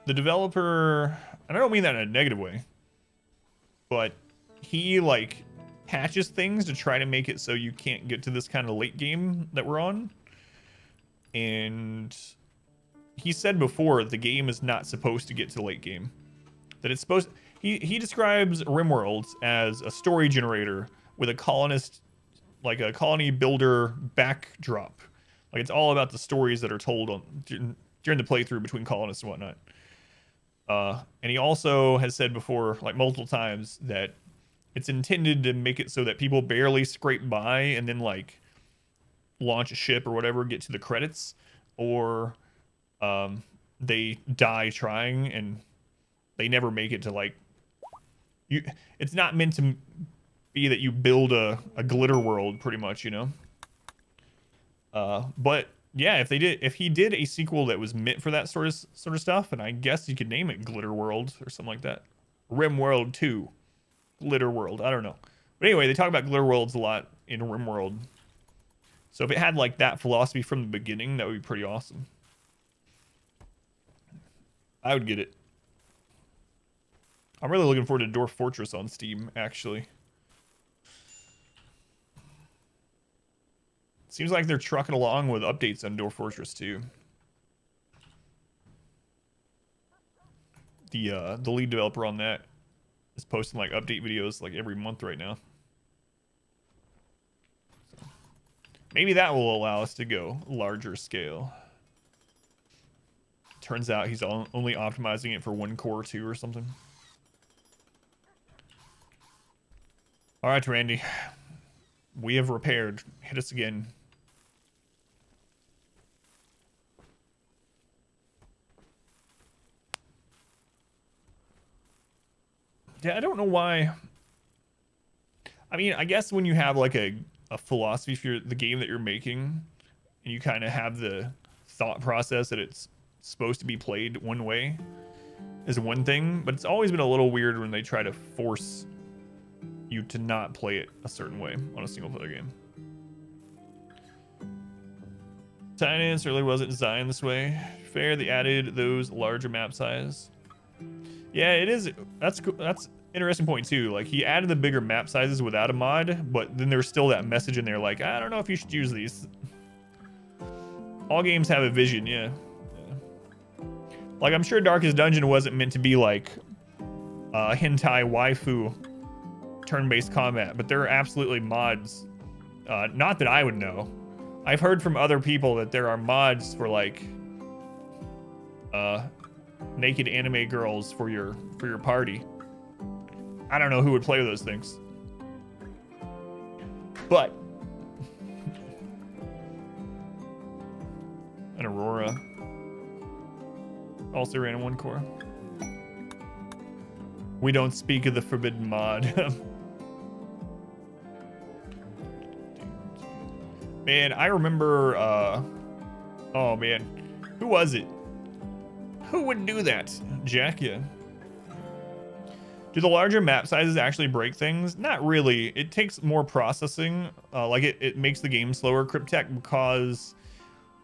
The developer, and I don't mean that in a negative way, but he like patches things to try to make it so you can't get to this kind of late game that we're on. And he said before the game is not supposed to get to the late game. That it's supposed... He describes RimWorld as a story generator with a colonist, like a colony builder backdrop. Like it's all about the stories that are told during the playthrough between colonists and whatnot. And he also has said before, like multiple times, that it's intended to make it so that people barely scrape by and then like launch a ship or whatever, get to the credits, or they die trying and they never make it to like you. It's not meant to be that you build a glitter world, pretty much, you know. But yeah, if he did a sequel that was meant for that sort of stuff, and I guess you could name it Glitter World or something like that, RimWorld 2, Glitter World. I don't know, but anyway, they talk about glitter worlds a lot in RimWorld. So if it had like that philosophy from the beginning, that would be pretty awesome. I would get it. I'm really looking forward to Dwarf Fortress on Steam, actually. Seems like they're trucking along with updates on Dwarf Fortress 2. The lead developer on that is posting like update videos like every month right now. So maybe that will allow us to go larger scale. Turns out he's only optimizing it for 1 core 2 or something. All right, Randy. We have repaired. Hit us again. Yeah, I don't know why. I mean, I guess when you have like a philosophy for the game that you're making, and you kind of have the thought process that it's supposed to be played one way, is one thing. But it's always been a little weird when they try to force you to not play it a certain way on a single player game. Tidance really wasn't designed this way. Fair, they added those larger map size. Yeah, it is. That's interesting point too. Like he added the bigger map sizes without a mod, but then there's still that message in there like, I don't know if you should use these. All games have a vision, yeah. Like I'm sure Darkest Dungeon wasn't meant to be like hentai waifu turn-based combat, but there are absolutely mods. Not that I would know. I've heard from other people that there are mods for like naked anime girls for your party. I don't know who would play those things, but an Aurora also ran in 1 core. We don't speak of the forbidden mod. Man, I remember, oh man, who was it? Who would do that? Jack, yeah. Do the larger map sizes actually break things? Not really. It takes more processing. Like it makes the game slower, Cryptech, because,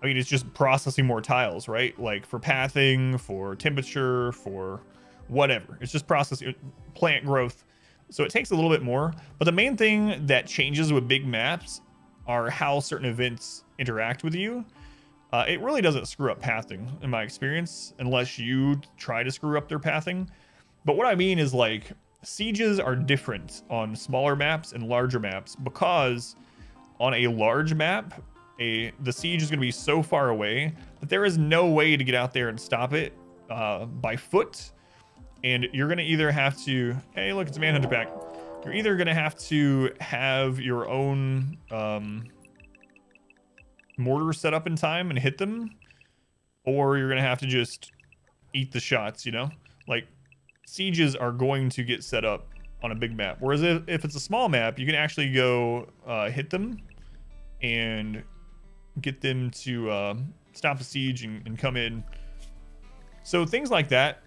I mean, it's just processing more tiles, right? Like for pathing, for temperature, for whatever. It's just processing plant growth. So it takes a little bit more. But the main thing that changes with big maps are how certain events interact with you. It really doesn't screw up pathing in my experience, unless you try to screw up their pathing. But what I mean is like sieges are different on smaller maps and larger maps, because on a large map, the siege is going to be so far away that there is no way to get out there and stop it by foot. And you're going to either have to, hey, look, it's a Manhunter pack. You're either going to have to have your own mortar set up in time and hit them, or you're going to have to just eat the shots, you know? Like, sieges are going to get set up on a big map. Whereas if it's a small map, you can actually go hit them and get them to stop the siege and come in. So things like that.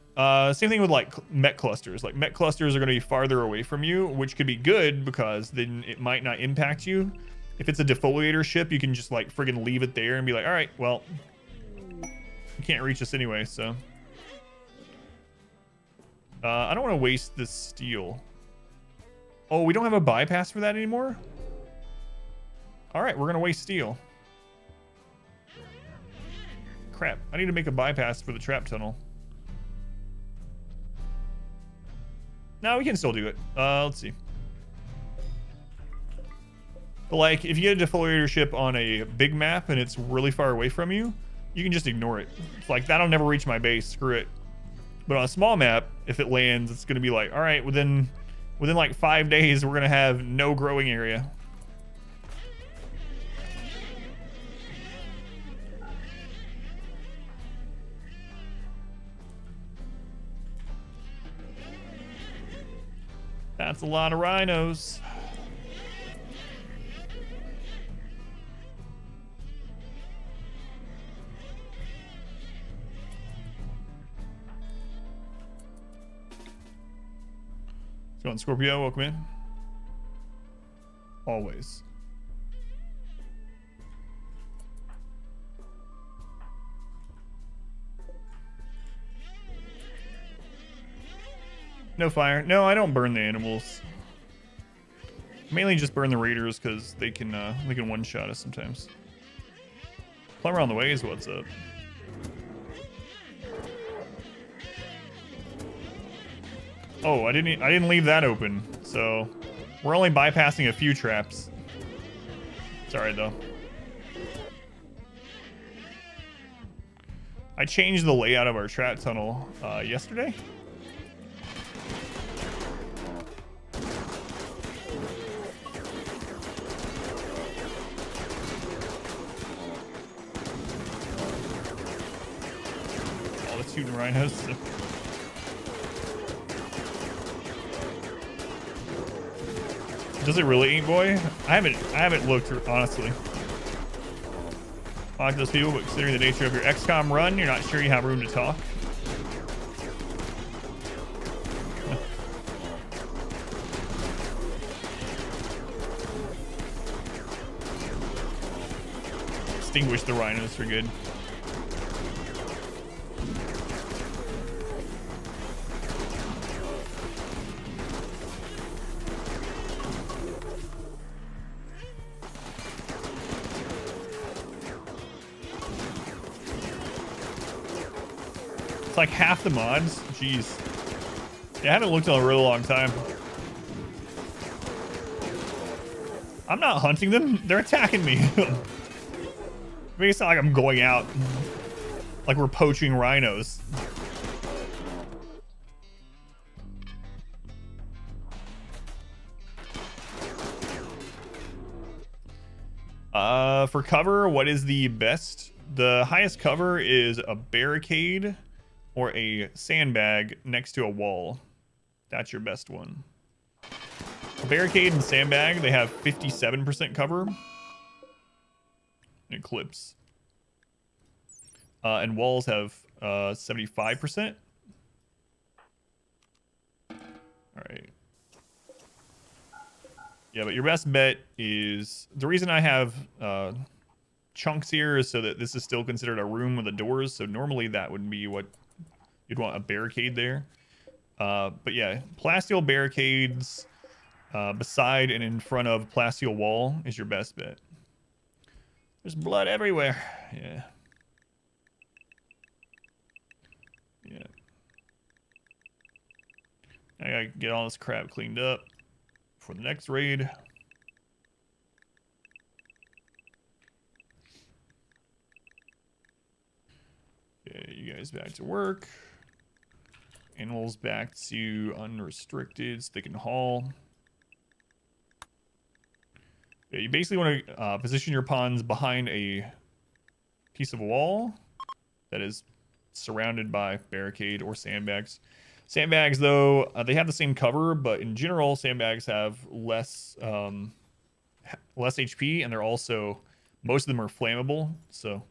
Same thing with like mech clusters. Like mech clusters are going to be farther away from you, which could be good because then it might not impact you. If it's a defoliator ship, you can just like friggin' leave it there and be like, all right, well, you can't reach us anyway, so. I don't want to waste this steel. Oh, we don't have a bypass for that anymore? All right, we're gonna waste steel. Crap, I need to make a bypass for the trap tunnel. No, we can still do it. Let's see. But like, if you get a defoliator ship on a big map and it's really far away from you, you can just ignore it. It's like, that'll never reach my base, screw it. But on a small map, if it lands, it's gonna be like, all right, within like 5 days, we're gonna have no growing area. That's a lot of rhinos. Let's go on, Scorpio. Welcome in. Always. No fire. No, I don't burn the animals. Mainly just burn the raiders because they can one-shot us sometimes. Plumber on the way is what's up. Oh, I didn't leave that open, so we're only bypassing a few traps. It's alright though. I changed the layout of our trap tunnel yesterday. Shooting rhinos. Does it really, Ink Boy? I haven't looked, honestly. I like those people, but considering the nature of your XCOM run, you're not sure you have room to talk. Extinguish the rhinos for good. It's like half the mods. Jeez. Yeah, I haven't looked in a really long time. I'm not hunting them. They're attacking me. I mean, it's not like I'm going out like we're poaching rhinos. For cover, what is the best? The highest cover is a barricade or a sandbag next to a wall. That's your best one. A barricade and sandbag, they have 57% cover. Eclipse. And walls have 75%. All right. Yeah, but your best bet is... The reason I have chunks here is so that this is still considered a room with the doors. So normally that would be what you'd want, a barricade there. But yeah, plasteel barricades beside and in front of plasteel wall is your best bet. There's blood everywhere. Yeah. Yeah. I gotta get all this crap cleaned up for the next raid. Okay, you guys back to work. Animals back to unrestricted so they can haul. Yeah, you basically want to position your pawns behind a piece of wall that is surrounded by barricade or sandbags. Sandbags, though, they have the same cover, but in general, sandbags have less HP, and they're also, most of them are flammable, so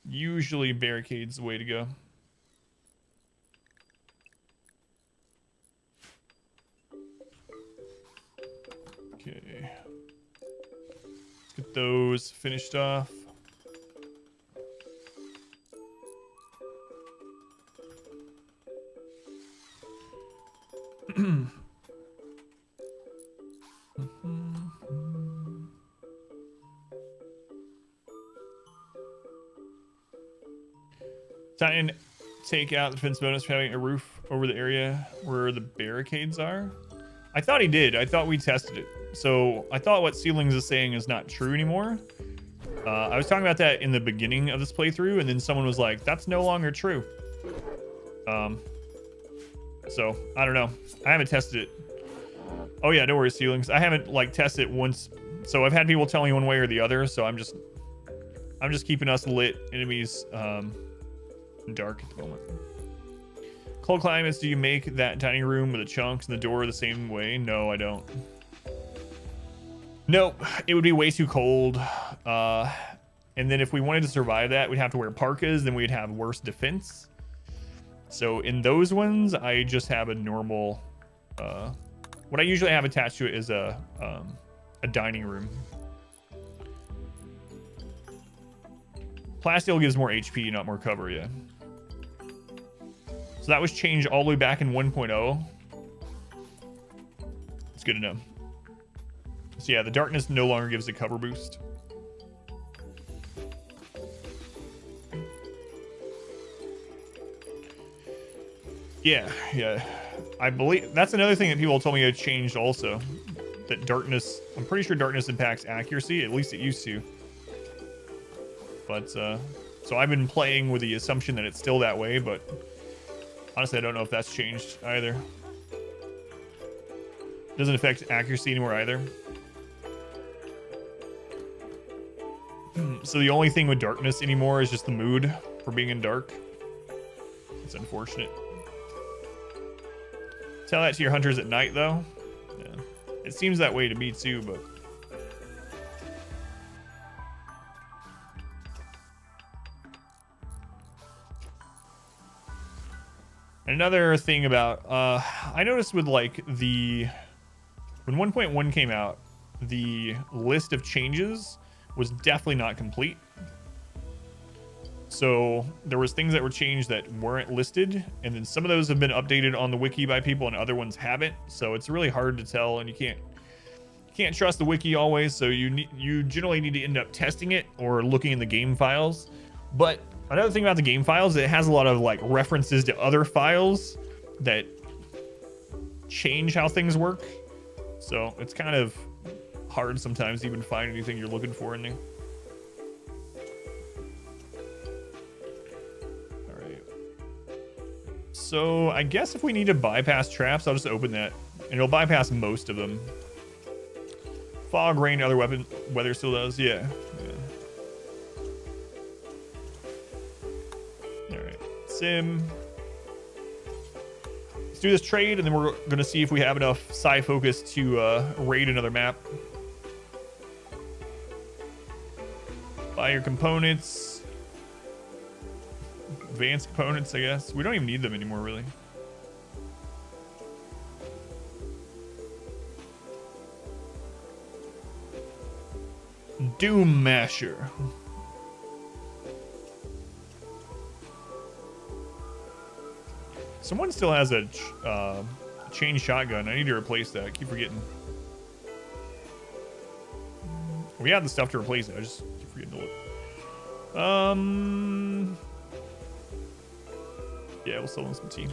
usually barricades the way to go. Okay. Let's get those finished off. Titan, take out the defense bonus for having a roof over the area where the barricades are. I thought he did. I thought we tested it. So I thought what Ceilings is saying is not true anymore. I was talking about that in the beginning of this playthrough, and then someone was like, that's no longer true. So I don't know. I haven't tested it. Oh yeah, don't worry, Ceilings. I haven't like tested it once. So I've had people tell me one way or the other. So I'm just keeping us lit. Enemies dark at the moment. Cold climates. Do you make that dining room with the chunks and the door the same way? No, I don't. Nope, it would be way too cold. And then if we wanted to survive that, we'd have to wear parkas, then we'd have worse defense. So in those ones, I just have a normal, what I usually have attached to it is a dining room. Plasteel gives more HP, not more cover, yeah. So that was changed all the way back in 1.0. It's good to know. So yeah, the darkness no longer gives a cover boost. Yeah. I believe that's another thing that people told me had changed also. That darkness, I'm pretty sure darkness impacts accuracy, at least it used to. But, so I've been playing with the assumption that it's still that way, but honestly, I don't know if that's changed either. Doesn't affect accuracy anymore either. So the only thing with darkness anymore is just the mood for being in dark. It's unfortunate. Tell that to your hunters at night, though. Yeah. It seems that way to me, too, but... Another thing about... I noticed with, like, the... When 1.1 came out, the list of changes was definitely not complete. So there was things that were changed that weren't listed, and then some of those have been updated on the wiki by people and other ones haven't. So it's really hard to tell, and you can't trust the wiki always. So you generally need to end up testing it or looking in the game files. But another thing about the game files, it has a lot of like references to other files that change how things work. So it's kind of hard sometimes to even find anything you're looking for in there. All right. So I guess if we need to bypass traps, I'll just open that, and it'll bypass most of them. Fog, rain, other weather still does. Yeah. All right. Sim. Let's do this trade, and then we're going to see if we have enough psi focus to raid another map. Buy your components. Advanced components, I guess. We don't even need them anymore, really. Doom Masher. Someone still has a chain shotgun. I need to replace that. I keep forgetting. We have the stuff to replace it. I just keep forgetting to look. Yeah, we'll sell them some tea.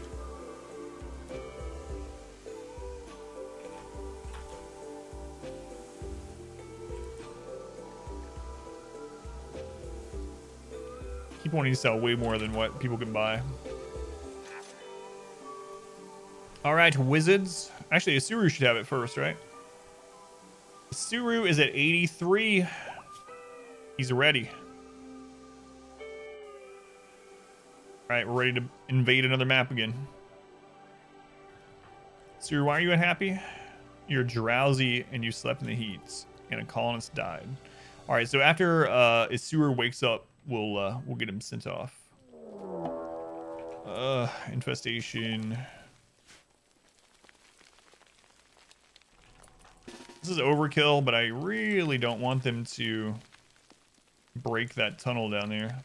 Keep wanting to sell way more than what people can buy. All right, wizards. Actually, Isuru should have it first, right? Isuru is at 83. He's ready. All right, we're ready to invade another map again. Isuru, why are you unhappy? You're drowsy and you slept in the heat, and a colonist died. All right, so after Isuru wakes up, we'll get him sent off. Infestation. This is overkill, but I really don't want them to break that tunnel down there.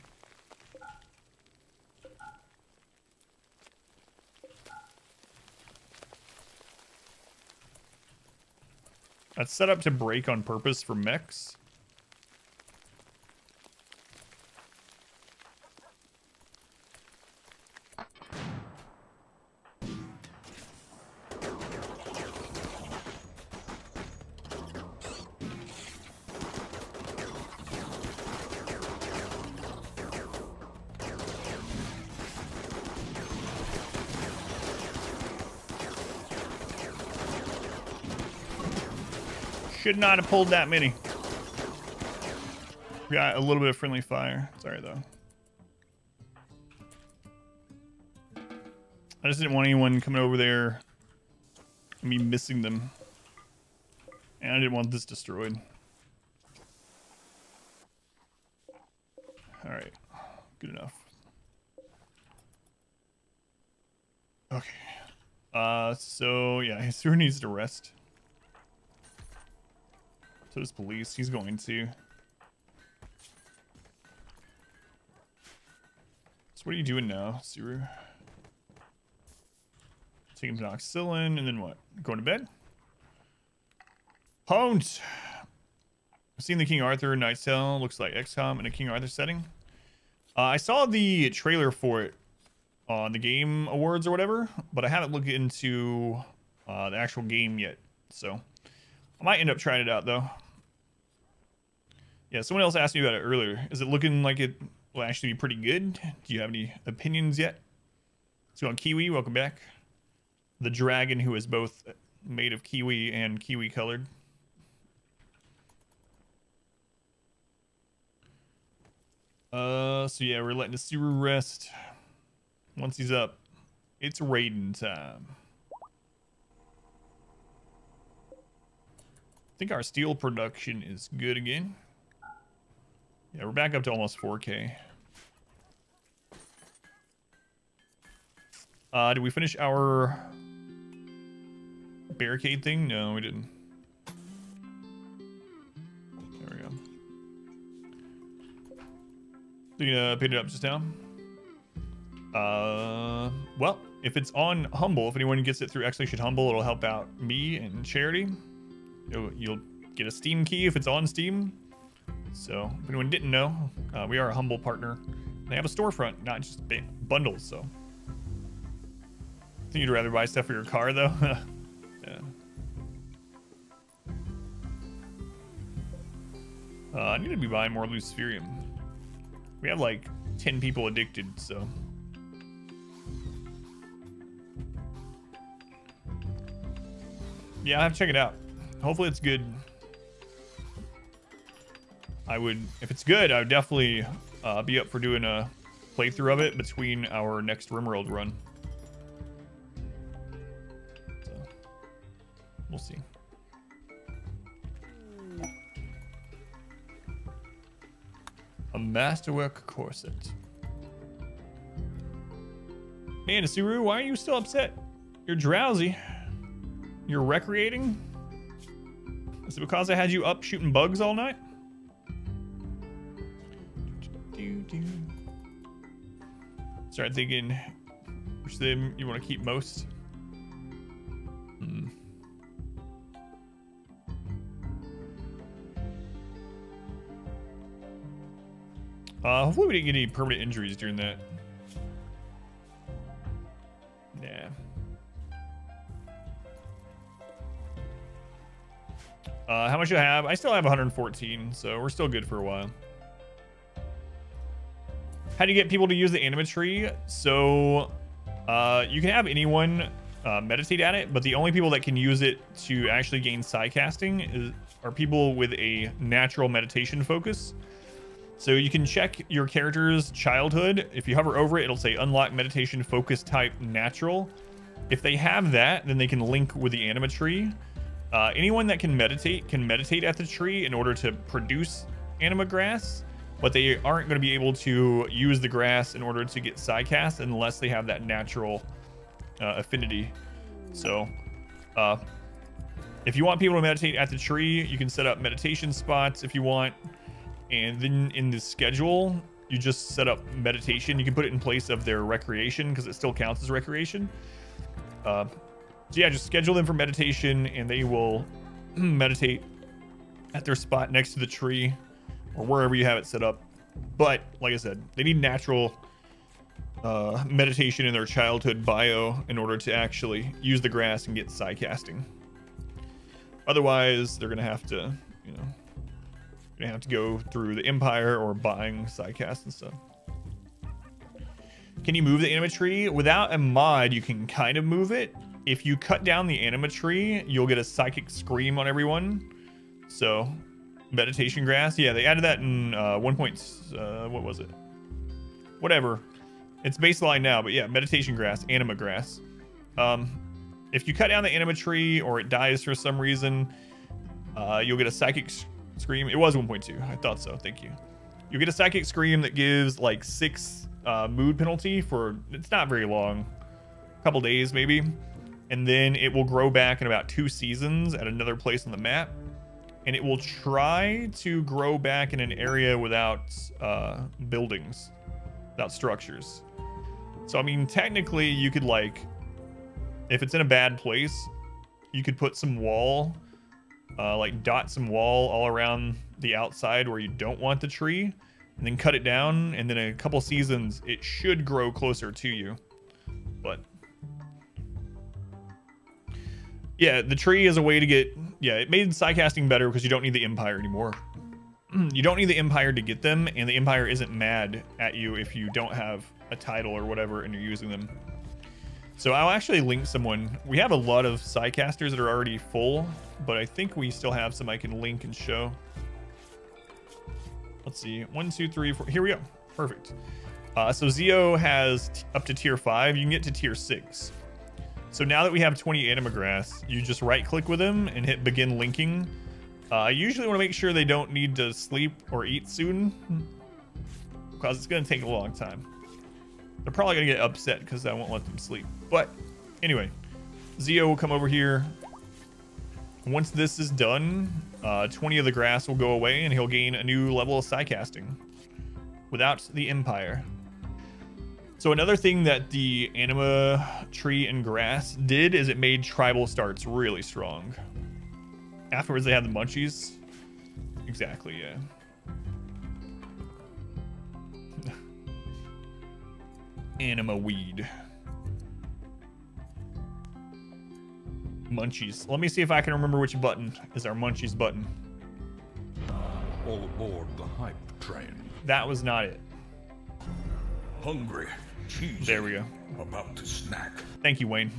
That's set up to break on purpose for mechs. Should not have pulled that many. Got a little bit of friendly fire. Sorry, though. I just didn't want anyone coming over there and me missing them. And I didn't want this destroyed. All right. Good enough. Okay. So, yeah, Hisuru needs to rest. So does police. He's going to. So what are you doing now, Hisuru? Taking penicillin, and then what? Going to bed? Honed! I've seen the King Arthur Knight's Tale. Looks like XCOM in a King Arthur setting. I saw the trailer for it on the Game Awards or whatever, but I haven't looked into the actual game yet. So I might end up trying it out, though. Yeah, someone else asked me about it earlier. Is it looking like it will actually be pretty good? Do you have any opinions yet? So on Kiwi, welcome back. The dragon who is both made of kiwi and kiwi colored. So yeah, we're letting Hisuru rest. Once he's up, it's raiding time. I think our steel production is good again. Yeah, we're back up to almost 4K. Did we finish our barricade thing? No, we didn't. There we go. So you gonna pick it up just now? Well, if it's on Humble, if anyone gets it through Exclamation Humble, it'll help out me and Charity. You'll get a Steam key if it's on Steam. So if anyone didn't know, we are a Humble partner. They have a storefront, not just bundles. So I think you'd rather buy stuff for your car, though. Yeah. I need to be buying more Luciferium. We have like 10 people addicted, so. Yeah, I have to check it out. Hopefully it's good. If it's good, I would definitely be up for doing a playthrough of it between our next RimWorld run. So, we'll see. A masterwork corset. Man, Hisuru, why are you still upset? You're drowsy. You're recreating? Is it because I had you up shooting bugs all night? Start thinking which of them you want to keep most. Hopefully we didn't get any permanent injuries during that. Nah. How much do I have? I still have 114, so we're still good for a while. How do you get people to use the Animatree? So you can have anyone meditate at it, but the only people that can use it to actually gain Psycasting are people with a natural meditation focus. So you can check your character's childhood. If you hover over it, it'll say unlock meditation focus type natural. If they have that, then they can link with the Animatree. Anyone that can meditate at the tree in order to produce anima grass, but they aren't going to be able to use the grass in order to get Psycast unless they have that natural affinity. So if you want people to meditate at the tree, you can set up meditation spots if you want. And then in the schedule, you just set up meditation. You can put it in place of their recreation because it still counts as recreation. So yeah, just schedule them for meditation and they will meditate at their spot next to the tree or wherever you have it set up. But like I said, they need natural meditation in their childhood bio in order to actually use the grass and get Psycasting. Otherwise, they're going to have to, you know, go through the Empire or buying Psycast and stuff. Can you move the Animatree? Without a mod, you can kind of move it. If you cut down the Animatree, you'll get a psychic scream on everyone. So, meditation grass. Yeah, they added that in what was it? Whatever. It's baseline now, but yeah, meditation grass, anima grass. If you cut down the anima tree or it dies for some reason, you'll get a psychic scream. It was 1.2. I thought so. Thank you. You get a psychic scream that gives like 6 mood penalty for, it's not very long, a couple days maybe, and then it will grow back in about 2 seasons at another place on the map, and it will try to grow back in an area without buildings, without structures. So I mean, technically you could, like, if it's in a bad place, you could put some wall, like dot some wall all around the outside where you don't want the tree, and then cut it down, and then in a couple seasons it should grow closer to you. But yeah, the tree is a way to get, yeah, it made psycasting better because you don't need the Empire anymore. You don't need the Empire to get them, and the Empire isn't mad at you if you don't have a title or whatever and you're using them. So I'll actually link someone. We have a lot of psycasters that are already full, but I think we still have some I can link and show. Let's see, 1, 2, 3, 4. Here we go. Perfect. So Zeo has up to tier 5. You can get to tier 6. So now that we have 20 anima grass, you just right click with them and hit begin linking. I usually want to make sure they don't need to sleep or eat soon, because it's going to take a long time. They're probably going to get upset because I won't let them sleep. But anyway, Zeo will come over here. Once this is done, 20 of the grass will go away and he'll gain a new level of psycasting without the Empire. So another thing that the anima tree and grass did is it made tribal starts really strong. Afterwards they had the munchies. Exactly, yeah. Anima weed. Munchies. Let me see if I can remember which button is our munchies button. All aboard the hype train. That was not it. Hungry, cheesy. There we go. About to snack. Thank you, Wayne.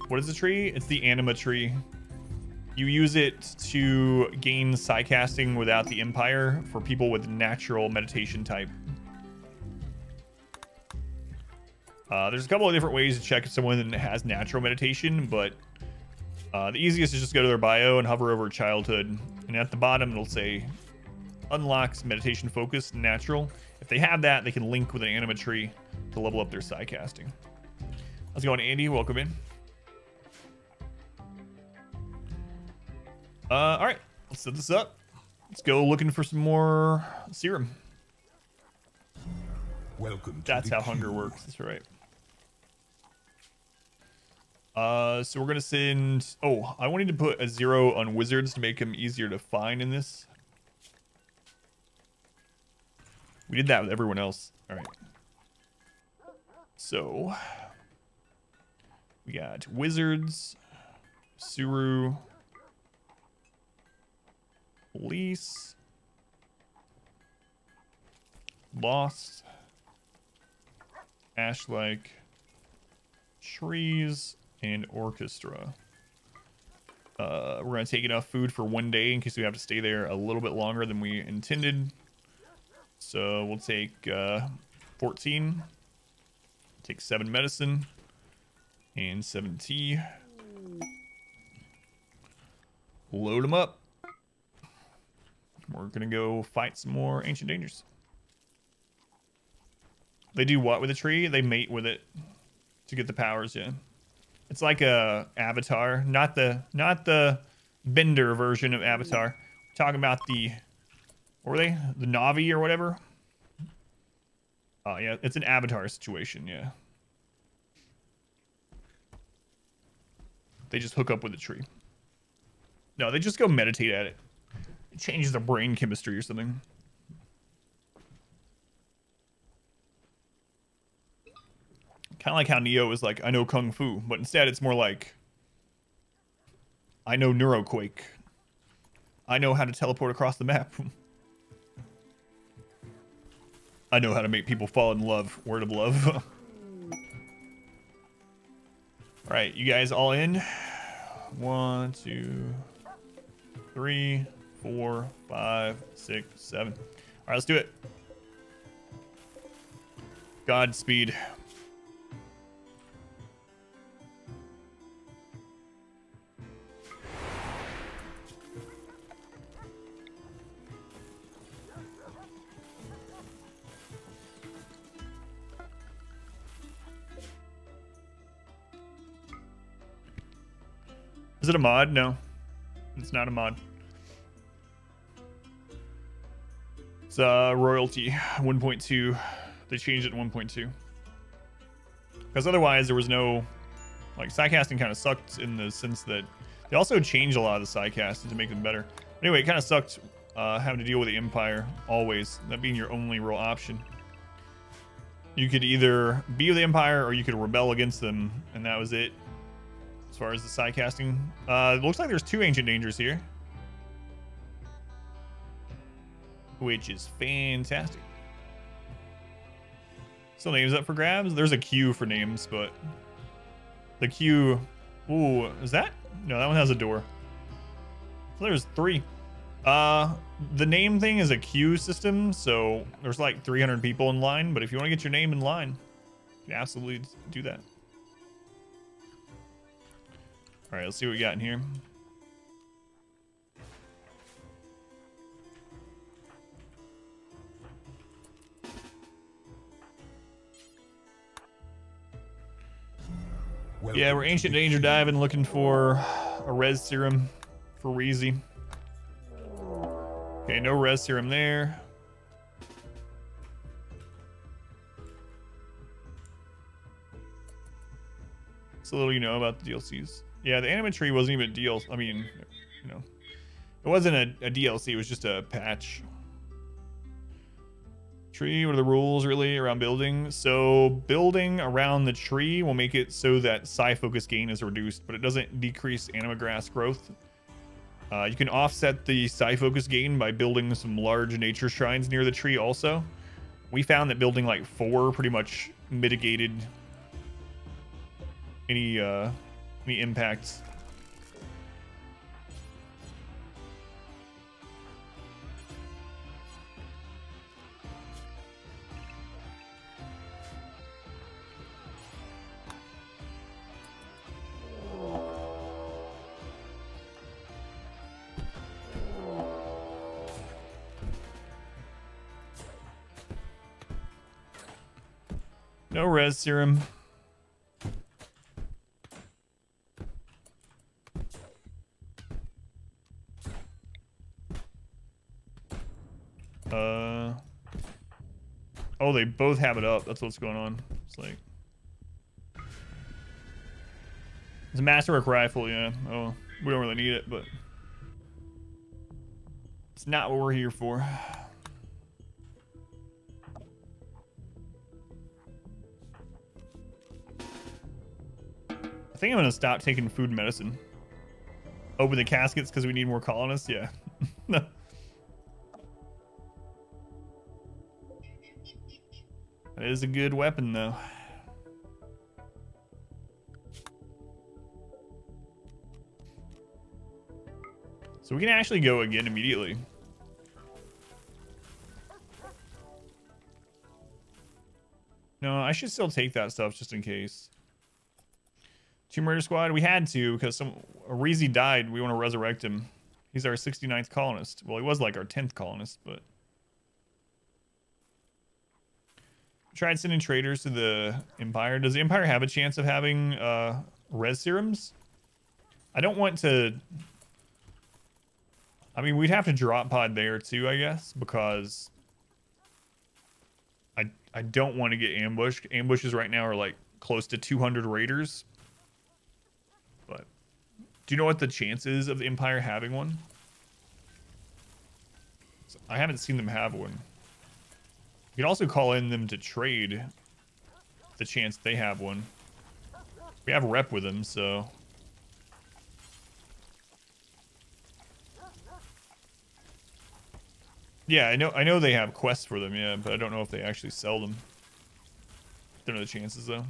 What is the tree? It's the anima tree. You use it to gain psycasting without the Empire for people with natural meditation type. There's a couple of different ways to check if someone has natural meditation, but the easiest is just go to their bio and hover over childhood, and at the bottom it'll say unlocks meditation focus natural. If they have that, they can link with an anima tree to level up their psycasting. How's it going, Andy? Welcome in. All right, let's set this up. Let's go looking for some more serum. Welcome to That's the how hunger queue. works. That's right. So we're gonna send. Oh, I wanted to put a 0 on wizards to make them easier to find in this. We did that with everyone else. All right. So we got wizards, Suru, police, lost, ash-like, trees, and orchestra. We're gonna take enough food for 1 day in case we have to stay there a little bit longer than we intended. So we'll take 14, take 7 medicine, and 7 tea. Load them up. We're gonna go fight some more ancient dangers. They do what with a tree? They mate with it to get the powers, yeah. It's like a Avatar, not the Bender version of Avatar. We're talking about the, what were they? The Na'vi or whatever? Oh yeah, it's an Avatar situation, yeah. They just hook up with a tree. No, they just go meditate at it. It changes their brain chemistry or something. Kind of like how Neo is like, I know Kung Fu, but instead it's more like, I know Neuroquake. I know how to teleport across the map. I know how to make people fall in love. Word of love. All right, you guys all in? 1, 2, 3, 4, 5, 6, 7. All right, let's do it. Godspeed. Is it a mod? No, it's not a mod. It's royalty 1.2. They changed it to 1.2 because otherwise there was no, like, sidecasting kind of sucked in the sense that they also changed a lot of the sidecasting to make them better. Anyway, it kind of sucked having to deal with the Empire always, that being your only real option. You could either be with the Empire or you could rebel against them, and that was it as far as the sidecasting. It looks like there's 2 ancient dangers here, which is fantastic. Still names up for grabs. There's a queue for names, but the queue. Ooh, is that? No, that one has a door. So there's 3. The name thing is a queue system, so there's like 300 people in line. But if you want to get your name in line, you can absolutely do that. All right, let's see what we got in here. Yeah, we're Ancient Danger diving, looking for a res serum for Reezy. Okay, no res serum there. So little you know about the DLCs. Yeah, the anime tree wasn't even a DLC. I mean, you know, it wasn't a DLC. It was just a patch. Tree, what are the rules really around building? So building around the tree will make it so that psi focus gain is reduced, but it doesn't decrease anima grass growth. You can offset the psi focus gain by building some large nature shrines near the tree also. We found that building like 4 pretty much mitigated any impacts. No res serum. Oh, they both have it up. That's what's going on. It's like it's a masterwork rifle, yeah. Oh, we don't really need it, but it's not what we're here for. I think I'm gonna stop taking food and medicine. Open the caskets because we need more colonists. Yeah. No. That is a good weapon, though. So we can actually go again immediately. No, I should still take that stuff just in case. 2 murder squad. We had to because Reezy died. We want to resurrect him. He's our 69th colonist. Well, he was like our 10th colonist, but tried sending traders to the Empire. Does the Empire have a chance of having res serums? I don't want to. I mean, we'd have to drop pod there too, I guess, because I don't want to get ambushed. Ambushes right now are like close to 200 raiders. But do you know what the chances of the Empire having one? I haven't seen them have one. You can also call in them to trade the chance they have one. We have a rep with them, so. Yeah, I know they have quests for them, yeah, but I don't know if they actually sell them. Don't know the chances though.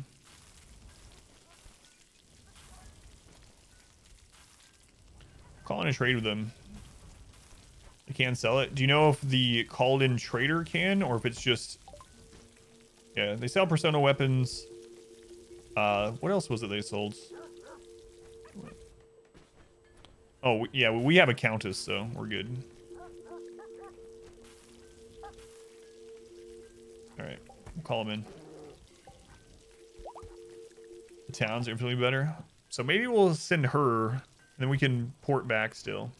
Call in a trade with them. They can sell it. Do you know if the called in trader can, or if it's just... Yeah, they sell Persona weapons. What else was it they sold? Oh, yeah, we have a Countess, so we're good. Alright, we'll call them in. The towns are infinitely better. So maybe we'll send her, and then we can port back still.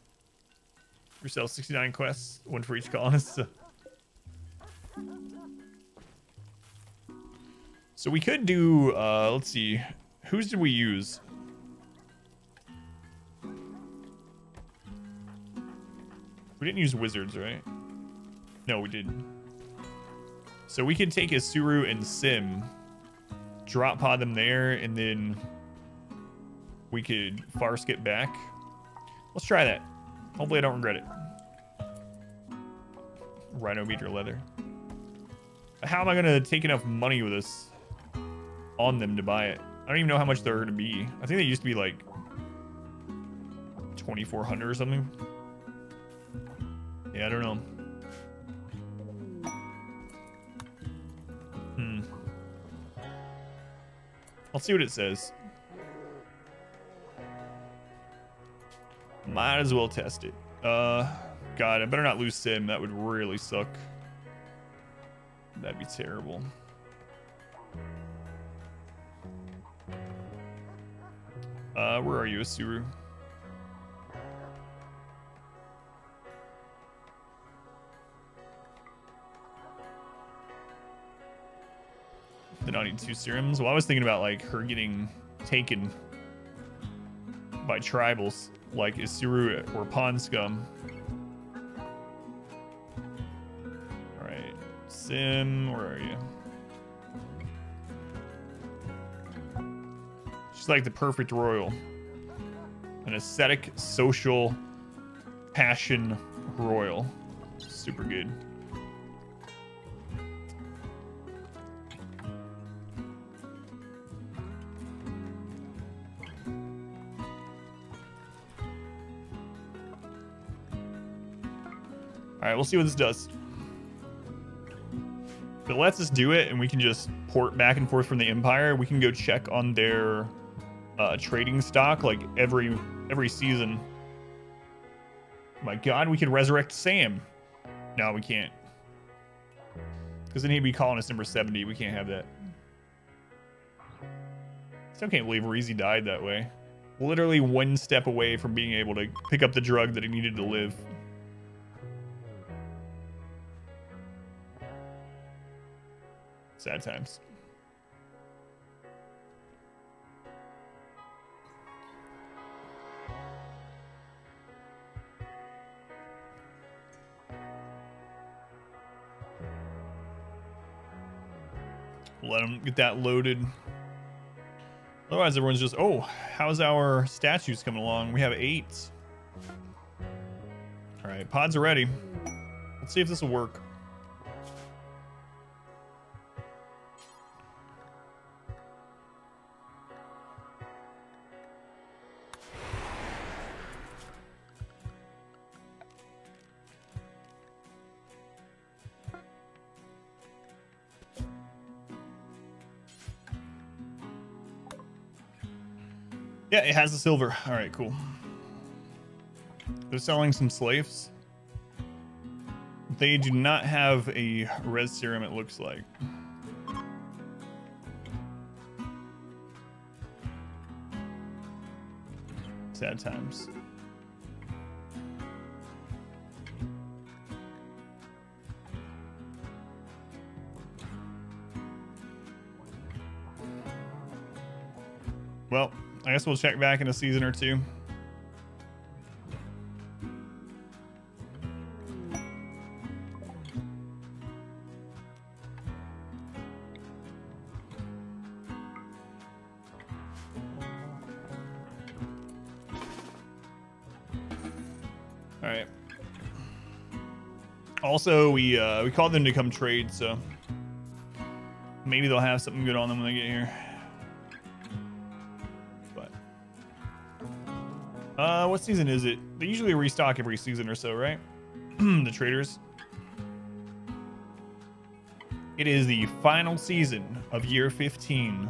We sell 69 quests, one for each colonist. So we could do, let's see, whose did we use? We didn't use wizards, right? No, we didn't. So we could take Isuru and Sim, drop pod them there, and then we could far skip back. Let's try that. Hopefully I don't regret it. Rhino beater leather. How am I gonna take enough money with this on them to buy it? I don't even know how much they're gonna be. I think they used to be like 2,400 or something. Yeah, I don't know. Let's see what it says. Might as well test it. God, I better not lose Sim. That would really suck. That'd be terrible. Where are you, Isuru? Then I need 2 serums. Well, I was thinking about like her getting taken by tribals like Isuru or Pond Scum. All right, Sim, where are you? She's like the perfect royal. An ascetic, social, passion royal. Super good. All right, we'll see what this does. If it lets us do it and we can just port back and forth from the Empire, we can go check on their trading stock like every season. My God, we can resurrect Sam. No, we can't. Because then he'd be colonist number 70. We can't have that. Still can't believe Reezy died that way. Literally one step away from being able to pick up the drug that he needed to live. Sad times. Let them get that loaded. Otherwise, everyone's just, oh, how's our statues coming along? We have 8. All right, pods are ready. Let's see if this will work. Yeah, it has the silver. All right, cool. They're selling some slaves. They do not have a res serum, it looks like. Sad times. Well, I guess we'll check back in a season or 2. All right. Also, we called them to come trade, so maybe they'll have something good on them when they get here. What season is it? They usually restock every season or so, right? The traders. It is the final season of year 15.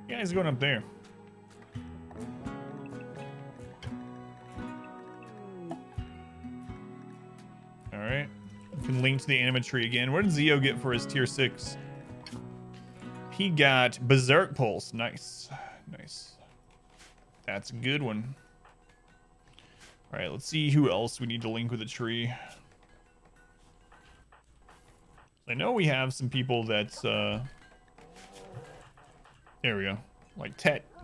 Yeah, he's going up there. All right. You can link to the anima tree again. What did Zio get for his tier 6? He got Berserk Pulse. Nice. Nice. That's a good one. All right, let's see who else we need to link with a tree. I know we have some people that's... there we go. Like Tet. All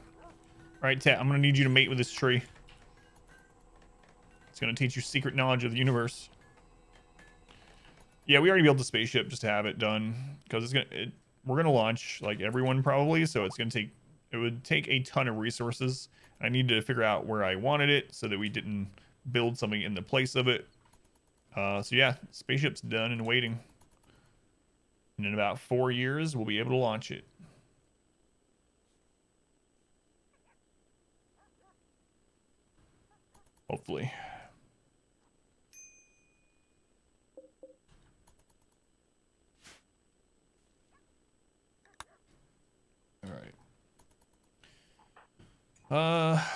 right, Tet, I'm going to need you to mate with this tree. It's going to teach you secret knowledge of the universe. Yeah, we already built a spaceship just to have it done. Because it's we're going to launch, like, everyone probably. So it's going to take... It would take a ton of resources. I need to figure out where I wanted it so that we didn't build something in the place of it. So yeah, spaceship's done and waiting. And in about 4 years, we'll be able to launch it. Hopefully. All right.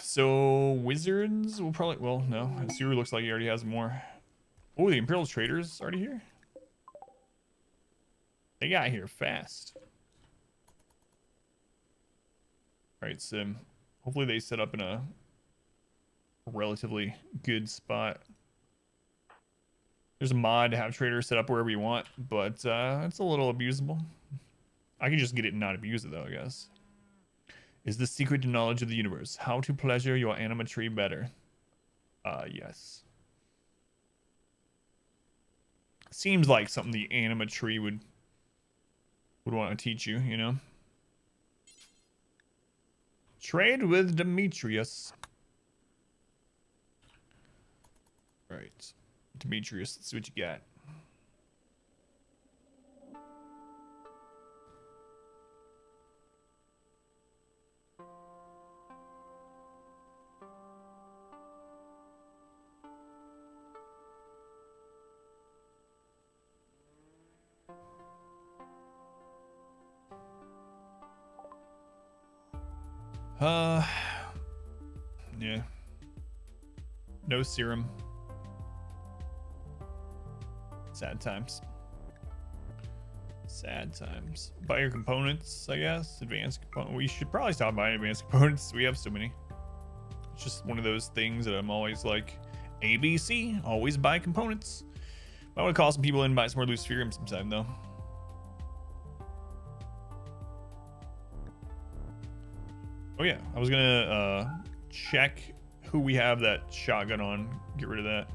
So wizards will probably, well, no, Zero looks like he already has more. Oh, the Imperial Traders already here? They got here fast. All right, Sim. Hopefully they set up in a relatively good spot. There's a mod to have traders set up wherever you want, but it's a little abusable. I can just get it and not abuse it though, I guess. Is the secret to knowledge of the universe how to pleasure your anima tree better? Yes. Seems like something the anima tree would want to teach you, you know? Trade with Demetrius. Right. Demetrius, let's see what you got. Yeah. No serum. Sad times. Sad times. Buy your components, I guess. Advanced components. We should probably stop buying advanced components. We have so many. It's just one of those things that I'm always like, ABC, always buy components. I want to call some people in and buy some more loose Luciferium sometime though. Oh yeah, I was gonna check who we have that shotgun on. Get rid of that.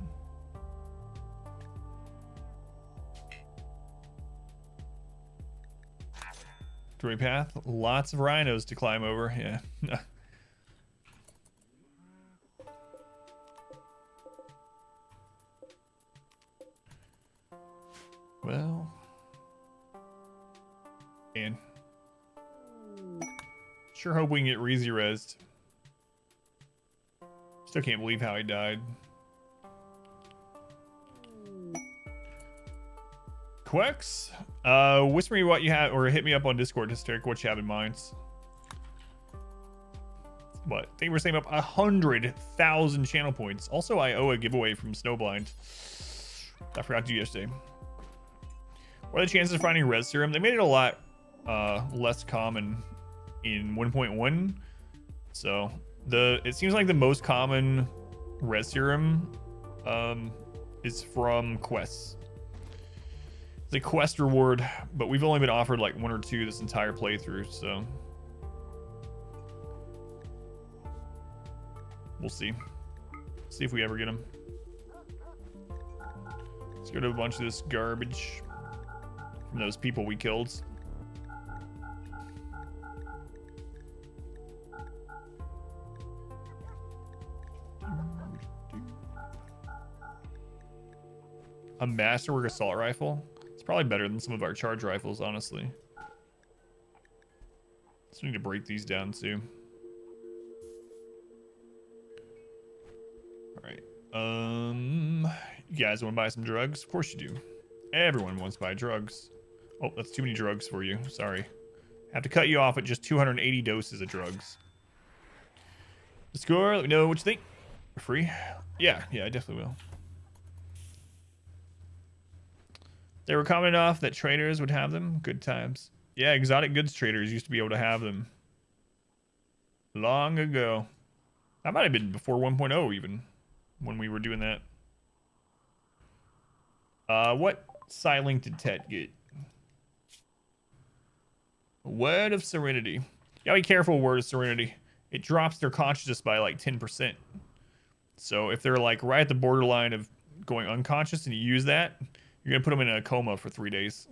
Three path, lots of rhinos to climb over. Yeah. Well, and sure hope we can get Reezy rezzed. Still can't believe how he died. Quex, whisper me what you have, or hit me up on Discord, Hysteric, what you have in mind. But they were saying up 100,000 channel points. Also, I owe a giveaway from Snowblind. I forgot to do yesterday. What are the chances of finding res serum? They made it a lot less common in 1.1. So it seems like the most common res serum is from quests. It's a quest reward, but we've only been offered like 1 or 2 this entire playthrough, so we'll see. See if we ever get them. Let's go to a bunch of this garbage from those people we killed. A Masterwork assault rifle. It's probably better than some of our charge rifles, honestly. So we need to break these down too. All right. You guys want to buy some drugs? Of course you do. Everyone wants to buy drugs. Oh, that's too many drugs for you. Sorry. Have to cut you off at just 280 doses of drugs. The score, let me know what you think. Free? Yeah, I definitely will. They were commenting off that traders would have them. Good times. Yeah, exotic goods traders used to be able to have them. Long ago. That might have been before 1.0 even, when we were doing that. What Psylink did Tet get? Word of Serenity. You gotta be careful, Word of Serenity. It drops their consciousness by like 10%. So if they're like right at the borderline of going unconscious and you use that, you're gonna put them in a coma for 3 days.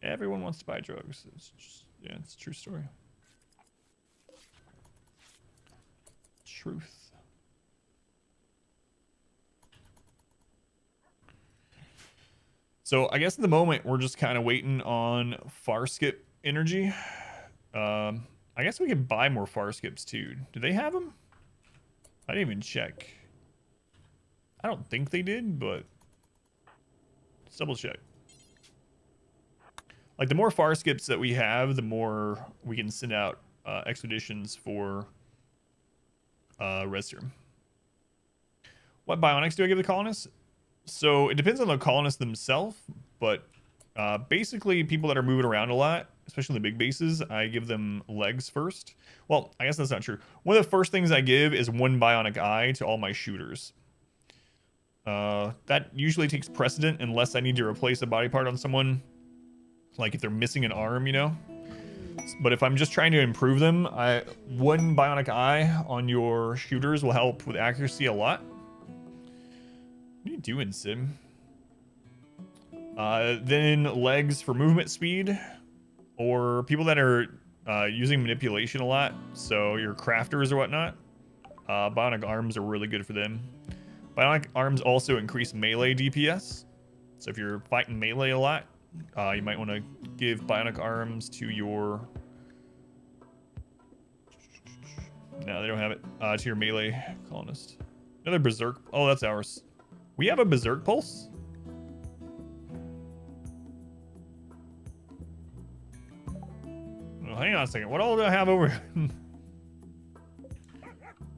Everyone wants to buy drugs. It's just, yeah, it's a true story. Truth. So I guess at the moment we're just kind of waiting on Farskip energy. I guess we could buy more Farskips too. Do they have them? I didn't even check. I don't think they did, but let's double check. Like the more Farskips that we have, the more we can send out expeditions for Restroom. What bionics do I give the colonists? So it depends on the colonists themselves, but basically people that are moving around a lot, especially the big bases, I give them legs first. Well, I guess that's not true. One of the first things I give is 1 bionic eye to all my shooters. That usually takes precedent unless I need to replace a body part on someone, like if they're missing an arm, you know. But if I'm just trying to improve them, 1 bionic eye on your shooters will help with accuracy a lot. What are you doing, Sim? Then legs for movement speed, or people that are using manipulation a lot, so your crafters or whatnot. Bionic arms are really good for them. Bionic arms also increase melee DPS, so if you're fighting melee a lot, you might want to give bionic arms to your... No, they don't have it. To your melee colonist. Another berserk. Oh, that's ours. We have a berserk pulse? Oh, hang on a second. What all do I have over here?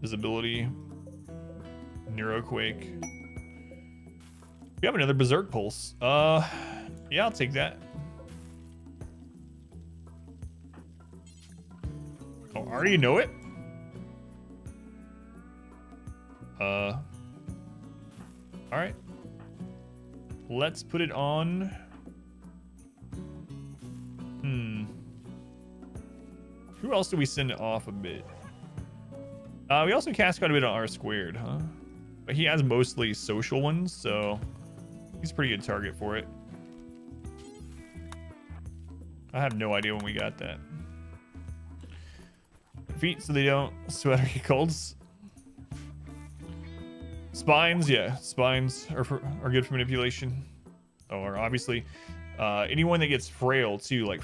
Visibility. Neuroquake. We have another berserk pulse. Yeah, I'll take that. Oh, already know it? All right. Let's put it on. Who else do we send off a bit? We also cast quite a bit on R squared, huh? But he has mostly social ones, so he's a pretty good target for it. I have no idea when we got that. Feet so they don't sweat or get colds. Spines, yeah, spines are good for manipulation. Or obviously, anyone that gets frail too, like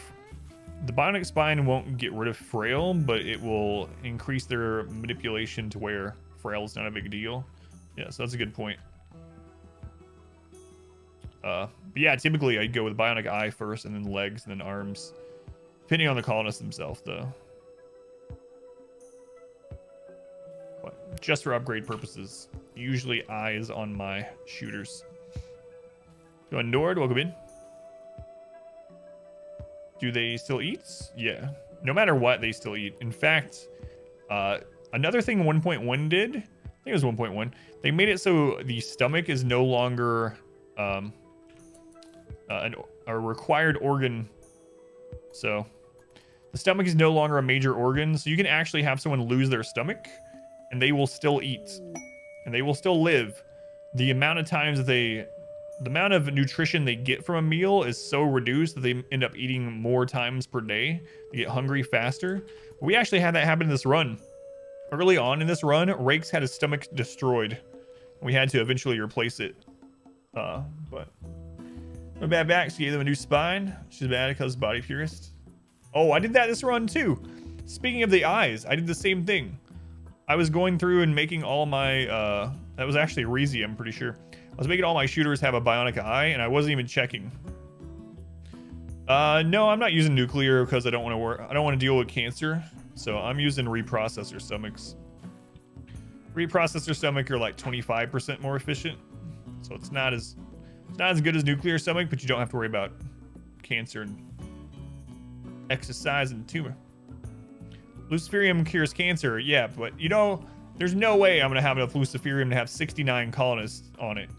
the bionic spine won't get rid of frail, but it will increase their manipulation to where frail is not a big deal. Yeah, so that's a good point. But yeah, typically I'd go with bionic eye first, and then legs, and then arms, depending on the colonists themselves, though. But just for upgrade purposes, usually eyes on my shooters. Go on, Nord, welcome in. Do they still eat? Yeah. No matter what, they still eat. In fact, another thing 1.1 did, I think it was 1.1, they made it so the stomach is no longer a required organ. So the stomach is no longer a major organ, so you can actually have someone lose their stomach and they will still eat and they will still live. The amount of times that the amount of nutrition they get from a meal is so reduced that they end up eating more times per day. They get hungry faster. We actually had that happen in this run. Early on in this run, Rakes had his stomach destroyed We had to eventually replace it. But my bad back. She gave them a new spine. She's bad because body purist. Oh, I did that this run too. Speaking of the eyes, I did the same thing. I was going through and making all my, that was actually Reezy, I'm pretty sure. I was making all my shooters have a bionic eye, and I wasn't even checking. No, I'm not using nuclear because I don't want to deal with cancer. So I'm using reprocessor stomachs. Reprocessor stomach are like 25% more efficient. So it's not as good as nuclear stomach, but you don't have to worry about cancer and exercise and tumor. Luciferium cures cancer, yeah, but you know, there's no way I'm gonna have enough Luciferium to have 69 colonists on it.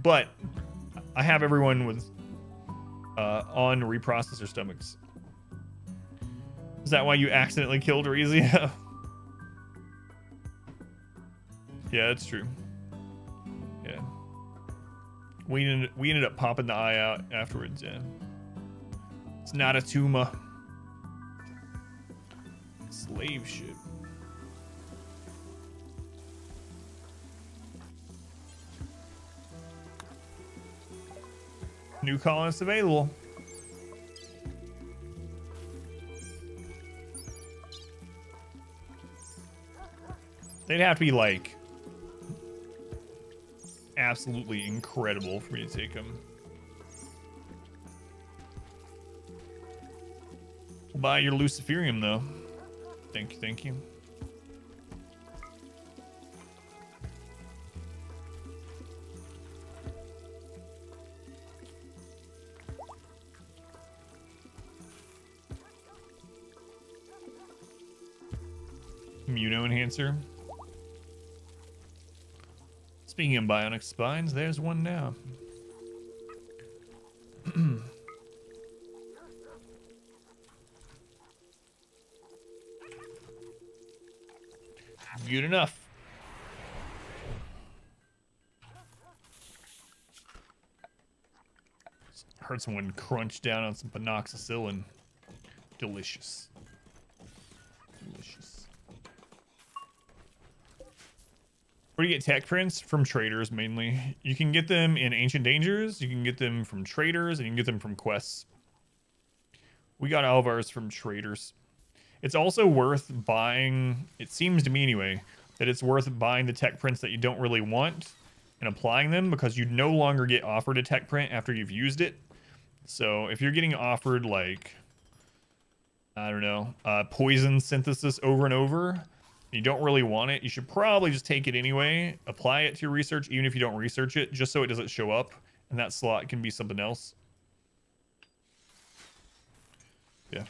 But I have everyone with on reprocessor stomachs. Is that why you accidentally killed Reezy? Yeah, that's true. Yeah. We ended up popping the eye out afterwards, yeah. It's not a tumor. Slave ship. New colonists available. They'd have to be like absolutely incredible for me to take them. We'll buy your Luciferium though. Thank you, thank you. Immuno enhancer. Speaking of bionic spines, there's one now. Good enough. Heard someone crunch down on some panoxycillin. Delicious. Delicious. Where do you get tech prints? From traders, mainly. You can get them in Ancient Dangers, you can get them from traders, and you can get them from quests. We got all of ours from traders. It's also worth buying, it seems to me anyway, that it's worth buying the tech prints that you don't really want and applying them, because you no longer get offered a tech print after you've used it. So if you're getting offered, like, I don't know, poison synthesis over and over, you don't really want it, you should probably just take it anyway, apply it to your research, even if you don't research it, just so it doesn't show up, and that slot can be something else. Yeah.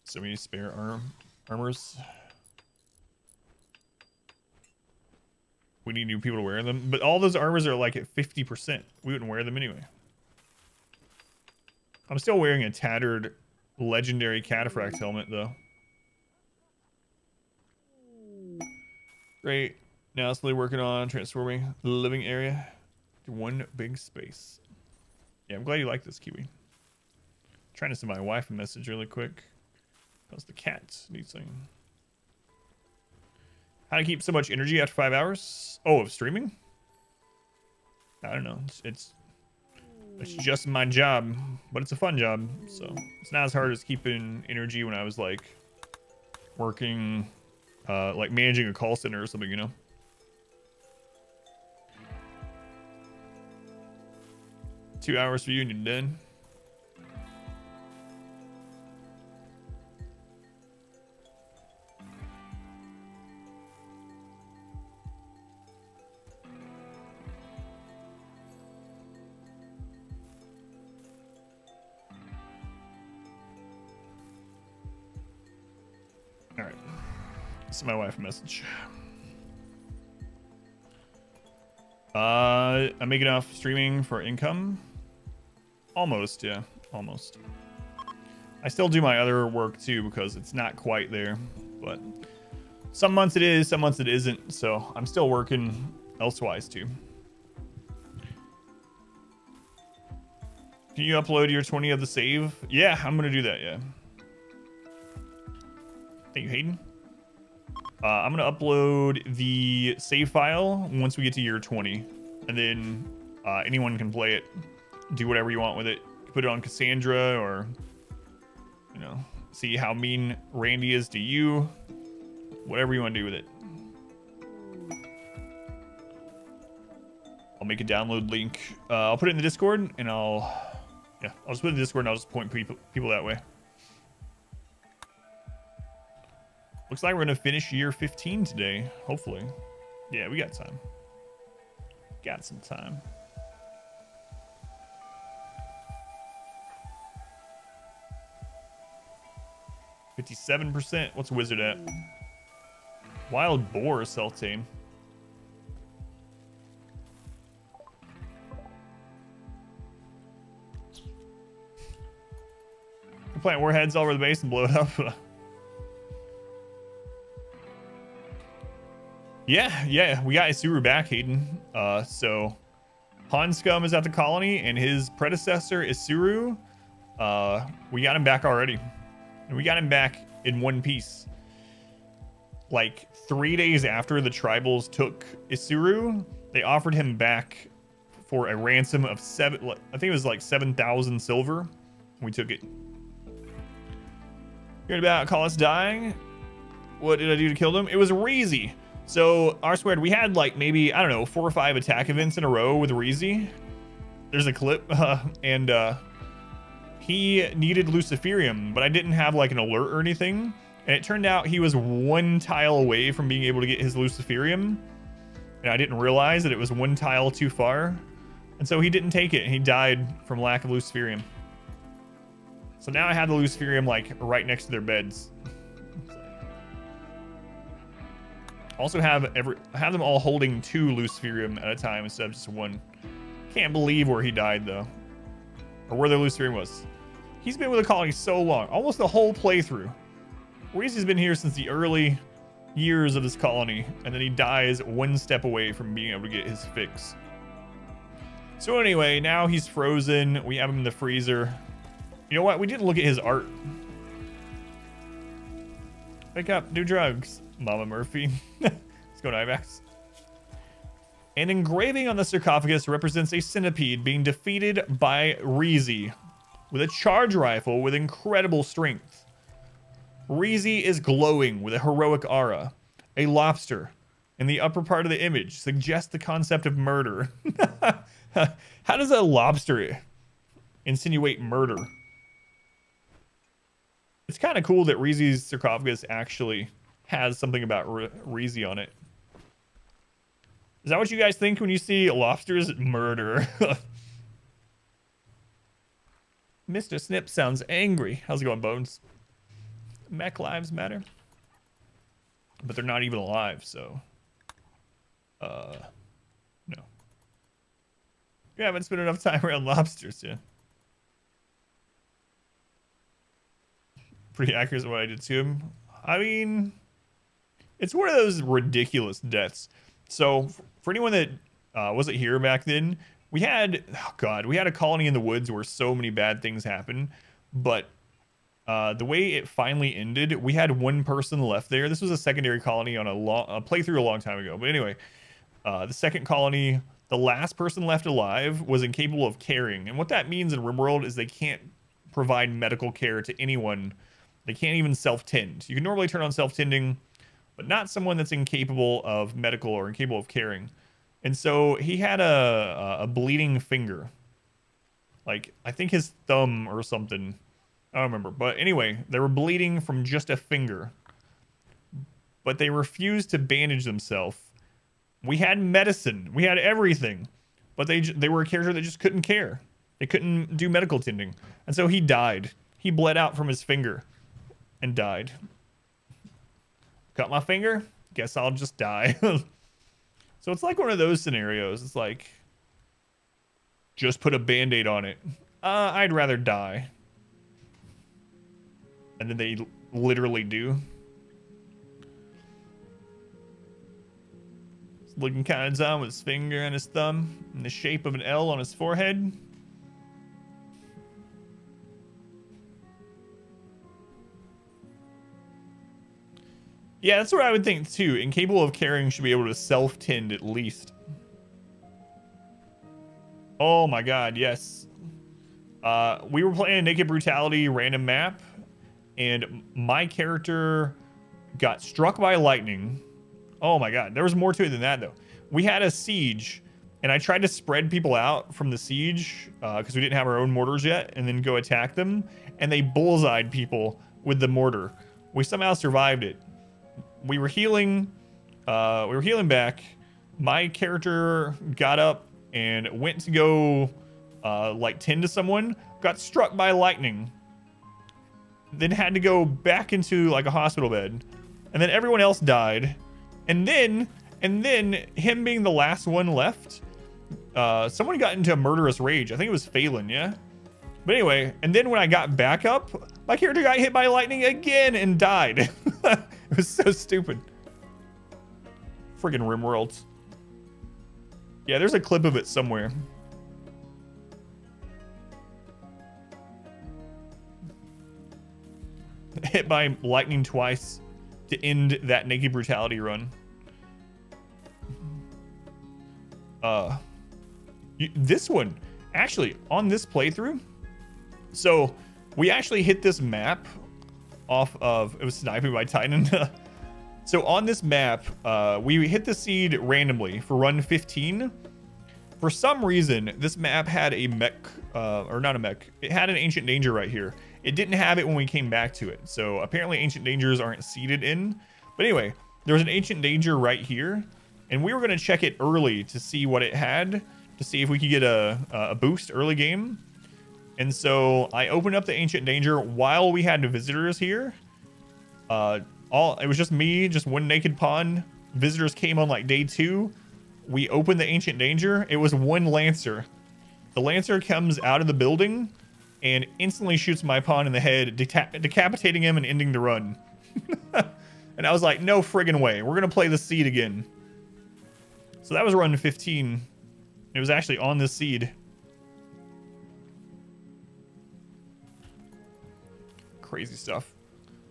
So many spare armors. We need new people to wear them, but all those armors are like at 50%. We wouldn't wear them anyway. I'm still wearing a tattered legendary cataphract helmet though. Great. Now slowly working on transforming the living area to one big space. Yeah, I'm glad you like this, Kiwi. Trying to send my wife a message really quick. How's the cat? Needs something. How to keep so much energy after 5 hours? Oh, of streaming? I don't know. It's just my job, but it's a fun job. So it's not as hard as keeping energy when I was like working, like managing a call center or something, you know? Two hours for you and you're done. All right. Send my wife a message. I'm making enough streaming for income. Almost, yeah, almost. I still do my other work too because it's not quite there, but some months it is, some months it isn't. So I'm still working elsewise too. Can you upload your 20 of the save? Yeah, I'm gonna do that. Yeah. Thank you, Hayden. I'm gonna upload the save file once we get to year 20, and then anyone can play it, do whatever you want with it. Put it on Cassandra, or you know, see how mean Randy is to you. Whatever you want to do with it. I'll make a download link. I'll put it in the Discord, and I'll just put it in the Discord, and I'll just point people that way. Looks like we're gonna finish year 15 today, hopefully. Yeah, we got time. Got some time. %. What's Wizard at? Wild Boar self-tame. Plant warheads all over the base and blow it up. Yeah, we got Isuru back, Hayden. So Han Scum is at the colony, and his predecessor, Isuru, we got him back already. And we got him back in one piece. Like 3 days after the tribals took Isuru, they offered him back for a ransom of I think it was like 7,000 silver. We took it. Heard about Collis dying? What did I do to kill him? It was Reezy. So R-squared, we had like maybe, I don't know, 4 or 5 attack events in a row with Reezy. There's a clip, and he needed Luciferium, but I didn't have like an alert or anything. And it turned out he was 1 tile away from being able to get his Luciferium. And I didn't realize that it was 1 tile too far. And so he didn't take it, and he died from lack of Luciferium. So now I have the Luciferium like right next to their beds. Also have them all holding 2 Luciferium at a time instead of just 1. Can't believe where he died though, or where the Luciferium was. He's been with the colony so long, almost the whole playthrough. Reezy's been here since the early years of this colony, and then he dies 1 step away from being able to get his fix. So anyway, now he's frozen. We have him in the freezer. You know what? We didn't look at his art. Wake up, do drugs, Mama Murphy. Let's go to IMAX. An engraving on the sarcophagus represents a centipede being defeated by Reezy with a charge rifle with incredible strength. Reezy is glowing with a heroic aura. A lobster in the upper part of the image suggests the concept of murder. How does a lobster insinuate murder? It's kind of cool that Reezy's sarcophagus actually has something about Reezy on it. Is that what you guys think when you see lobsters? Murder. Mr. Snip sounds angry. How's it going, Bones? Mech lives matter. But they're not even alive, so... no. You haven't spent enough time around lobsters, yeah. Pretty accurate is what I did to him. I mean, it's one of those ridiculous deaths. So for anyone that wasn't here back then, we had, oh God, we had a colony in the woods where so many bad things happened. But the way it finally ended, we had 1 person left there. This was a secondary colony on a playthrough a long time ago. But anyway, the second colony, the last person left alive was incapable of caring. And what that means in RimWorld is they can't provide medical care to anyone. They can't even self-tend. You can normally turn on self-tending, but not someone that's incapable of medical or incapable of caring. And so he had a bleeding finger. Like, I think his thumb or something. I don't remember. But anyway, they were bleeding from just a finger. But they refused to bandage themselves. We had medicine. We had everything. But they were a character that just couldn't care. They couldn't do medical tending. And so he died. He bled out from his finger. And died. Cut my finger? Guess I'll just die. So it's like one of those scenarios. It's like, just put a band-aid on it. I'd rather die. And then they literally do. He's looking kind of dumb with his finger and his thumb in the shape of an L on his forehead. Yeah, that's what I would think too. Incapable of carrying should be able to self-tend at least. Oh my god, yes. We were playing a Naked Brutality random map, and my character got struck by lightning. Oh my god, there was more to it than that though. We had a siege, and I tried to spread people out from the siege because we didn't have our own mortars yet, and then go attack them, and they bullseyed people with the mortar. We somehow survived it. We were healing back. My character got up and went to go like tend to someone, got struck by lightning, then had to go back into like a hospital bed, and then everyone else died, and then him being the last one left, someone got into a murderous rage. I think it was Phelan, yeah. But anyway, and then when I got back up, my character got hit by lightning again and died. It was so stupid. Friggin' RimWorlds. Yeah, there's a clip of it somewhere. Hit by lightning twice to end that Naked Brutality run. This one, actually, on this playthrough, so we actually hit this map off of, it was Sniping by Titan. So on this map, we hit the seed randomly for run 15. For some reason, this map had a mech, or not a mech, it had an Ancient Danger right here. It didn't have it when we came back to it. So apparently Ancient Dangers aren't seeded in. But anyway, there was an Ancient Danger right here, and we were gonna check it early to see what it had, to see if we could get a boost early game. And so I opened up the Ancient Danger while we had visitors here. It was just me, just one naked pawn. Visitors came on like day 2. We opened the Ancient Danger. It was one Lancer. The Lancer comes out of the building and instantly shoots my pawn in the head, decapitating him and ending the run. And I was like, no friggin' way. We're gonna play the seed again. So that was run 15. It was actually on the seed. Crazy stuff.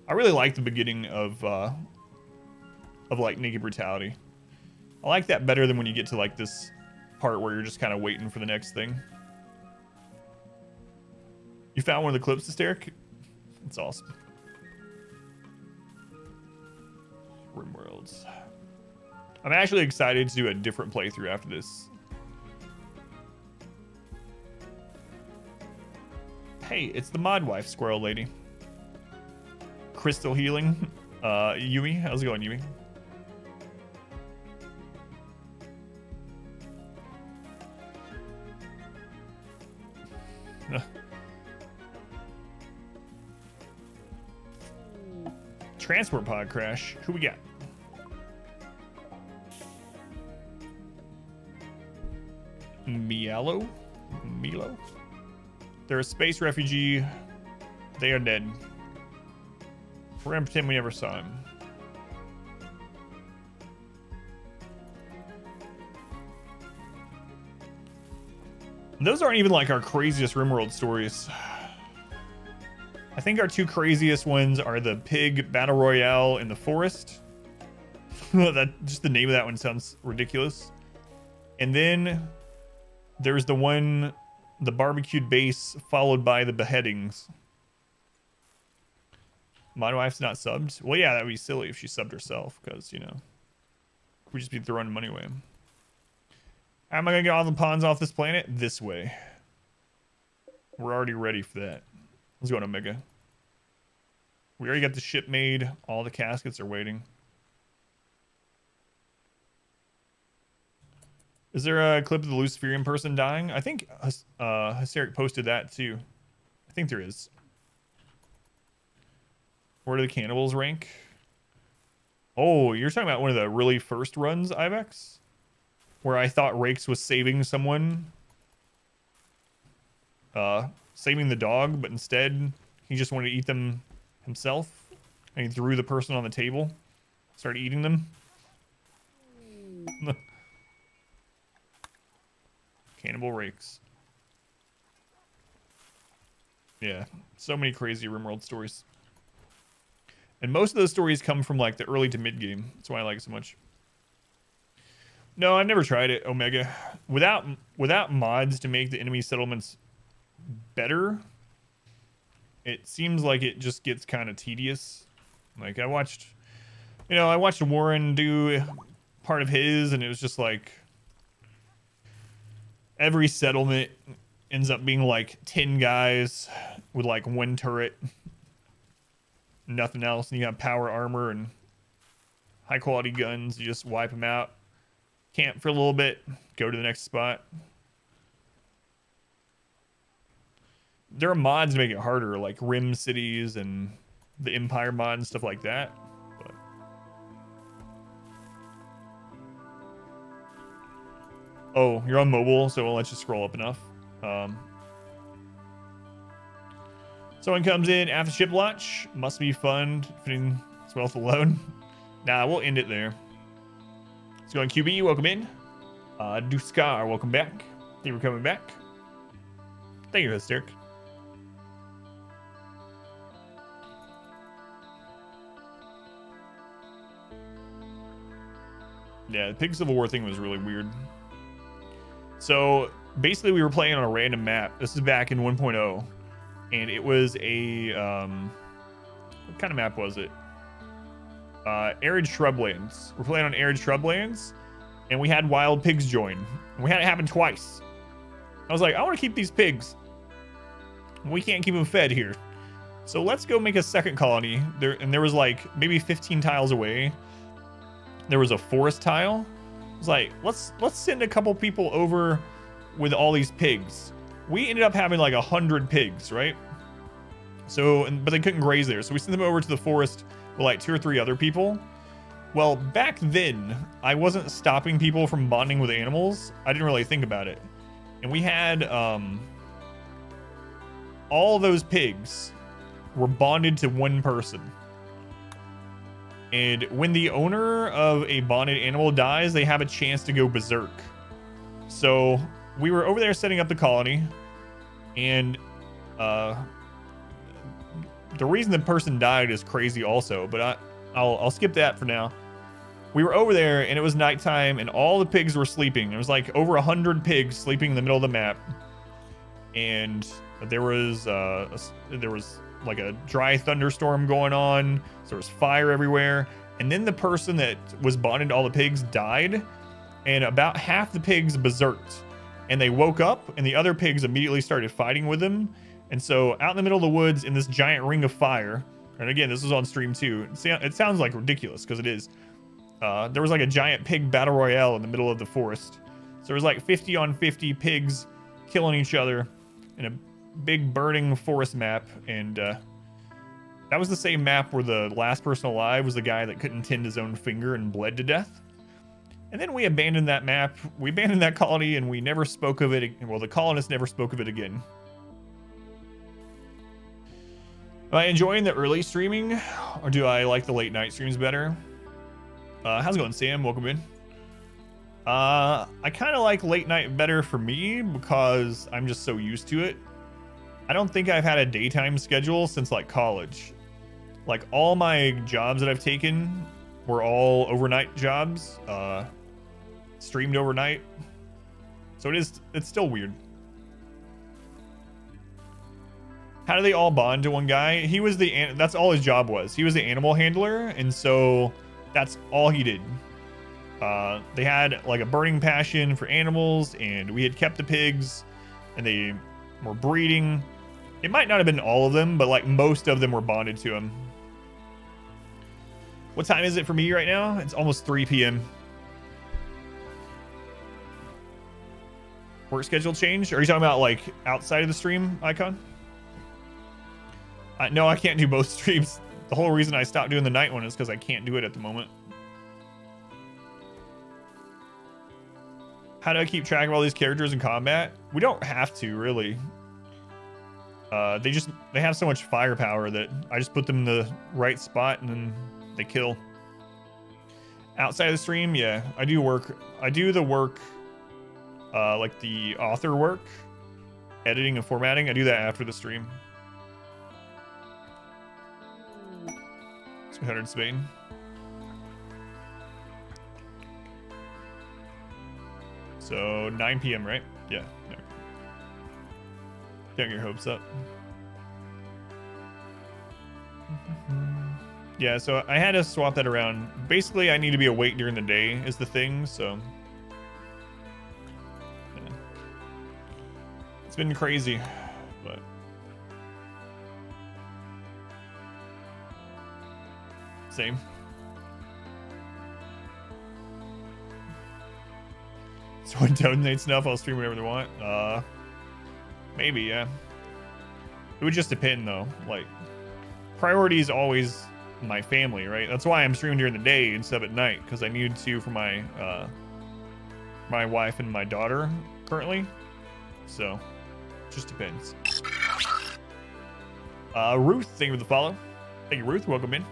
I really like the beginning of like Naked Brutality. I like that better than when you get to like this part where you're just kind of waiting for the next thing. You found one of the clips, Hysteric? That's awesome. RimWorlds. I'm actually excited to do a different playthrough after this. Hey, it's the mod wife squirrel lady. Crystal healing. Yumi, how's it going, Yumi? Transport pod crash. Who we got? Milo? They're a space refugee. They are dead. We're gonna pretend we never saw him. Those aren't even like our craziest RimWorld stories. I think our 2 craziest ones are the pig battle royale in the forest. That just the name of that one sounds ridiculous. And then there's the one, the barbecued base followed by the beheadings. My wife's not subbed. Well, yeah, that would be silly if she subbed herself, because, you know, we'd just be throwing money away. How am I going to get all the pawns off this planet? This way. We're already ready for that. Let's go to Omega. We already got the ship made. All the caskets are waiting. Is there a clip of the Luciferian person dying? I think Hysteric posted that too. I think there is. Where do the cannibals rank? Oh, you're talking about one of the really first runs, Ibex? Where I thought Rakes was saving someone. Saving the dog, but instead he just wanted to eat them himself. And he threw the person on the table. Started eating them. Cannibal Rakes. Yeah, so many crazy RimWorld stories. And most of those stories come from like the early to mid game. That's why I like it so much. No, I've never tried it, Omega. Without mods to make the enemy settlements better, it seems like it just gets kind of tedious. Like I watched Warren do part of his, and it was just like every settlement ends up being like 10 guys with like 1 turret, nothing else, and you have power armor and high quality guns. You just wipe them out, camp for a little bit, go to the next spot. There are mods to make it harder, like Rim Cities and the Empire mod and stuff like that. But oh, you're on mobile, so it won't let you scroll up enough. Someone comes in after ship launch. Must be fun fitting this wealth alone. Nah, we'll end it there. Let's go on QB. Welcome in. Duskar, welcome back. Thank you for coming back. Thank you, Hysteric. Yeah, the Pig Civil War thing was really weird. So basically we were playing on a random map. This is back in 1.0. And it was a, what kind of map was it? Arid Shrublands. We're playing on Arid Shrublands. And we had wild pigs join. We had it happen twice. I was like, I want to keep these pigs. We can't keep them fed here. So let's go make a second colony. There was like maybe 15 tiles away. There was a forest tile. I was like, let's send a couple people over with all these pigs. We ended up having like 100 pigs, right? So, but they couldn't graze there. So we sent them over to the forest with like 2 or 3 other people. Well, back then, I wasn't stopping people from bonding with animals. I didn't really think about it. And we had, all those pigs were bonded to one person. And when the owner of a bonded animal dies, they have a chance to go berserk. So we were over there setting up the colony, and the reason the person died is crazy also, but I'll skip that for now. We were over there, and it was nighttime, and all the pigs were sleeping. There was like over 100 pigs sleeping in the middle of the map, and there was like a dry thunderstorm going on, so there was fire everywhere. And then the person that was bonded to all the pigs died, and about half the pigs berserked. And they woke up, and the other pigs immediately started fighting with them. And so out in the middle of the woods in this giant ring of fire, and again, this was on stream too. It sounds like ridiculous, because it is. There was like a giant pig battle royale in the middle of the forest. So there was like 50 on 50 pigs killing each other in a big burning forest map. And that was the same map where the last person alive was the guy that couldn't tend his own finger and bled to death. And then we abandoned that map. We abandoned that colony, and we never spoke of it. Well, the colonists never spoke of it again. Am I enjoying the early streaming, or do I like the late night streams better? How's it going, Sam? Welcome in. I kind of like late night better for me because I'm just so used to it. I don't think I've had a daytime schedule since like college. Like all my jobs that I've taken were all overnight jobs, streamed overnight. So it's still weird. How do they all bond to one guy? He was that's all his job was. He was the animal handler, and so that's all he did. They had like a burning passion for animals, and we had kept the pigs, and they were breeding. It might not have been all of them, but like most of them were bonded to him. What time is it for me right now? It's almost 3 p.m. Work schedule changed? Are you talking about like outside of the stream icon? No, I can't do both streams. The whole reason I stopped doing the night one is because I can't do it at the moment. How do I keep track of all these characters in combat? We don't have to, really. They have so much firepower that I just put them in the right spot and then they kill. Outside of the stream, yeah, I do work. I do the work, like the author work, editing and formatting. I do that after the stream. Let's 300 Spain. So 9 p.m. right? Yeah. No. Can't get your hopes up. Yeah, so I had to swap that around. Basically, I need to be awake during the day is the thing, so... yeah. It's been crazy, but... same. So when donates enough, I'll stream whatever they want. Maybe, yeah. It would just depend, though. Like, priority is always my family, right? That's why I'm streaming during the day instead of at night, because I need to for my my wife and my daughter currently. So, just depends. Ruth, thank you for the follow. Thank you, Ruth. Welcome in.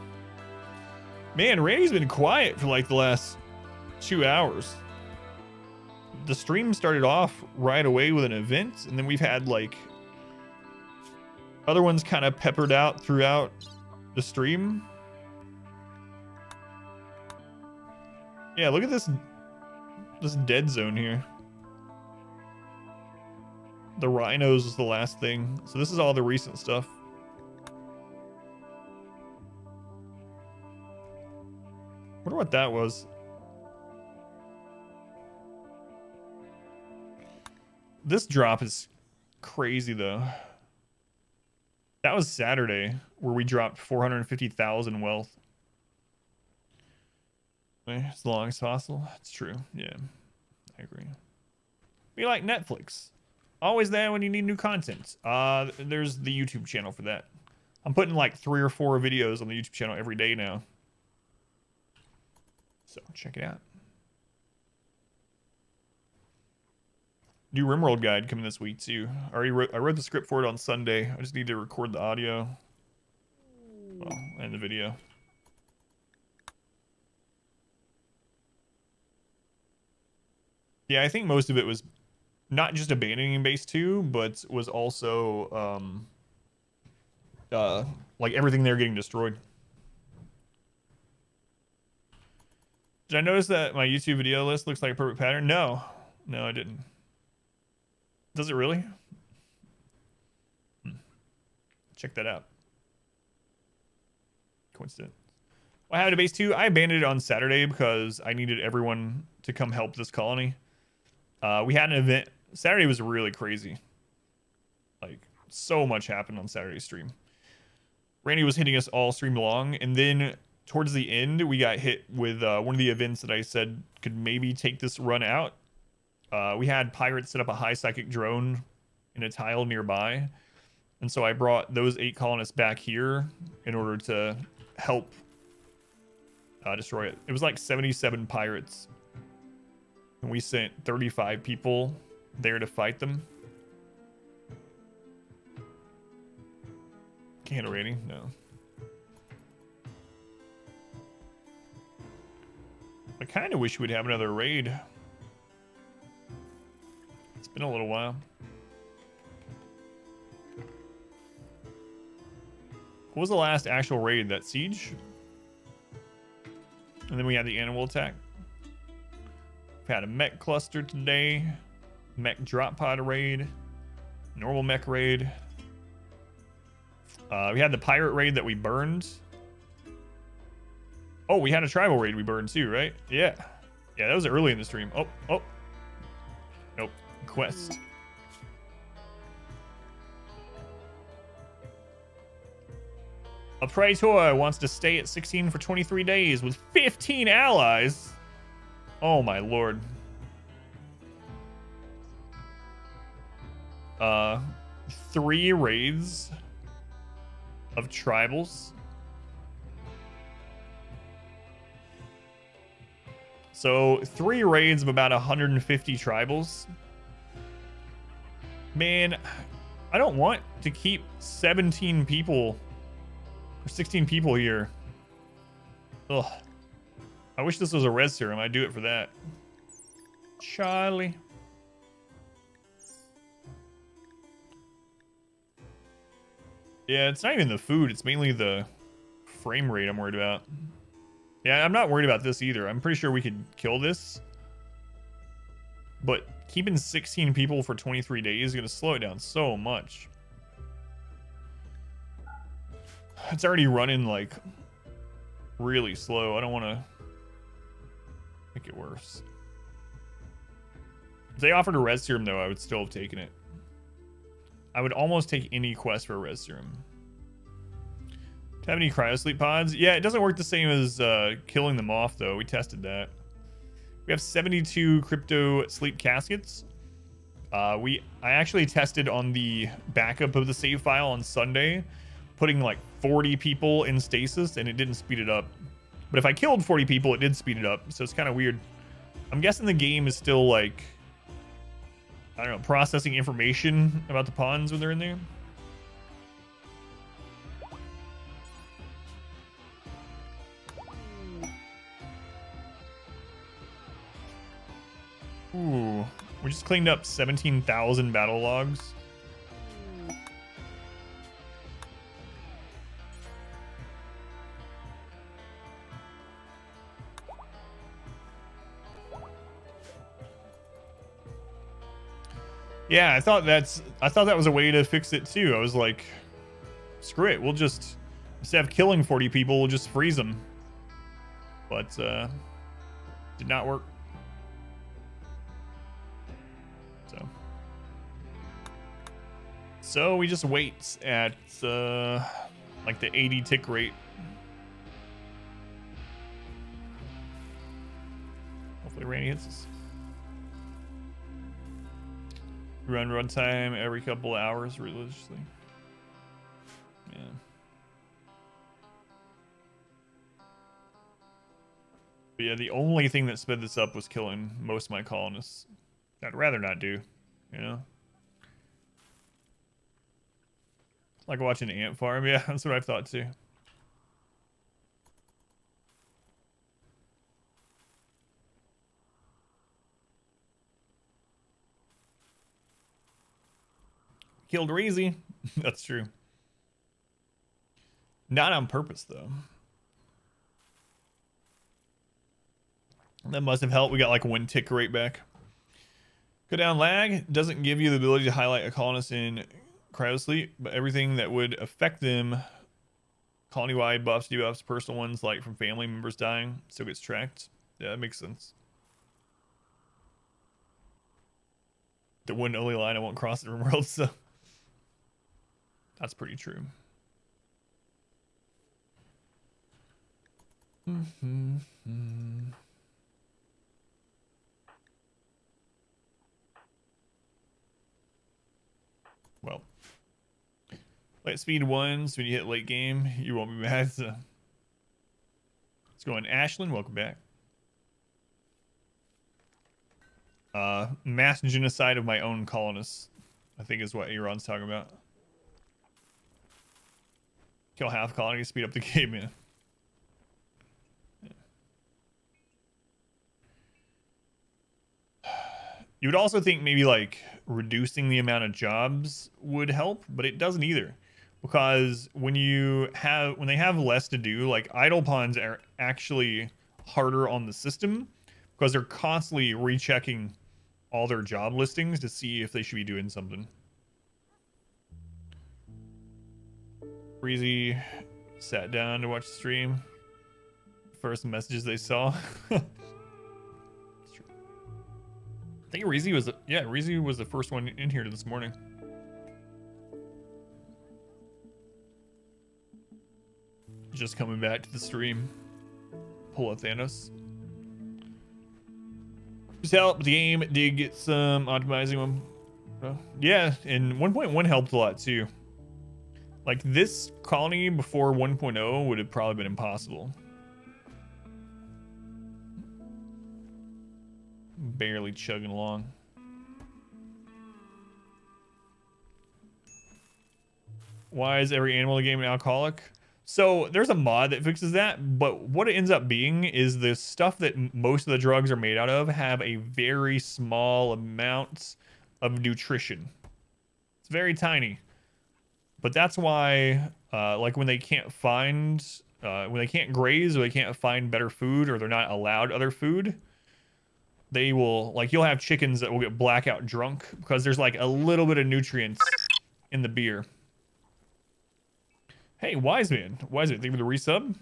Man, Randy's been quiet for like the last 2 hours. The stream started off right away with an event, and then we've had like other ones kind of peppered out throughout the stream. Yeah, look at this dead zone here. The rhinos is the last thing. So this is all the recent stuff. Wonder what that was. This drop is crazy though. That was Saturday where we dropped 450,000 wealth. As long as possible. It's true. Yeah, I agree. Be like Netflix. Always there when you need new content. There's the YouTube channel for that. I'm putting like 3 or 4 videos on the YouTube channel every day now. So check it out. New RimWorld guide coming this week too. I wrote the script for it on Sunday. I just need to record the audio. Well, and the video. Yeah, I think most of it was not just abandoning base 2, but was also like everything there getting destroyed. Did I notice that my YouTube video list looks like a perfect pattern? No, I didn't. Does it really? Check that out. Coincidence. What happened to base 2? I abandoned it on Saturday because I needed everyone to come help this colony. We had an event. Saturday was really crazy. Like, so much happened on Saturday's stream. Randy was hitting us all stream long, and then towards the end, we got hit with one of the events that I said could maybe take this run out. We had pirates set up a high psychic drone in a tile nearby, and so I brought those 8 colonists back here in order to help destroy it. It was like 77 pirates, and we sent 35 people there to fight them. Can't rating? No. I kind of wish we'd have another raid. It's been a little while. What was the last actual raid? That siege? And then we had the animal attack. We've had a mech cluster today. Mech drop pod raid. Normal mech raid. We had the pirate raid that we burned. Oh, we had a tribal raid we burned too, right? Yeah. Yeah, that was early in the stream. Oh. Nope. Quest. A praetor wants to stay at 16 for 23 days with 15 allies. Oh my lord. 3 raids of tribals. So 3 raids of about 150 tribals. Man, I don't want to keep 17 people or 16 people here. Ugh. I wish this was a res serum. I'd do it for that. Charlie. Yeah, it's not even the food. It's mainly the frame rate I'm worried about. Yeah, I'm not worried about this either. I'm pretty sure we could kill this. But keeping 16 people for 23 days is going to slow it down so much. It's already running, like, really slow. I don't want to make it worse. If they offered a res serum, though, I would still have taken it. I would almost take any quest for a res serum. Do you have any cryosleep pods? Yeah, it doesn't work the same as killing them off, though. We tested that. We have 72 crypto sleep caskets. I actually tested on the backup of the save file on Sunday, putting like 40 people in stasis, and it didn't speed it up. But if I killed 40 people, it did speed it up, so it's kind of weird. I'm guessing the game is still like, I don't know, processing information about the pawns when they're in there. Ooh, we just cleaned up 17,000 battle logs. Yeah, I thought that was a way to fix it too. I was like, screw it, we'll just, instead of killing 40 people, we'll just freeze them. But did not work. So we just wait at like the 80 tick rate. Hopefully Randy hits us. Run runtime every couple of hours religiously. Yeah. But yeah, the only thing that sped this up was killing most of my colonists. I'd rather not do, you know? Like watching an ant farm. Yeah, that's what I've thought too. Killed Reezy. That's true. Not on purpose, though. That must have helped. We got like 1 tick rate back. Go down lag. Doesn't give you the ability to highlight a colonist in cryosleep, but everything that would affect them, colony-wide buffs, debuffs, personal ones like from family members dying, still gets tracked. Yeah, that makes sense. The one only line I won't cross the world, so that's pretty true. Well, light speed 1s when you hit late game, you won't be mad. So. Let's go on. Ashlyn, welcome back. Mass genocide of my own colonists, I think is what Aaron's talking about. Kill half colony, speed up the game, man. You would also think maybe like reducing the amount of jobs would help, but it doesn't either. Because when they have less to do, like idle pawns are actually harder on the system because they're constantly rechecking all their job listings to see if they should be doing something. Breezy sat down to watch the stream. First messages they saw. I think Reezy was, yeah, Reezy was the first one in here this morning. Just coming back to the stream. Pull up Thanos. Just help. The game did get some optimizing one. Yeah, and 1.1 helped a lot too. Like this colony before 1.0 would have probably been impossible. Barely chugging along. Why is every animal in the game an alcoholic? So there's a mod that fixes that, but what it ends up being is the stuff that most of the drugs are made out of have a very small amount of nutrition. It's very tiny. But that's why, like when they can't find when they can't graze or they can't find better food or they're not allowed other food, they will, like, you'll have chickens that will get blackout drunk because there's like a little bit of nutrients in the beer. Hey, Wiseman, thank you for the resub.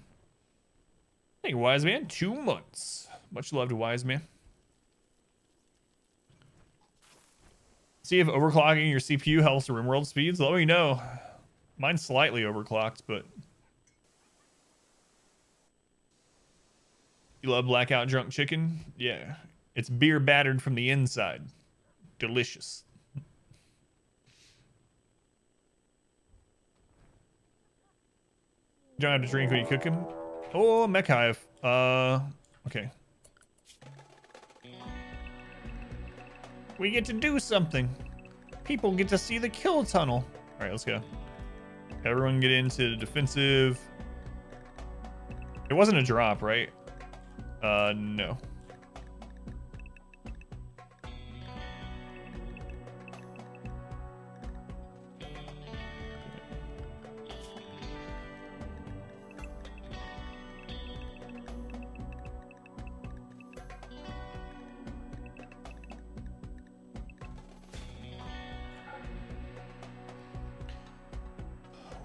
Hey, Wiseman, 2 months. Much love to Wiseman. See if overclocking your CPU helps the RimWorld speeds. Let me know. Mine's slightly overclocked, but you love blackout drunk chicken? Yeah. It's beer battered from the inside. Delicious. You don't have to drink when you cook them? Oh, mech hive. Okay. We get to do something. People get to see the kill tunnel. All right, let's go. Everyone get into the defensive. It wasn't a drop, right? No.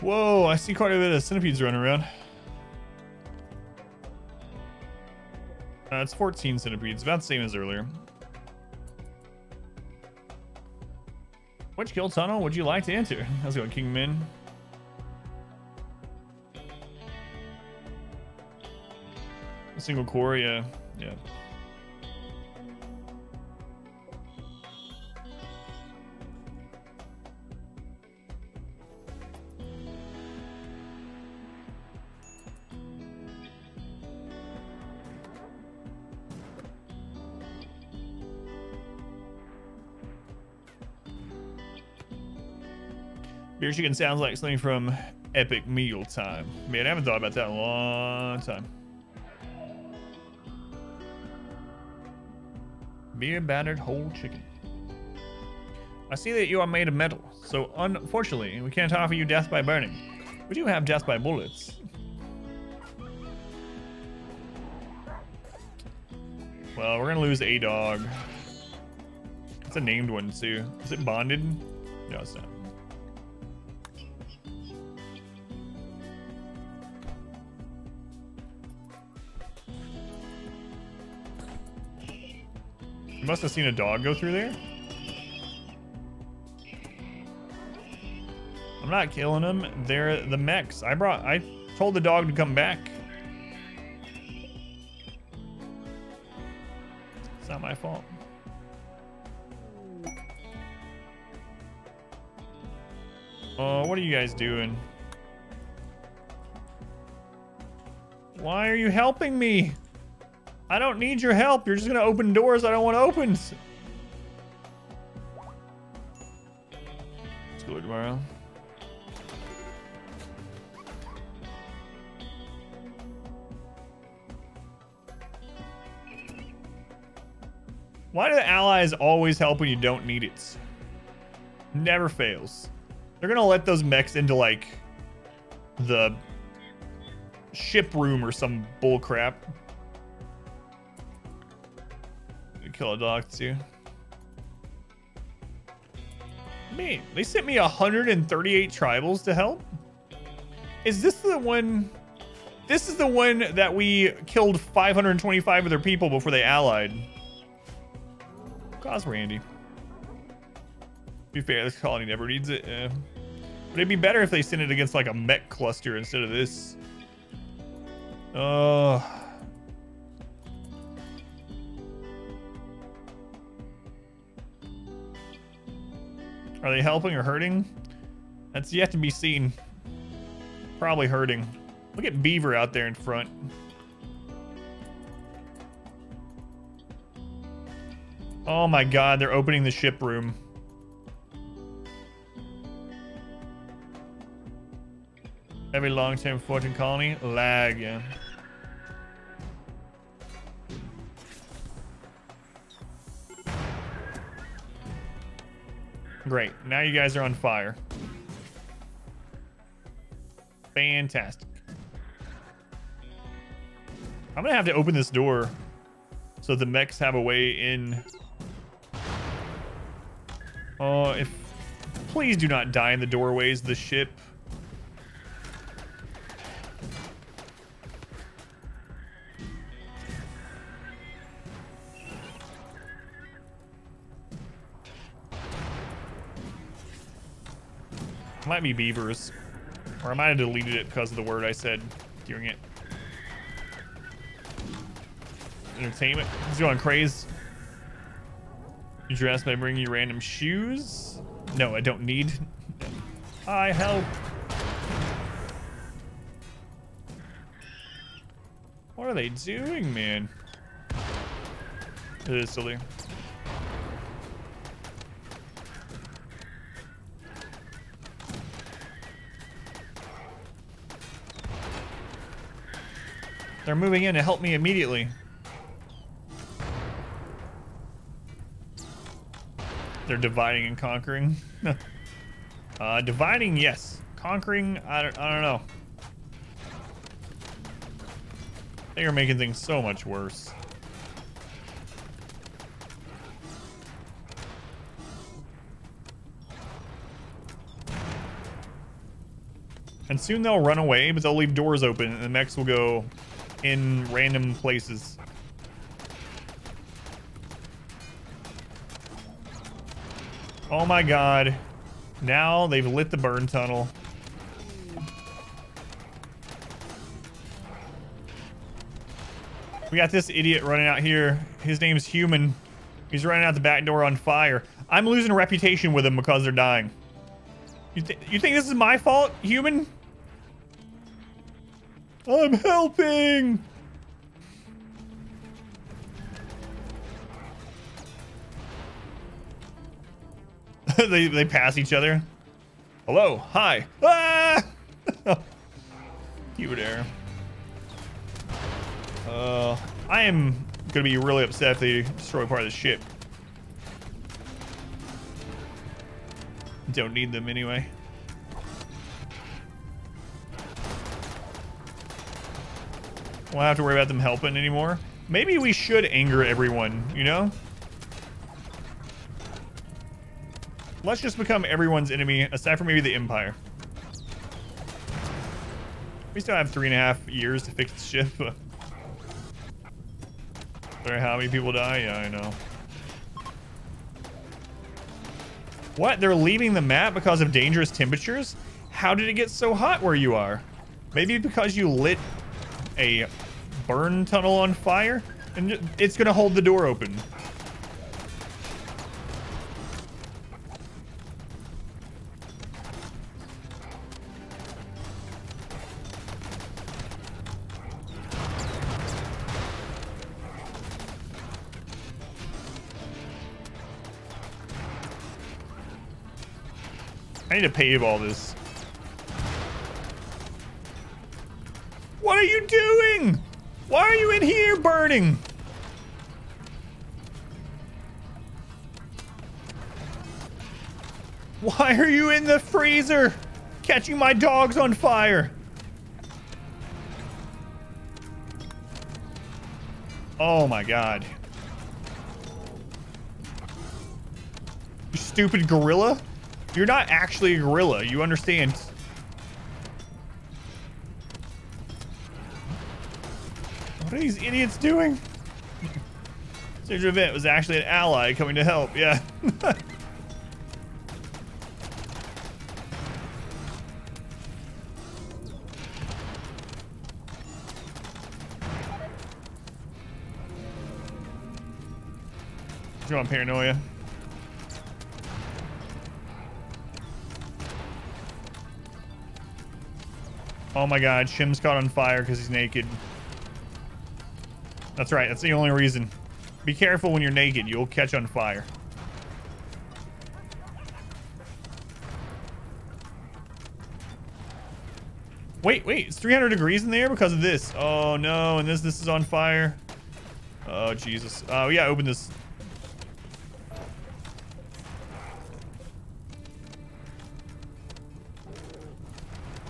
Whoa, I see quite a bit of centipedes running around. It's 14 centipedes, about the same as earlier. Which kill tunnel would you like to enter? How's it going, King Min? A single core, yeah. Beer chicken sounds like something from Epic Meal Time. Man, I haven't thought about that in a long time. Beer battered whole chicken. I see that you are made of metal, so unfortunately, we can't offer you death by burning. We do have death by bullets. Well, we're gonna lose a dog. It's a named one too. Is it bonded? No, it's not. You must have seen a dog go through there. I'm not killing them. They're the mechs. I told the dog to come back. It's not my fault. Oh, what are you guys doing? Why are you helping me? I don't need your help. You're just gonna open doors I don't want to open. Let's go tomorrow. Why do the allies always help when you don't need it? Never fails. They're gonna let those mechs into like the ship room or some bull crap. Kill a dog too. Man, they sent me 138 tribals to help. Is this the one? This is the one that we killed 525 of their people before they allied. Cause Randy. To be fair, this colony never needs it. But it'd be better if they sent it against like a mech cluster instead of this. Are they helping or hurting? That's yet to be seen. Probably hurting. Look at Beaver out there in front. Oh my god, they're opening the ship room. Every long-term fortune colony? Lag, yeah. Great. Now you guys are on fire. Fantastic. gonna have to open this door so the mechs have a way in. Oh, if please do not die in the doorways of the ship. Might be beavers. Or I might have deleted it because of the word I said during it. Entertainment. He's going crazy. You dress by bringing you random shoes? No, I don't need. I help. What are they doing, man? It is silly. They're moving in to help me immediately. They're dividing and conquering. Dividing, yes. Conquering, I don't know. They are making things so much worse. And soon they'll run away, but they'll leave doors open and the mechs will go in random places. Oh my god. Now they've lit the burn tunnel. We got this idiot running out here. His name's Human. He's running out the back door on fire. I'm losing a reputation with him because they're dying. You think this is my fault, Human? I'm helping! they pass each other. Hello, hi. Ah! Cute air. I am gonna be really upset if they destroy part of the ship. Don't need them anyway. Won't have to worry about them helping anymore. Maybe we should anger everyone, you know? Let's just become everyone's enemy, aside from maybe the Empire. We still have 3.5 years to fix the ship. Sorry, how many people die? Yeah, I know. What? They're leaving the map because of dangerous temperatures? How did it get so hot where you are? Maybe because you lit a burn tunnel on fire? And it's gonna hold the door open. I need to pave all this. What are you doing? Why are you in here burning? Why are you in the freezer? Catching my dogs on fire. Oh my god. You stupid gorilla. You're not actually a gorilla, you understand? What are these idiots doing? Stage event was actually an ally coming to help, yeah. You want paranoia? Oh my god, Shim's caught on fire because he's naked. That's right, that's the only reason. Be careful when you're naked, you'll catch on fire. Wait, it's 300 degrees in there because of this. Oh no, and this is on fire. Oh Jesus. Oh yeah, open this.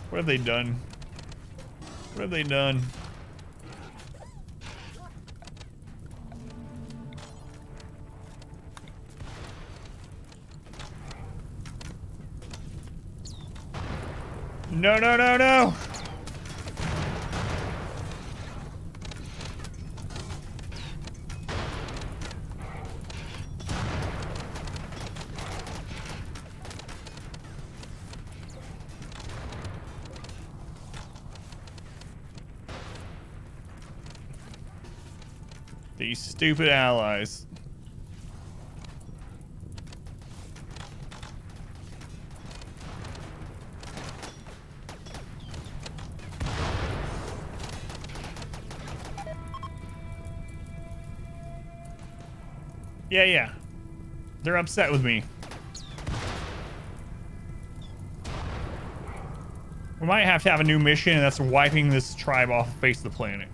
What have they done? What have they done? No, no, no, no. These stupid allies. Yeah. They're upset with me. We might have to have a new mission, and that's wiping this tribe off the face of the planet.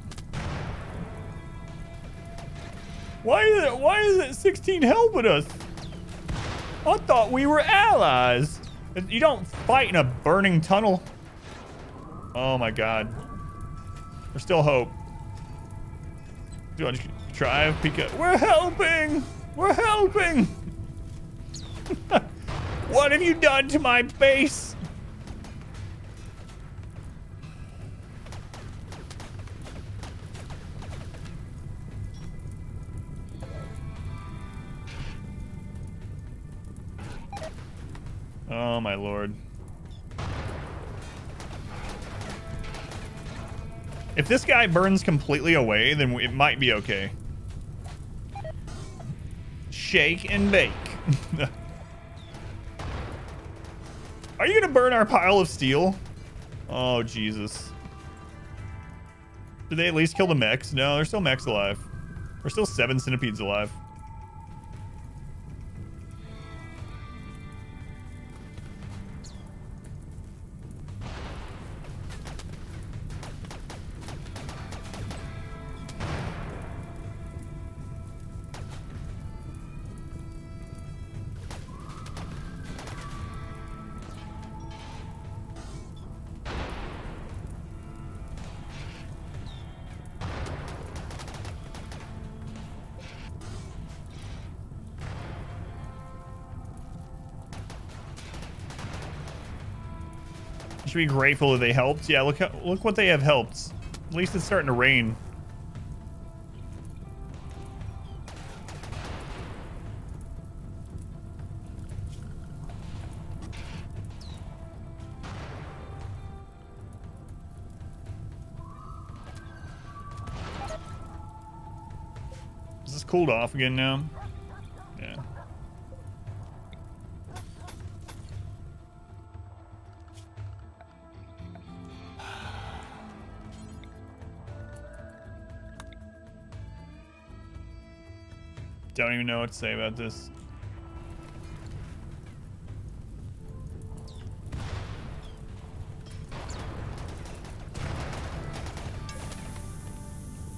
Why isn't 16 helping us? I thought we were allies. You don't fight in a burning tunnel. Oh my god. There's still hope. Do you want to try, Pika? We're helping! We're helping! What have you done to my base? Oh my lord. If this guy burns completely away, then it might be okay. Shake and bake. Are you gonna burn our pile of steel? Oh, Jesus. Did they at least kill the mechs? No, there's still mechs alive. There's still 7 centipedes alive. Should be grateful that they helped. Yeah, look what they have helped. At least it's starting to rain. Is this cooled off again now? Yeah. Don't even know what to say about this.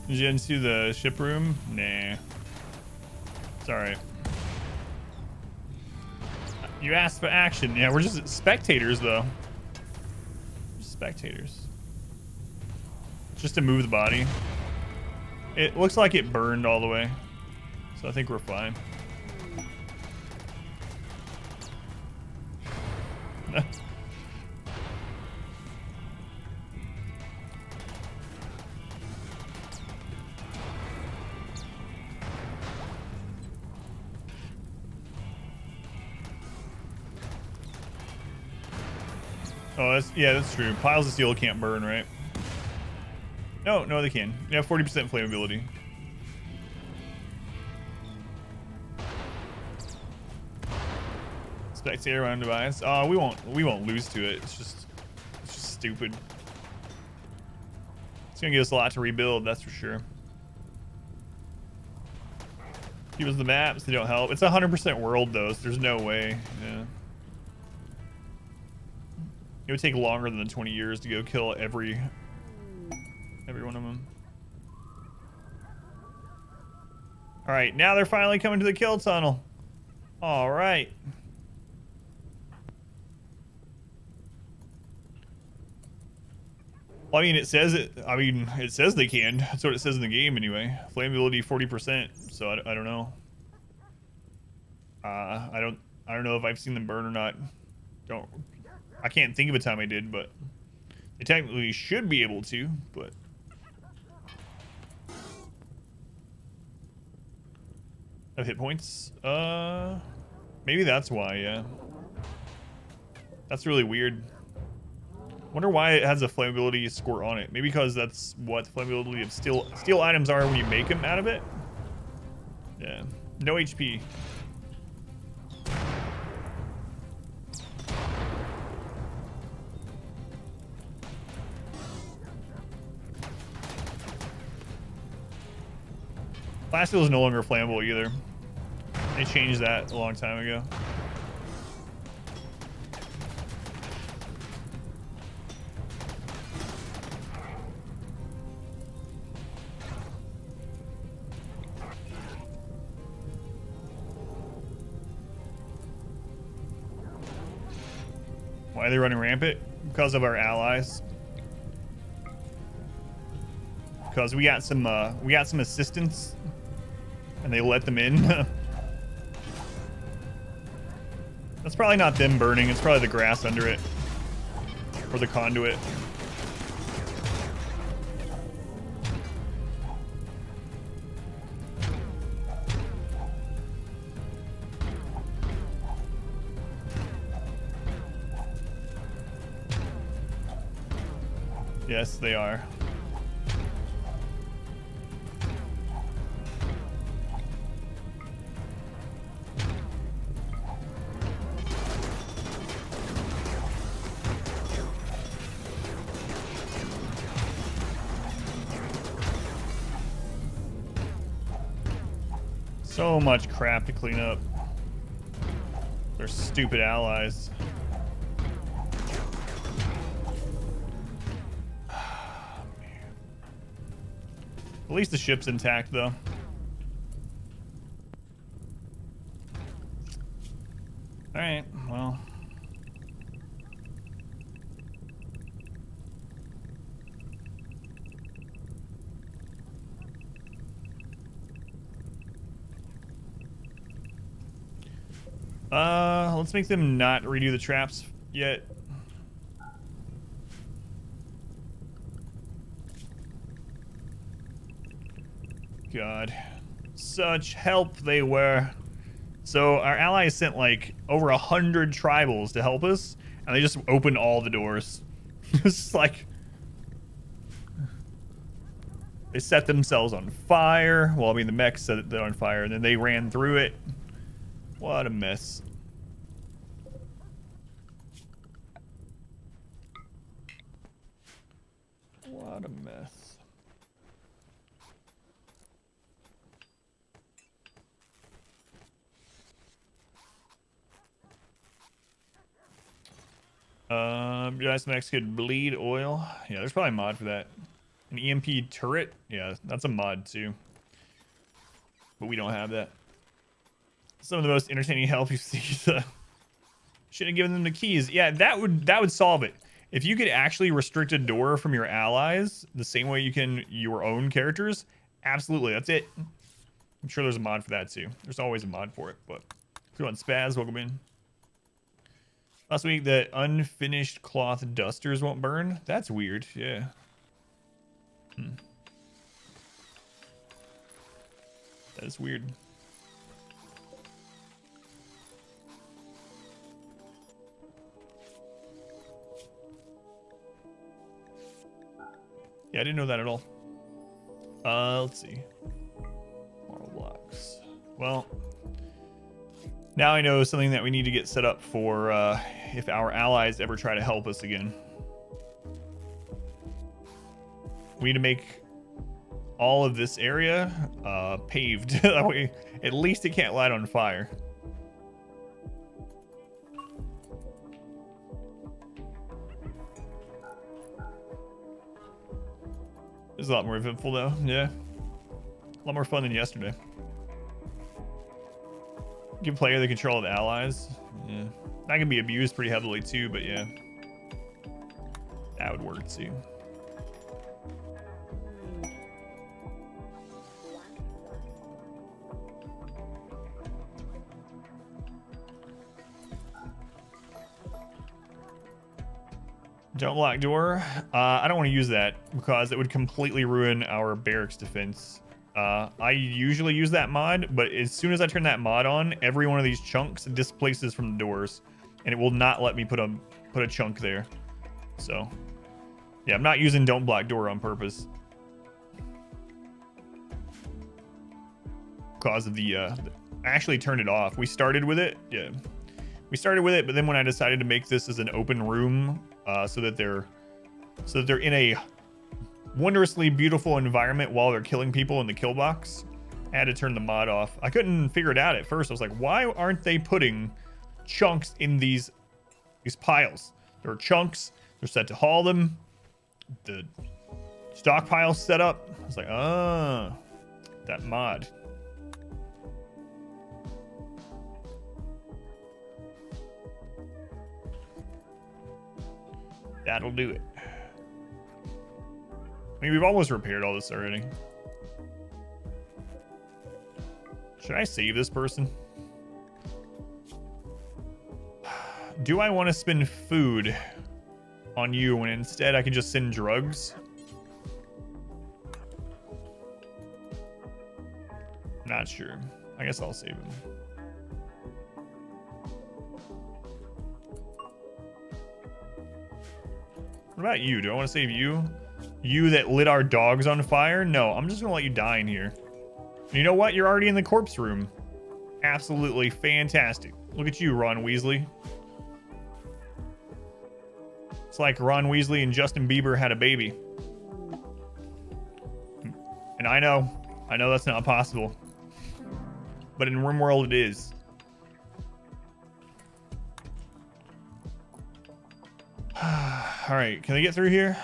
Did you into the ship room? Nah. It's alright. You asked for action. Yeah, we're just spectators, though. Just spectators. Just to move the body. It looks like it burned all the way. So I think we're fine. Oh, that's true. Piles of steel can't burn, right? No, they can. They have 40% flammability. Spectator on device. Oh, we won't lose to it. It's just stupid. It's gonna give us a lot to rebuild, that's for sure. Give us the maps, they don't help. It's 100% world though, so there's no way. Yeah. It would take longer than 20 years to go kill every one of them. All right, now they're finally coming to the kill tunnel. All right. Well, I mean, it says they can. That's what it says in the game anyway. Flammability 40%. So I don't know. I don't know if I've seen them burn or not. I can't think of a time I did, but they technically should be able to, but... Of hit points? Maybe that's why, yeah. That's really weird. Wonder why it has a flammability score on it. Maybe because that's what the flammability of steel items are when you make them out of it. Yeah. No HP. Flash steel is no longer flammable either. They changed that a long time ago. Why are they running rampant? Because of our allies. Because we got some assistance, and they let them in. That's probably not them burning. It's probably the grass under it, or the conduit. Yes, they are. So much crap to clean up. They're stupid allies. At least the ship's intact, though. Alright, well. Let's make them not redo the traps yet. God, such help they were. So our allies sent like over 100 tribals to help us, and they just opened all the doors. It's like they set themselves on fire. Well, I mean the mechs set it on fire, and then they ran through it. What a mess. What a mess. Giant Max could bleed oil. Yeah, there's probably a mod for that. An EMP turret? Yeah, that's a mod too. But we don't have that. Some of the most entertaining help you see. Should have given them the keys. Yeah, that would solve it. If you could actually restrict a door from your allies the same way you can your own characters, absolutely, that's it. I'm sure there's a mod for that too. There's always a mod for it, but if you want Spaz, welcome in. Last week, the unfinished cloth dusters won't burn. That's weird, yeah. That is weird. Yeah, I didn't know that at all. Let's see. Model blocks. Well, now I know something that we need to get set up for if our allies ever try to help us again. We need to make all of this area paved. That way, at least it can't light on fire. It's a lot more eventful though, yeah. A lot more fun than yesterday. Give player the control of the allies. Yeah. That can be abused pretty heavily too, but yeah. That would work too. Don't lock door. I don't want to use that because it would completely ruin our barracks defense. I usually use that mod, but as soon as I turn that mod on, every one of these chunks displaces from the doors, and it will not let me put a chunk there. So, yeah, I'm not using don't block door on purpose. Because of the I actually turned it off. We started with it, yeah. We started with it, but then when I decided to make this as an open room, so that they're in a wondrously beautiful environment while they're killing people in the kill box, I had to turn the mod off. I couldn't figure it out at first. I was like, why aren't they putting chunks in these piles? There are chunks. They're set to haul them. The stockpile's set up. I was like, oh, that mod. That'll do it. I mean, we've almost repaired all this already. Should I save this person? Do I want to spend food on you when instead I can just send drugs? Not sure. I guess I'll save him. What about you? Do I want to save you? You that lit our dogs on fire? No, I'm just going to let you die in here. And you know what? You're already in the corpse room. Absolutely fantastic. Look at you, Ron Weasley. It's like Ron Weasley and Justin Bieber had a baby. And I know that's not possible. But in RimWorld it is. All right, can I get through here?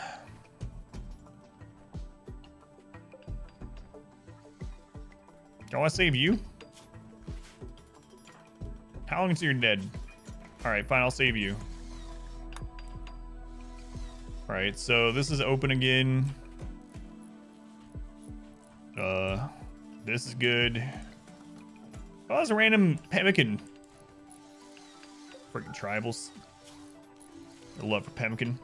Do I want to save you? How long until you're dead? All right, fine, I'll save you. All right, so this is open again. This is good. Oh, there's a random pemmican. Freaking tribals. I love for pemmican.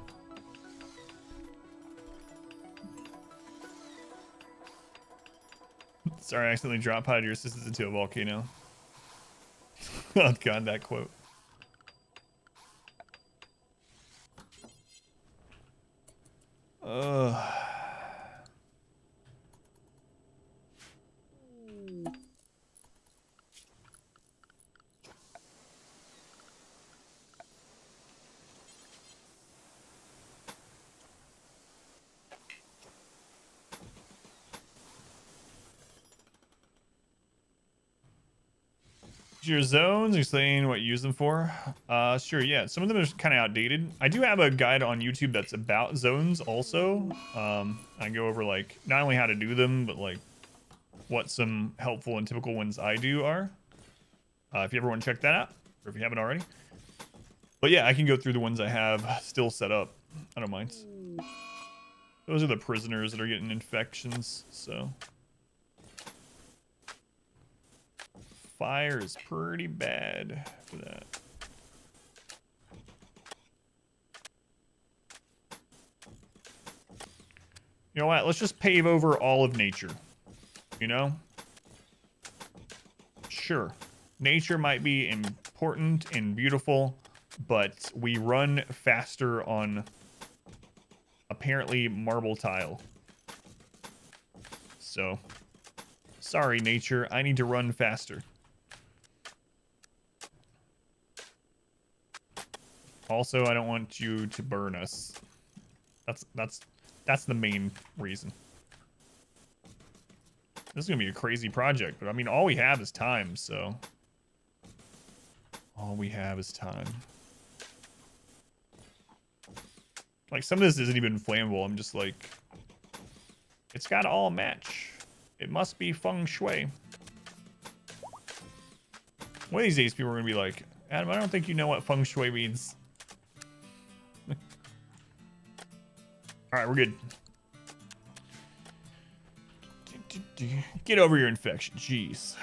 Sorry, I accidentally dropped pod your assistance into a volcano. Oh god, that quote. Your zones, explain what you use them for. Sure, yeah. Some of them are kind of outdated. I do have a guide on YouTube that's about zones also. I go over like not only how to do them, but like what some helpful and typical ones I do are. If you ever want to check that out, or if you haven't already. But yeah, I can go through the ones I have still set up. I don't mind. Those are the prisoners that are getting infections, so. Fire is pretty bad for that. You know what? Let's just pave over all of nature. You know? Sure. Nature might be important and beautiful, but we run faster on apparently marble tile. So, sorry, nature. I need to run faster. Also, I don't want you to burn us. That's the main reason. This is gonna be a crazy project, but I mean, all we have is time, so. All we have is time. Like, some of this isn't even flammable. I'm just like, it's gotta all match. It must be feng shui. One of these days, people are gonna be like, Adam, I don't think you know what feng shui means. All right, we're good. Get over your infection. Jeez.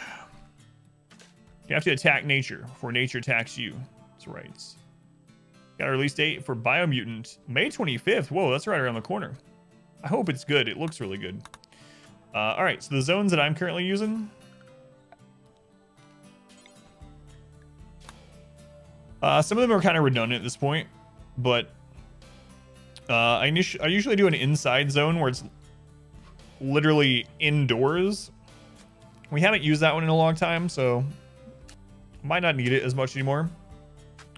You have to attack nature before nature attacks you. That's right. Got a release date for Biomutant, May 25th. Whoa, that's right around the corner. I hope it's good. It looks really good. All right, so the zones that I'm currently using. Some of them are kind of redundant at this point, but I usually do an inside zone where it's literally indoors. We haven't used that one in a long time, so might not need it as much anymore.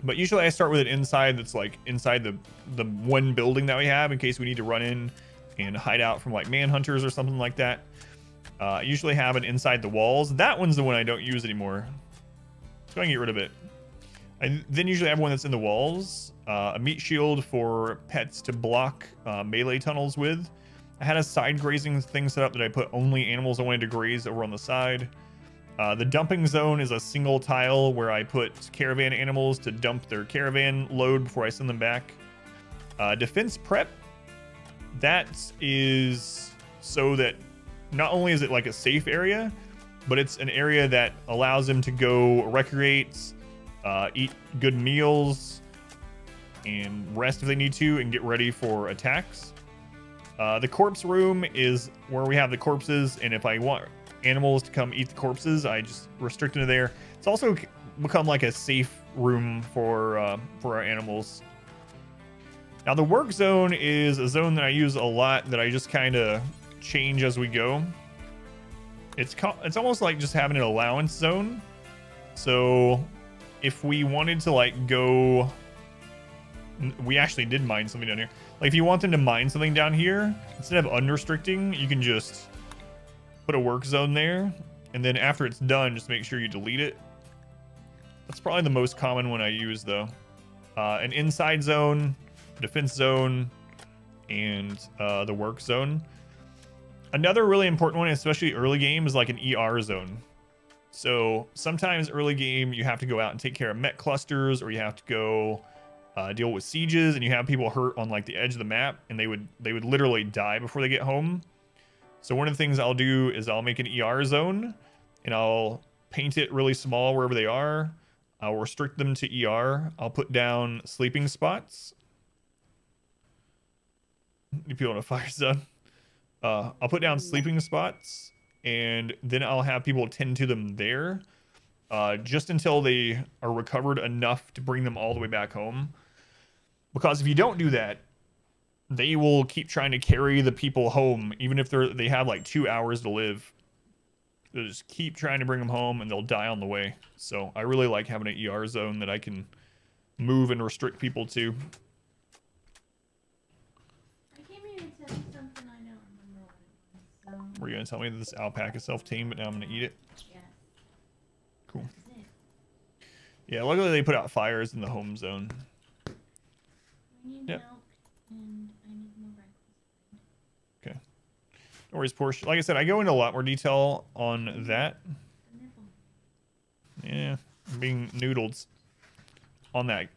But usually I start with an inside that's like inside the one building that we have in case we need to run in and hide out from like manhunters or something like that. I usually have an inside the walls. That one's the one I don't use anymore. So I can get rid of it. I then usually have one that's in the walls. A meat shield for pets to block melee tunnels with. I had a side grazing thing set up that I put only animals I wanted to graze over on the side. The dumping zone is a single tile where I put caravan animals to dump their caravan load before I send them back. Defense prep, that is so that not only is it like a safe area, but it's an area that allows them to go recreate, eat good meals, and rest if they need to, and get ready for attacks. The corpse room is where we have the corpses, and if I want animals to come eat the corpses, I just restrict them to there. It's also become like a safe room for our animals. Now the work zone is a zone that I use a lot that I just kind of change as we go. It's almost like just having an allowance zone. So if we wanted to like go, we actually did mine something down here. Like if you want them to mine something down here, instead of unrestricting, you can just put a work zone there, and then after it's done, just make sure you delete it. That's probably the most common one I use though. An inside zone, defense zone, and the work zone. Another really important one, especially early game, is like an ER zone. So sometimes early game you have to go out and take care of mech clusters, or you have to go deal with sieges, and you have people hurt on like the edge of the map, and they would literally die before they get home. So one of the things I'll do is I'll make an ER zone, and I'll paint it really small wherever they are. I'll restrict them to ER. I'll put down sleeping spots. If you want a fire zone, I'll put down sleeping spots, and then I'll have people tend to them there, just until they are recovered enough to bring them all the way back home. Because if you don't do that, they will keep trying to carry the people home, even if they have like 2 hours to live. They'll just keep trying to bring them home, and they'll die on the way. So I really like having an ER zone that I can move and restrict people to. I came here to tell you something I don't remember what it was. So Were you gonna tell me that this alpaca is self-tamed, but now I'm gonna eat it? yes, Cool. that's it. Yeah, luckily they put out fires in the home zone. We need Yep. milk, and I need more breakfast. Okay. No worries, Porsche. Like I said, I go into a lot more detail on that. The nipple. Yeah, being noodles on that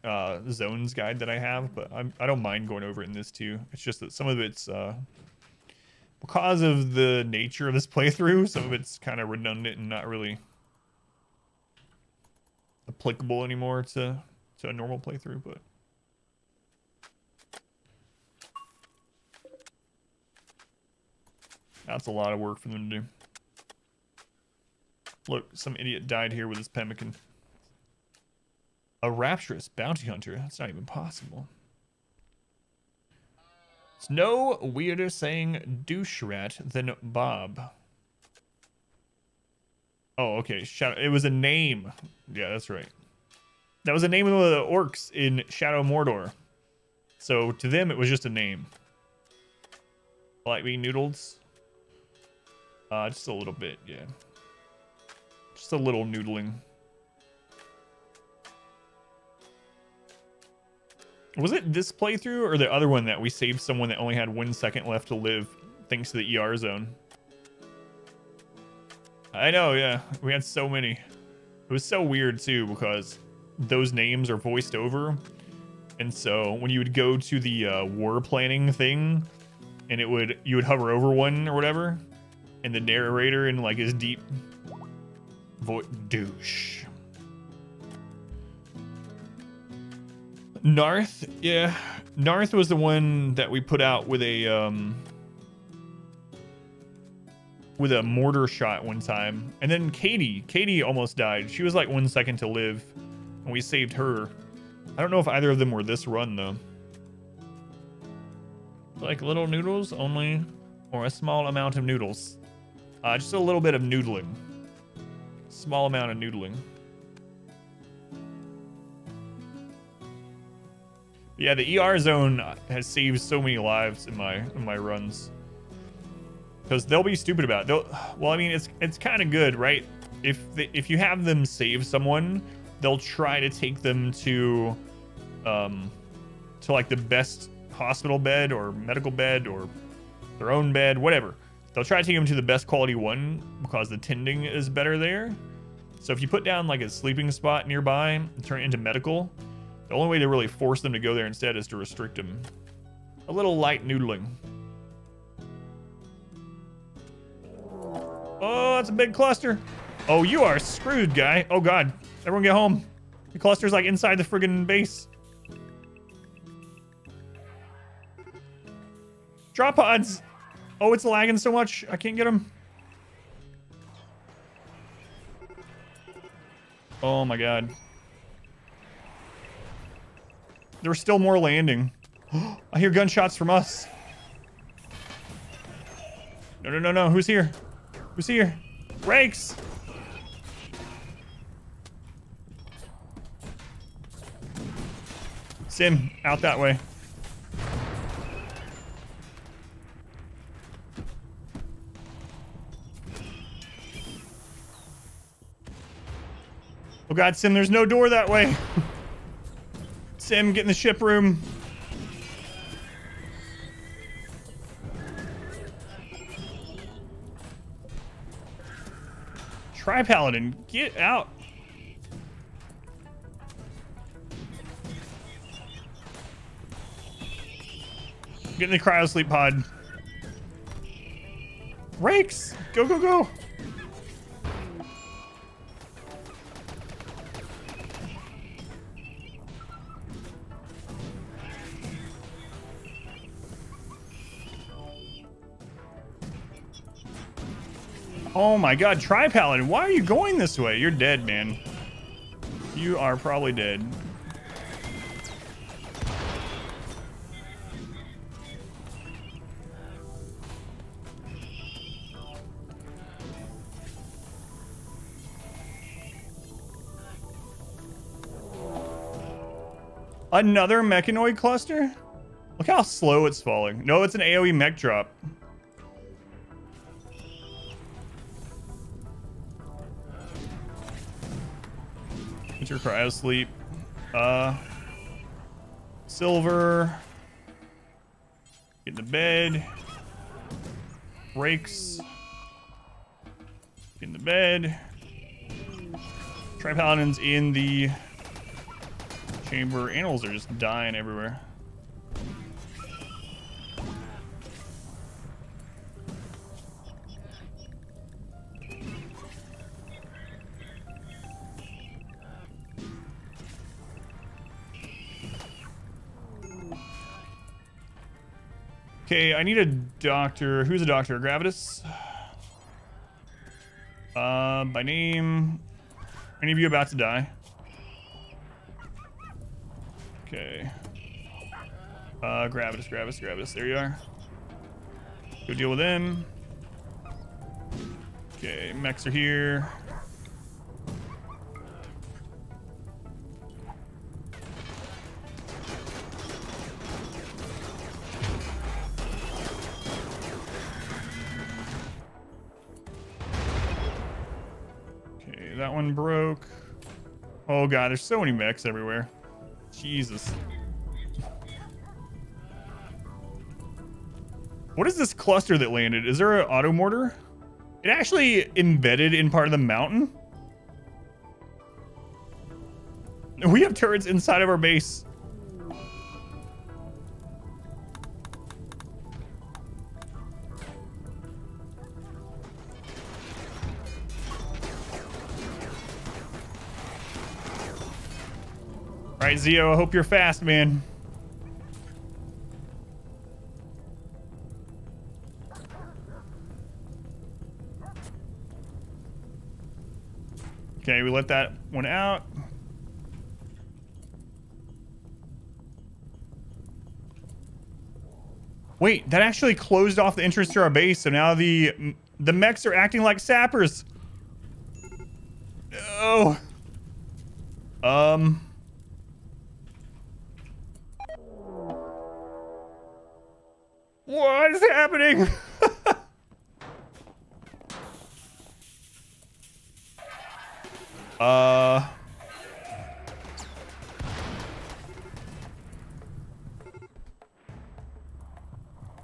zones guide that I have, but I don't mind going over it in this too. It's just that some of it's because of the nature of this playthrough, some of it's kind of redundant and not really applicable anymore to a normal playthrough. But that's a lot of work for them to do. Look, some idiot died here with his pemmican. A rapturous bounty hunter? That's not even possible. It's no weirder saying douche rat than Bob. Oh, okay. It was a name. Yeah, that's right. That was the name of the orcs in Shadow Mordor. So to them, it was just a name. Like being noodles? Just a little bit, yeah. Just a little noodling. Was it this playthrough or the other one that we saved someone that only had 1 second left to live thanks to the ER zone? I know, yeah. We had so many. It was so weird too because those names are voiced over. And so when you would go to the war planning thing and you would hover over one or whatever, and the narrator in like his deep douche. Narth, yeah. Narth was the one that we put out with a mortar shot one time. And then Katie almost died. She was like 1 second to live, and we saved her. I don't know if either of them were this run though. Like little noodles only, or a small amount of noodles. Just a little bit of noodling. Small amount of noodling. Yeah, the ER zone has saved so many lives in my runs. Because they'll be stupid about it. Well, I mean, it's kind of good, right? If you have them save someone, they'll try to take them to like the best hospital bed or medical bed or their own bed, whatever. They'll try to take them to the best quality one because the tending is better there. So if you put down like a sleeping spot nearby and turn it into medical, the only way to really force them to go there instead is to restrict them. A little light noodling. Oh, that's a big cluster. Oh, you are screwed, guy. Oh, God. Everyone get home. The cluster's like inside the friggin' base. Drop pods. Oh, it's lagging so much. I can't get them. Oh, my God. There's still more landing. I hear gunshots from us. No. Who's here? Who's here? Rakes! Sim, out that way. Oh God, Sim, there's no door that way. Sim, get in the ship room. Tri-Paladin, get out. Get in the cryo-sleep pod. Rakes, go. Oh my God, Tri-Paladin, why are you going this way? You're dead, man. You are probably dead. Another mechanoid cluster? Look how slow it's falling. No, it's an AoE mech drop. Get your cryo sleep. Silver. Get in the bed. Rakes. Get in the bed. Tri-Paladin's in the chamber. Animals are just dying everywhere. Okay, I need a doctor. Who's a doctor? Gravitas? By name. Any of you about to die? Okay. Gravitas. There you are. Go deal with them. Okay, mechs are here. Okay, that one broke. Oh God, there's so many mechs everywhere. Jesus. What is this cluster that landed? Is there an auto mortar? It actually embedded in part of the mountain. We have turrets inside of our base. right, Zio, I hope you're fast, man. Okay, we let that one out. Wait, that actually closed off the entrance to our base, so now the mechs are acting like sappers. No. What is happening?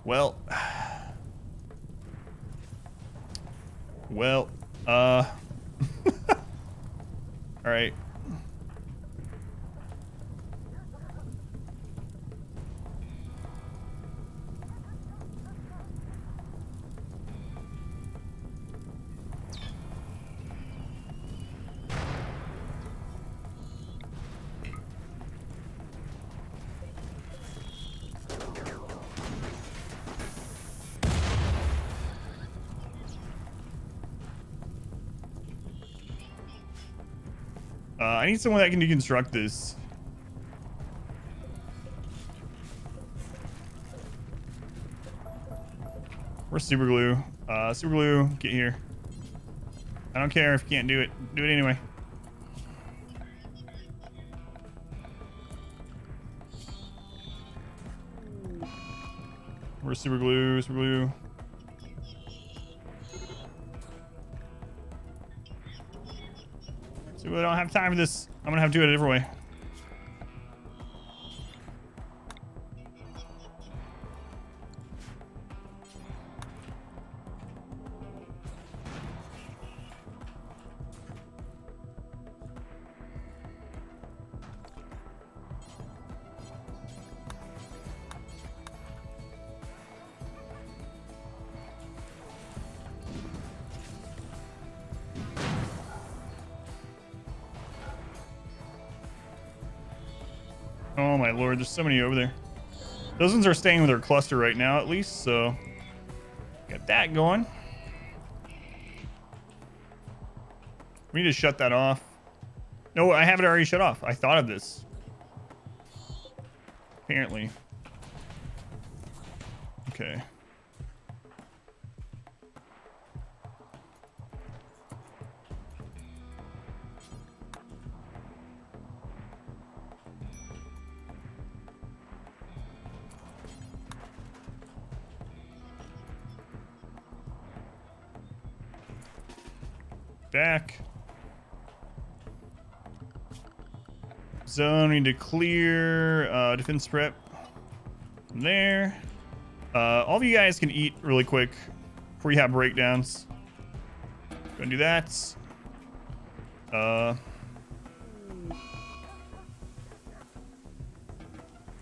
Well. Well, all right. I need someone that can deconstruct this. Where's super glue? Super glue, get here. I don't care if you can't do it. Do it anyway. Where's super glue? Super glue. So I don't have time for this. I'm gonna have to do it a different way. Oh my lord, there's so many over there. Those ones are staying with their cluster right now, at least, so got that going. We need to shut that off. No, I have it already shut off. I thought of this. Apparently. Okay. Back. Zone, need to clear defense prep from there. All of you guys can eat really quick before you have breakdowns. Go and do that.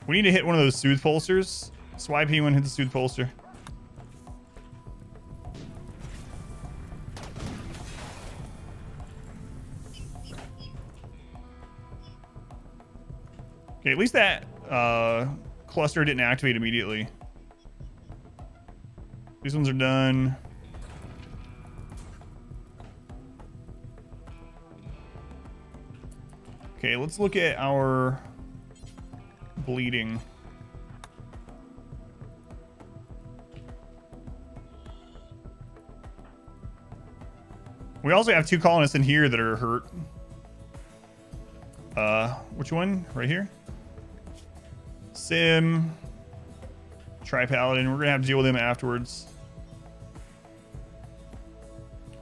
We need to hit one of those soothe pulsers. Swipe P1, hit the soothe pulser. Okay, at least that cluster didn't activate immediately. These ones are done. Okay, let's look at our bleeding. We also have 2 colonists in here that are hurt. Which one? Right here? Sim. Tri-Paladin. We're gonna have to deal with them afterwards.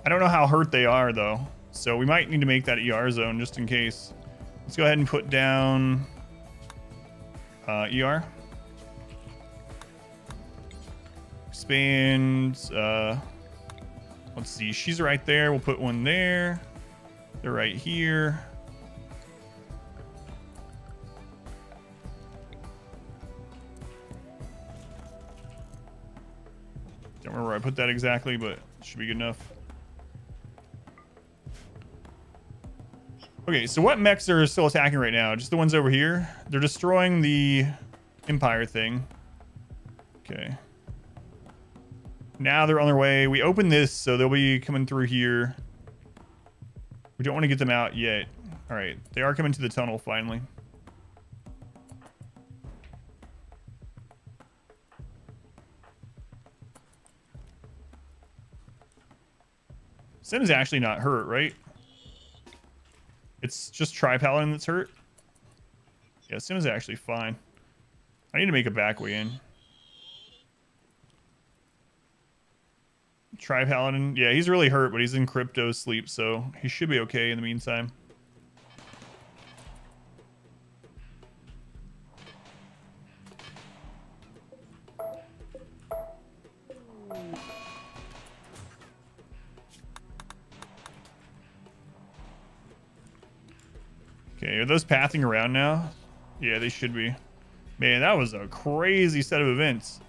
I don't know how hurt they are, though. So we might need to make that ER zone just in case. Let's go ahead and put down ER. Expand. Let's see. She's right there. We'll put one there. They're right here. Don't remember where I put that exactly, but it should be good enough. Okay, so what mechs are still attacking right now? Just the ones over here? They're destroying the Empire thing. Okay. Now they're on their way. We opened this, so they'll be coming through here. We don't want to get them out yet. All right, they are coming to the tunnel finally. Sim is actually not hurt, right? It's just Tri-Paladin that's hurt. Yeah, Sim is actually fine. I need to make a back way in. Tri-Paladin, yeah, he's really hurt, but he's in crypto sleep, so he should be okay in the meantime. Okay, are those pathing around now? Yeah, they should be. Man, that was a crazy set of events.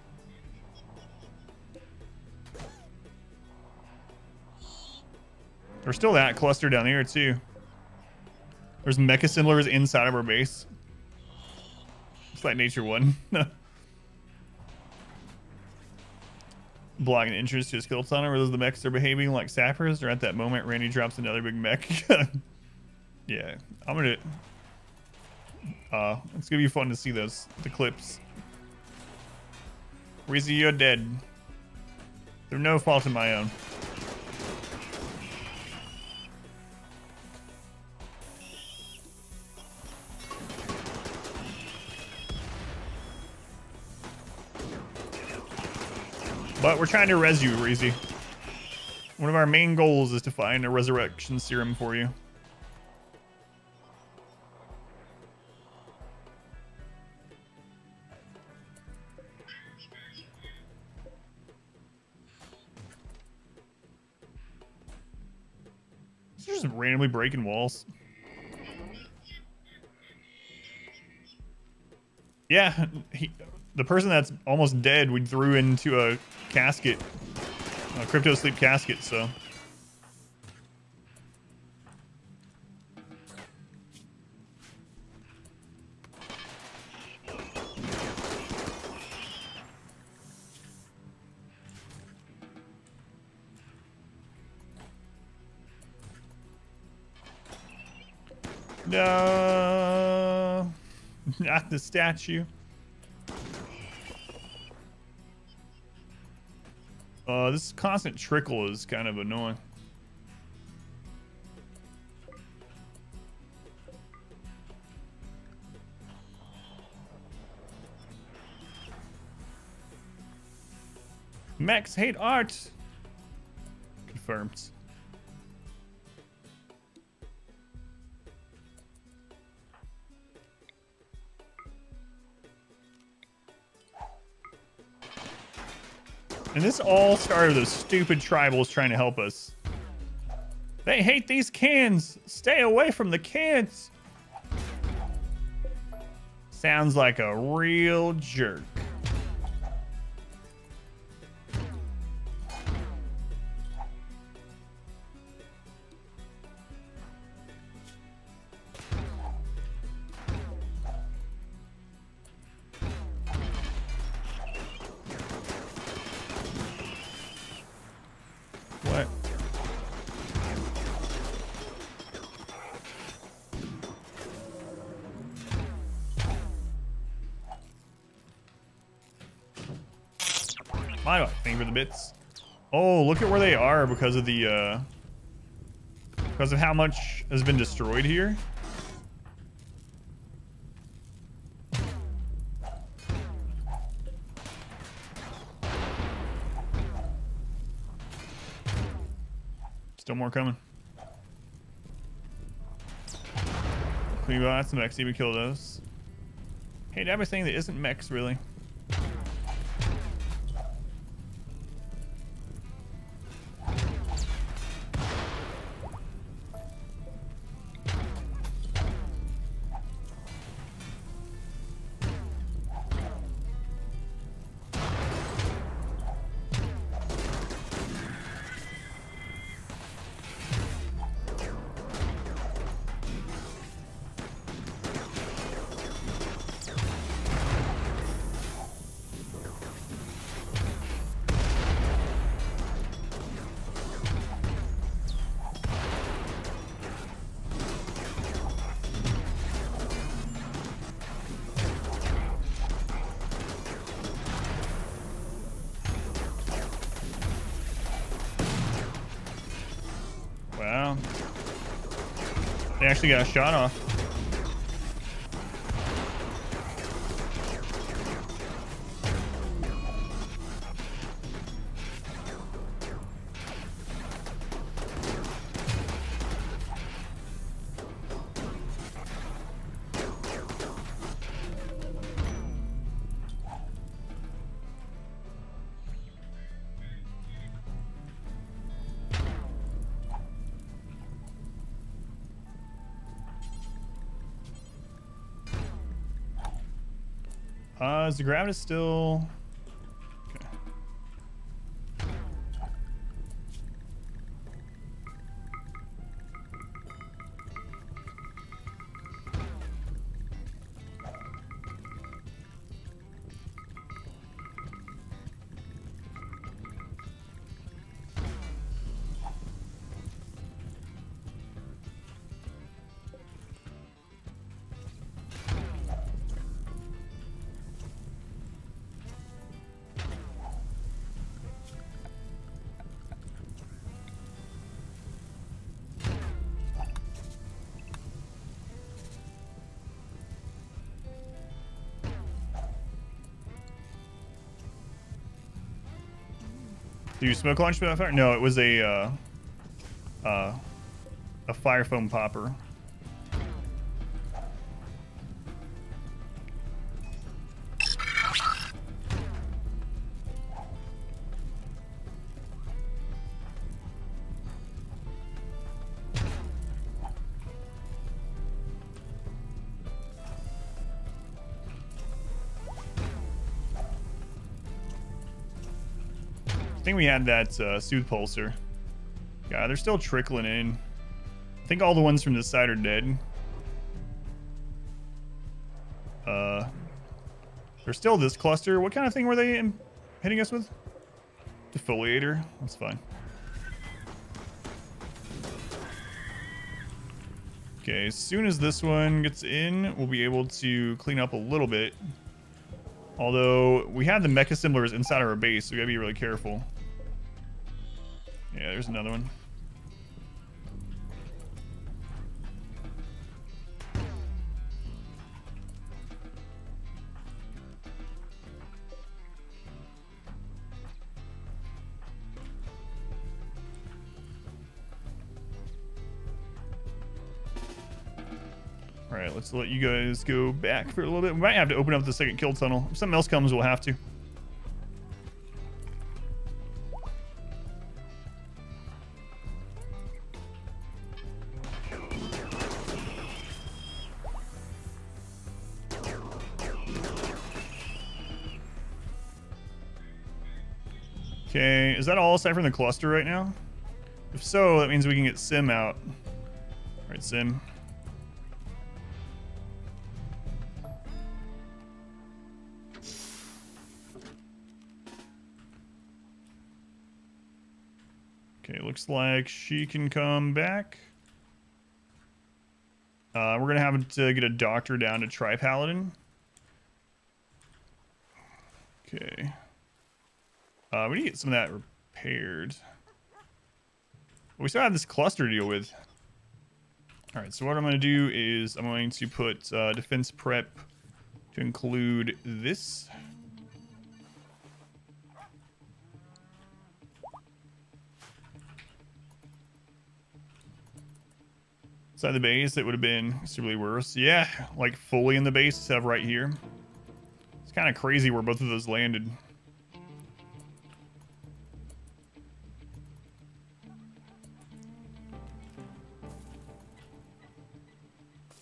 There's still that cluster down here, too. There's mecha assemblers inside of our base. It's like Nature 1. Blocking entrance to his kill tunnel. Where those the mechs are behaving like sappers, or at that moment, Randy drops another big mech. Yeah, I'm gonna... it's gonna be fun to see those, the clips. Reezy, you're dead. Through no fault of my own. But we're trying to res you, Reezy. One of our main goals is to find a resurrection serum for you. Just randomly breaking walls. Yeah, the person that's almost dead, we threw into a casket, a crypto sleep casket, so. No, not the statue. This constant trickle is kind of annoying. Mechs hate art. Confirmed. And this all started with those stupid tribals trying to help us. They hate these cans. Stay away from the cans. Sounds like a real jerk. What? Why do I favor the bits? Oh, look at where they are because of the because of how much has been destroyed here. Still more coming. We got some mechs, even kill those. Hate everything that isn't mechs, really. They actually got a shot off. Is the Gravitas still... Okay. Did you smoke launch that fire? No, it was a fire foam popper. I think we had that Soothe Pulsar. Yeah, they're still trickling in. I think all the ones from this side are dead. There's still this cluster. What kind of thing were they hitting us with? Defoliator. That's fine. Okay, as soon as this one gets in, we'll be able to clean up a little bit. Although, we have the mech assemblers inside our base, so we gotta be really careful. Yeah, there's another one. Alright, let's let you guys go back for a little bit. We might have to open up the second kill tunnel. If something else comes, we'll have to. Okay, is that all aside from the cluster right now? If so, that means we can get Sim out. Alright, Sim. Okay, looks like she can come back. We're gonna have to get a doctor down to Tri-Paladin. Okay. We need to get some of that repaired. We still have this cluster to deal with. Alright, so what I'm going to do is I'm going to put defense prep to include this. Inside the base, it would have been considerably worse. Yeah, like fully in the base instead of right here. It's kind of crazy where both of those landed.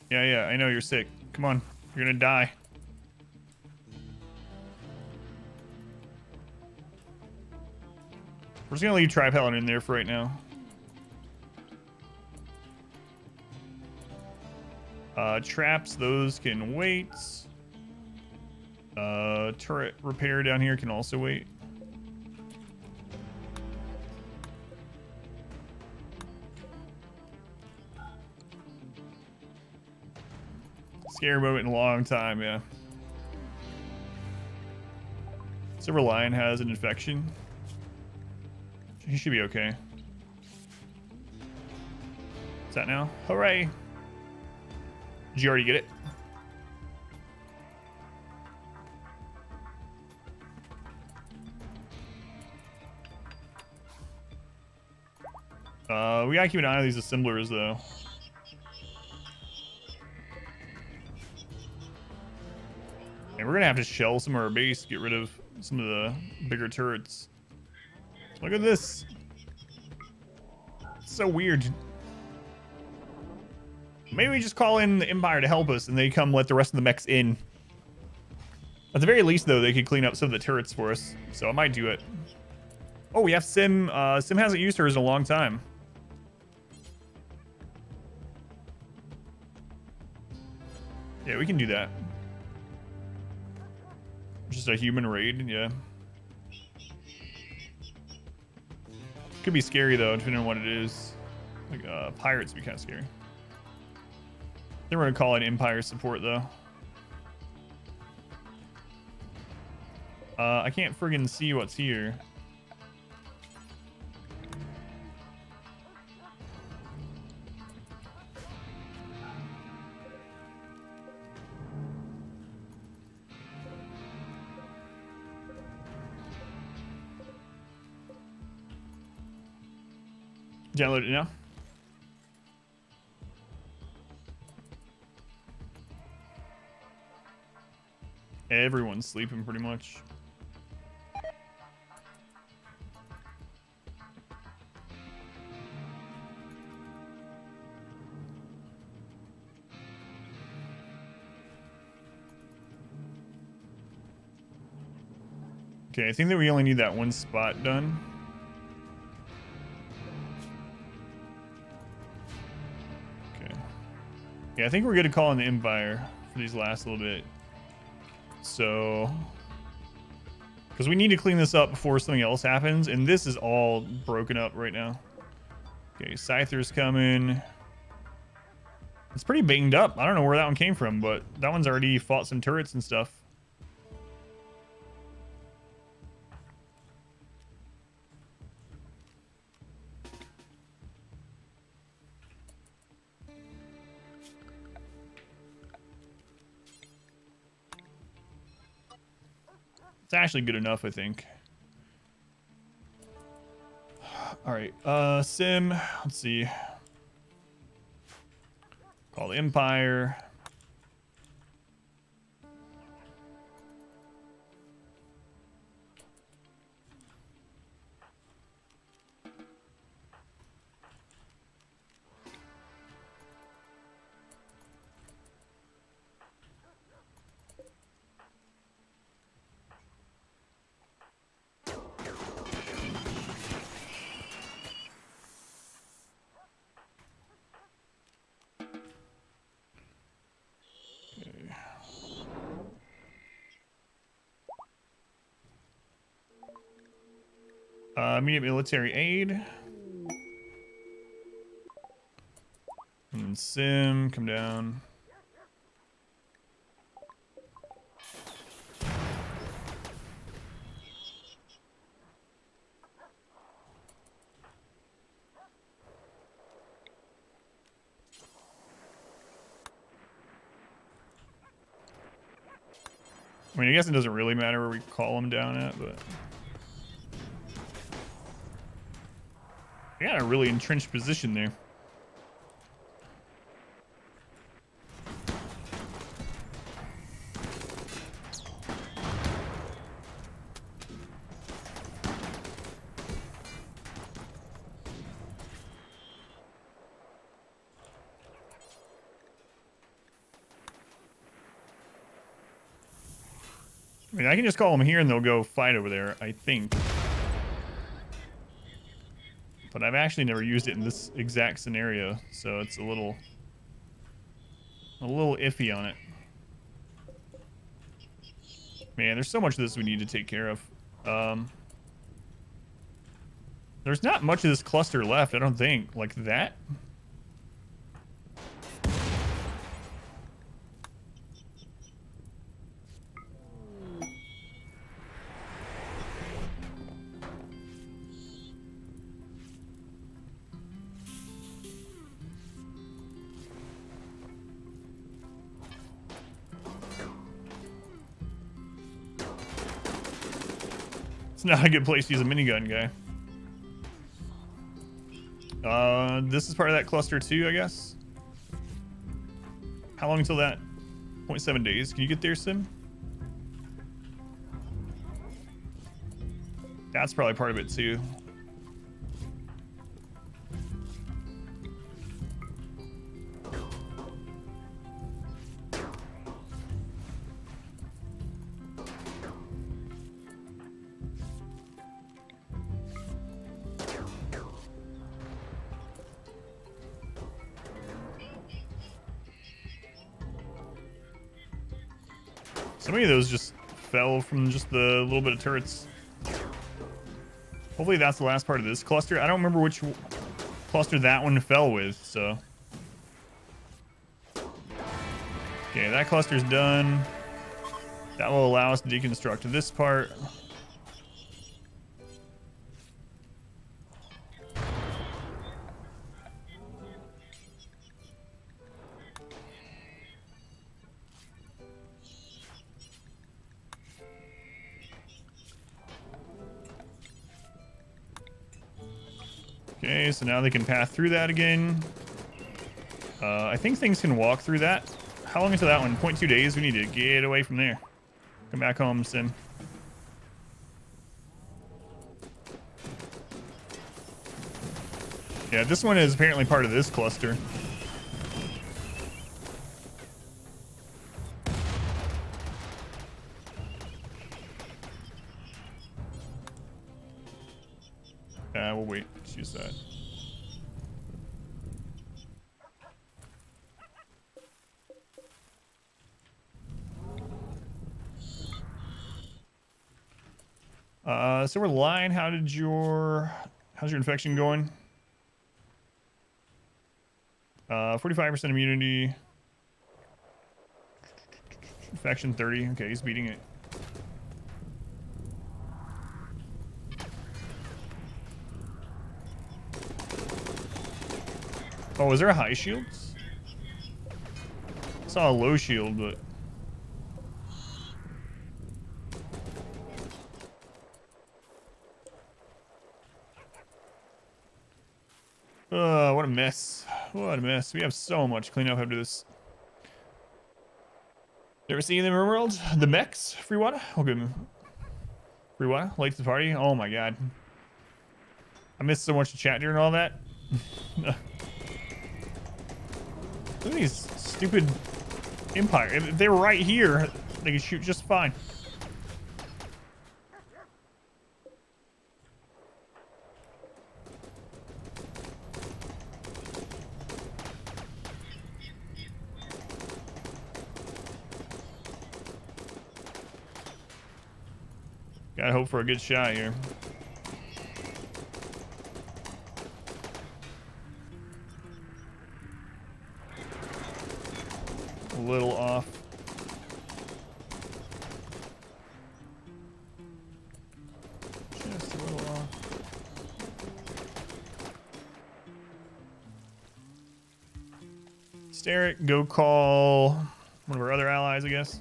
Yeah, I know you're sick. Come on, you're gonna die. We're just gonna leave Tri-Paladin in there for right now. Traps, those can wait. Turret repair down here can also wait. Scary moment in a long time, yeah. Silver Lion has an infection. He should be okay. What's that now? Hooray! Did you already get it? We gotta keep an eye on these assemblers, though. And we're gonna have to shell some of our base, get rid of some of the bigger turrets. Look at this. It's so weird. Maybe we just call in the Empire to help us and they come let the rest of the mechs in. At the very least, though, they could clean up some of the turrets for us. So I might do it. Oh, we have Sim. Sim hasn't used hers in a long time. Yeah, we can do that. Just a human raid, yeah. Could be scary though, depending on what it is. Like pirates would be kind of scary. Then we're gonna call it Empire support though. I can't friggin' see what's here. Download it now. Everyone's sleeping pretty much. Okay, I think that we only need that one spot done. Yeah, I think we're good to call in the Empire for these last little bit. So, because we need to clean this up before something else happens, and this is all broken up right now. Okay, Scyther's coming. It's pretty banged up. I don't know where that one came from, but that one's already fought some turrets and stuff. It's actually good enough, I think. All right, Sim, let's see. Call the Empire. Immediate military aid. And Sim, come down. I mean, I guess it doesn't really matter where we call them down at, but... I got a really entrenched position there. I mean, I can just call them here and they'll go fight over there, I think. But I've actually never used it in this exact scenario, so it's a little iffy on it. Man, there's so much of this we need to take care of. There's not much of this cluster left, I don't think. Like that. It's not a good place to use a minigun, guy. This is part of that cluster too, I guess. How long until that? 0.7 days. Can you get there, Sim? That's probably part of it too. So many of those just fell from just the little bit of turrets. Hopefully that's the last part of this cluster. I don't remember which cluster that one fell with, so. Okay, that cluster's done. That will allow us to deconstruct this part. Okay, so now they can path through that again. I think things can walk through that. How long until that one? 0.2 days? We need to get away from there. Come back home, Sim. Yeah, this one is apparently part of this cluster. We'll wait. Let's use that. Silver Line, how's your infection going? 45% immunity. Infection 30. Okay, he's beating it. Oh, is there a high shield? I saw a low shield, but... what a mess. What a mess. We have so much cleanup after this. Ever seen them in the world? The mechs? Free water? Okay. Free water? Late to the party? Oh my god. I missed so much to chat during all that. Look at these stupid Empire. If they were right here, they could shoot just fine. Gotta hope for a good shot here. A little off. Just a little off. Steric, go call one of our other allies, I guess.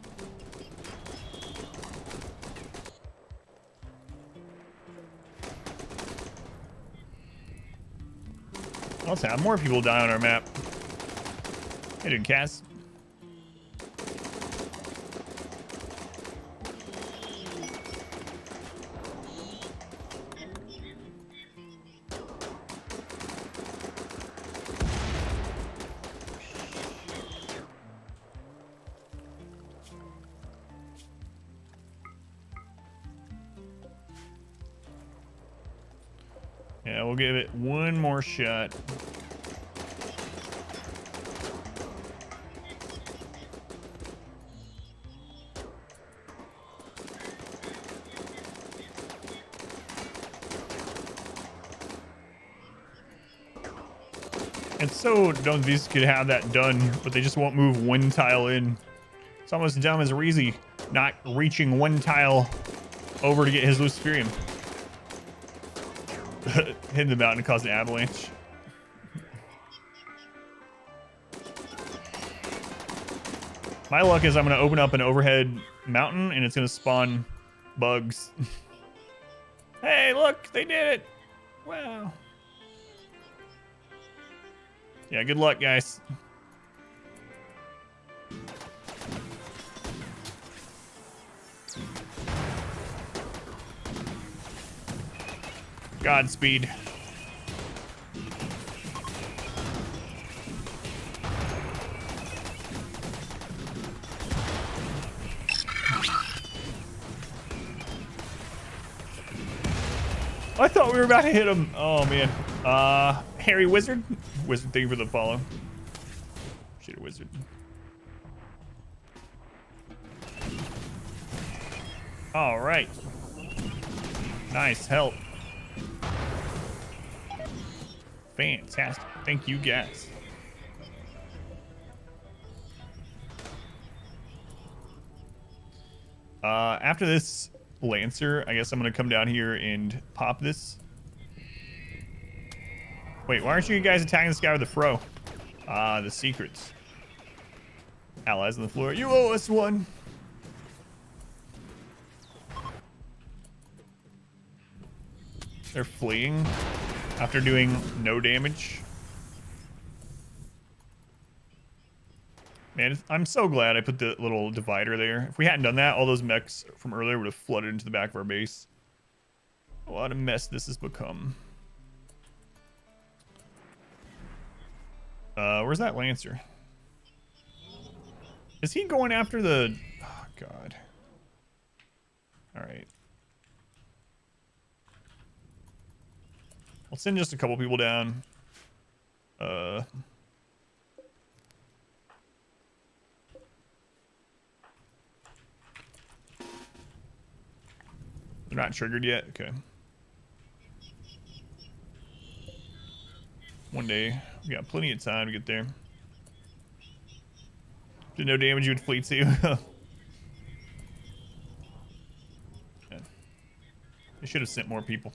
Let's have more people die on our map. Hey, dude, Cass. Yeah, we'll give it one more shot. It's so dumb these could have that done, but they just won't move one tile in. It's almost as dumb as Reezy not reaching one tile over to get his Luciferium. Hitting the mountain and causing an avalanche. My luck is I'm going to open up an overhead mountain and it's going to spawn bugs. Hey, look, they did it. Wow. Yeah, good luck, guys. Godspeed. I thought we were about to hit him. Oh, man. Harry Wizard? Wizard, thank you for the follow. Shit, Wizard. All right. Nice help. Fantastic. Thank you, guys. After this Lancer, I guess I'm gonna come down here and pop this. Wait, why aren't you guys attacking this guy with the fro? The secrets. Allies on the floor. You owe us one. They're fleeing after doing no damage. Man, I'm so glad I put the little divider there. If we hadn't done that, all those mechs from earlier would have flooded into the back of our base. What a mess this has become. Where's that Lancer? Is he going after the... Oh, God. Alright. I'll send just a couple people down. They're not triggered yet? Okay. One day. We got plenty of time to get there. Did no damage with fleet too. Yeah. They should have sent more people.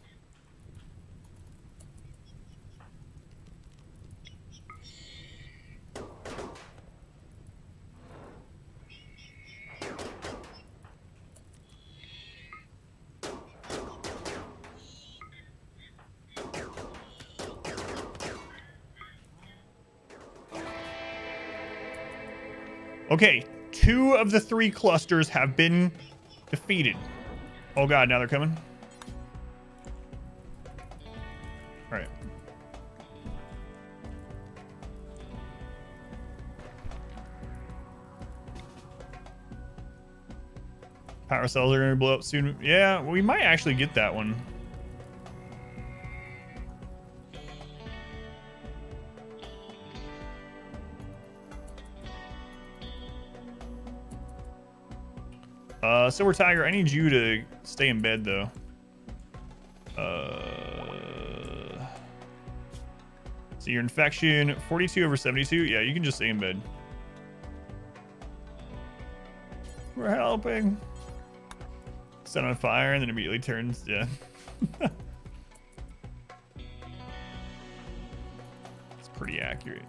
Okay, 2 of the 3 clusters have been defeated. Oh God, now they're coming. All right. Power cells are gonna blow up soon. Yeah, we might actually get that one. Silver Tiger, I need you to stay in bed, though. So your infection, 42/72. Yeah, you can just stay in bed. We're helping. Set on fire and then immediately turns, yeah. It's pretty accurate.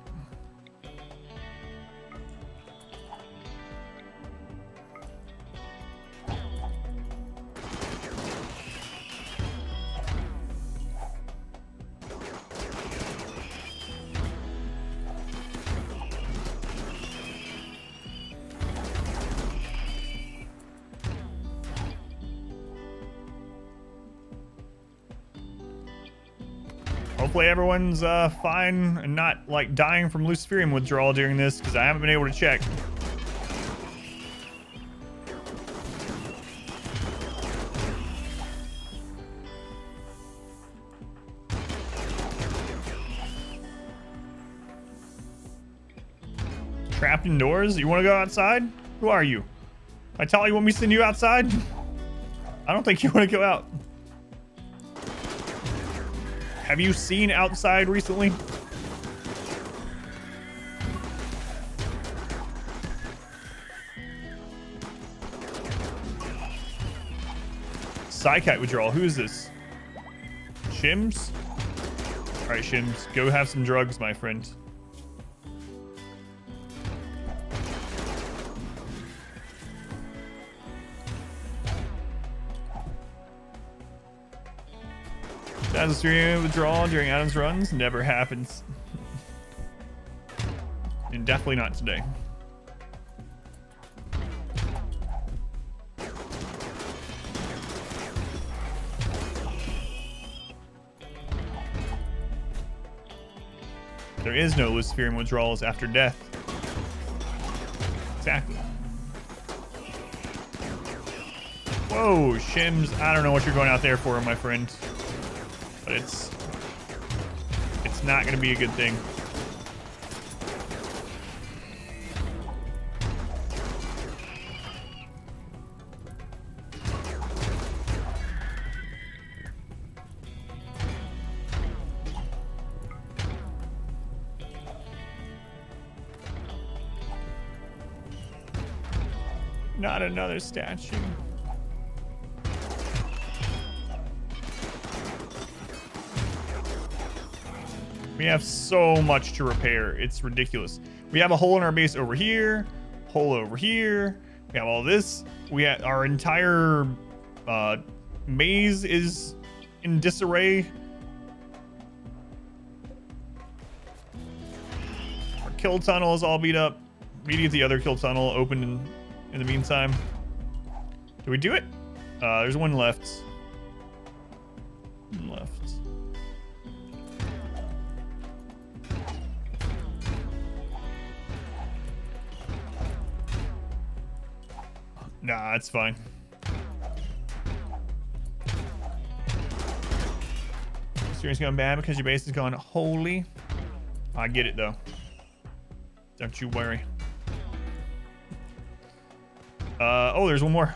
Hopefully everyone's fine and not like dying from Luciferium withdrawal during this, because I haven't been able to check. Trapped indoors? You want to go outside? Who are you? I tell you, want me to send you outside? I don't think you want to go out. Have you seen outside recently? Psykite withdrawal. Who is this? Shims? All right, Shims, go have some drugs, my friend. As a stream withdrawal during Adam's runs never happens. And definitely not today. There is no Luciferian withdrawals after death. Exactly. Whoa, Shims, I don't know what you're going out there for, my friend. But it's not going to be a good thing. Not another statue. We have so much to repair. It's ridiculous. We have a hole in our base over here, hole over here. We have all this. We have our entire maze is in disarray. Our kill tunnel is all beat up. We need to get the other kill tunnel open in the meantime. Do we do it? There's one left. One left. Nah, it's fine. Stream's going bad because your base is going holy. I get it though. Don't you worry. Oh, there's one more.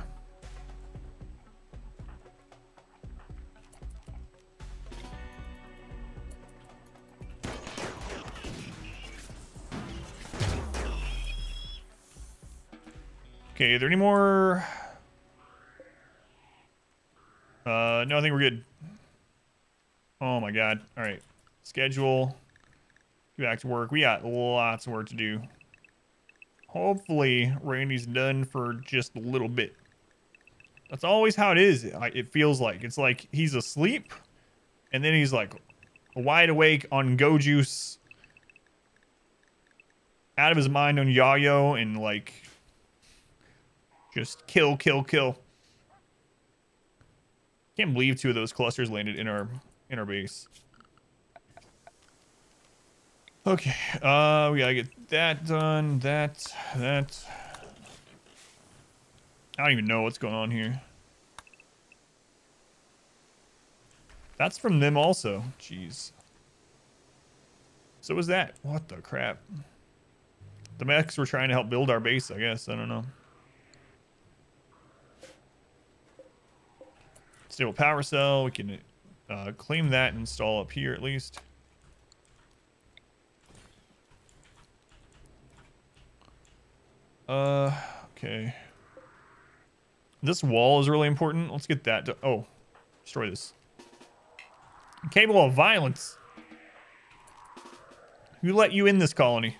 Okay, are there any more? No, I think we're good. Oh my god. All right. Schedule. Get back to work. We got lots of work to do. Hopefully, Randy's done for just a little bit. That's always how it is. It feels like. It's like he's asleep, and then he's like wide awake on Go Juice, out of his mind on Yayo, and like just kill, kill, kill. Can't believe 2 of those clusters landed in our base. Okay, we gotta get that done. That. I don't even know what's going on here. That's from them also. Jeez. So was that? What the crap? The mechs were trying to help build our base, I guess. I don't know. Stable power cell. We can claim that and install up here at least. Okay. This wall is really important. Let's get that. Oh, destroy this. Capable of violence. Who let you in this colony?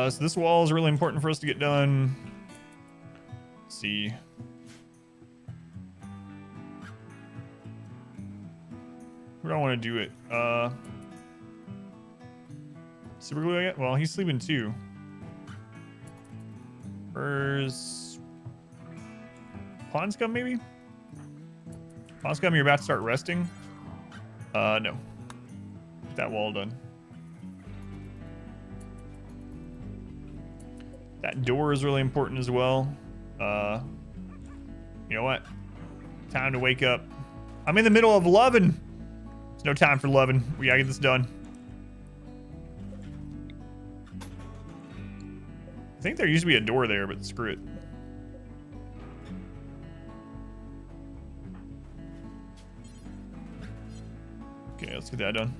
So this wall is really important for us to get done. Let's see. We don't want to do it. Super glue, I guess? Well, he's sleeping too. Where's Ponscum, maybe? Ponscum, you're about to start resting? No. Get that wall done. That door is really important as well. You know what? Time to wake up. I'm in the middle of loving. There's no time for loving. We gotta get this done. I think there used to be a door there, but screw it. Okay, let's get that done.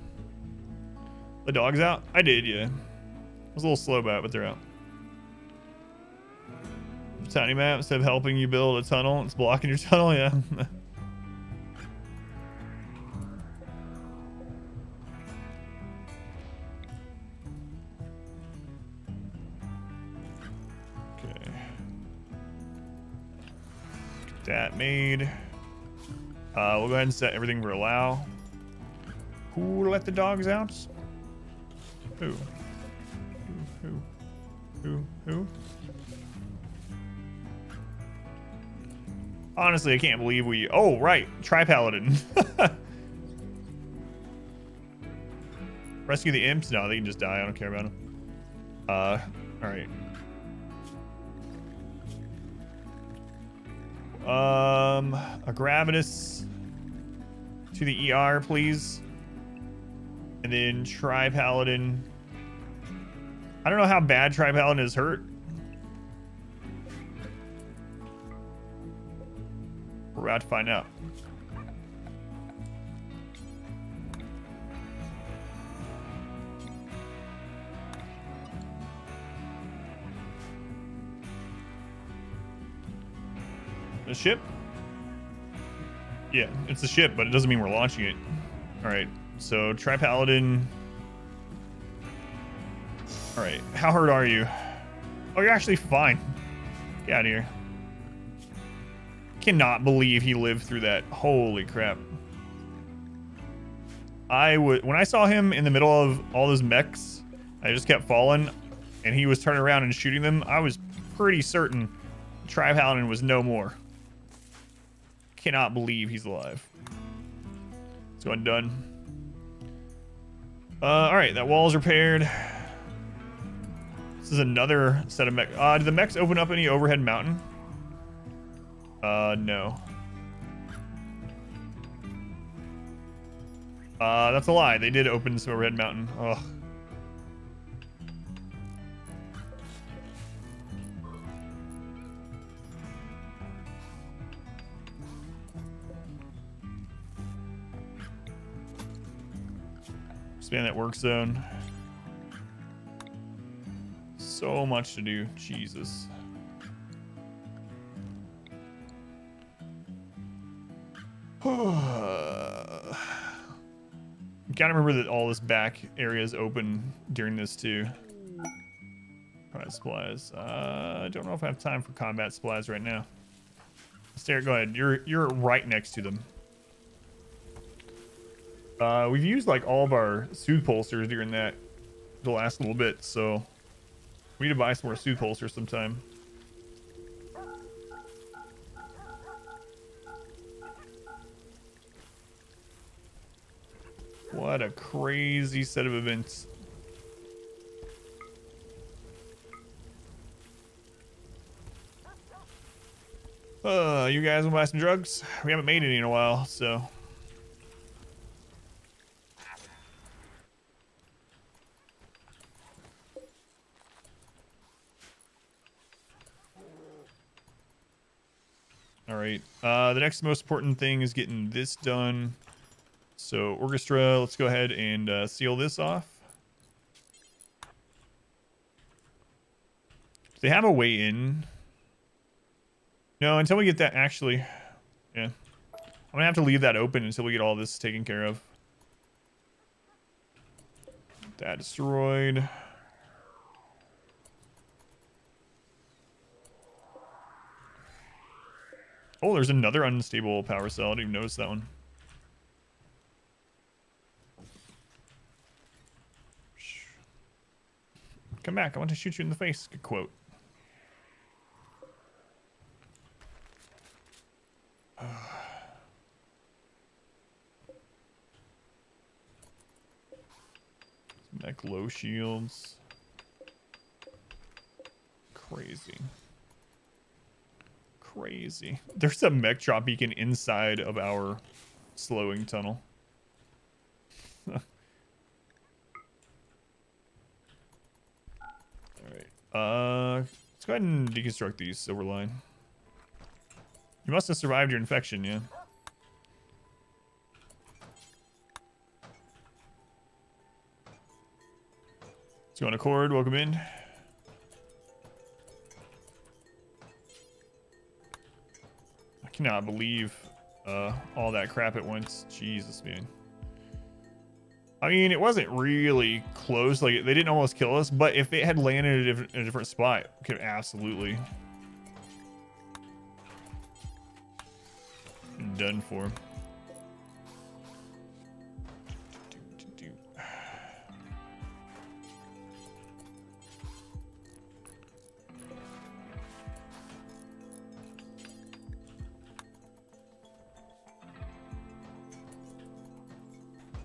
The dog's out? I did, yeah. I was a little slow about it, but they're out. Tiny map, instead of helping you build a tunnel, it's blocking your tunnel, yeah. Okay. Get that made. We'll go ahead and set everything for allow. Who let the dogs out? Who? Who? Honestly, I can't believe we... Oh, right. Tri-Paladin. Rescue the imps? No, they can just die. I don't care about them. Alright. A Gravitas to the ER, please. And then Tri-Paladin. I don't know how bad Tri-Paladin is hurt. We're about to find out. The ship? Yeah, it's a ship, but it doesn't mean we're launching it. Alright, so Tri-Paladin. Alright, how hurt are you? Oh, you're actually fine. Get out of here. Cannot believe he lived through that. Holy crap. When I saw him in the middle of all those mechs, I just kept falling, and he was turning around and shooting them. I was pretty certain Tri-Paladin was no more. Cannot believe he's alive. Let's go undone. Alright, that wall's repaired. This is another set of mech. Did the mechs open up any overhead mountain? No. That's a lie. They did open some overhead mountain. Ugh. Expand that work zone. So much to do. Jesus. Gotta remember that all this back area is open during this too. Combat supplies. I don't know if I have time for combat supplies right now. Stare, go ahead. You're right next to them. We've used like all of our soothe pulsers during the last little bit, so we need to buy some more soothe pulsers sometime. What a crazy set of events. You guys want to buy some drugs? We haven't made any in a while, so. All right. The next most important thing is getting this done. So Orchestra, let's go ahead and seal this off. Do they have a way in? No, until we get that, actually. Yeah. I'm gonna have to leave that open until we get all this taken care of. That destroyed. Oh, there's another unstable power cell. I didn't even notice that one. Come back. I want to shoot you in the face. Good quote. Mech low shields. Crazy. Crazy. There's a mech drop beacon inside of our slowing tunnel. Alright. Let's go ahead and deconstruct these silver line. You must have survived your infection, yeah. Let's go on Accord, welcome in. Cannot believe all that crap at once. Jesus, man. I mean, it wasn't really close. Like, they didn't almost kill us, but if it had landed in a different spot, it could have absolutely been done for.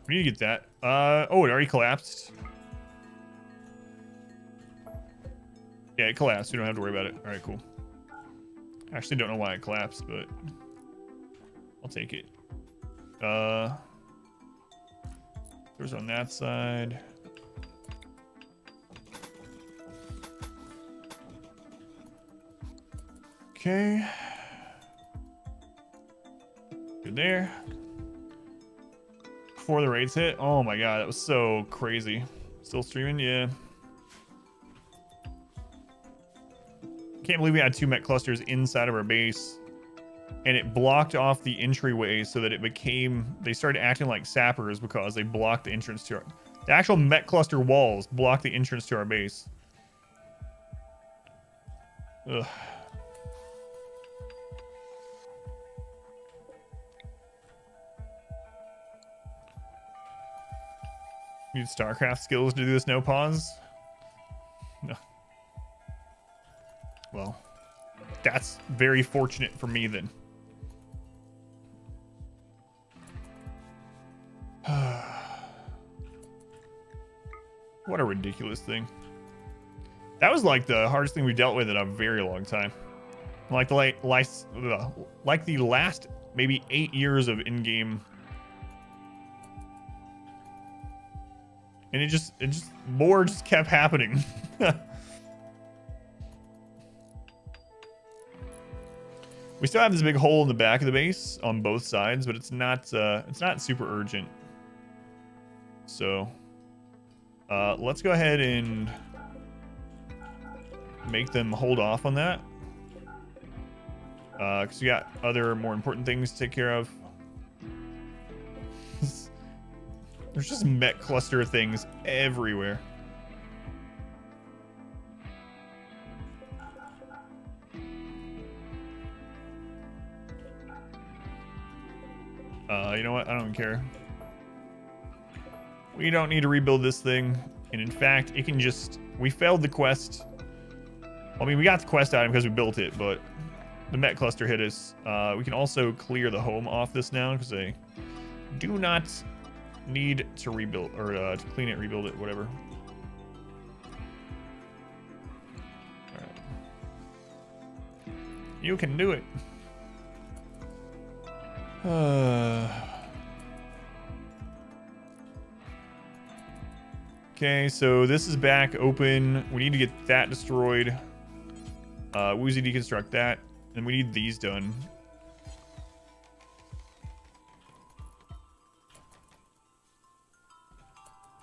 We need to get that. Oh, it already collapsed. Yeah, it collapsed. We don't have to worry about it. All right, cool. I actually don't know why it collapsed, but I'll take it. There's on that side. Okay. Good there. Before the raids hit. Oh my god, that was so crazy. Still streaming? Yeah. Can't believe we had 2 mech clusters inside of our base. And it blocked off the entryway so that it became... They started acting like sappers because they blocked the entrance to our... The actual mech cluster walls blocked the entrance to our base. Ugh. Need StarCraft skills to do this no pause? No. Well, that's very fortunate for me then. What a ridiculous thing. That was like the hardest thing we dealt with in a very long time. Like the last maybe 8 years of in-game. And it just more just kept happening. We still have this big hole in the back of the base on both sides, but it's not super urgent. So let's go ahead and make them hold off on that. Because we got other more important things to take care of. There's just mech cluster things everywhere. You know what? I don't care. We don't need to rebuild this thing. And in fact, it can just... We failed the quest. I mean, we got the quest item because we built it, but the mech cluster hit us. We can also clear the home off this now because they do not need to rebuild, or to clean it, rebuild it, whatever. Alright. You can do it. Okay, so this is back open. We need to get that destroyed. Woozy deconstruct that. And we need these done.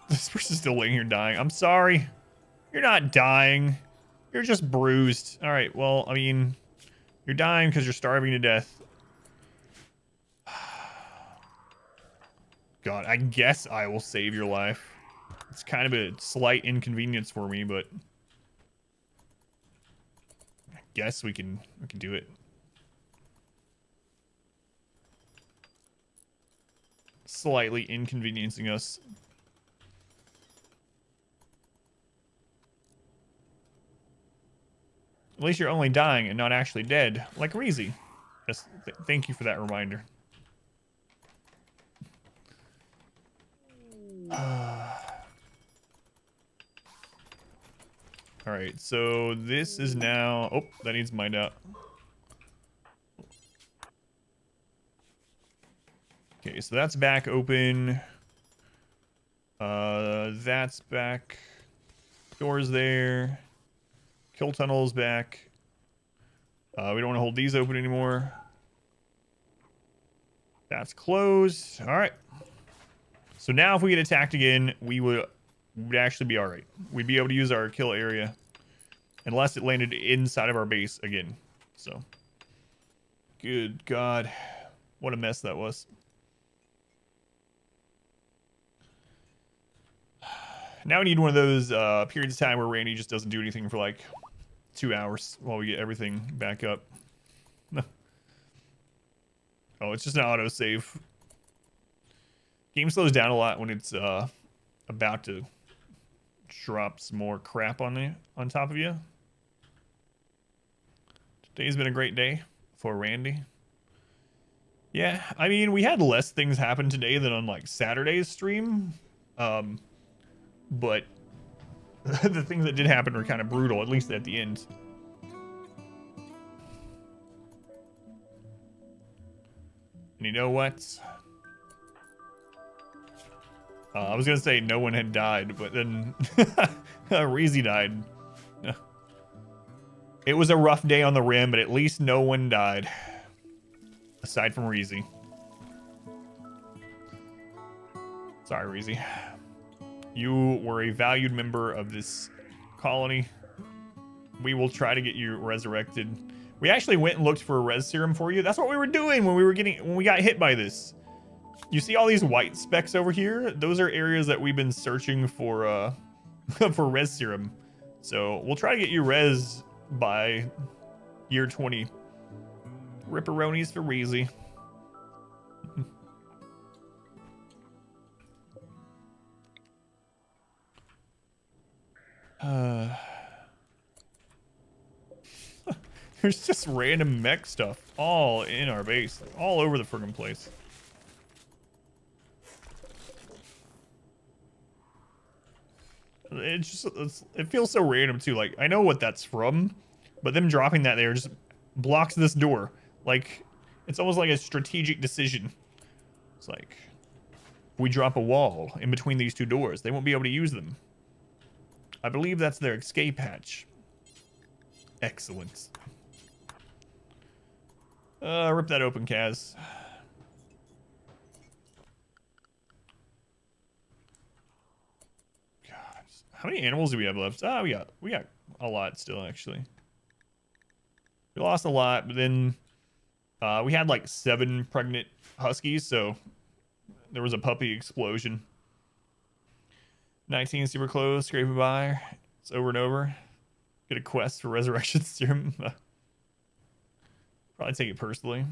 This person's still laying here dying. I'm sorry. You're not dying. You're just bruised. All right, well, I mean, you're dying because you're starving to death. God, I guess I will save your life. It's kind of a slight inconvenience for me, but I guess we can do it. Slightly inconveniencing us. At least you're only dying and not actually dead, like Reezy. Yes, thank you for that reminder. Alright, so this is now... Oh, that needs mined out. Okay, so that's back open. That's back. Doors there. Kill tunnel's back. We don't want to hold these open anymore. That's closed. Alright. So now if we get attacked again, we would actually be alright. We'd be able to use our kill area. Unless it landed inside of our base again. So. Good God. What a mess that was. Now we need one of those periods of time where Randy just doesn't do anything for like 2 hours while we get everything back up. Oh, it's just an autosave. Game slows down a lot when it's about to drop some more crap on top of you. Today's been a great day for Randy. Yeah, I mean, we had less things happen today than on like Saturday's stream. But the things that did happen were kind of brutal, at least at the end. And you know what? I was gonna say no one had died, but then Reezy died. It was a rough day on the rim, but at least no one died. Aside from Reezy. Sorry, Reezy. You were a valued member of this colony. We will try to get you resurrected. We actually went and looked for a res serum for you. That's what we were doing when we got hit by this. You see all these white specks over here? Those are areas that we've been searching for for res serum. So we'll try to get you res by year 20. Ripperonis for Reezy. There's just random mech stuff all in our base, like all over the friggin' place. It feels so random too. Like, I know what that's from, but them dropping that there just blocks this door. Like, it's almost like a strategic decision. It's like, if we drop a wall in between these two doors, they won't be able to use them. I believe that's their escape hatch. Excellent. Rip that open, Kaz. God, how many animals do we have left? Ah, we got a lot still, actually. We lost a lot, but then we had like 7 pregnant huskies, so there was a puppy explosion. 19 super close, scraping by. It's over and over. Get a quest for resurrection serum. Probably take it personally.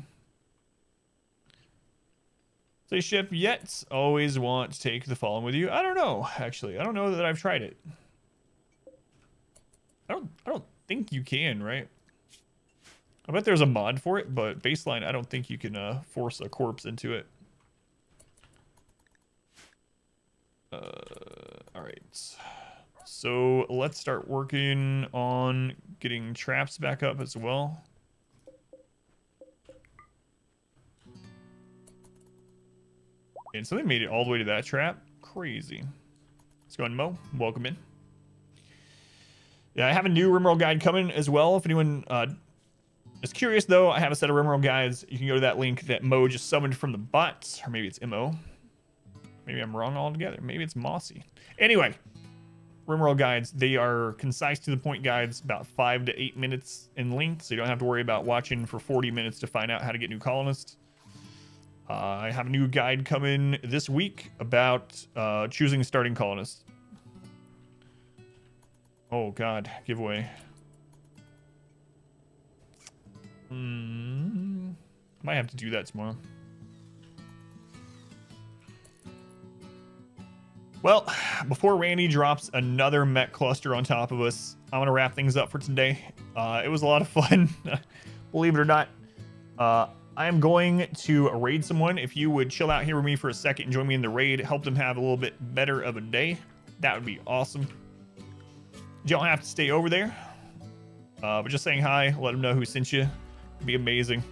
Say ship yet. Always want to take the fallen with you. I don't know, actually. I don't know that I've tried it. I don't think you can, right? I bet there's a mod for it, but baseline, I don't think you can force a corpse into it. All right. So let's start working on getting traps back up as well. And something made it all the way to that trap. Crazy. Let's go ahead and Mo. Welcome in. Yeah, I have a new Rimworld guide coming as well. If anyone is curious, though, I have a set of Rimworld guides. You can go to that link that Mo just summoned from the bots. Or maybe it's MO. Maybe I'm wrong altogether. Maybe it's Mossy. Anyway, Rimworld guides, they are concise to the point guides, about 5 to 8 minutes in length, so you don't have to worry about watching for 40 minutes to find out how to get new colonists. I have a new guide coming this week about choosing starting colonists. Oh God, giveaway. Might have to do that tomorrow. Well, before Randy drops another mech cluster on top of us, I'm going to wrap things up for today. It was a lot of fun, believe it or not. I am going to raid someone. If you would chill out here with me for a second and join me in the raid, help them have a little bit better of a day, that would be awesome. You don't have to stay over there, but just saying hi, let them know who sent you. It'd be amazing.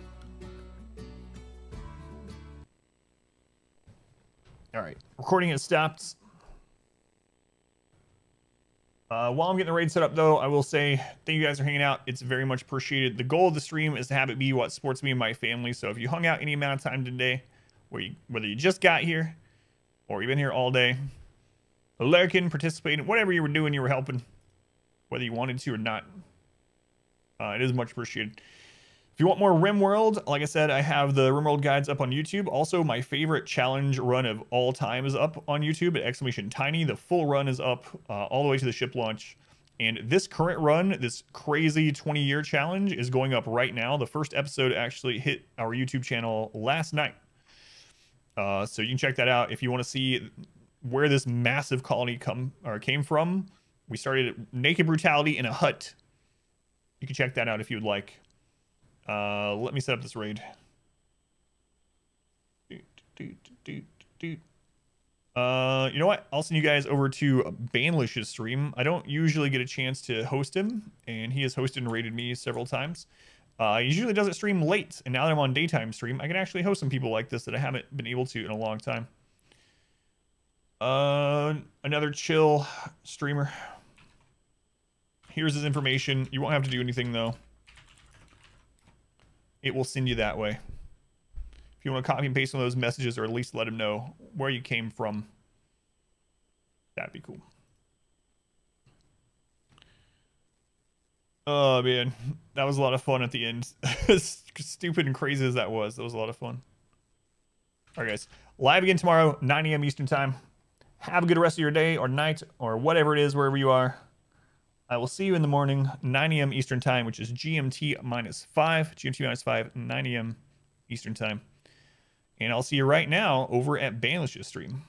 All right, recording has stopped. While I'm getting the raid set up, though, I will say thank you guys for hanging out. It's very much appreciated. The goal of the stream is to have it be what supports me and my family. So if you hung out any amount of time today, whether you just got here or you've been here all day, lurking, participating, whatever you were doing, you were helping, whether you wanted to or not, it is much appreciated. If you want more RimWorld, like I said, I have the RimWorld guides up on YouTube. Also, my favorite challenge run of all time is up on YouTube at !Tiny. The full run is up all the way to the ship launch. And this current run, this crazy 20-year challenge, is going up right now. The first episode actually hit our YouTube channel last night. So you can check that out if you want to see where this massive colony came from. We started naked brutality in a hut. You can check that out if you would like. Let me set up this raid. You know what? I'll send you guys over to Banlish's stream. I don't usually get a chance to host him, and he has hosted and raided me several times. He usually doesn't stream late, and now that I'm on daytime stream, I can actually host some people like this that I haven't been able to in a long time. Another chill streamer. Here's his information. You won't have to do anything, though. It will send you that way. If you want to copy and paste one of those messages, or at least let him know where you came from, that'd be cool. Oh, man. That was a lot of fun at the end. Stupid and crazy as that was a lot of fun. All right, guys. Live again tomorrow, 9 a.m. Eastern time. Have a good rest of your day or night or whatever it is, wherever you are. I will see you in the morning, 9 a.m. Eastern time, which is GMT minus 5. GMT minus 5, 9 a.m. Eastern time. And I'll see you right now over at Banlish's stream.